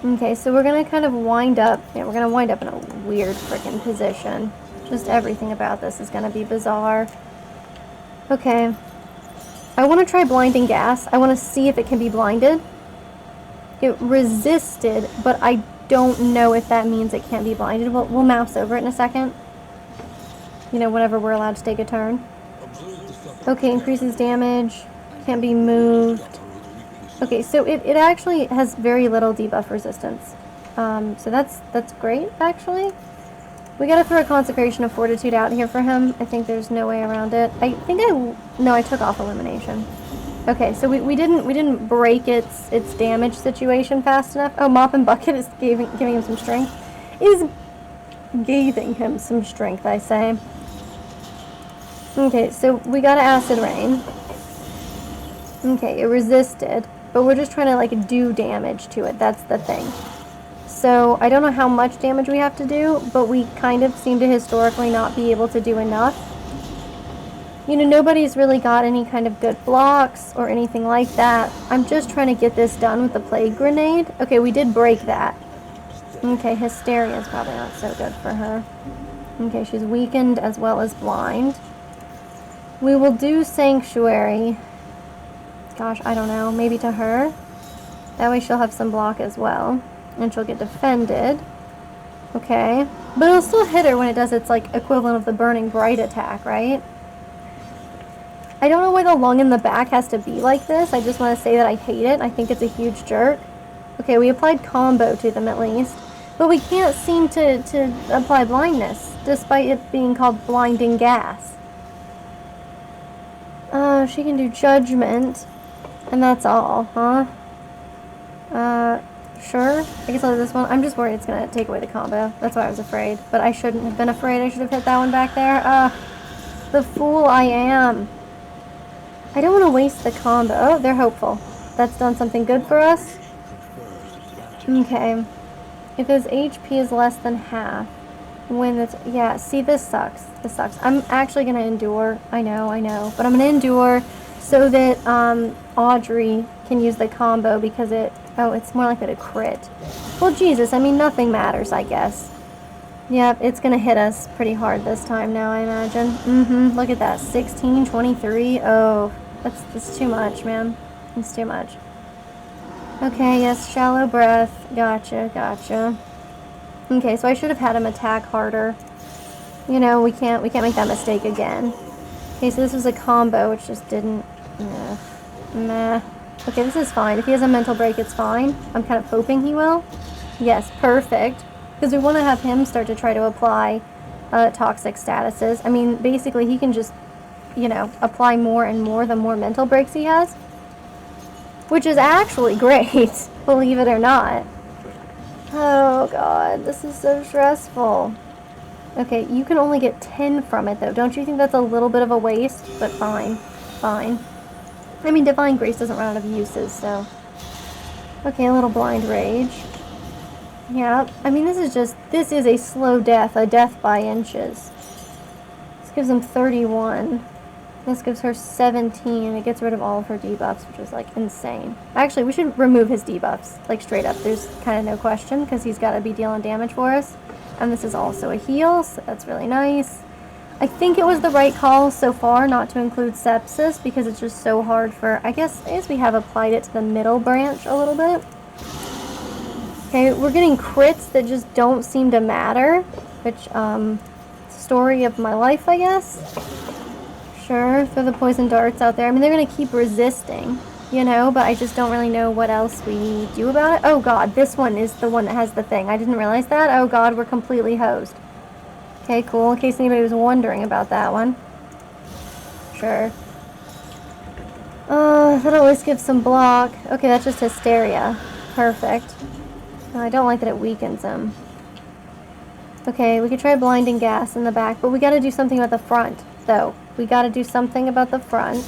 Okay, so we're going to kind of wind up. Yeah, we're going to wind up in a weird freaking position. Just everything about this is going to be bizarre. Okay. I want to try blinding gas. I want to see if it can be blinded. It resisted, but I don't know if that means it can't be blinded. We'll mouse over it in a second. You know, whenever we're allowed to take a turn. Okay, increases damage. Can't be moved. Okay, so it actually has very little debuff resistance. So that's great, actually. We gotta throw a Consecration of Fortitude out here for him. I think there's no way around it. I took off Illumination. Okay, so we didn't break its damage situation fast enough. Oh, Mop and Bucket is giving him some strength. Is giving him some strength, I say. Okay, so we got Acid Rain. Okay, it resisted, but we're just trying to, like, do damage to it. That's the thing. So I don't know how much damage we have to do, but we kind of seem to historically not be able to do enough. You know, nobody's really got any kind of good blocks or anything like that. I'm just trying to get this done with the Plague Grenade. Okay, we did break that. Okay, Hysteria is probably not so good for her. Okay, she's weakened as well as blind. We will do Sanctuary. Gosh, I don't know. Maybe to her. That way she'll have some block as well. And she'll get defended. Okay. But it'll still hit her when it does its, like, equivalent of the Burning Bright attack, right? I don't know why the lung in the back has to be like this. I just want to say that I hate it. I think it's a huge jerk. Okay, we applied combo to them at least. But we can't seem to apply blindness, despite it being called blinding gas. She can do judgment. And that's all, huh? Sure. I guess I'll do this one. I'm just worried it's going to take away the combo. That's why I was afraid. But I shouldn't have been afraid. I should have hit that one back there. The fool I am. I don't want to waste the combo. Oh, they're hopeful. That's done something good for us. Okay. If his HP is less than half, when it's... Yeah, see, this sucks. This sucks. I'm actually going to endure. I know. But I'm going to endure so that Audrey can use the combo because it... Oh, it's more likely to crit. Well, Jesus, I mean, nothing matters, I guess. Yep, it's going to hit us pretty hard this time now, I imagine. Look at that. 16, 23. Oh, that's too much, man. It's too much. Okay, yes, shallow breath. Gotcha. Okay, so I should have had him attack harder. You know, we can't make that mistake again. Okay, so this was a combo, which just didn't... Meh. Okay, this is fine. If he has a mental break, it's fine. I'm kind of hoping he will. Yes, perfect. Because we want to have him start to try to apply toxic statuses. I mean, basically, he can just, you know, apply more and more the more mental breaks he has. Which is actually great, believe it or not. Oh, God, this is so stressful. Okay, you can only get 10 from it, though. Don't you think that's a little bit of a waste? But fine. I mean, Divine Grace doesn't run out of uses, so... Okay, a little Blind Rage. Yeah, I mean, this is a slow death, a death by inches. This gives him 31. This gives her 17. It gets rid of all of her debuffs, which is, like, insane. Actually, we should remove his debuffs, like, straight up. There's kind of no question, because he's got to be dealing damage for us. And this is also a heal, so that's really nice. I think it was the right call so far not to include sepsis, because it's just so hard for... I guess we have applied it to the middle branch a little bit. Okay, we're getting crits that just don't seem to matter, which, story of my life, I guess. Sure, throw the poison darts out there. I mean, they're going to keep resisting, you know, but I just don't really know what else we do about it. Oh, God, this one is the one that has the thing. I didn't realize that. Oh, God, we're completely hosed. Okay, cool, in case anybody was wondering about that one. Sure. That always gives some block. Okay, that's just Hysteria. Perfect. I don't like that it weakens him. Okay, we could try Blinding Gas in the back, but we gotta do something about the front, though. We gotta do something about the front.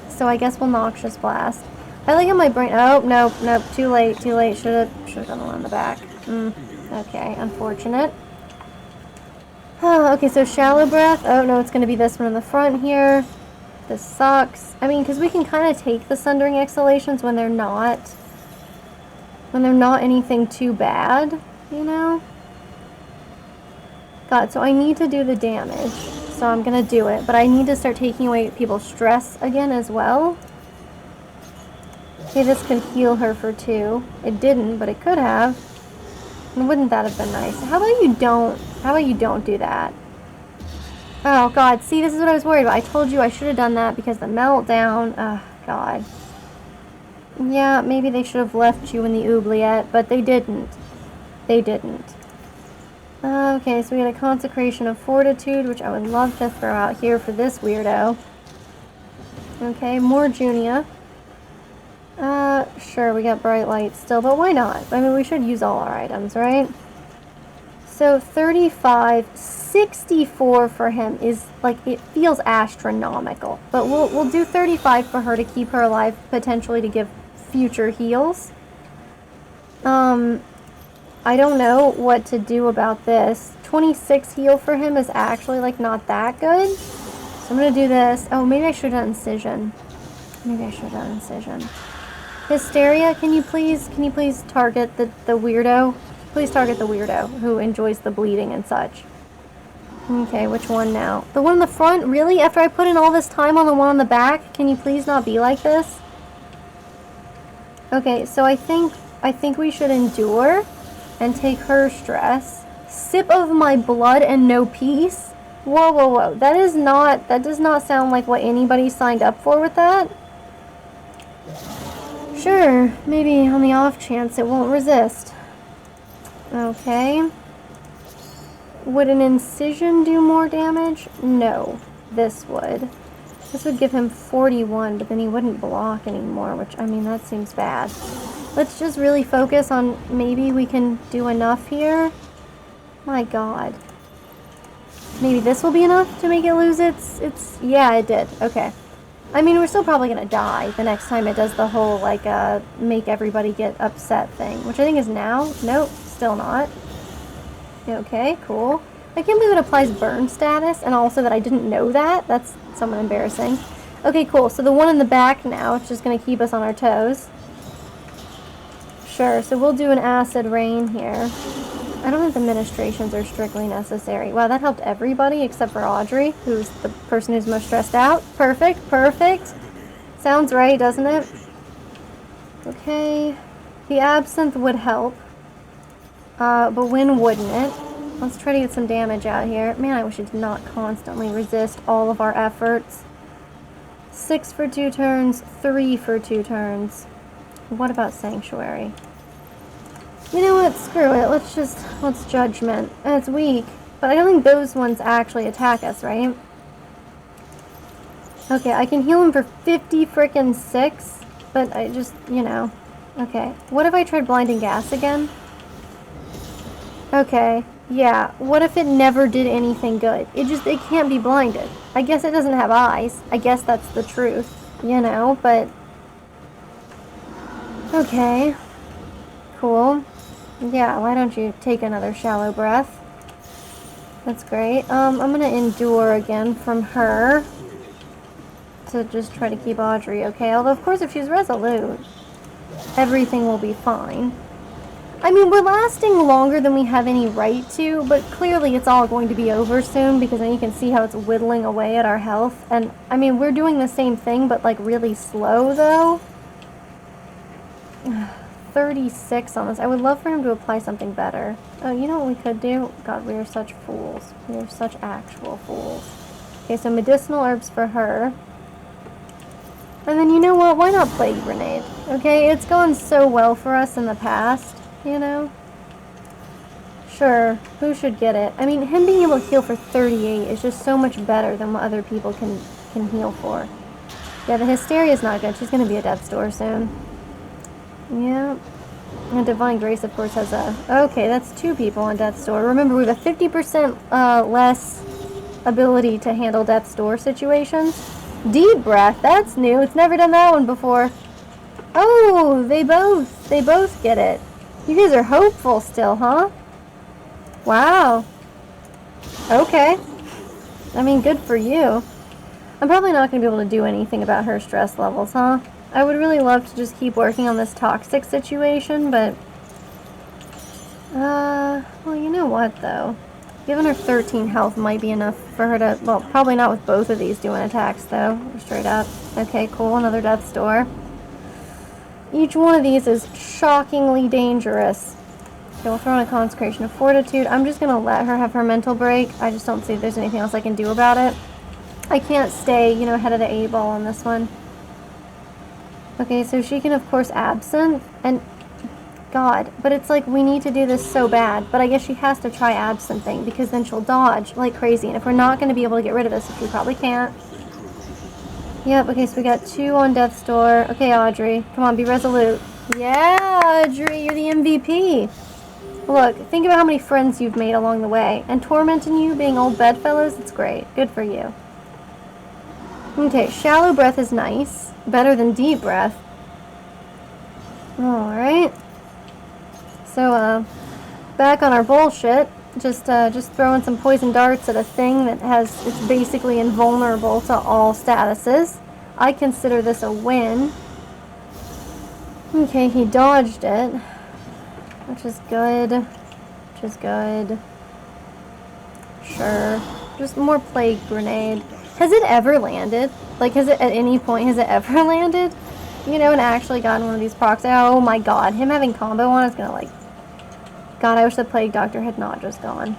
So I guess we'll Noxious Blast. I like how my brain... Oh, nope, too late. Should've done the one in the back. Okay, unfortunate. Okay, so Shallow Breath. Oh, no, it's gonna be this one in the front here. This sucks. I mean, because we can kind of take the Sundering Exhalations when they're not anything too bad, you know? God, so I need to do the damage. So I'm gonna do it, but I need to start taking away people's stress again as well. Okay, this could heal her for 2. It didn't, but it could have. And wouldn't that have been nice? How about you don't do that? Oh, God, see, this is what I was worried about. I told you I should have done that because the meltdown. Oh, God. Yeah, maybe they should have left you in the oubliette, but they didn't. Okay, so we had a Consecration of Fortitude, which I would love to throw out here for this weirdo. Okay, more Junia. Sure, we got Bright Light still, but why not? I mean, we should use all our items, right? So 35, 64 for him is, like, it feels astronomical. But we'll do 35 for her to keep her alive, potentially to give future heals. I don't know what to do about this. 26 heal for him is actually, like, not that good. So I'm gonna do this. Oh, maybe I should have done Incision. Hysteria, can you please target the weirdo? Please target the weirdo who enjoys the bleeding and such. Okay, which one now? The one in the front? Really? After I put in all this time on the one on the back? Can you please not be like this? Okay, so I think we should endure and take her stress. Sip of my blood and no peace? Whoa. That does not sound like what anybody signed up for with that. Sure, maybe on the off chance it won't resist. Okay. Would an Incision do more damage? No, this would. This would give him 41, but then he wouldn't block anymore, which, I mean, that seems bad. Let's just really focus on maybe we can do enough here. My God. Maybe this will be enough to make it lose its... Yeah, it did. Okay. I mean, we're still probably gonna die the next time it does the whole, like, make everybody get upset thing, which I think is now. Nope, still not. Okay, cool. I can't believe it applies burn status, and also that I didn't know that. That's somewhat embarrassing. Okay, cool. So the one in the back now, it's just gonna keep us on our toes. Sure, so we'll do an acid rain here. I don't think administrations are strictly necessary. Wow, that helped everybody except for Audrey, who's the person who's most stressed out. Perfect, perfect. Sounds right, doesn't it? Okay. The absinthe would help. But when wouldn't it? Let's try to get some damage out here. Man, I wish it did not constantly resist all of our efforts. 6 for 2 turns, 3 for 2 turns. What about Sanctuary? You know what? Screw it. Let's Judgment. It's weak, but I don't think those ones actually attack us, right? Okay, I can heal him for 50 frickin' 6, but I just, you know. Okay, what if I tried Blinding Gas again? Okay, yeah. What if it never did anything good? It can't be blinded. I guess it doesn't have eyes. I guess that's the truth, you know, but... Okay. Cool. Yeah, why don't you take another shallow breath? That's great. I'm gonna endure again from her to just try to keep Audrey okay. Although, of course, if she's resolute, everything will be fine. I mean, we're lasting longer than we have any right to, but clearly it's all going to be over soon because then you can see how it's whittling away at our health. And, I mean, we're doing the same thing, but, like, really slow, though. 36 on this. I would love for him to apply something better. Oh, you know what we could do? God, we are such fools. We are such actual fools. Okay, so medicinal herbs for her. And then, you know what? Why not Plague Grenade? Okay, it's gone so well for us in the past, you know? Sure, who should get it? I mean, him being able to heal for 38 is just so much better than what other people can heal for. Yeah, the Hysteria is not good. She's going to be a Death's Door soon. Yeah. And Divine Grace, of course, has a... Okay, that's 2 people on Death's Door. Remember, we have a 50% less ability to handle Death's Door situations. Deep Breath, that's new. It's never done that one before. Oh, they both get it. You guys are hopeful still, huh? Wow. Okay. I mean, good for you. I'm probably not going to be able to do anything about her stress levels, huh? I would really love to just keep working on this toxic situation, but... well, you know what, though? Giving her 13 health might be enough for her to... Well, probably not with both of these doing attacks, though. Straight up. Okay, cool. Another Death's Door. Each one of these is shockingly dangerous. Okay, we'll throw in a Consecration of Fortitude. I'm just going to let her have her mental break. I just don't see if there's anything else I can do about it. I can't stay, you know, ahead of the A-ball on this one. Okay, so she can, of course, Absinthe, and God, but it's like we need to do this so bad, but I guess she has to try Absinthing, because then she'll dodge like crazy, and if we're not going to be able to get rid of this, which we probably can't. Yep, okay, so we got 2 on Death's Door. Okay, Audrey, come on, be resolute. Yeah, Audrey, you're the MVP. Look, think about how many friends you've made along the way, and tormenting you, being old bedfellows, it's great. Good for you. Okay, Shallow Breath is nice. Better than Deep Breath. Alright. So, back on our bullshit. Just throwing some poison darts at a thing that it's basically invulnerable to all statuses. I consider this a win. Okay, he dodged it. Which is good. Which is good. Sure. Just more Plague Grenade. Has it ever landed? Like, has it, at any point, has it ever landed? You know, and actually gotten one of these procs. Oh my god, him having combo on is gonna, like... God, I wish the Plague Doctor had not just gone.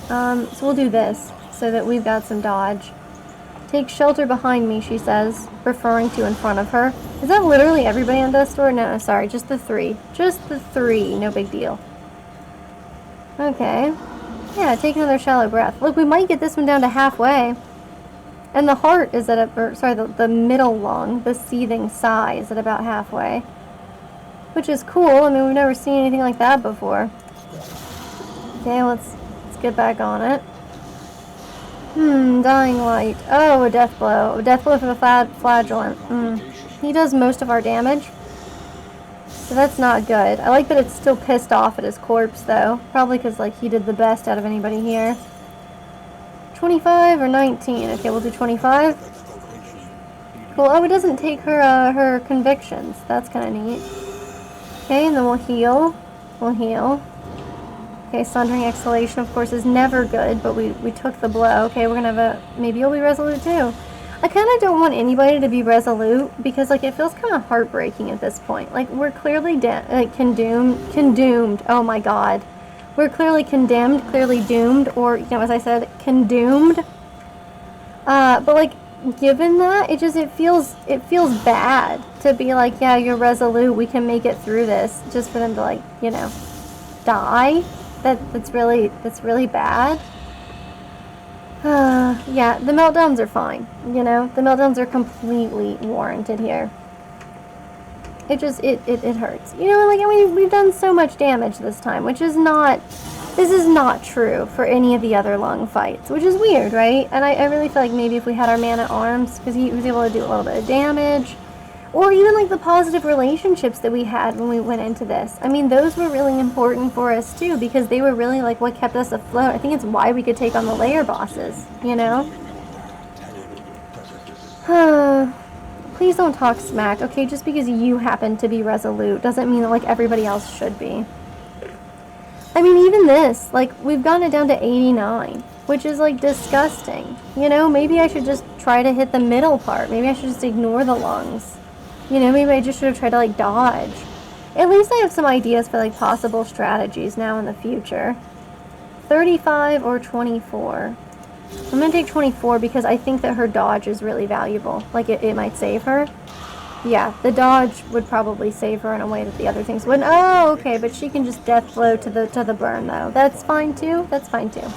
So we'll do this, so that we've got some dodge. Take shelter behind me, she says, referring to in front of her. Is that literally everybody on Death's Door? No, sorry, just the 3. Just the 3, no big deal. Okay. Yeah, take another Shallow Breath. Look, we might get this one down to halfway. And the heart is at the middle lung, the seething sigh, is at about halfway. Which is cool. I mean, we've never seen anything like that before. Okay, let's get back on it. Dying light. Oh, a death blow. A death blow for the flagellant. He does most of our damage. So that's not good. I like that it's still pissed off at his corpse, though. Probably because, like, he did the best out of anybody here. 25 or 19? Okay, we'll do 25. Cool. Oh, it doesn't take her, her convictions. That's kind of neat. Okay, and then we'll heal. We'll heal. Okay, Sundering Exhalation, of course, is never good, but we took the blow. Okay, we're going to have a... Maybe you'll be resolute, too. I kind of don't want anybody to be resolute, because, like, it feels kind of heartbreaking at this point. Like, we're clearly, condemned. Oh, my God. We're clearly condemned, clearly doomed, or, you know, as I said, condemned. But, like, given that, it feels bad to be like, yeah, you're resolute, we can make it through this, just for them to, like, you know, die. That's really bad. Yeah, the meltdowns are fine, you know? The meltdowns are completely warranted here. It just, it hurts. You know, like, I mean, we've done so much damage this time, which is not, this is not true for any of the other lung fights, which is weird, right? And I really feel like maybe if we had our man at arms, because he was able to do a little bit of damage, or even, like, the positive relationships that we had when we went into this. I mean, those were really important for us, too, because they were really, like, what kept us afloat. I think it's why we could take on the layer bosses, you know? Please don't talk smack, okay? Just because you happen to be resolute doesn't mean that, like, everybody else should be. I mean, even this, like, we've gotten it down to 89, which is, like, disgusting. You know, maybe I should just try to hit the middle part. Maybe I should just ignore the lungs. You know, maybe I just should have tried to, like, dodge. At least I have some ideas for, like, possible strategies now in the future. 35 or 24. I'm going to take 24 because I think that her dodge is really valuable. Like, it might save her. Yeah, the dodge would probably save her in a way that the other things wouldn't. Oh, okay, but she can just death blow to the burn, though. That's fine, too. That's fine, too.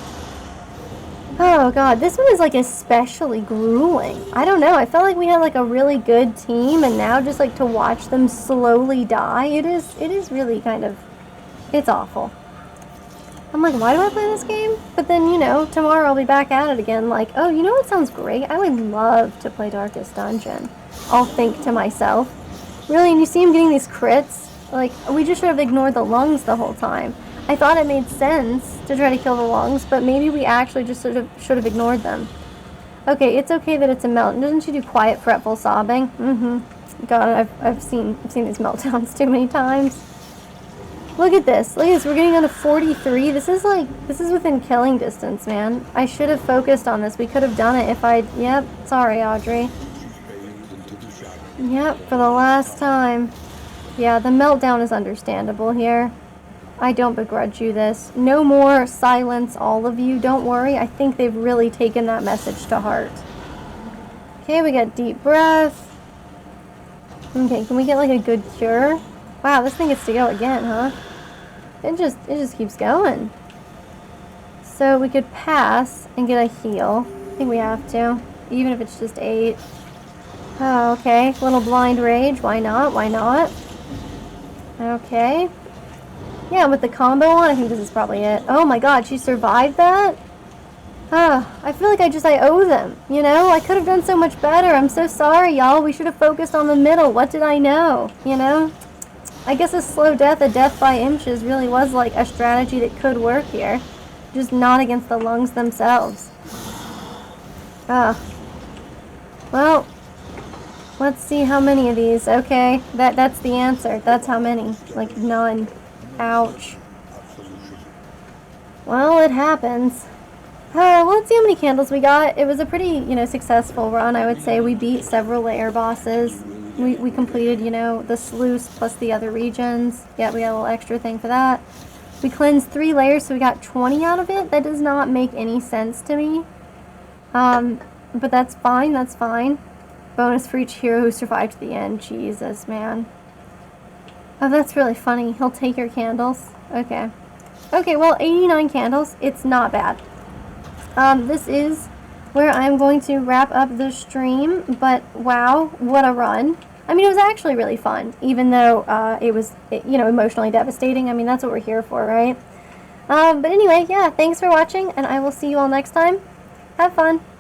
Oh, God, this one is, like, especially grueling. I don't know. I felt like we had, like, a really good team, and now just, like, to watch them slowly die, it is really kind of, it's awful. I'm like, why do I play this game? But then, you know, tomorrow I'll be back at it again, like, oh, you know what sounds great? I would love to play Darkest Dungeon. I'll think to myself. Really, and you see him getting these crits? Like, we just should have ignored the lungs the whole time. I thought it made sense to try to kill the lungs, but maybe we actually just should have ignored them. Okay, it's okay that it's a melt. Doesn't she do quiet, fretful sobbing? God, I've seen these meltdowns too many times. Look at this. Look at this. We're getting down to 43. This is within killing distance, man. I should have focused on this. We could have done it if yep, sorry, Audrey. Yep, for the last time. Yeah, the meltdown is understandable here. I don't begrudge you this. No more silence, all of you. Don't worry. I think they've really taken that message to heart. Okay, we got deep breath. Okay, can we get like a good cure? Wow, this thing gets to go again, huh? It just keeps going. So we could pass and get a heal. I think we have to, even if it's just 8. Oh, okay. Little blind rage. Why not? Why not? Okay. Yeah, with the combo on, I think this is probably it. Oh my God, she survived that? I feel like I owe them, you know? I could have done so much better. I'm so sorry, y'all. We should have focused on the middle. What did I know, you know? I guess a slow death, a death by inches, really was like a strategy that could work here. Just not against the lungs themselves. Well, let's see how many of these. Okay, that's the answer. That's how many. Like, none. Ouch. Well, it happens. Well, let's see how many candles we got. It was a pretty, you know, successful run, I would say. We beat several layer bosses. We completed, you know, the sluice plus the other regions. Yeah, we got a little extra thing for that. We cleansed 3 layers, so we got 20 out of it. That does not make any sense to me. But that's fine, that's fine. Bonus for each hero who survived to the end. Jesus, man. Oh, that's really funny. He'll take your candles. Okay. Okay, well, 89 candles. It's not bad. This is where I'm going to wrap up the stream. But, wow, what a run. I mean, it was actually really fun. Even though it was, you know, emotionally devastating. I mean, that's what we're here for, right? But anyway, yeah, thanks for watching. And I will see you all next time. Have fun.